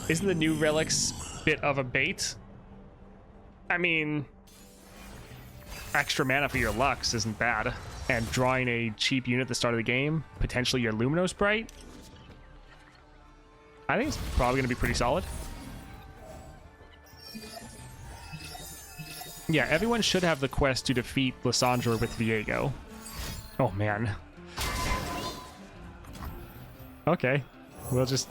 Isn't the new relics a bit of a bait? I mean, extra mana for your Lux isn't bad. And drawing a cheap unit at the start of the game, potentially your Luminos Bright, I think it's probably going to be pretty solid. Yeah, everyone should have the quest to defeat Lysandra with Viego. Oh, man. Okay. We'll just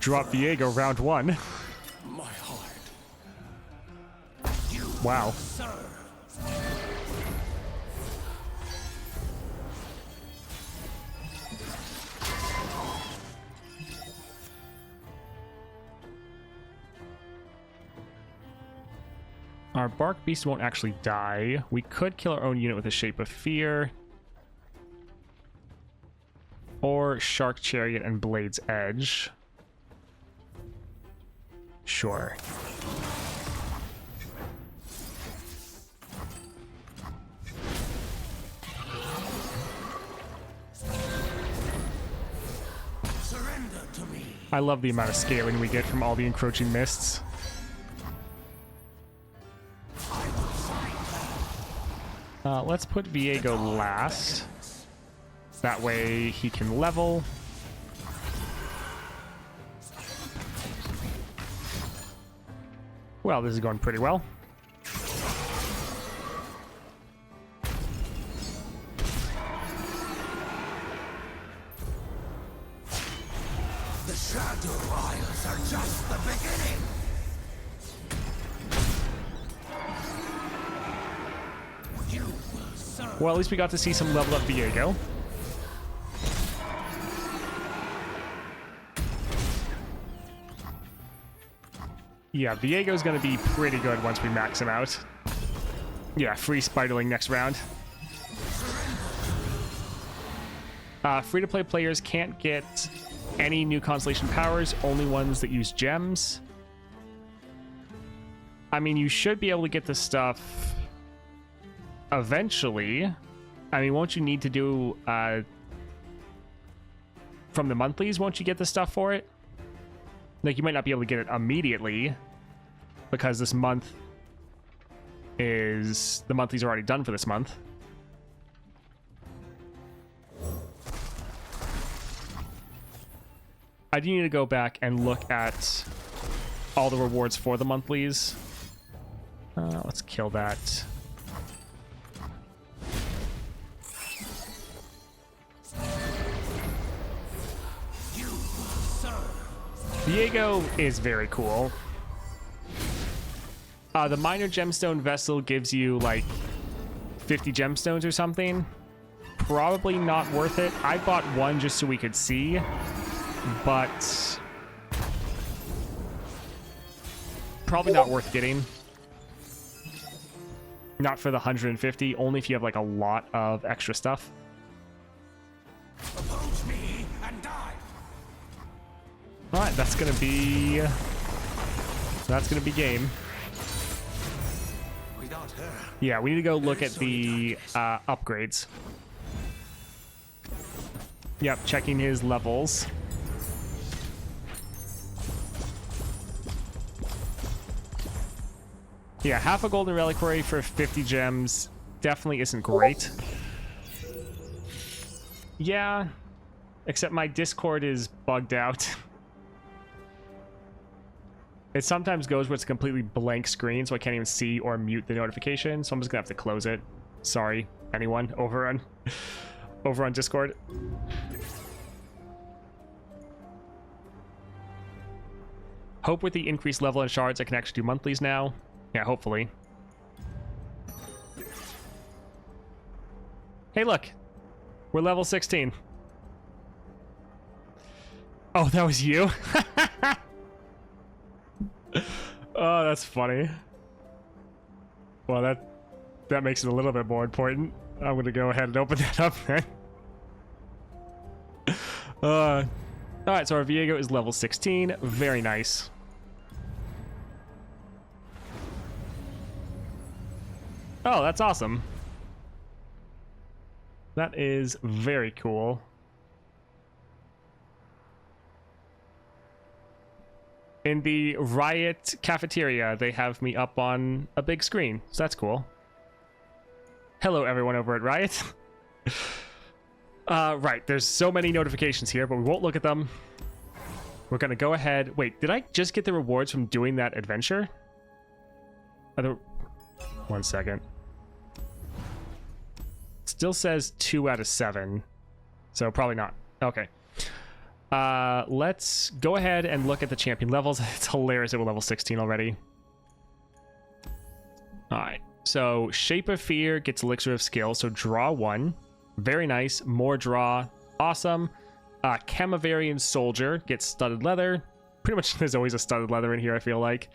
drop Viego round 1. My heart. Wow. Our Bark Beast won't actually die. We could kill our own unit with a Shape of Fear. Or Shark Chariot and Blade's Edge. Sure. Surrender to me. I love the amount of scaling we get from all the Encroaching Mists. Let's put Viego last. That way he can level. Well, this is going pretty well. The Shadow Isles are just the beginning. Well, at least we got to see some level up Viego. Yeah, Viego's going to be pretty good once we max him out. Yeah, free Spiderling next round. Free-to-play players can't get any new Constellation powers, only ones that use gems. I mean, you should be able to get this stuff eventually. I mean, won't you need to do from the monthlies? Won't you get the stuff for it? Like, you might not be able to get it immediately because this month is the monthlies are already done for this month. I do need to go back and look at all the rewards for the monthlies. Let's kill that. Viego is very cool. The minor gemstone vessel gives you like 50 gemstones or something. Probably not worth it. I bought one just so we could see, but probably not worth getting. Not for the 150, only if you have like a lot of extra stuff. Oppose me and die. All right, that's gonna be game. Without her, Yeah, we need to go look at the upgrades. Yep, checking his levels. Yeah, half a golden reliquary for 50 gems definitely isn't great. Yeah, except my Discord is bugged out. It sometimes goes where it's a completely blank screen, so I can't even see or mute the notification, so I'm just gonna have to close it. Sorry, anyone over on Discord. Hope with the increased level and shards I can actually do monthlies now. Yeah, hopefully. Hey, look. We're level 16. Oh, that was you? Oh, that's funny. Well, that makes it a little bit more important. I'm going to go ahead and open that up then. Alright, so our Viego is level 16. Very nice. Oh, that's awesome. That is very cool. In the Riot cafeteria, they have me up on a big screen, so that's cool. Hello, everyone over at Riot. Right, there's so many notifications here, but we won't look at them. We're gonna go ahead. Wait, did I just get the rewards from doing that adventure? One second. Still says 2 out of 7, so probably not. Okay. Let's go ahead and look at the champion levels. It's hilarious that we're level 16 already. Alright, so Shape of Fear gets Elixir of Skill, so draw 1. Very nice. More draw. Awesome. Camavarian Soldier gets Studded Leather. Pretty much there's always a Studded Leather in here, I feel like.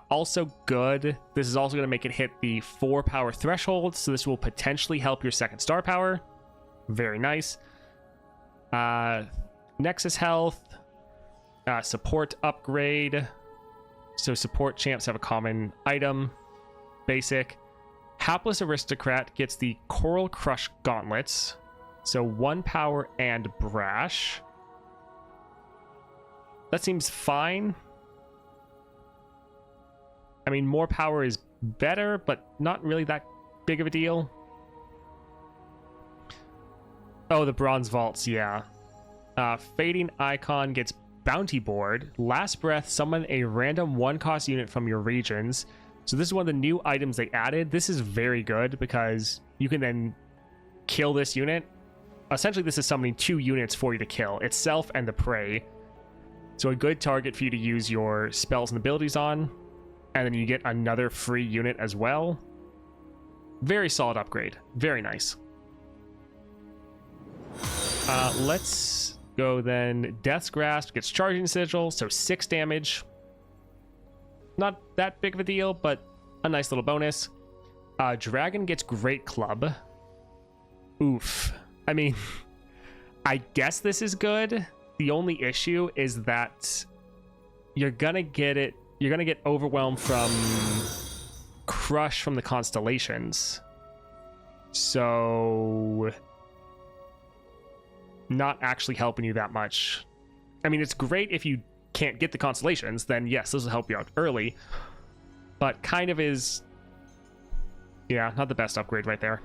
Also good. This is also going to make it hit the 4 power threshold, so this will potentially help your second star power. Very nice. Nexus health. Support upgrade. So support champs have a common item. Basic. Hapless Aristocrat gets the Coral Crush Gauntlets. So 1 power and brash. That seems fine. I mean, more power is better, but not really that big of a deal. Oh, the Bronze Vaults, yeah. Fading Icon gets Bounty Board. Last Breath, summon a random 1-cost unit from your regions. So this is one of the new items they added. This is very good because you can then kill this unit. Essentially, this is summoning 2 units for you to kill, itself and the prey. So a good target for you to use your spells and abilities on. And then you get another free unit as well. Very solid upgrade. Very nice. Let's go then. Death's Grasp gets Charging Sigil, so 6 damage. Not that big of a deal, but a nice little bonus. Dragon gets Great Club. Oof. I mean, I guess this is good. The only issue is that you're gonna get it. You're going to get overwhelmed from Crush from the Constellations. So not actually helping you that much. I mean, it's great if you can't get the Constellations, then yes, this will help you out early. But kind of is, yeah, not the best upgrade right there.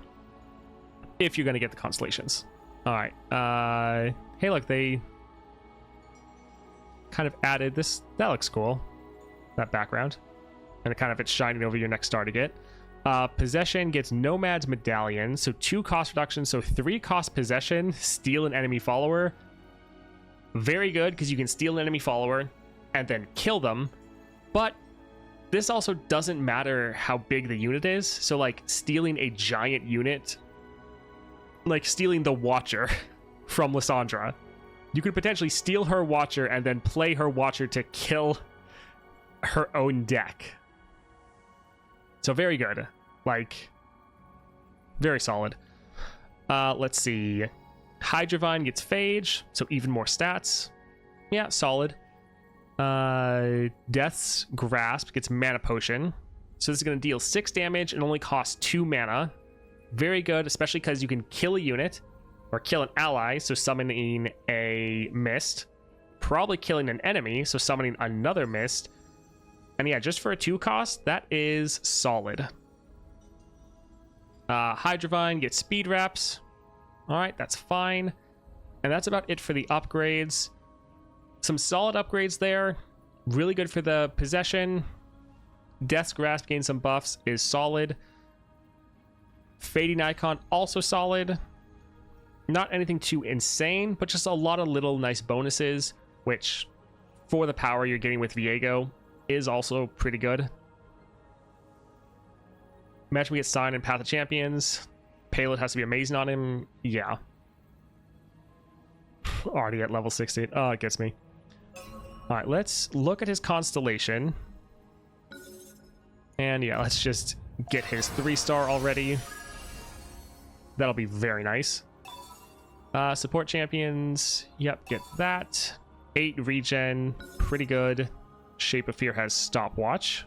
If you're going to get the Constellations. All right. Hey, look, they kind of added this. That looks cool. That background, and it kind of it's shining over your next star to get. Possession gets Nomad's Medallion, so 2 cost reduction, so 3 cost possession, steal an enemy follower. Very good, because you can steal an enemy follower and then kill them, but this also doesn't matter how big the unit is. So like stealing a giant unit, like stealing the Watcher from Lysandra, you could potentially steal her Watcher and then play her Watcher to kill her own deck. So very good. Like, very solid. Let's see. Hydrovine gets Phage, so even more stats. Yeah, solid. Death's Grasp gets Mana Potion. So this is going to deal 6 damage and only cost 2 mana. Very good, especially because you can kill a unit or kill an ally, so summoning a Mist. Probably killing an enemy, so summoning another Mist. And yeah, just for a 2 cost, that is solid. Hydrovine gets Speed Wraps. Alright, that's fine. And that's about it for the upgrades. Some solid upgrades there. Really good for the possession. Death's Grasp gains some buffs, is solid. Fading Icon, also solid. Not anything too insane, but just a lot of little nice bonuses, which for the power you're getting with Viego is also pretty good. Imagine we get Sign and Path of Champions. Payload has to be amazing on him. Yeah. Already at level 60. Oh, it gets me. Alright, let's look at his Constellation. And yeah, let's just get his 3-star already. That'll be very nice. Support champions. Yep, get that. 8 regen. Pretty good. Shape of Fear has Stopwatch.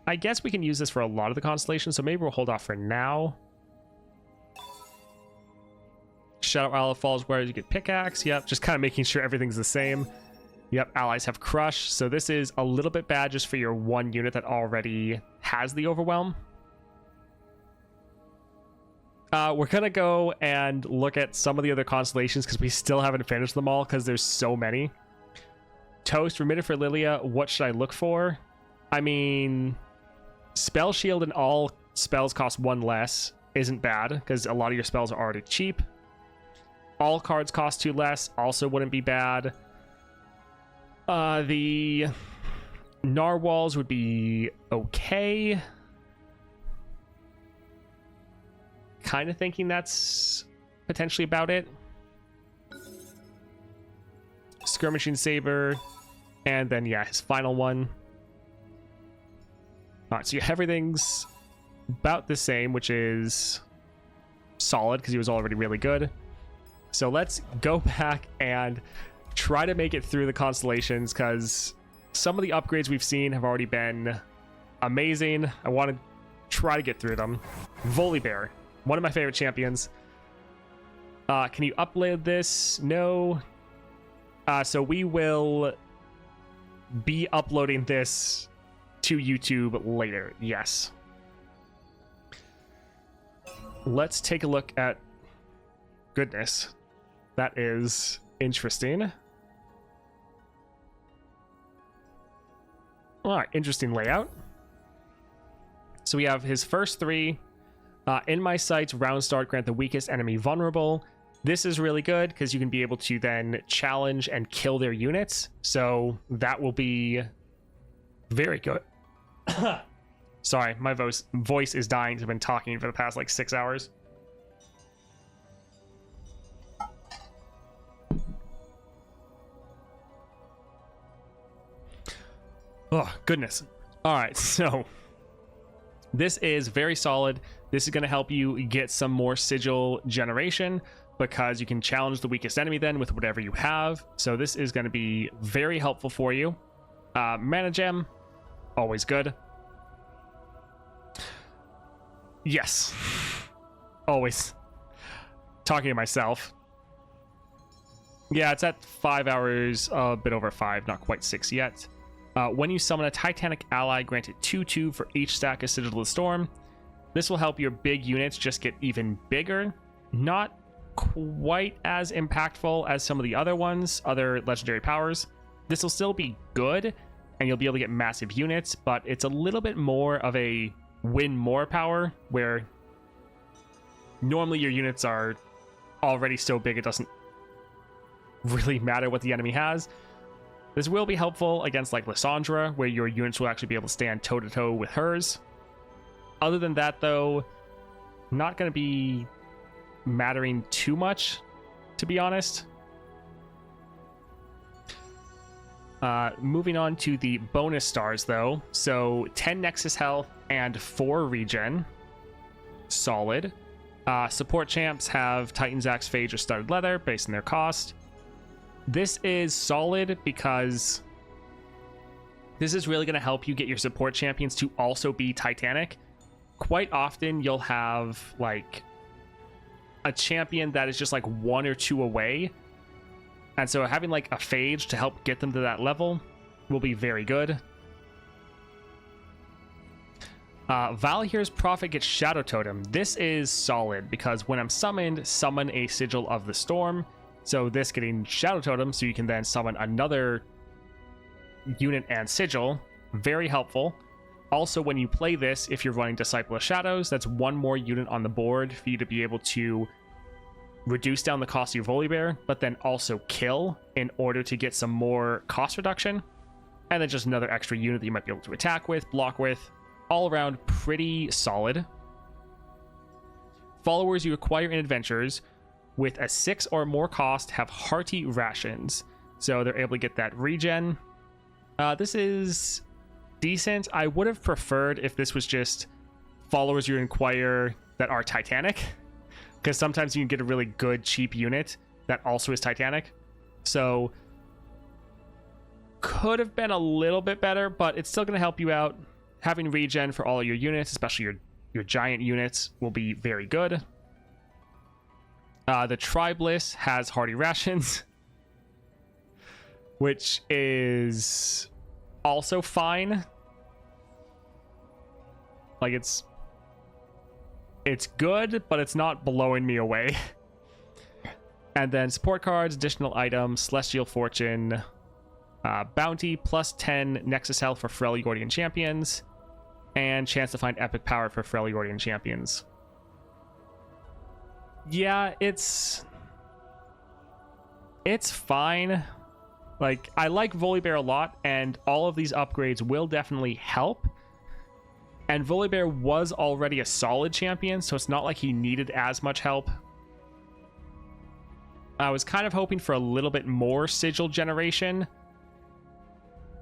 I guess we can use this for a lot of the constellations, so maybe we'll hold off for now. Shadow Isle of Falls, where you get Pickaxe. Yep, just kind of making sure everything's the same. Yep, allies have Crush, so this is a little bit bad just for your one unit that already has the Overwhelm. We're gonna go and look at some of the other constellations because we still haven't finished them all because there's so many. Toast, Remitted for Lillia, what should I look for? I mean, Spell Shield and all spells cost 1 less isn't bad because a lot of your spells are already cheap. All cards cost 2 less, also wouldn't be bad. The Narwhals would be okay. Kind of thinking that's potentially about it. Skirmishing Saber, and then yeah, his final one. Alright, so everything's about the same, which is solid because he was already really good. So let's go back and try to make it through the constellations because some of the upgrades we've seen have already been amazing. I want to try to get through them. Volibear, one of my favorite champions. Can you upload this? No. So we will be uploading this to YouTube later. Yes. Let's take a look at... Goodness. That is interesting. Alright, interesting layout. So we have his first 3. In my sights, round start, grant the weakest enemy vulnerable. This is really good because you can be able to then challenge and kill their units. So that will be very good. Sorry, my voice is dying. I've been talking for the past like 6 hours. Oh, goodness. All right, so this is very solid. This is going to help you get some more sigil generation because you can challenge the weakest enemy then with whatever you have. So this is going to be very helpful for you. Mana Gem, always good. Yes. Always. Talking to myself. Yeah, it's at 5 hours, a bit over 5, not quite 6 yet. When you summon a Titanic ally, grant it 2/2 for each stack of Sigil of the Storm. This will help your big units just get even bigger. Not quite as impactful as some of the other ones, other legendary powers. This will still be good, and you'll be able to get massive units, but it's a little bit more of a win more power, where normally your units are already so big it doesn't really matter what the enemy has. This will be helpful against like Lysandra, where your units will actually be able to stand toe-to-toe with hers. Other than that, though, not going to be mattering too much, to be honest. Moving on to the bonus stars, though. So 10 Nexus health and 4 regen. Solid. Support champs have Titan's Axe, Phage, or Studded Leather based on their cost. This is solid because this is really going to help you get your support champions to also be Titanic. Quite often you'll have like a champion that is just like 1 or 2 away. And so having like a Phage to help get them to that level will be very good. Valhyr's Prophet gets Shadow Totem. This is solid because when I'm summoned, summon a Sigil of the Storm. So this getting Shadow Totem, so you can then summon another unit and Sigil. Very helpful. Also, when you play this, if you're running Disciple of Shadows, that's 1 more unit on the board for you to be able to reduce down the cost of your Volibear, but then also kill in order to get some more cost reduction. And then just another extra unit that you might be able to attack with, block with. All around pretty solid. Followers you acquire in adventures with a 6 or more cost have hearty rations. So they're able to get that regen. This is decent. I would have preferred if this was just followers you acquire that are Titanic, because sometimes you can get a really good cheap unit that also is Titanic. So could have been a little bit better, but it's still going to help you out. Having regen for all of your units, especially your giant units, will be very good. The Tribeless has hearty rations, which is also fine. Like it's good, but it's not blowing me away. And then support cards, additional items, Celestial Fortune, Bounty, plus 10 Nexus health for Freljordian champions, and chance to find epic power for Freljordian champions. Yeah, it's fine. Like, I like Volibear a lot, and all of these upgrades will definitely help. And Volibear was already a solid champion, so it's not like he needed as much help. I was kind of hoping for a little bit more sigil generation.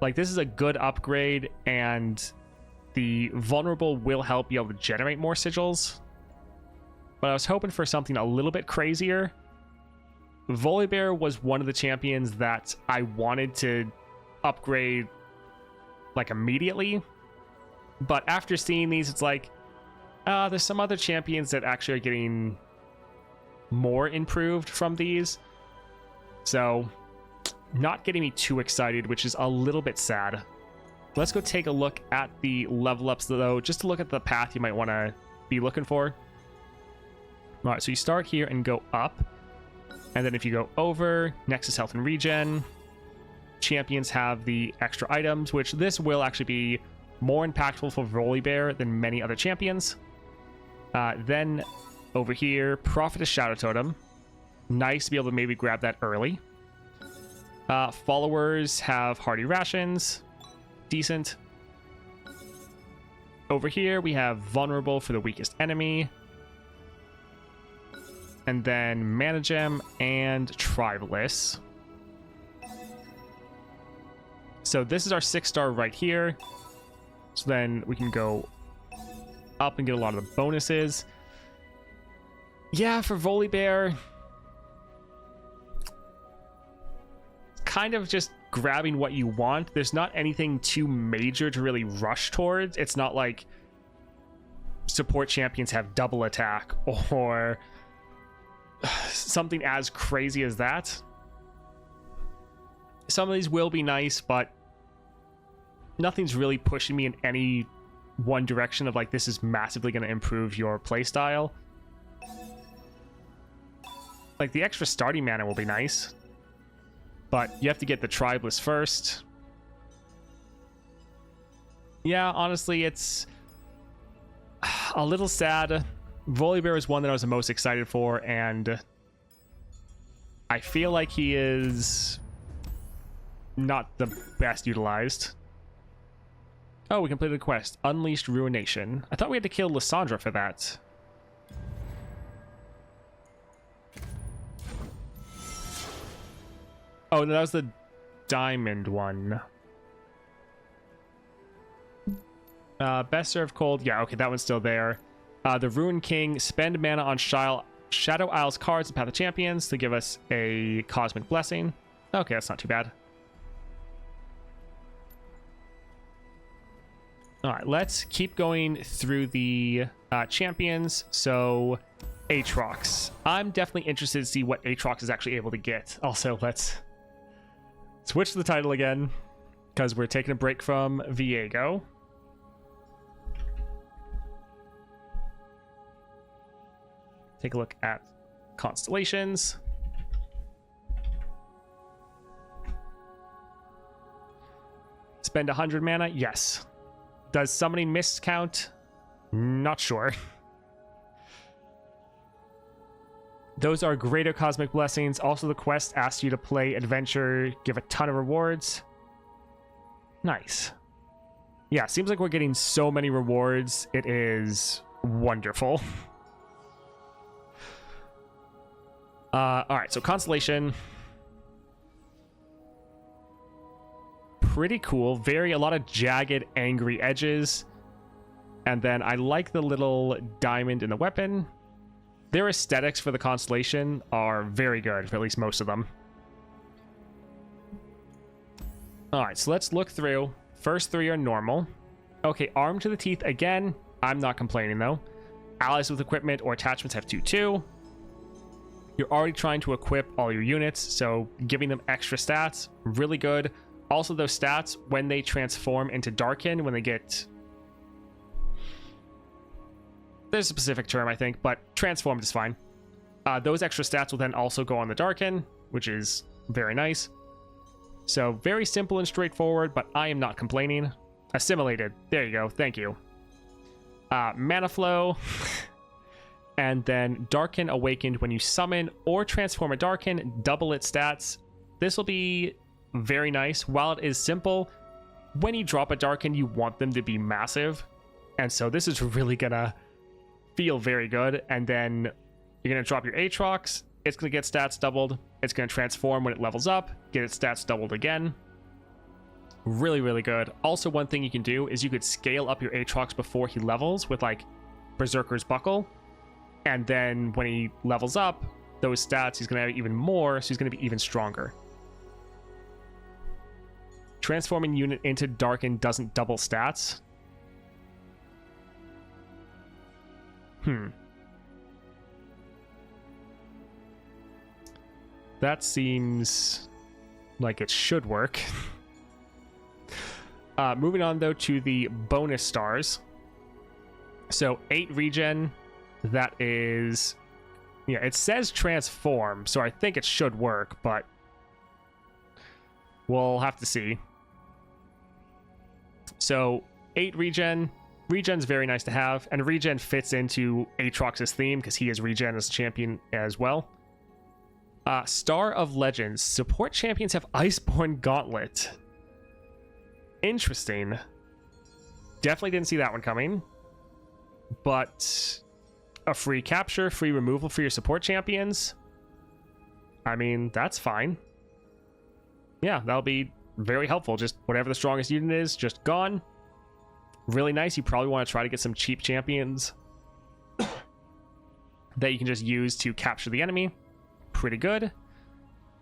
Like, this is a good upgrade, and the vulnerable will help you able to generate more sigils. But I was hoping for something a little bit crazier. Volibear was one of the champions that I wanted to upgrade, like, immediately. But after seeing these, it's like, there's some other champions that actually are getting more improved from these. So, not getting me too excited, which is a little bit sad. Let's go take a look at the level ups, though, just to look at the path you might want to be looking for. All right, so you start here and go up. And then if you go over, Nexus Health and Regen, champions have the extra items, which this will actually be more impactful for Volibear than many other champions. Then over here, Prophetess Shadow Totem. Nice to be able to maybe grab that early. Followers have Hearty Rations. Decent. Over here, we have Vulnerable for the weakest enemy. And then Mana Gem and Tribeless. So this is our 6-star right here. So then we can go up and get a lot of the bonuses. Yeah, for Volibear, kind of just grabbing what you want. There's not anything too major to really rush towards. It's not like support champions have double attack or something as crazy as that. Some of these will be nice, but nothing's really pushing me in any one direction of like, this is massively going to improve your playstyle. Like, the extra starting mana will be nice, but you have to get the Tribeless first. Yeah, honestly, it's a little sad. Volibear is one that I was the most excited for, and I feel like he is not the best utilized. Oh, we completed the quest. Unleashed Ruination. I thought we had to kill Lissandra for that. Oh, no, that was the diamond one? Best served cold. Yeah, okay, that one's still there. The Ruin King, spend mana on Shadow Isles cards and Path of Champions to give us a Cosmic Blessing. Okay, that's not too bad. All right, let's keep going through the champions. So, Aatrox. I'm definitely interested to see what Aatrox is actually able to get. Also, let's switch the title again because we're taking a break from Viego. Take a look at constellations. Spend 100 mana? Yes. Does summoning mist count? Not sure. Those are greater cosmic blessings. Also, the quest asks you to play adventure, give a ton of rewards. Nice. Yeah, seems like we're getting so many rewards. It is wonderful. All right, so Constellation. Pretty cool. A lot of jagged, angry edges. And then I like the little diamond in the weapon. Their aesthetics for the Constellation are very good, for at least most of them. All right, so let's look through. First three are normal. Okay, armed to the teeth again. I'm not complaining, though. Allies with equipment or attachments have 2/2. You're already trying to equip all your units, so giving them extra stats, really good. Also, those stats, when they transform into Darken, when they get... There's a specific term, I think, but transformed is fine. Those extra stats will then also go on the Darken, which is very nice. So, very simple and straightforward, but I am not complaining. Assimilated. There you go. Thank you. Mana Flow... And then Darken Awakened when you summon or transform a Darken, double its stats. This will be very nice. While it is simple, when you drop a Darken, you want them to be massive. And so this is really gonna feel very good. And then you're gonna drop your Aatrox. It's gonna get stats doubled. It's gonna transform when it levels up, get its stats doubled again. Really, really good. Also, one thing you can do is you could scale up your Aatrox before he levels with like Berserker's Buckle. And then when he levels up, those stats, he's going to have even more, so he's going to be even stronger. Transforming unit into Darken doesn't double stats. That seems like it should work. Moving on, though, to the bonus stars. So 8 regen... That is... Yeah, it says transform, so I think it should work, but... We'll have to see. So, 8 regen. Regen's very nice to have, and regen fits into Aatrox's theme, because he is regen as a champion as well. Star of Legends. Support champions have Iceborne Gauntlet. Interesting. Definitely didn't see that one coming. But... a free capture, free removal for your support champions. I mean, that's fine. Yeah, that'll be very helpful. Just whatever the strongest unit is, just gone. Really nice. You probably want to try to get some cheap champions that you can just use to capture the enemy. Pretty good.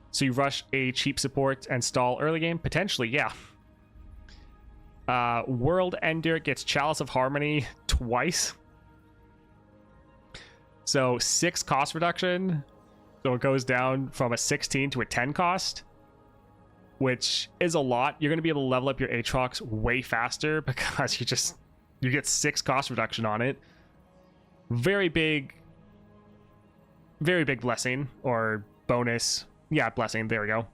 So you rush a cheap support and stall early game? Potentially, yeah. World Ender gets Chalice of Harmony twice. So 6 cost reduction. So it goes down from a 16 to a 10 cost, which is a lot. You're going to be able to level up your Aatrox way faster because you get 6 cost reduction on it. Very big blessing or bonus. Yeah, blessing. There we go.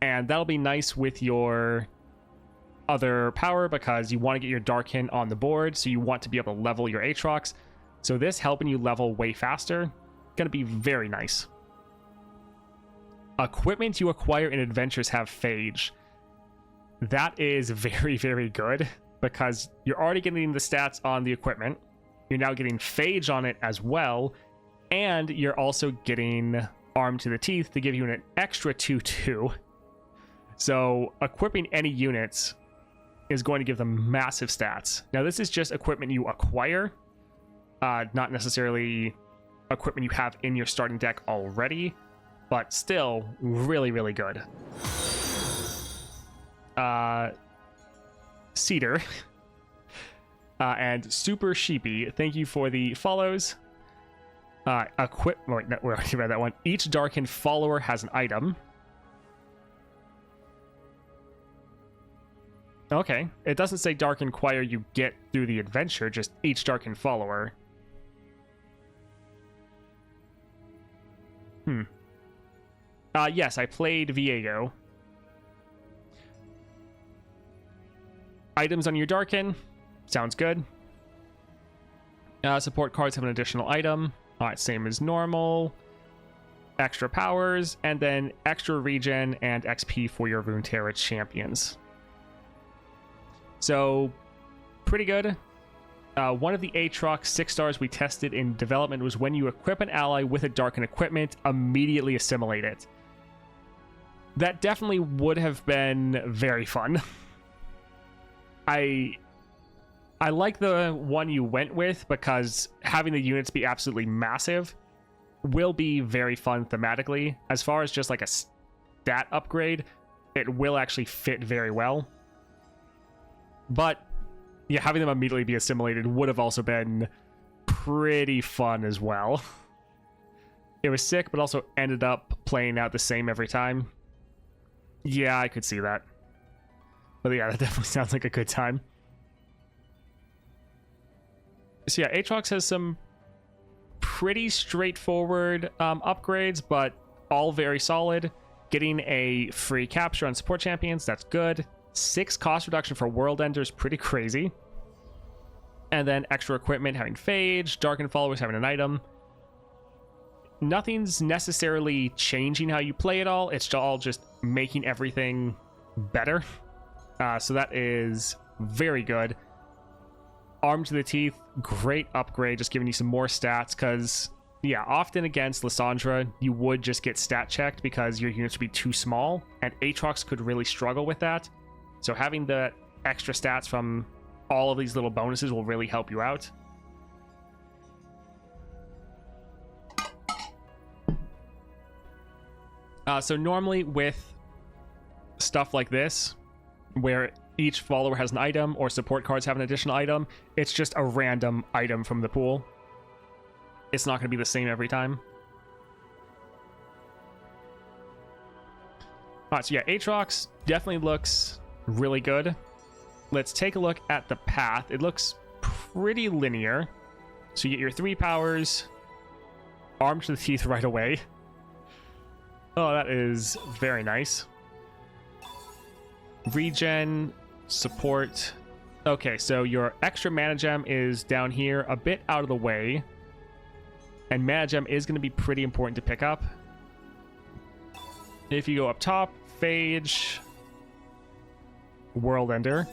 And that'll be nice with your other power because you want to get your Darken on the board. So you want to be able to level your Aatrox. So this helping you level way faster, going to be very nice. Equipment you acquire in adventures have Phage. That is very, very good because you're already getting the stats on the equipment. You're now getting Phage on it as well. And you're also getting Armed to the Teeth to give you an extra 2/2. So equipping any units is going to give them massive stats. Now this is just equipment you acquire, not necessarily equipment you have in your starting deck already, but still really, really good. Cedar and Super Sheepy, thank you for the follows. We already read that one. Each darkened follower has an item. Okay, it doesn't say darkened choir you get through the adventure, just each darkened follower. Yes, I played Viego. Items on your darken, sounds good. Support cards have an additional item. Alright, same as normal. Extra powers, and then extra regen and XP for your Runeterra champions. So, pretty good. One of the Aatrox 6 stars we tested in development was when you equip an ally with a darken equipment, immediately assimilate it. That definitely would have been very fun. I like the one you went with because having the units be absolutely massive will be very fun thematically. As far as just like a stat upgrade, it will actually fit very well. But yeah, having them immediately be assimilated would have also been pretty fun as well. It was sick, but also ended up playing out the same every time. Yeah, I could see that. But yeah, that definitely sounds like a good time. So yeah, Aatrox has some pretty straightforward upgrades, but all very solid. Getting a free capture on support champions, that's good. 6 cost reduction for World Enders, pretty crazy. And then extra equipment, having Phage, Darkened Followers having an item. Nothing's necessarily changing how you play it all. It's all just making everything better. So that is very good. Armed to the Teeth, great upgrade, just giving you some more stats, because, yeah, often against Lissandra, you would just get stat checked because your units would be too small, and Aatrox could really struggle with that. So having the extra stats from all of these little bonuses will really help you out. So normally with stuff like this, where each follower has an item or support cards have an additional item, it's just a random item from the pool. It's not going to be the same every time. Alright, so yeah, Aatrox definitely looks really good. Let's take a look at the path. It looks pretty linear. So you get your 3 powers, armed to the teeth right away. Oh, that is very nice. Regen, support. Okay, so your extra mana gem is down here, a bit out of the way. And mana gem is going to be pretty important to pick up. If you go up top, Phage, World Ender.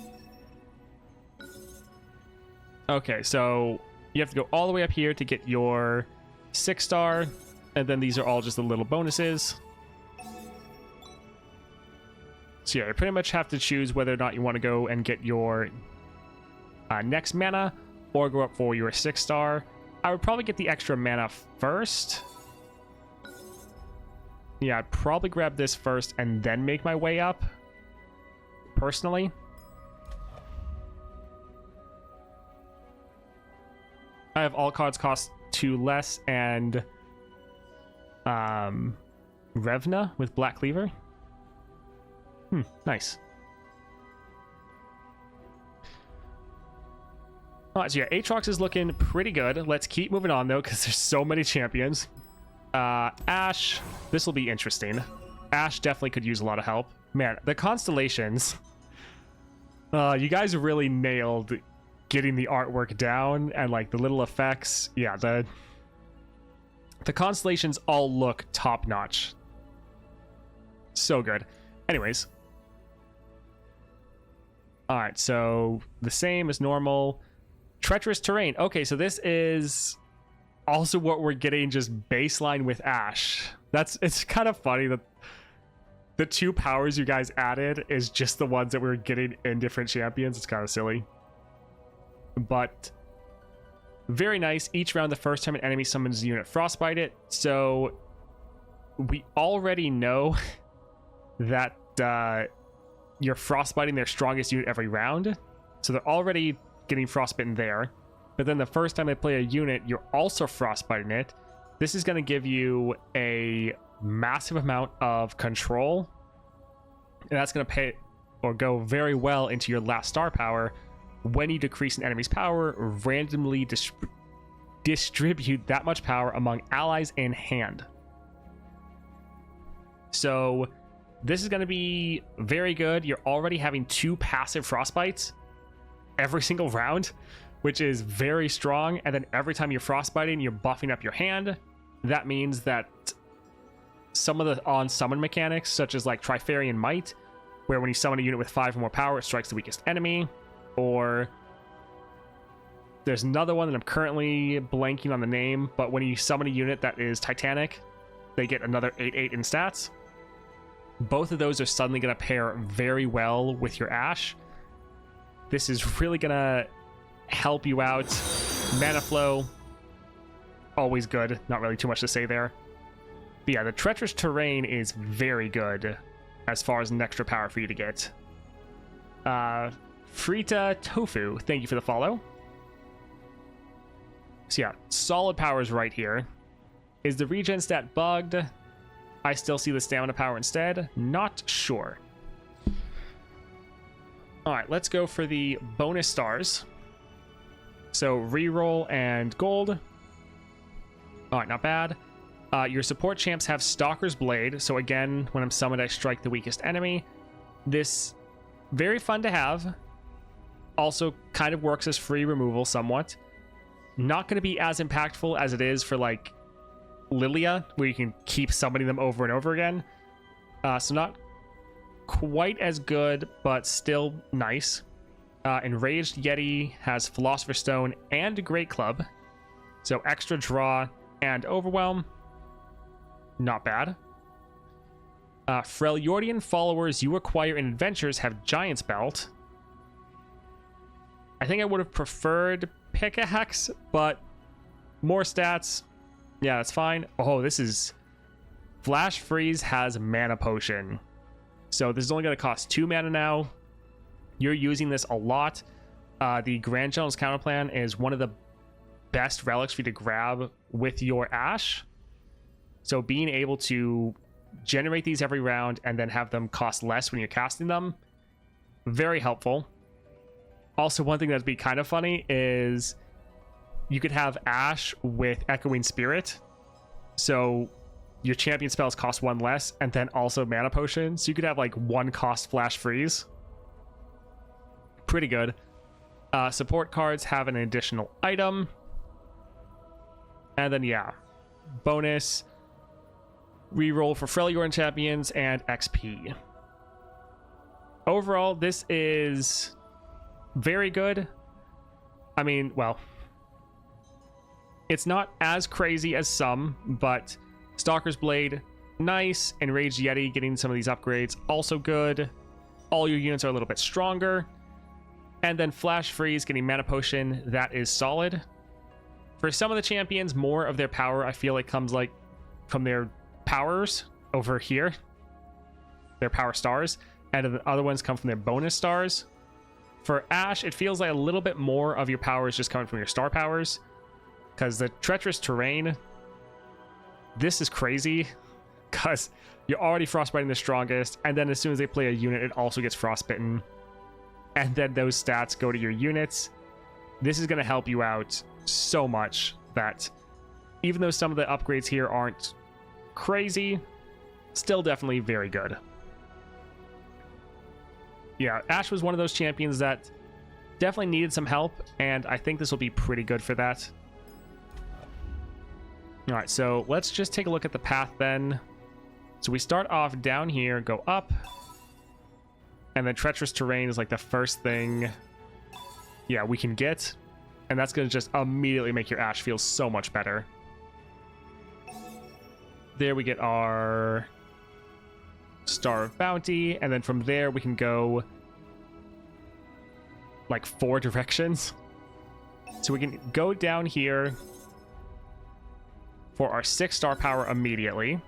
Okay, so you have to go all the way up here to get your 6 star, and then these are all just the little bonuses. So yeah, you pretty much have to choose whether or not you want to go and get your next mana, or go up for your 6 star. I would probably get the extra mana first. Yeah, I'd probably grab this first and then make my way up, personally. I have all cards cost 2 less, and Revna with Black Cleaver. Nice. Alright, so yeah, Aatrox is looking pretty good. Let's keep moving on, though, because there's so many champions. Ashe, this will be interesting. Ashe definitely could use a lot of help. Man, the constellations. You guys really nailed getting the artwork down and, like, the little effects. Yeah, the constellations all look top-notch. So good. Anyways. Alright, so the same as normal. Treacherous terrain. Okay, so this is also what we're getting just baseline with Ashe. It's kind of funny that the two powers you guys added is just the ones that we were getting in different champions. It's kind of silly. But very nice. Each round, the first time an enemy summons a unit, frostbite it. So we already know that you're frostbiting their strongest unit every round. So they're already getting frostbitten there. But then the first time they play a unit, you're also frostbiting it. This is going to give you a massive amount of control. And that's going to pay or go very well into your last star power. When you decrease an enemy's power, randomly distribute that much power among allies in hand. So this is going to be very good. You're already having 2 passive frostbites every single round, which is very strong. And then every time you're frostbiting, you're buffing up your hand. That means that some of the on-summon mechanics, such as like Trifarian Might, where when you summon a unit with 5 or more power, it strikes the weakest enemy, or there's another one that I'm currently blanking on the name, but when you summon a unit that is Titanic, they get another 8/8 in stats. Both of those are suddenly going to pair very well with your Ashe. This is really going to help you out. Mana flow, always good. Not really too much to say there. But yeah, the treacherous terrain is very good as far as an extra power for you to get. Frita Tofu, thank you for the follow. So yeah, solid powers right here. Is the regen stat bugged? I still see the stamina power instead. Not sure. All right, let's go for the bonus stars. So reroll and gold. All right, not bad. Your support champs have Stalker's Blade. So again, when I'm summoned, I strike the weakest enemy. This, very fun to have. Also kind of works as free removal somewhat. Not going to be as impactful as it is for like Lillia, where you can keep summoning them over and over again. So not quite as good, but still nice. Enraged Yeti has Philosopher's Stone and Great Club. So extra draw and overwhelm. Not bad. Freljordian followers you acquire in adventures have Giant's Belt. I think I would have preferred Pickaxe, but more stats. Yeah, that's fine. Oh, this is... Flash Freeze has Mana Potion. So this is only going to cost 2 mana now. You're using this a lot. The Grand General's Counterplan is one of the best relics for you to grab with your Ashe. So being able to generate these every round and then have them cost less when you're casting them, very helpful. Also, one thing that'd be kind of funny is you could have Ashe with Echoing Spirit. So your champion spells cost 1 less and then also Mana Potion. So you could have like 1 cost Flash Freeze. Pretty good. Support cards have an additional item. And then, yeah, bonus, reroll for Freljorn champions, and XP. Overall, this is very good. I mean, well, it's not as crazy as some, but Stalker's Blade, nice. Enraged Yeti, getting some of these upgrades, also good. All your units are a little bit stronger. And then Flash Freeze, getting Mana Potion, that is solid. For some of the champions, more of their power, I feel like, comes like from their powers over here. Their power stars. And the other ones come from their bonus stars. For Ashe, it feels like a little bit more of your power is just coming from your star powers. Because the treacherous terrain, this is crazy. Because you're already frostbiting the strongest. And then as soon as they play a unit, it also gets frostbitten. And then those stats go to your units. This is going to help you out so much that even though some of the upgrades here aren't crazy, still definitely very good. Yeah, Ashe was one of those champions that definitely needed some help, and I think this will be pretty good for that. All right, so let's just take a look at the path then. So we start off down here, go up, and then treacherous terrain is like the first thing, yeah, we can get. And that's going to just immediately make your Ashe feel so much better. There we get our Star of Bounty, and then from there we can go like 4 directions. So we can go down here for our 6-star power immediately.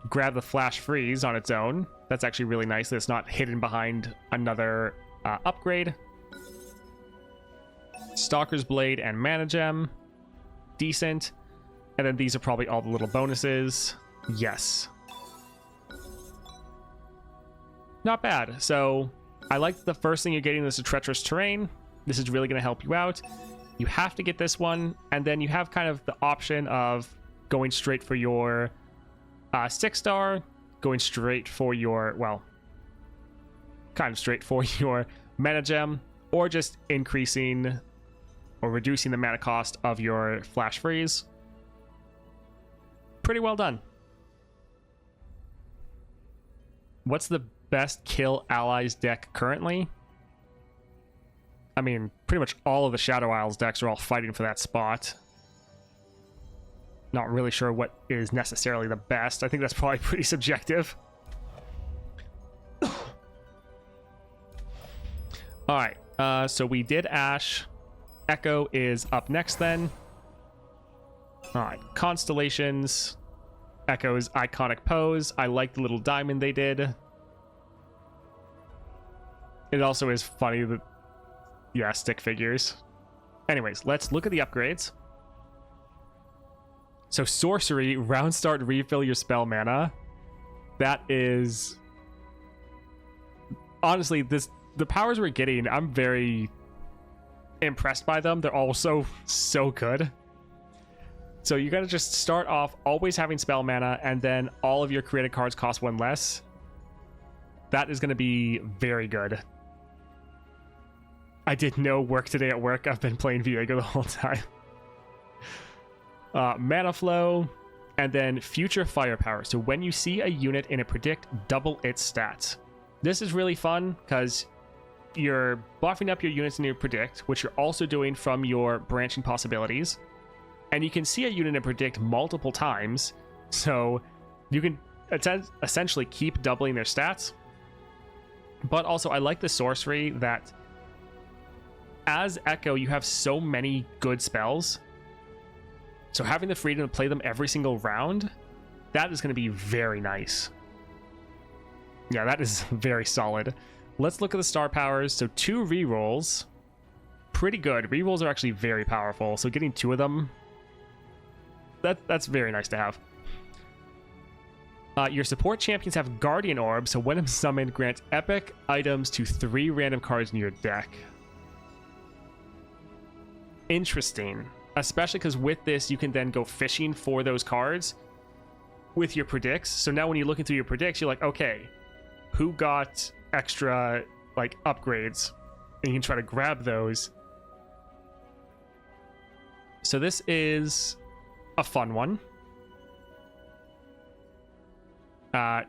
Grab the Flash Freeze on its own. That's actually really nice that it's not hidden behind another upgrade. Stalker's Blade and Mana Gem. Decent. And then these are probably all the little bonuses. Yes. Not bad. So I like the first thing you're getting. This is Treacherous Terrain. This is really going to help you out. You have to get this one. And then you have kind of the option of going straight for your 6-star, going straight for your, well, kind of straight for your Mana Gem, or just increasing or reducing the mana cost of your Flash Freeze. Pretty well done. What's the best kill allies deck currently? I mean, pretty much all of the Shadow Isles decks are all fighting for that spot. Not really sure what is necessarily the best. I think that's probably pretty subjective. Alright, so we did Ashe. Ekko is up next then. Alright, Constellations. Ekko's iconic pose. I like the little diamond they did. It also is funny that, yeah, stick figures. Anyways, let's look at the upgrades. So sorcery, round start, refill your spell mana. That is... Honestly, the powers we're getting, I'm very impressed by them. They're all so good. So you gotta just start off always having spell mana, and then all of your created cards cost 1 less. That is gonna be very good. I did no work today at work. I've been playing Viego the whole time. Mana flow, and then future firepower. So when you see a unit in a predict, double its stats. This is really fun because you're buffing up your units in your predict, which you're also doing from your branching possibilities. And you can see a unit in predict multiple times, so you can essentially keep doubling their stats. But also, I like the sorcery that as Ekko, you have so many good spells. So having the freedom to play them every single round, that is going to be very nice. Yeah, that is very solid. Let's look at the star powers. So 2 rerolls. Pretty good. Rerolls are actually very powerful. So getting 2 of them, that's very nice to have. Your support champions have Guardian Orb. So when summoned, grant epic items to 3 random cards in your deck. Interesting. Especially because with this, you can then go fishing for those cards with your predicts. So now when you're looking through your predicts, you're like, okay, who got extra like upgrades? And you can try to grab those. So this is a fun one.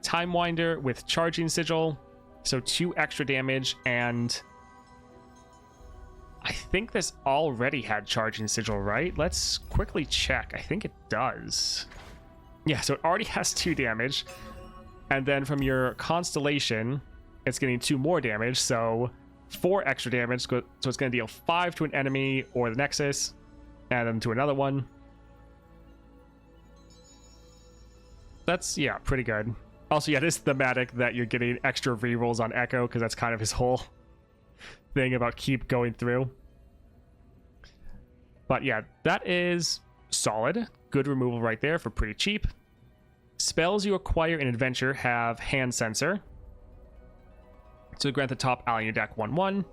Time Winder with Charging Sigil. So 2 extra damage, and I think this already had Charging Sigil, right? Let's quickly check. I think it does. Yeah, so it already has 2 damage. And then from your Constellation, it's getting 2 more damage, so 4 extra damage. So it's going to deal 5 to an enemy or the Nexus, and then to another one. That's, yeah, pretty good. Also, yeah, it is thematic that you're getting extra rerolls on Ekko, because that's kind of his whole thing about keep going through. But yeah, that is solid. Good removal right there for pretty cheap. Spells you acquire in Adventure have Hand Sensor. So grant the top ally in your deck 1/1.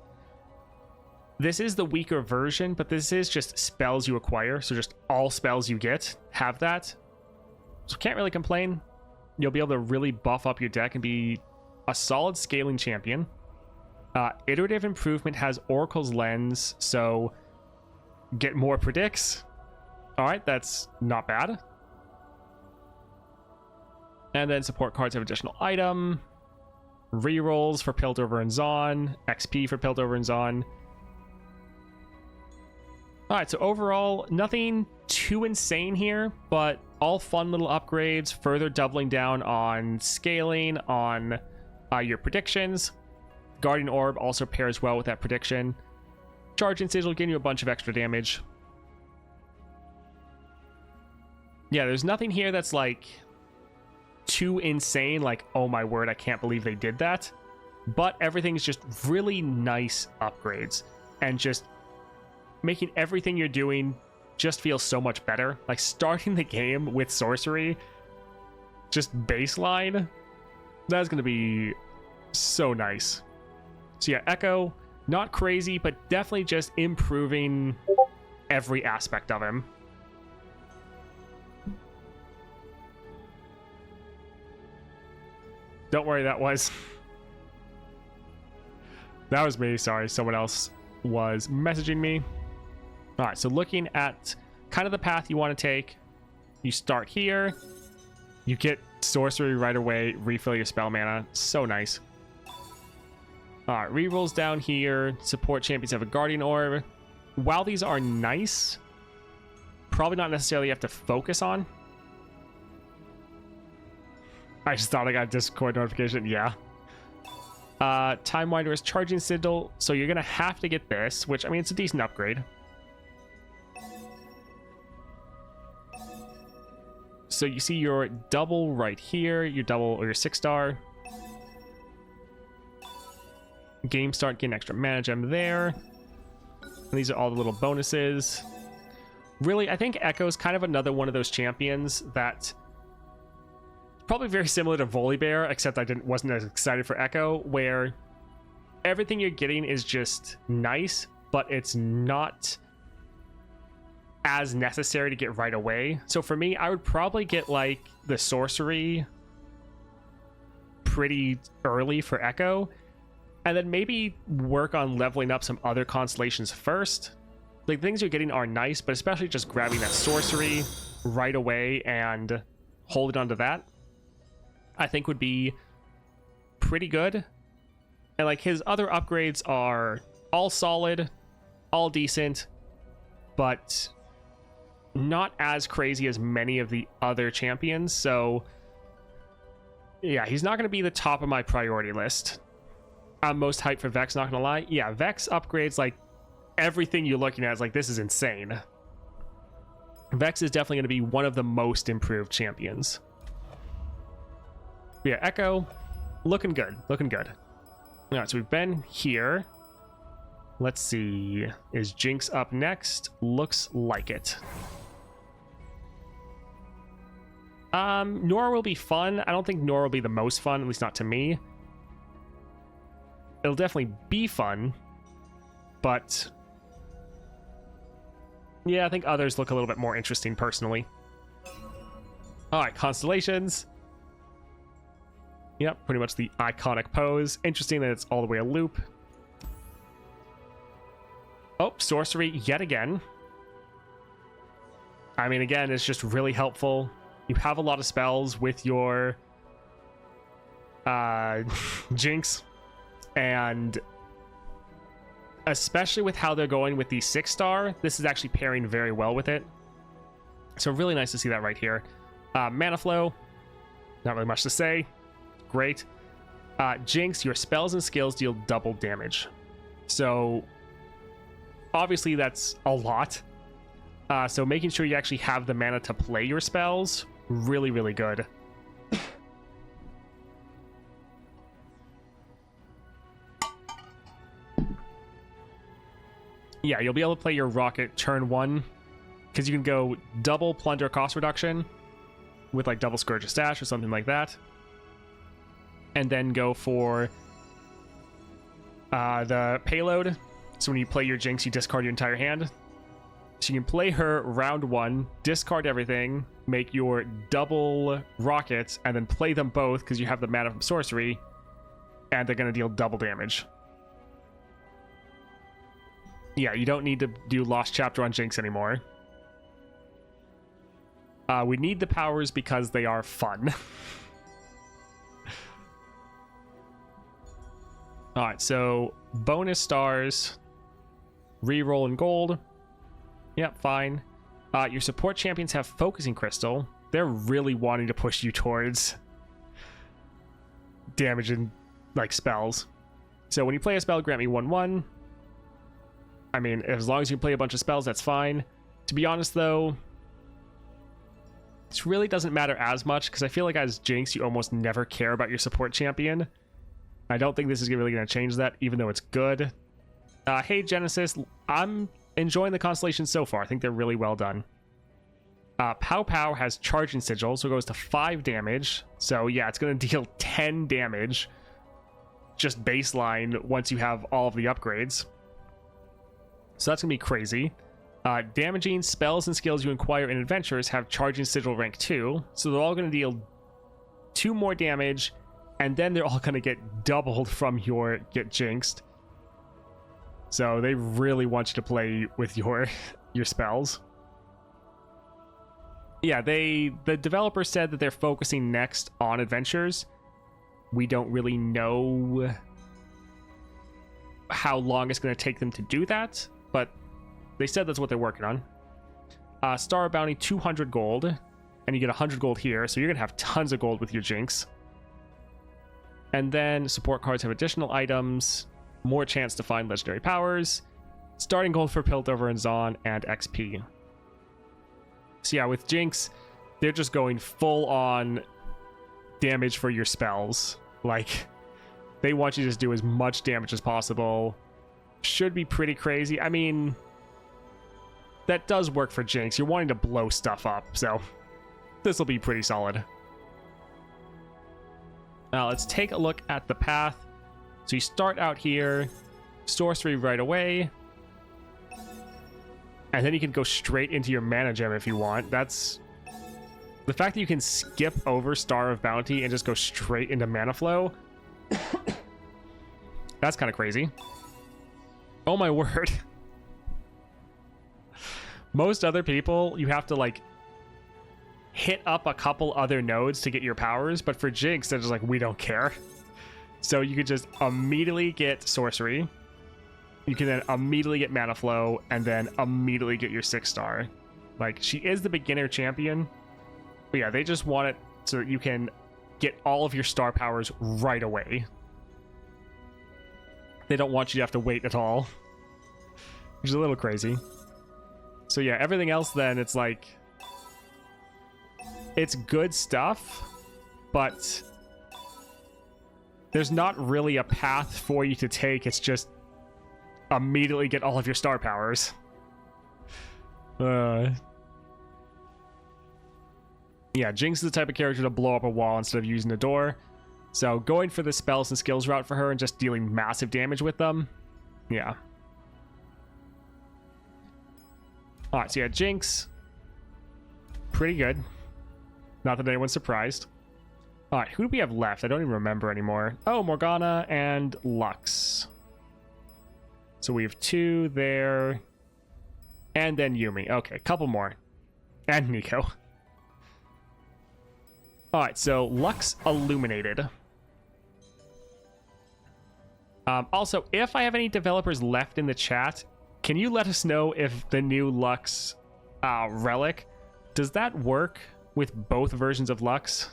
This is the weaker version, but this is just spells you acquire. So just all spells you get have that. So can't really complain. You'll be able to really buff up your deck and be a solid scaling champion. Iterative Improvement has Oracle's Lens, so get more predicts. Alright, that's not bad. And then support cards have additional item. Rerolls for Piltover and Zon. XP for Piltover and Zon. Alright, so overall, nothing too insane here, but all fun little upgrades, further doubling down on scaling, on your predictions. Guardian Orb also pairs well with that prediction. Charge and Sigil give you a bunch of extra damage. Yeah, there's nothing here that's like too insane, like, oh my word, I can't believe they did that. But everything's just really nice upgrades and just making everything you're doing just feel so much better. Like starting the game with sorcery, just baseline, that's going to be so nice. So yeah, Ekko, not crazy, but definitely just improving every aspect of him. Don't worry, that was me. Sorry, someone else was messaging me. All right, so looking at kind of the path you want to take, you start here. You get sorcery right away, refill your spell mana. So nice. All right, rerolls down here. Support champions have a Guardian Orb. While these are nice, probably not necessarily have to focus on. I just thought I got a Discord notification. Yeah. Time Winder is charging Sigil, so you're going to have to get this, which, I mean, it's a decent upgrade. So you see your double right here, your double or your 6-star. Game start, get an extra mana gem there. And these are all the little bonuses. Really, I think Ekko's kind of another one of those champions that probably very similar to Volibear, except I wasn't as excited for Ekko, where everything you're getting is just nice, but it's not as necessary to get right away. So for me, I would probably get like the sorcery pretty early for Ekko, and then maybe work on leveling up some other constellations first. Like, things you're getting are nice, but especially just grabbing that sorcery right away and holding on to that, I think would be pretty good. And like, his other upgrades are all solid, all decent, but not as crazy as many of the other champions. So yeah, he's not going to be the top of my priority list. I'm most hyped for Vex, not gonna lie. Yeah, Vex upgrades, like, everything you're looking at is like, this is insane. Vex is definitely going to be one of the most improved champions. But yeah, Ekko, looking good, looking good. All right, so we've been here. Let's see, is Jinx up next? Looks like it. Norra will be fun. I don't think Norra will be the most fun, at least not to me. It'll definitely be fun, but yeah, I think others look a little bit more interesting personally. All right, constellations. Yep, pretty much the iconic pose. Interesting that it's all the way a loop. Oh, sorcery yet again. I mean, again, it's just really helpful. You have a lot of spells with your Jinx, and especially with how they're going with the 6-star, this is actually pairing very well with it. So really nice to see that right here. Mana flow, not really much to say. Great. Jinx, your spells and skills deal double damage. So obviously that's a lot. So making sure you actually have the mana to play your spells, really, really good. Yeah, you'll be able to play your rocket turn 1, because you can go double plunder cost reduction with like double Scourge of Stash or something like that, and then go for the payload. So when you play your Jinx, you discard your entire hand. So you can play her round 1, discard everything, make your double rockets, and then play them both because you have the mana from sorcery, and they're going to deal double damage. Yeah, you don't need to do Lost Chapter on Jinx anymore. We need the powers because they are fun. Alright, so bonus stars, reroll in gold. Yep, fine. Your support champions have Focusing Crystal. they're really wanting to push you towards damage and like spells. So when you play a spell, grant me 1/1. I mean, as long as you play a bunch of spells, that's fine. To be honest, though, this really doesn't matter as much because I feel like as Jinx, you almost never care about your support champion. I don't think this is really going to change that, even though it's good. Hey, Genesis, I'm enjoying the Constellation so far. I think they're really well done. Pow Pow has Charging Sigil, so it goes to 5 damage. So yeah, it's going to deal 10 damage. Just baseline once you have all of the upgrades. So that's going to be crazy. Damaging spells and skills you acquire in adventures have Charging Sigil rank 2. So they're all going to deal 2 more damage. And then they're all going to get doubled from your Get Jinxed. So they really want you to play with your spells. Yeah, the developer said that they're focusing next on adventures. We don't really know how long it's going to take them to do that, but they said that's what they're working on. Star Bounty, 200 gold, and you get 100 gold here, so you're going to have tons of gold with your Jinx. And then support cards have additional items, more chance to find legendary powers, starting gold for Piltover and Zaun, and XP. So yeah, with Jinx, they're just going full on damage for your spells. Like, they want you to just do as much damage as possible. Should be pretty crazy. I mean, that does work for Jinx. You're wanting to blow stuff up, so this will be pretty solid. Now let's take a look at the path. So you start out here, sorcery right away, and then you can go straight into your mana gem if you want. That's the fact that you can skip over Star of Bounty and just go straight into mana flow. That's kind of crazy. Oh my word. Most other people, you have to like hit up a couple other nodes to get your powers, but for Jinx, they're just like, we don't care. So you could just immediately get sorcery. You can then immediately get mana flow and then immediately get your 6-star. Like, she is the beginner champion. But yeah, they just want it so that you can get all of your star powers right away. They don't want you to have to wait at all, which is a little crazy. So yeah, everything else then, it's like, it's good stuff, but there's not really a path for you to take. It's just immediately get all of your star powers. Yeah, Jinx is the type of character to blow up a wall instead of using a door. So going for the spells and skills route for her and just dealing massive damage with them. Yeah. Alright, so yeah, Jinx. Pretty good. Not that anyone's surprised. Alright, who do we have left? I don't even remember anymore. Oh, Morgana and Lux. So we have 2 there. And then Yuumi. Okay, a couple more. And Neeko. Alright, so Lux Illuminated. Also, if I have any developers left in the chat, can you let us know if the new Lux relic, does that work with both versions of Lux?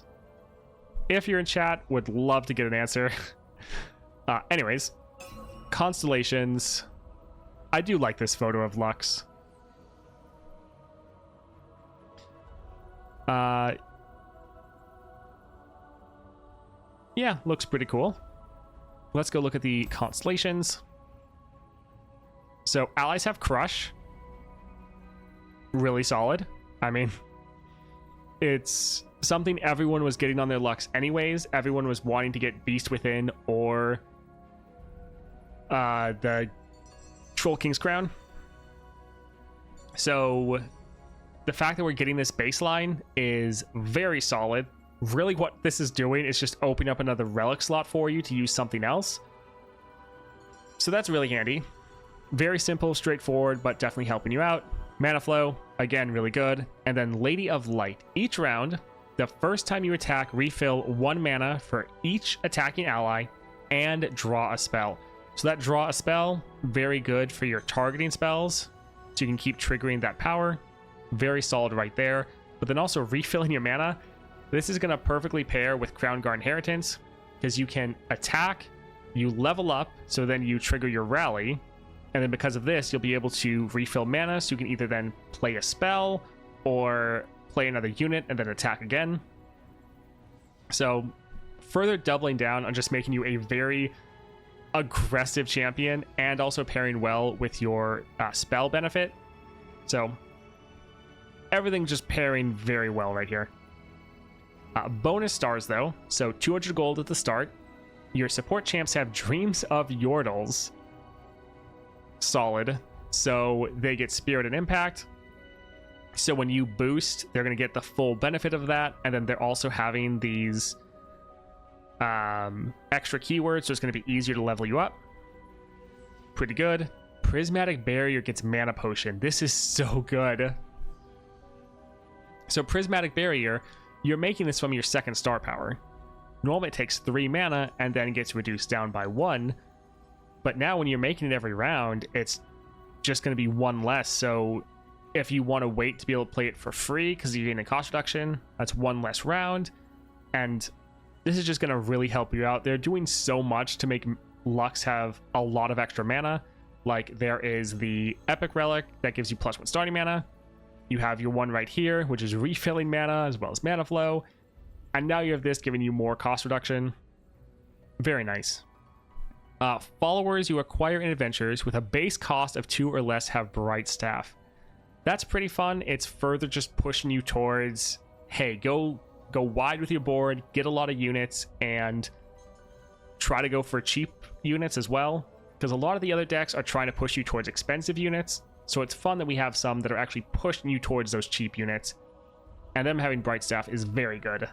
If you're in chat, would love to get an answer. Anyways, constellations. I do like this photo of Lux. Yeah, looks pretty cool. Let's go look at the constellations. So allies have Crush. Really solid. I mean, it's something everyone was getting on their Lux anyways. Everyone was wanting to get Beast Within or the Troll King's Crown. So the fact that we're getting this baseline is very solid. Really what this is doing is just opening up another relic slot for you to use something else. So that's really handy. Very simple, straightforward, but definitely helping you out. Mana flow, again, really good. And then Lady of Light. Each round, the first time you attack, refill 1 mana for each attacking ally and draw a spell. So that draw a spell, very good for your targeting spells. So you can keep triggering that power. Very solid right there. but then also refilling your mana. This is going to perfectly pair with Crown Guard Inheritance, because you can attack, you level up, so then you trigger your rally, and then because of this, you'll be able to refill mana, so you can either then play a spell or play another unit and then attack again. So further doubling down on just making you a very aggressive champion and also pairing well with your spell benefit. So everything just pairing very well right here. Bonus stars though, so 200 gold at the start. Your support champs have Dreams of Yordles. Solid. So they get Spirit and Impact. So when you boost, they're going to get the full benefit of that. And then they're also having these extra keywords, so it's going to be easier to level you up. Pretty good. Prismatic Barrier gets Mana Potion. This is so good. So Prismatic Barrier, you're making this from your second star power. Normally it takes 3 mana and then gets reduced down by 1. But now when you're making it every round, it's just going to be 1 less. So if you want to wait to be able to play it for free because you're getting a cost reduction, that's 1 less round. And this is just going to really help you out. They're doing so much to make Lux have a lot of extra mana. Like there is the Epic Relic that gives you +1 starting mana. You have your one right here, which is refilling mana as well as mana flow. And now you have this giving you more cost reduction. Very nice. Followers you acquire in adventures with a base cost of 2 or less have Bright Staff. That's pretty fun. It's further just pushing you towards, hey, go wide with your board, get a lot of units, and try to go for cheap units as well. Because a lot of the other decks are trying to push you towards expensive units. So it's fun that we have some that are actually pushing you towards those cheap units. And them having Bright Staff is very good.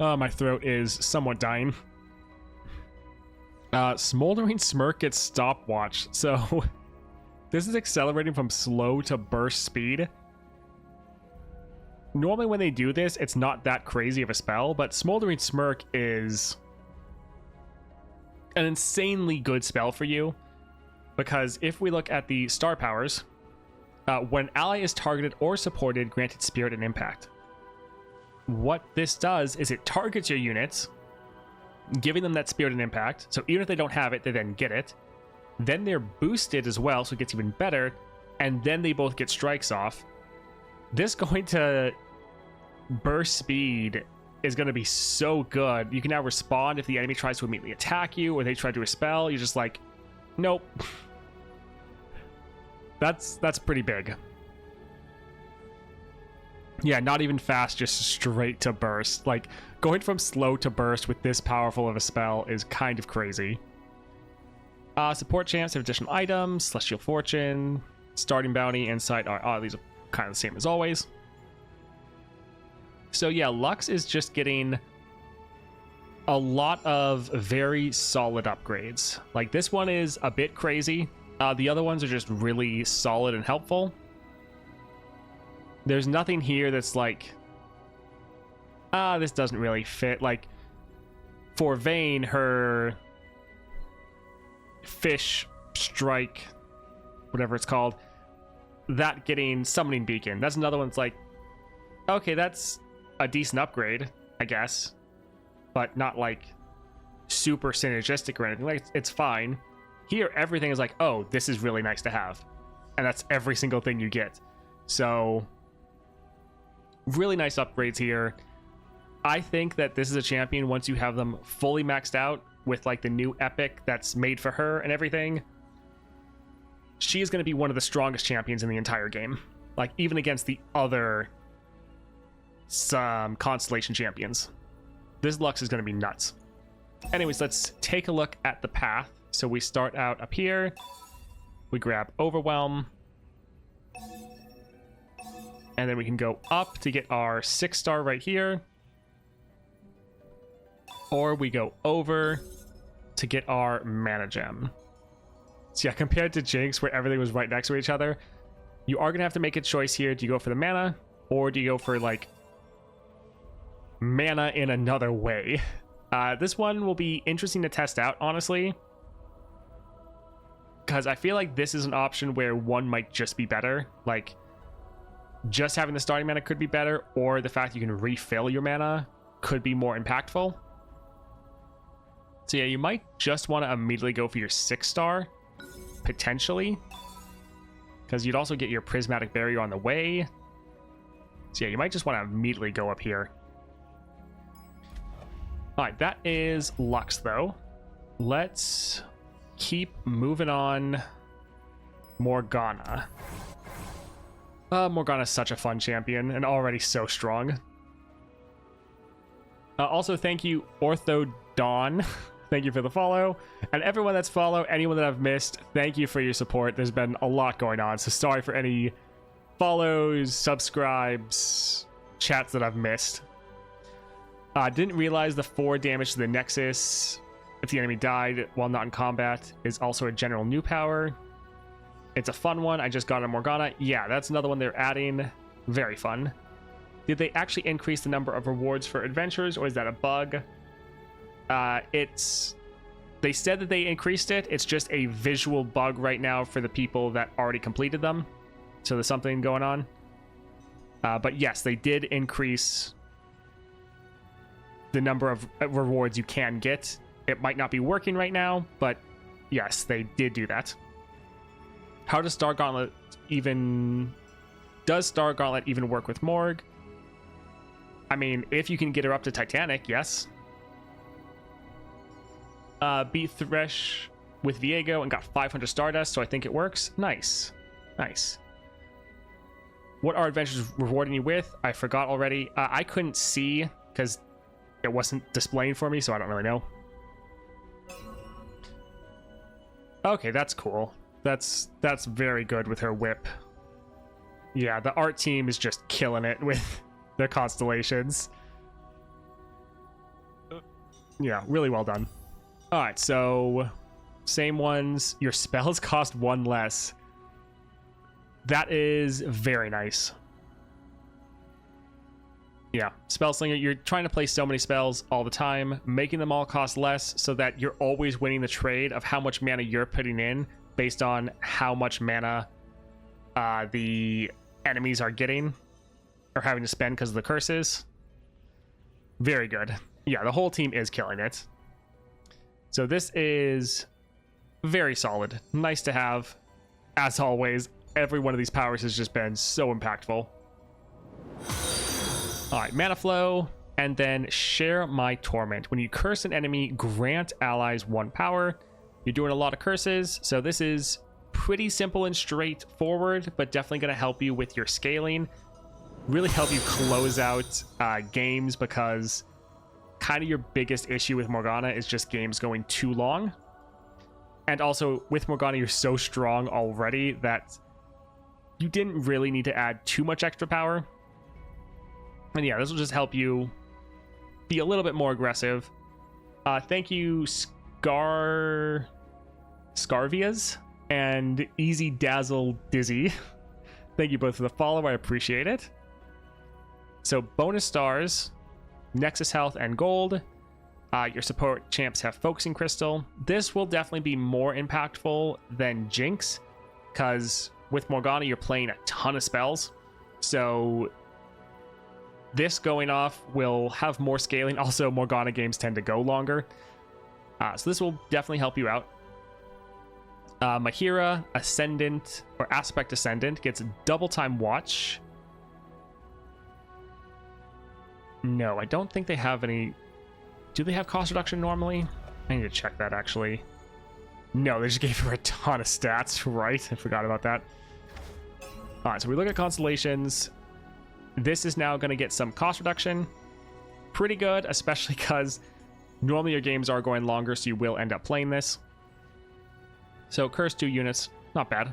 My throat is somewhat dying. Smoldering Smirk gets Stopwatch. So this is accelerating from slow to burst speed. Normally when they do this, it's not that crazy of a spell, but Smoldering Smirk is an insanely good spell for you. Because if we look at the star powers, when ally is targeted or supported, granted Spirit and Impact. What this does is it targets your units, giving them that Spirit and Impact. So even if they don't have it, they then get it. Then they're boosted as well, so it gets even better. And then they both get strikes off. This going to burst speed is going to be so good. You can now respond if the enemy tries to immediately attack you or they try to do a spell. You're just like, nope. That's pretty big. Yeah, not even fast, just straight to burst. Like, going from slow to burst with this powerful of a spell is kind of crazy. Support champs have additional items, Celestial Fortune, Starting Bounty, Insight. These are kind of the same as always. So yeah, Lux is just getting a lot of very solid upgrades. Like, this one is a bit crazy. The other ones are just really solid and helpful. There's nothing here that's like, this doesn't really fit. Like, for Vayne, her fish strike, whatever it's called, that getting Summoning Beacon. That's another one's like, okay, that's a decent upgrade, I guess, but not like super synergistic or anything. Like, it's fine. Here, everything is like, oh, this is really nice to have. And that's every single thing you get. So really nice upgrades here. I think that this is a champion, once you have them fully maxed out with like the new epic that's made for her and everything, she is going to be one of the strongest champions in the entire game. Like, even against the other Constellation champions. This Lux is going to be nuts. Anyways, let's take a look at the path. So we start out up here. We grab Overwhelm. And then we can go up to get our 6-star right here. Or we go over to get our Mana Gem. So yeah, compared to Jinx, where everything was right next to each other, you are going to have to make a choice here. Do you go for the mana? Or do you go for, like, mana in another way. This one will be interesting to test out, honestly, because I feel like this is an option where one might just be better. Like, just having the starting mana could be better, or the fact you can refill your mana could be more impactful. So yeah, you might just want to immediately go for your 6-star, potentially, because you'd also get your Prismatic Barrier on the way. So yeah, you might just want to immediately go up here. Alright, that is Lux, though. Let's keep moving on. Morgana. Morgana's such a fun champion, and already so strong. Also, thank you, Ortho Dawn. Thank you for the follow. And everyone that's followed, anyone that I've missed, thank you for your support. There's been a lot going on, so sorry for any follows, subscribes, chats that I've missed. Didn't realize the 4 damage to the Nexus if the enemy died while not in combat is also a general new power. It's a fun one. I just got a Morgana. Yeah, that's another one they're adding. Very fun. Did they actually increase the number of rewards for adventures, or is that a bug? They said that they increased it. It's just a visual bug right now for the people that already completed them. So there's something going on. But yes, they did increase the number of rewards you can get. It might not be working right now, but yes, they did do that. How does Star Gauntlet even... Does Star Gauntlet even work with Morg? I mean, if you can get her up to Titanic, yes. Beat Thresh with Viego and got 500 Stardust, so I think it works. Nice. Nice. What are adventures rewarding you with? I forgot already. I couldn't see because it wasn't displaying for me, so I don't really know. Okay, that's cool. That's very good with her whip. Yeah, the art team is just killing it with their constellations. Yeah, really well done. All right, so same ones. Your spells cost 1 less. That is very nice. Yeah, Spell Slinger, you're trying to play so many spells all the time, making them all cost less so that you're always winning the trade of how much mana you're putting in based on how much mana the enemies are getting or having to spend because of the curses. Very good. Yeah, the whole team is killing it. So this is very solid. Nice to have. As always, every one of these powers has just been so impactful. All right, Mana Flow, and then Share My Torment. When you curse an enemy, grant allies 1 power. You're doing a lot of curses, so this is pretty simple and straightforward, but definitely going to help you with your scaling. Really help you close out games, because kind of your biggest issue with Morgana is just games going too long. And also, with Morgana, you're so strong already that you didn't really need to add too much extra power. And yeah, this will just help you be a little bit more aggressive. Thank you, Scarvias and Easy Dazzle Dizzy. Thank you both for the follow. I appreciate it. So bonus stars, Nexus Health and Gold. Your support champs have Focusing Crystal. This will definitely be more impactful than Jinx, because with Morgana, you're playing a ton of spells. So this going off will have more scaling. Also, Morgana games tend to go longer. So this will definitely help you out. Mahira, Ascendant, or Aspect Ascendant, gets double time watch. No, I don't think they have any... Do they have cost reduction normally? I need to check that, actually. No, they just gave her a ton of stats, right? I forgot about that. Alright, so we look at constellations. This is now going to get some cost reduction. Pretty good, especially because normally your games are going longer, so you will end up playing this. So, curse 2 units. Not bad.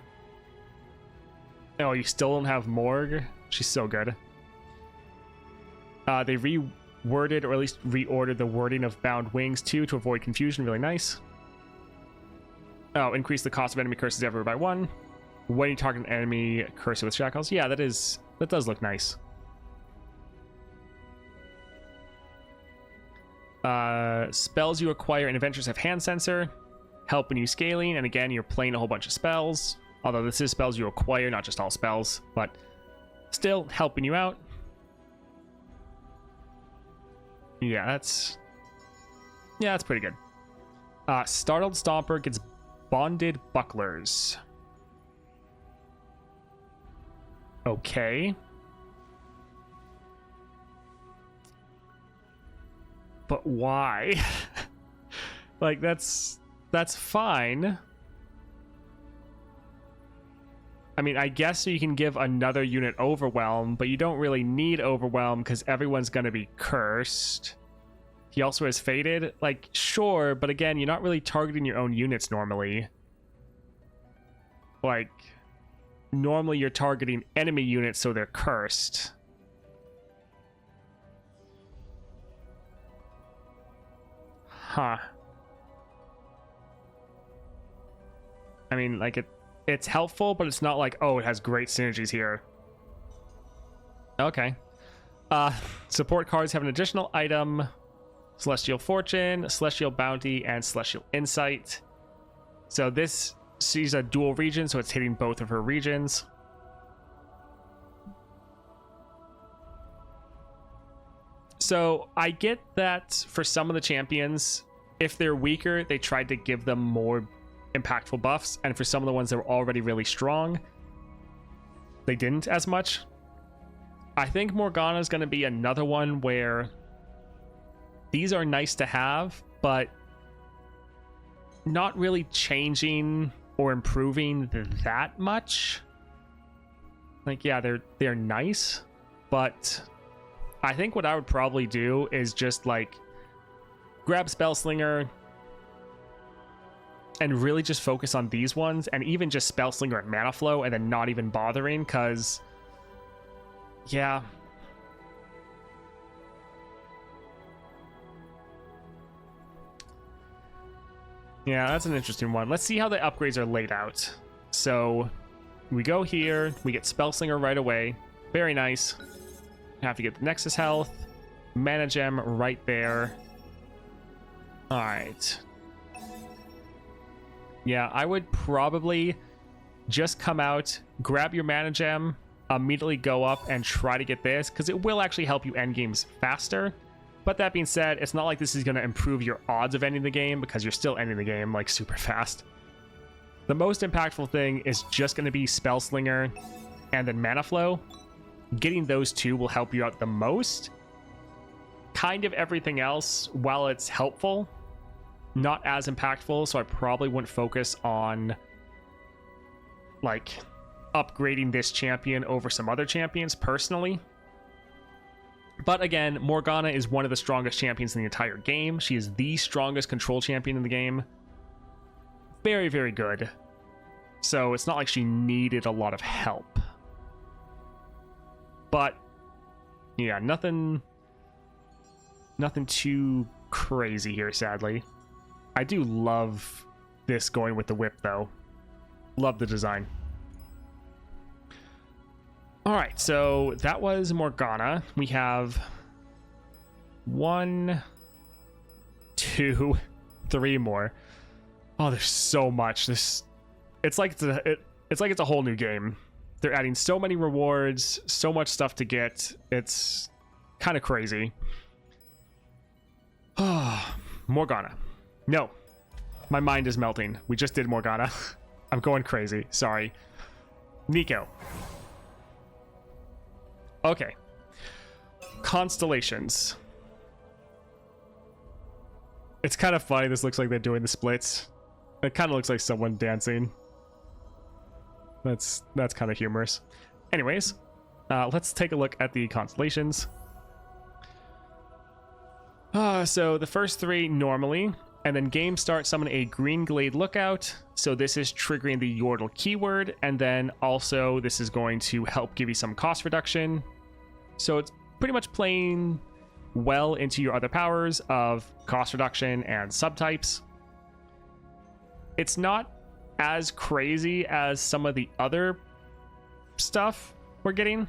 Oh, you still don't have Morg? She's so good. They reworded, or at least reordered, the wording of Bound Wings too to avoid confusion. Really nice. Oh, increase the cost of enemy curses everywhere by 1. When you target an enemy cursed with shackles. Yeah, that does look nice. Spells you acquire in Adventures have hand sensor, help when you scaling, and again, you're playing a whole bunch of spells. Although this is spells you acquire, not just all spells, but still helping you out. Yeah, that's pretty good. Startled Stomper gets Bonded Bucklers. Okay. But why? Like, that's fine. I mean, I guess so you can give another unit Overwhelm, but you don't really need Overwhelm because everyone's going to be cursed. He also has Faded. Like, sure, but again, you're not really targeting your own units normally. Like, normally you're targeting enemy units so they're cursed. Huh. I mean, like, it's helpful, but it's not like, oh, it has great synergies here. Okay. Support cards have an additional item: Celestial Fortune, Celestial Bounty, and Celestial Insight. So this sees a dual region, so it's hitting both of her regions. So I get that for some of the champions, if they're weaker, they tried to give them more impactful buffs, and for some of the ones that were already really strong, they didn't as much. I think Morgana is going to be another one where these are nice to have, but not really changing or improving that much. Like, yeah, they're nice, but I think what I would probably do is just like grab Spellslinger and really just focus on these ones, and even just Spellslinger and Mana Flow, and then not even bothering, because yeah, that's an interesting one. Let's see how the upgrades are laid out. So we go here, we get Spellslinger right away, very nice. Have to get the Nexus health, Mana Gem right there. All right. Yeah, I would probably just come out, grab your Mana Gem, immediately go up and try to get this, because it will actually help you end games faster. But that being said, it's not like this is going to improve your odds of ending the game, because you're still ending the game like super fast. The most impactful thing is just going to be Spellslinger and then Mana Flow. Getting those two will help you out the most. Kind of everything else, while it's helpful, not as impactful, so I probably wouldn't focus on like upgrading this champion over some other champions personally. But again, Morgana is one of the strongest champions in the entire game. She is the strongest control champion in the game. Very, very good. So it's not like she needed a lot of help. But yeah, nothing too crazy here, sadly. I do love this going with the whip, though. Love the design. All right, so that was Morgana. We have 1, 2, 3 more. Oh, there's so much. It's like it's a whole new game. They're adding so many rewards, so much stuff to get. It's kind of crazy. Oh, Morgana. No, my mind is melting. We just did Morgana. I'm going crazy. Sorry. Neeko. Okay. Constellations. It's kind of funny. This looks like they're doing the splits. It kind of looks like someone dancing. That's kind of humorous. Anyways, let's take a look at the constellations. So the first 3 normally, and then game start, summon a Green Glade Lookout. So this is triggering the Yordle keyword, and then also this is going to help give you some cost reduction. So it's pretty much playing well into your other powers of cost reduction and subtypes. It's not as crazy as some of the other stuff we're getting.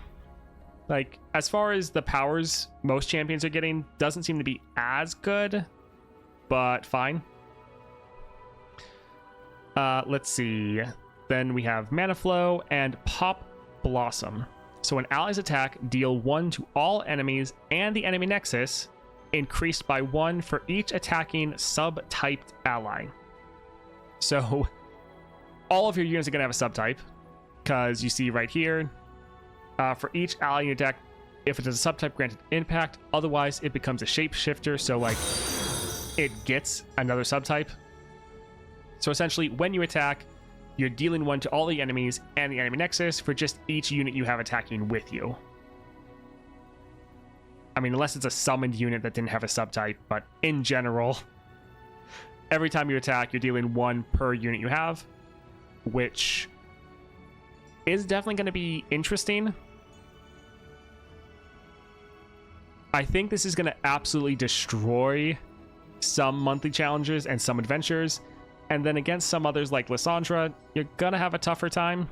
Like, as far as the powers most champions are getting, doesn't seem to be as good, but fine. Let's see. Then we have Mana Flow and Pop Blossom. So when allies attack, deal 1 to all enemies and the enemy nexus, increased by 1 for each attacking sub-typed ally. So all of your units are going to have a subtype, because you see right here, for each ally you attack, if it is a subtype, granted impact. Otherwise, it becomes a shapeshifter, so like it gets another subtype. So essentially, when you attack, you're dealing 1 to all the enemies and the enemy nexus for just each unit you have attacking with you. I mean, unless it's a summoned unit that didn't have a subtype, but in general, every time you attack, you're dealing 1 per unit you have, which is definitely going to be interesting. I think this is going to absolutely destroy some monthly challenges and some adventures. And then against some others like Lissandra, you're going to have a tougher time.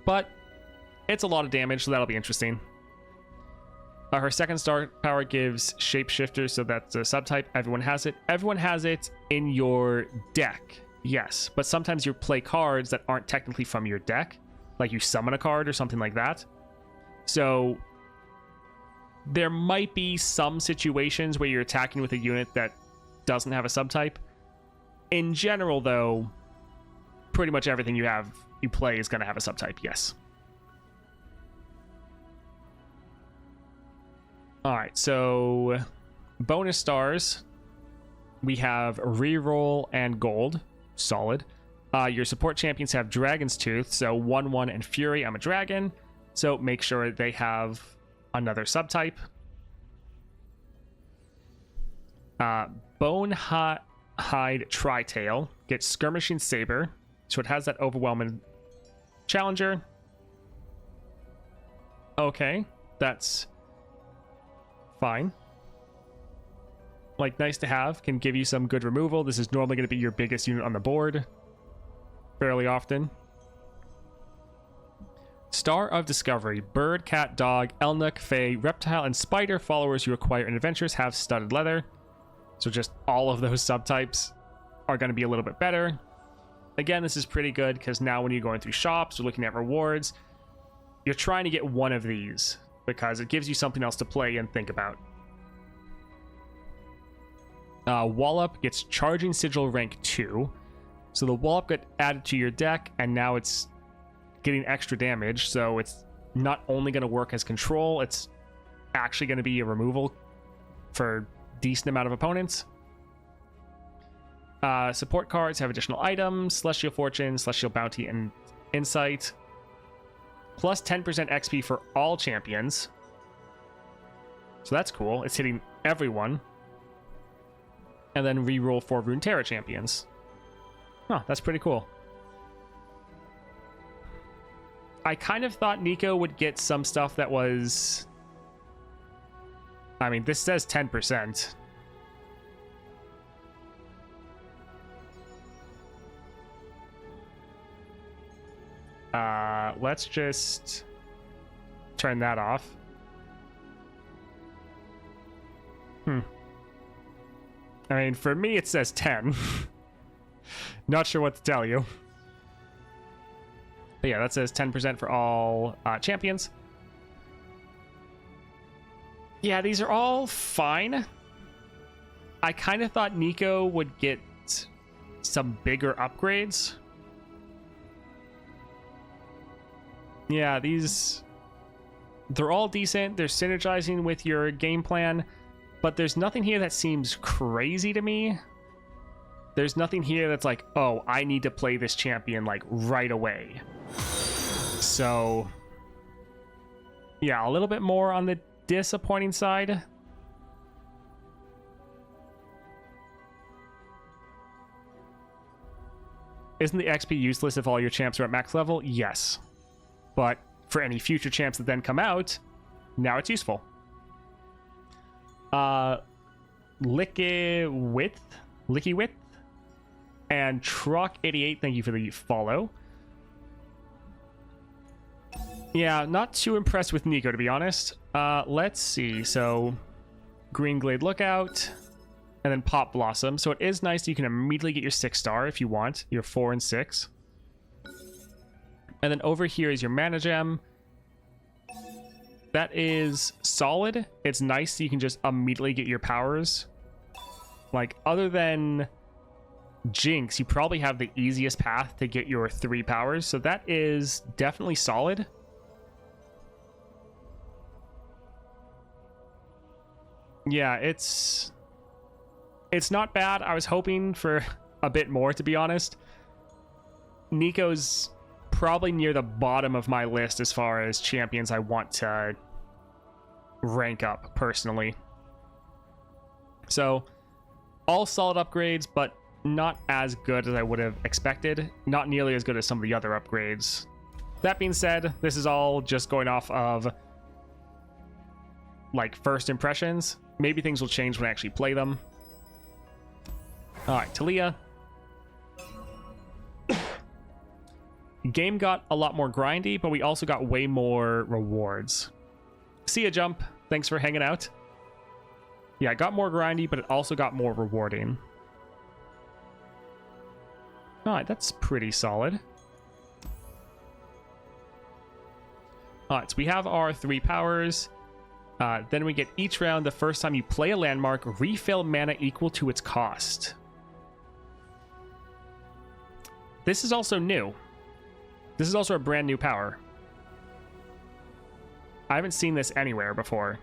But it's a lot of damage, so that'll be interesting. Her second star power gives Shapeshifter, so that's a subtype. Everyone has it. Everyone has it in your deck, yes. But sometimes you play cards that aren't technically from your deck. Like you summon a card or something like that. So there might be some situations where you're attacking with a unit that doesn't have a subtype. In general, though, pretty much everything you play is going to have a subtype, yes. Alright, so bonus stars. We have reroll and gold. Solid. Your support champions have Dragon's Tooth, so 1/1 and Fury. I'm a dragon, so make sure they have another subtype. Bonehide Tritail gets Skirmishing Saber, so it has that overwhelming challenger. Okay, that's fine. Like, nice to have, can give you some good removal. This is normally going to be your biggest unit on the board fairly often. Star of Discovery. Bird, cat, dog, Elnuk, fae, reptile, and spider followers you acquire in adventures have studded leather. So just all of those subtypes are going to be a little bit better. Again, this is pretty good because now when you're going through shops or looking at rewards, you're trying to get one of these because it gives you something else to play and think about. Wallop gets Charging Sigil rank 2. So the Wallop got added to your deck and now it's getting extra damage. So it's not only going to work as control, it's actually going to be a removal for decent amount of opponents. Support cards have additional items: Celestial Fortune, Celestial Bounty, and Insight. Plus 10% XP for all champions. So that's cool. It's hitting everyone. And then reroll for Runeterra champions. Huh, that's pretty cool. I kind of thought Neeko would get some stuff that was... I mean, this says 10%. Let's just turn that off. I mean, for me, it says 10. Not sure what to tell you. But yeah, that says 10% for all champions. Yeah, these are all fine. I kind of thought Neeko would get some bigger upgrades. Yeah, they're all decent. They're synergizing with your game plan, but there's nothing here that seems crazy to me. There's nothing here that's like, oh, I need to play this champion like right away. So yeah, a little bit more on the disappointing side. Isn't the XP useless if all your champs are at max level? Yes. But for any future champs that then come out, now it's useful. Licky Width, and Trock88, thank you for the follow. Yeah, not too impressed with Neeko, to be honest. Let's see. So, Green Glade Lookout, and then Pop Blossom. So it is nice that you can immediately get your 6-star if you want, your 4 and 6. And then over here is your Mana Gem. That is solid. It's nice that you can just immediately get your powers. Like, other than Jinx, you probably have the easiest path to get your 3 powers. So that is definitely solid. Yeah, it's not bad. I was hoping for a bit more, to be honest. Neeko's probably near the bottom of my list as far as champions I want to rank up personally. So, all solid upgrades, but not as good as I would have expected. Not nearly as good as some of the other upgrades. That being said, this is all just going off of like first impressions. Maybe things will change when I actually play them. Alright, Taliyah. Game got a lot more grindy, but we also got way more rewards. See ya, Jump. Thanks for hanging out. Yeah, it got more grindy, but it also got more rewarding. Alright, that's pretty solid. Alright, so we have our 3 powers. Then we get each round, the first time you play a landmark, refill mana equal to its cost. This is also new. This is also a brand new power. I haven't seen this anywhere before.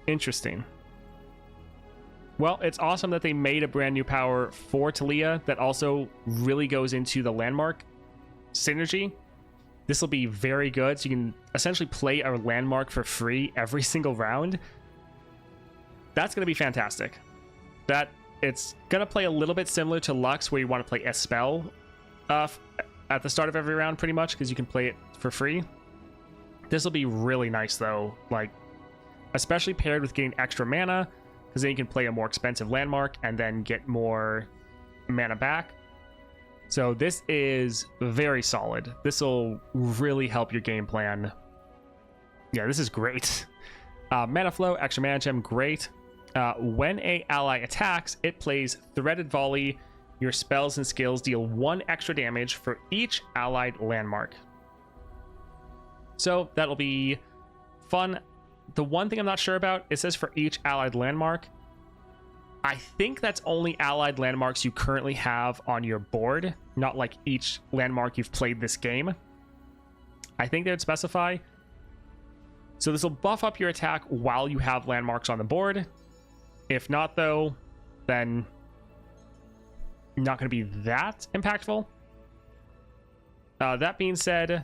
Interesting. Well, it's awesome that they made a brand new power for Taliyah that also really goes into the landmark synergy. This will be very good, so you can essentially play a landmark for free every single round. That's going to be fantastic. It's going to play a little bit similar to Lux, where you want to play a spell at the start of every round, pretty much, because you can play it for free. This will be really nice, though, like, especially paired with getting extra mana, because then you can play a more expensive landmark and then get more mana back. So this is very solid. This will really help your game plan. Yeah, this is great. Mana Flow, extra mana gem, great. When a ally attacks, it plays Threaded Volley. Your spells and skills deal 1 extra damage for each allied landmark. So that'll be fun. The one thing I'm not sure about, it says for each allied landmark. I think that's only allied landmarks you currently have on your board, not like each landmark you've played this game. I think they would specify. So this will buff up your attack while you have landmarks on the board. If not, though, then not going to be that impactful. That being said,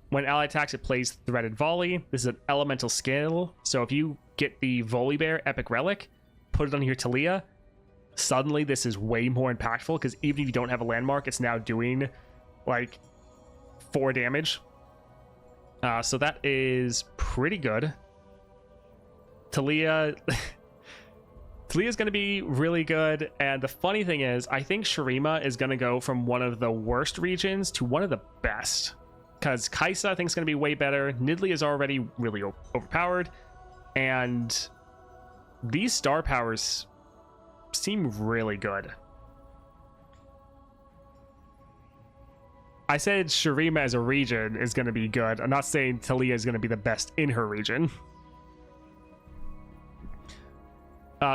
when ally attacks, it plays Threaded Volley. This is an elemental skill, so if you get the Volibear Epic Relic, put it on your Taliyah, suddenly this is way more impactful, because even if you don't have a landmark, it's now doing like 4 damage. So that is pretty good. Taliyah Taliyah's going to be really good, and the funny thing is, I think Shurima is going to go from one of the worst regions to one of the best, because Kaisa I think is going to be way better. Nidalee is already really overpowered, and these star powers seem really good. I said Shurima as a region is going to be good. I'm not saying Taliyah is going to be the best in her region.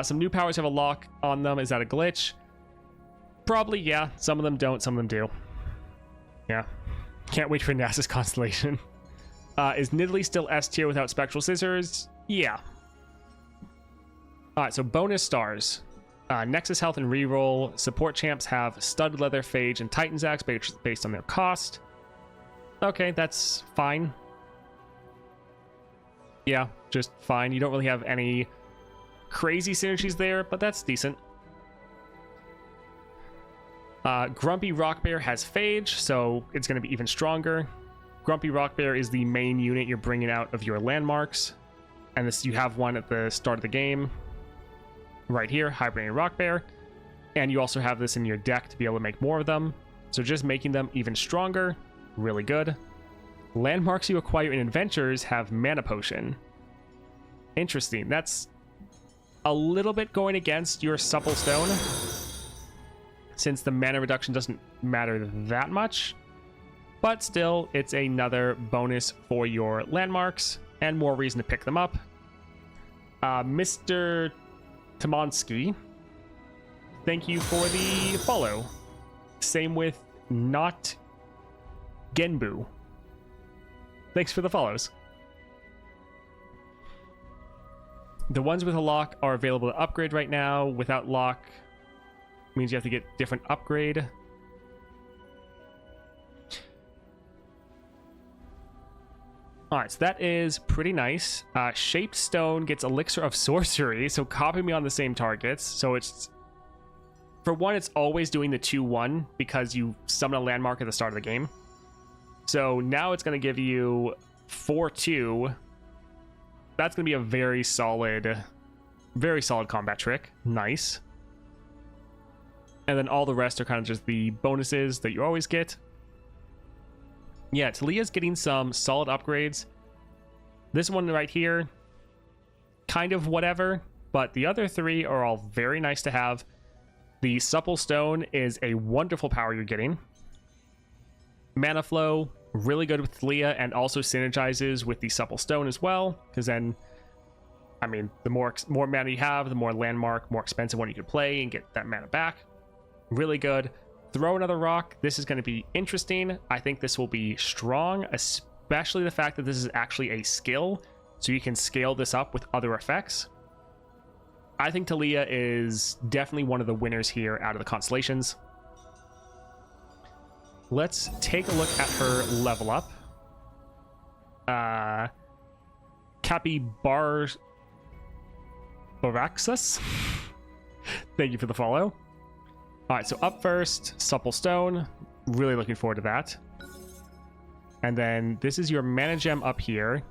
Some new powers have a lock on them. Is that a glitch? Probably, yeah. Some of them don't, some of them do. Yeah. Can't wait for NASA's Constellation. Is Nidalee still S tier without Spectral Scissors? Yeah. Alright, so bonus stars. Nexus Health and Reroll. Support champs have Stud Leather, Phage, and Titan's Axe based on their cost. Okay, that's fine. Yeah, just fine. You don't really have any crazy synergies there, but that's decent. Grumpy Rock Bear has Phage, so it's going to be even stronger. Grumpy Rock Bear is the main unit you're bringing out of your landmarks, and this you have one at the start of the game right here, Hibernating Rock Bear, and you also have this in your deck to be able to make more of them, so just making them even stronger. really good. Landmarks you acquire in adventures have mana potion. Interesting. That's a little bit going against your supple stone, since the mana reduction doesn't matter that much. But still, it's another bonus for your landmarks and more reason to pick them up. Mr. Tomonsky, thank you for the follow. Same with Not Genbu. Thanks for the follows. The ones with a lock are available to upgrade right now. Without lock means you have to get different upgrade. Alright, so that is pretty nice. Shaped Stone gets Elixir of Sorcery, so copy me on the same targets. So it's... For one, it's always doing the 2-1 because you summon a landmark at the start of the game. So now it's going to give you 4-2. That's going to be a very solid combat trick. Nice. And then all the rest are kind of just the bonuses that you always get. Yeah, Taliyah's getting some solid upgrades. This one right here, kind of whatever, but the other three are all very nice to have. The Supple Stone is a wonderful power you're getting. Mana Flow, really good with Taliyah, and also synergizes with the Supple Stone as well, because then, I mean, the more mana you have, the more landmark, more expensive one you could play and get that mana back. Really good. Throw Another Rock. This is going to be interesting. I think this will be strong, especially the fact that this is actually a skill, so you can scale this up with other effects. I think Taliyah is definitely one of the winners here out of the constellations. Let's take a look at her level up. Capybaraxus. Thank you for the follow. All right, so up first, Supple Stone. Really looking forward to that. And then this is your mana gem up here.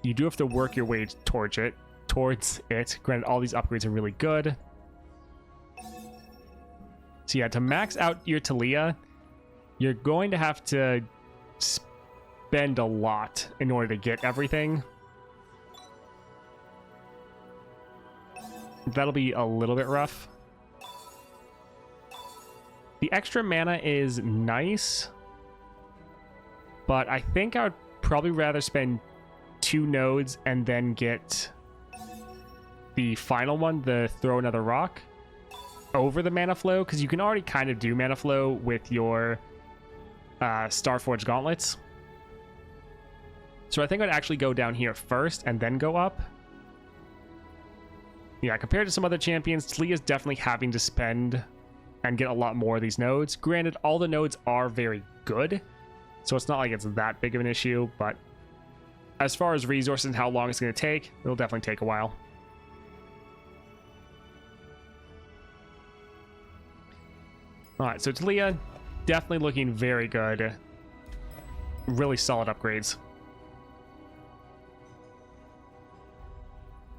You do have to work your way towards it. Granted, all these upgrades are really good. So yeah, to max out your Taliyah, you're going to have to spend a lot in order to get everything. That'll be a little bit rough. The extra mana is nice, but I think I would probably rather spend 2 nodes and then get the final one, the Throw Another Rock, over the Mana Flow, because you can already kind of do Mana Flow with your Starforged Gauntlets. So I think I'd actually go down here first and then go up. Yeah, compared to some other champions, Taliyah's definitely having to spend and get a lot more of these nodes. Granted, all the nodes are very good, so it's not like it's that big of an issue, but as far as resources and how long it's going to take, it'll definitely take a while. Alright, so Taliyah, definitely looking very good. Really solid upgrades.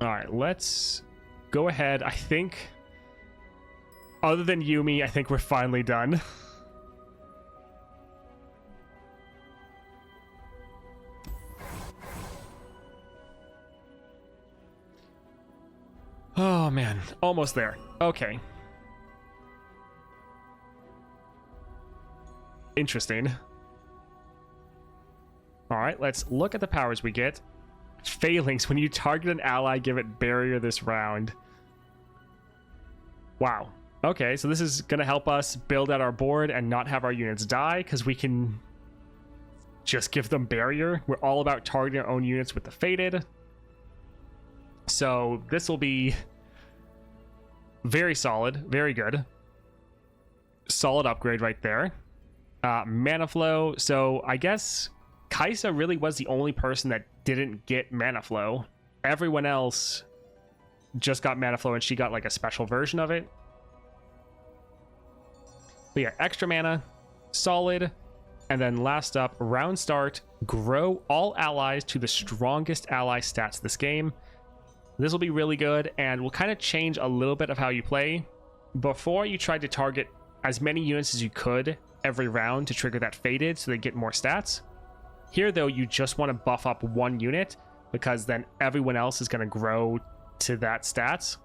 Alright, let's go ahead. I think, other than Yuumi, I think we're finally done. Oh man, almost there. Okay. Interesting. Alright, let's look at the powers we get. Failings. When you target an ally, give it barrier this round. Wow. Okay, so this is going to help us build out our board and not have our units die, because we can just give them barrier. We're all about targeting our own units with the Fated. So this will be very solid, very good. Solid upgrade right there. Mana Flow. So I guess Kaisa really was the only person that didn't get Mana Flow. Everyone else just got Mana Flow, and she got like a special version of it. But yeah, extra mana, solid. And then last up, round start, grow all allies to the strongest ally stats this game. This will be really good, and will kind of change a little bit of how you play. Before, you tried to target as many units as you could every round to trigger that faded so they get more stats. Here, though, you just want to buff up one unit because then everyone else is going to grow to that stats.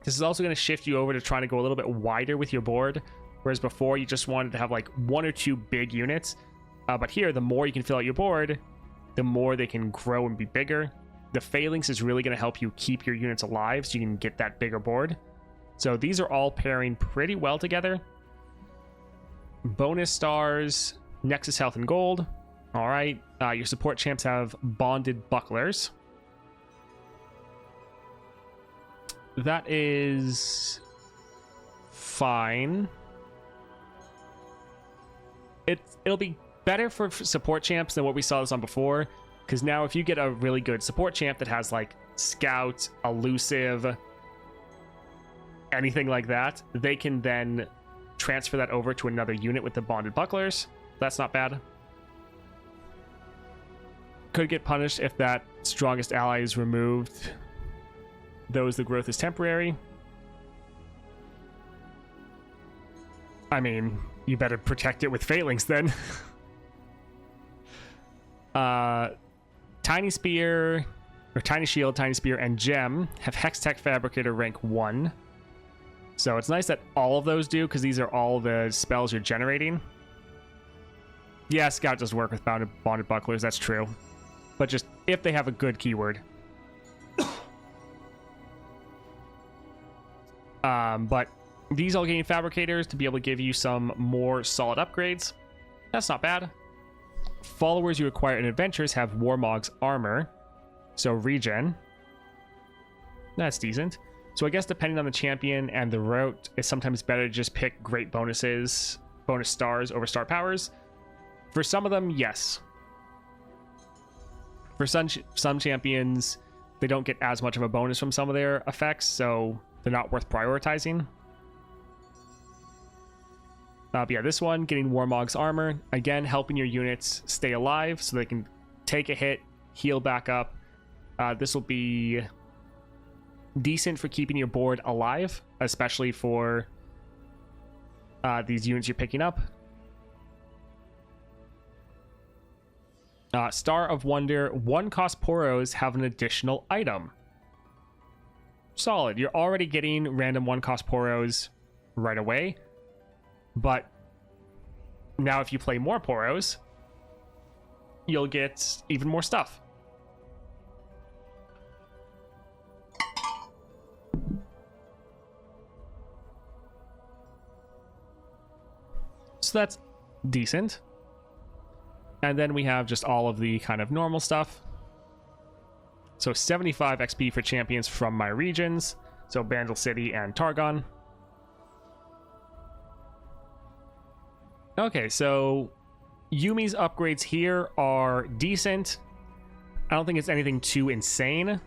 This is also going to shift you over to trying to go a little bit wider with your board, whereas before you just wanted to have like one or two big units. But here, the more you can fill out your board, the more they can grow and be bigger. The phalanx is really going to help you keep your units alive so you can get that bigger board. So these are all pairing pretty well together. Bonus stars, Nexus health and gold. All right, your support champs have bonded bucklers. That is fine. It'll be better for support champs than what we saw this on before, because now if you get a really good support champ that has like scout, elusive, anything like that, they can then transfer that over to another unit with the bonded bucklers. That's not bad. Could get punished if that strongest ally is removed. Those the growth is temporary. I mean, you better protect it with phalanx then. Tiny spear, or tiny shield, tiny spear, and gem have hex tech fabricator rank 1. So it's nice that all of those do, because these are all the spells you're generating. Yeah, scout does work with bonded bucklers, that's true. But just if they have a good keyword. But these all gain fabricators to be able to give you some more solid upgrades. That's not bad. Followers you acquire in adventures have Warmog's armor, so regen. That's decent. So I guess depending on the champion and the route, it's sometimes better to just pick great bonuses, bonus stars over star powers. For some of them, yes. For some champions, they don't get as much of a bonus from some of their effects, so they're not worth prioritizing. But yeah, this one, getting Warmog's armor, again, helping your units stay alive so they can take a hit, heal back up. This will be decent for keeping your board alive, especially for these units you're picking up. Star of Wonder, 1-cost Poros have an additional item. Solid. You're already getting random 1-cost Poros right away. But now if you play more Poros, you'll get even more stuff. So that's decent. And then we have just all of the kind of normal stuff. So 75 XP for champions from my regions. So Bandle City and Targon. Okay, so Yuumi's upgrades here are decent. I don't think it's anything too insane.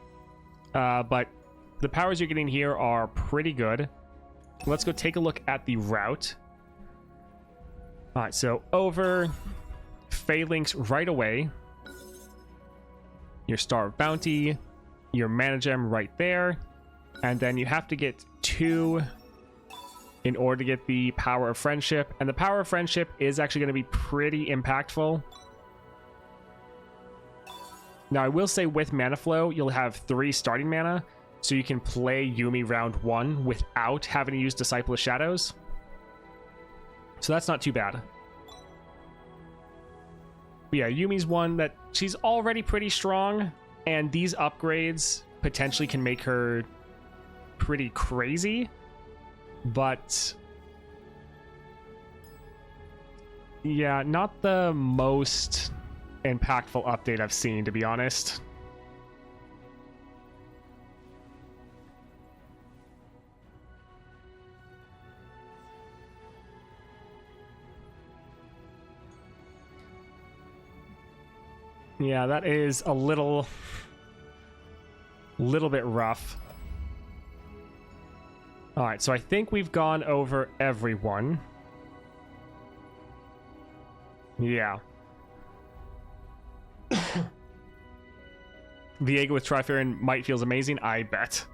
But the powers you're getting here are pretty good. Let's go take a look at the route. All right, so over Phalanx right away. Your Star of Bounty, your Mana Gem right there. And then you have to get 2 in order to get the Power of Friendship. And the Power of Friendship is actually going to be pretty impactful. Now, I will say with Mana Flow, you'll have 3 starting mana, so you can play Yuumi round 1 without having to use Disciple of Shadows. So that's not too bad. But yeah, Yuumi's one that she's already pretty strong, and these upgrades potentially can make her pretty crazy. But yeah, not the most impactful update I've seen, to be honest. Yeah, that is a little bit rough. All right, so I think we've gone over everyone. Yeah. Viego with Triferin might feels amazing, I bet.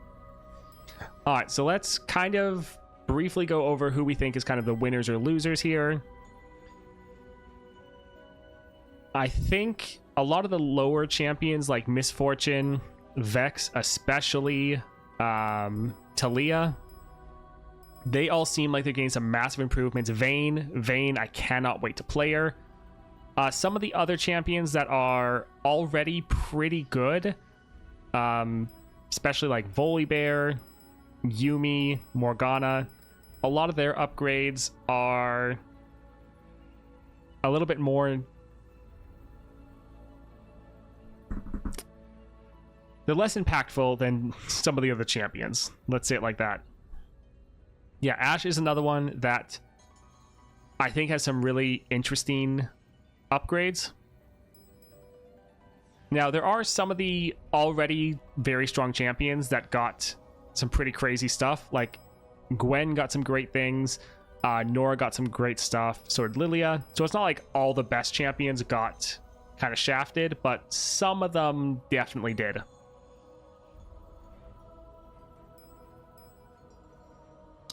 All right, so let's kind of briefly go over who we think is kind of the winners or losers here. I think a lot of the lower champions like Misfortune, Vex, especially Taliyah, they all seem like they're getting some massive improvements. Vayne, I cannot wait to play her. Some of the other champions that are already pretty good, especially like Volibear, Yuumi, Morgana, a lot of their upgrades are a little bit more... They're less impactful than some of the other champions. Let's say it like that. Yeah, Ashe is another one that I think has some really interesting upgrades. Now, there are some of the already very strong champions that got some pretty crazy stuff. Like, Gwen got some great things. Norra got some great stuff. So did Lillia. So it's not like all the best champions got kind of shafted, but some of them definitely did.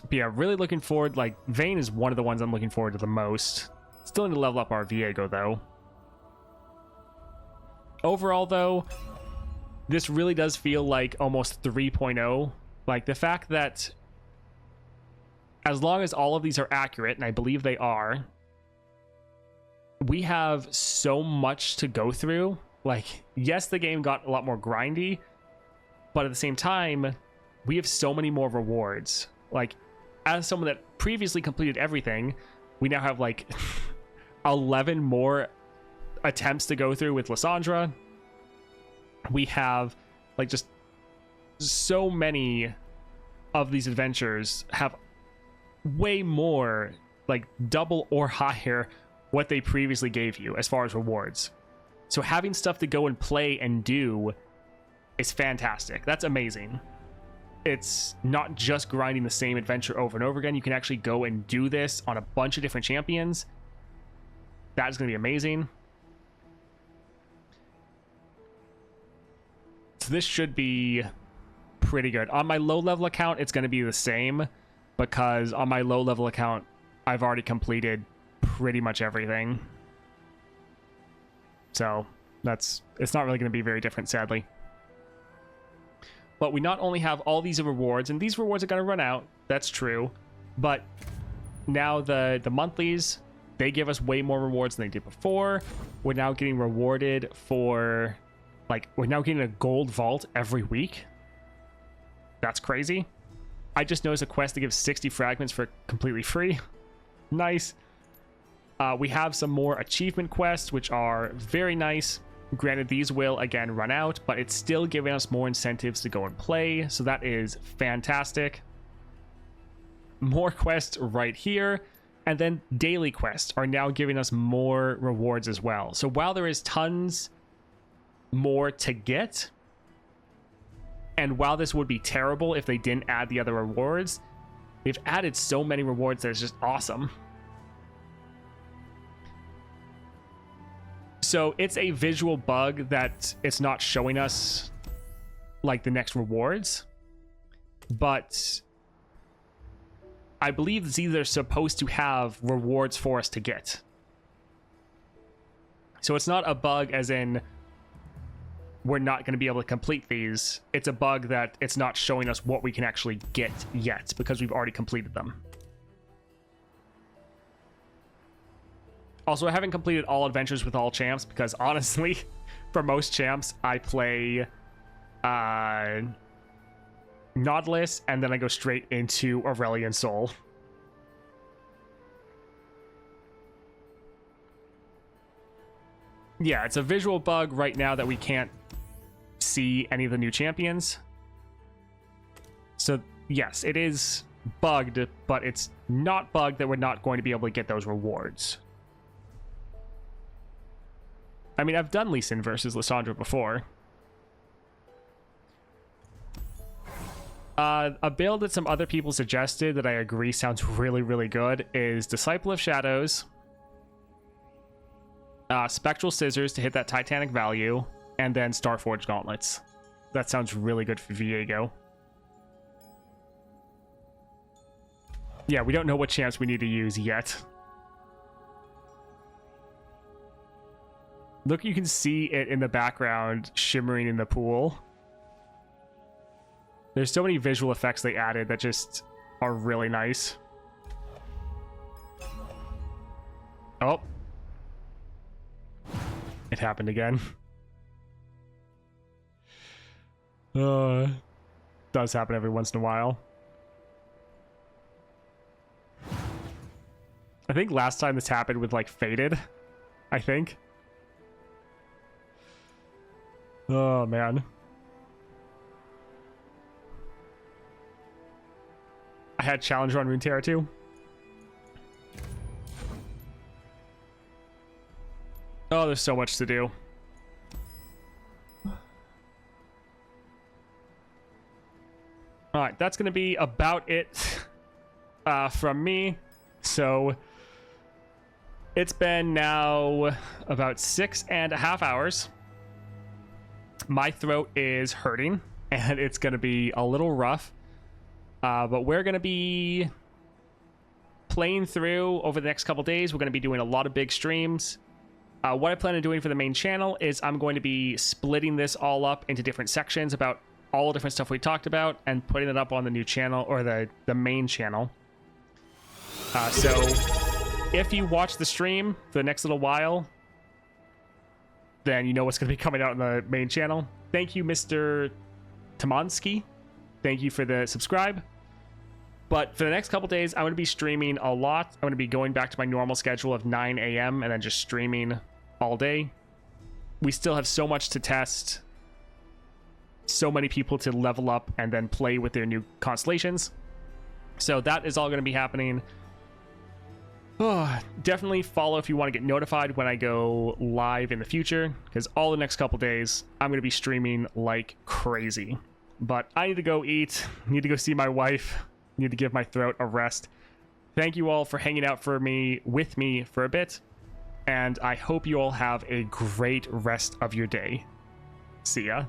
But yeah, really looking forward. Like, Vayne is one of the ones I'm looking forward to the most. Still need to level up our Viego, though. Overall, though, this really does feel like almost 3.0. Like, the fact that as long as all of these are accurate, and I believe they are, we have so much to go through. Like, yes, the game got a lot more grindy, but at the same time, we have so many more rewards. Like, as someone that previously completed everything, we now have like 11 more attempts to go through with Lissandra. We have like just so many of these adventures have way more, like double or higher what they previously gave you as far as rewards. So having stuff to go and play and do is fantastic. That's amazing. It's not just grinding the same adventure over and over again. You can actually go and do this on a bunch of different champions. That is going to be amazing. So this should be pretty good. On my low level account, it's going to be the same, because on my low level account, I've already completed pretty much everything. So it's not really going to be very different, sadly. But we not only have all these rewards, and these rewards are going to run out, that's true, but now the monthlies, they give us way more rewards than they did before. We're now getting rewarded for, like, we're now getting a gold vault every week. That's crazy. I just noticed a quest to give 60 fragments for completely free. Nice. We have some more achievement quests, which are very nice. Granted, these will again run out, but it's still giving us more incentives to go and play, so that is fantastic. More quests right here, and then daily quests are now giving us more rewards as well. So while there is tons more to get, and while this would be terrible if they didn't add the other rewards, they've added so many rewards that it's just awesome. So it's a visual bug that it's not showing us like the next rewards, but I believe it's either supposed to have rewards for us to get. So it's not a bug as in we're not going to be able to complete these. It's a bug that it's not showing us what we can actually get yet because we've already completed them. Also, I haven't completed all adventures with all champs because honestly, for most champs, I play Nautilus and then I go straight into Aurelion Soul. Yeah, it's a visual bug right now that we can't see any of the new champions. So yes, it is bugged, but it's not bugged that we're not going to be able to get those rewards. I mean, I've done Lee Sin versus Lissandra before. A build that some other people suggested that I agree sounds really, really good is Disciple of Shadows, Spectral Scissors to hit that Titanic value, and then Starforged Gauntlets. That sounds really good for Viego. Yeah, we don't know what champs we need to use yet. Look, you can see it in the background shimmering in the pool. There's so many visual effects they added that just are really nice. Oh. It happened again. Does happen every once in a while. I think last time this happened with like Faded, I think. Oh man. I had Challenger on Runeterra too. Oh, there's so much to do. Alright, that's going to be about it from me. So, it's been now about 6.5 hours. My throat is hurting, and it's going to be a little rough. But we're going to be playing through over the next couple days. We're going to be doing a lot of big streams. What I plan on doing for the main channel is I'm going to be splitting this all up into different sections about all the different stuff we talked about and putting it up on the new channel, or the main channel. So if you watch the stream for the next little while, then you know what's going to be coming out on the main channel. Thank you, Mr. Tamansky. Thank you for the subscribe. But for the next couple days, I'm going to be streaming a lot. I'm going to be going back to my normal schedule of 9 a.m. and then just streaming all day. We still have so much to test. So many people to level up and then play with their new constellations. So that is all going to be happening. Oh, definitely follow if you want to get notified when I go live in the future, because all the next couple days I'm going to be streaming like crazy. But I need to go eat, need to go see my wife, need to give my throat a rest. Thank you all for hanging out with me for a bit, and I hope you all have a great rest of your day. See ya.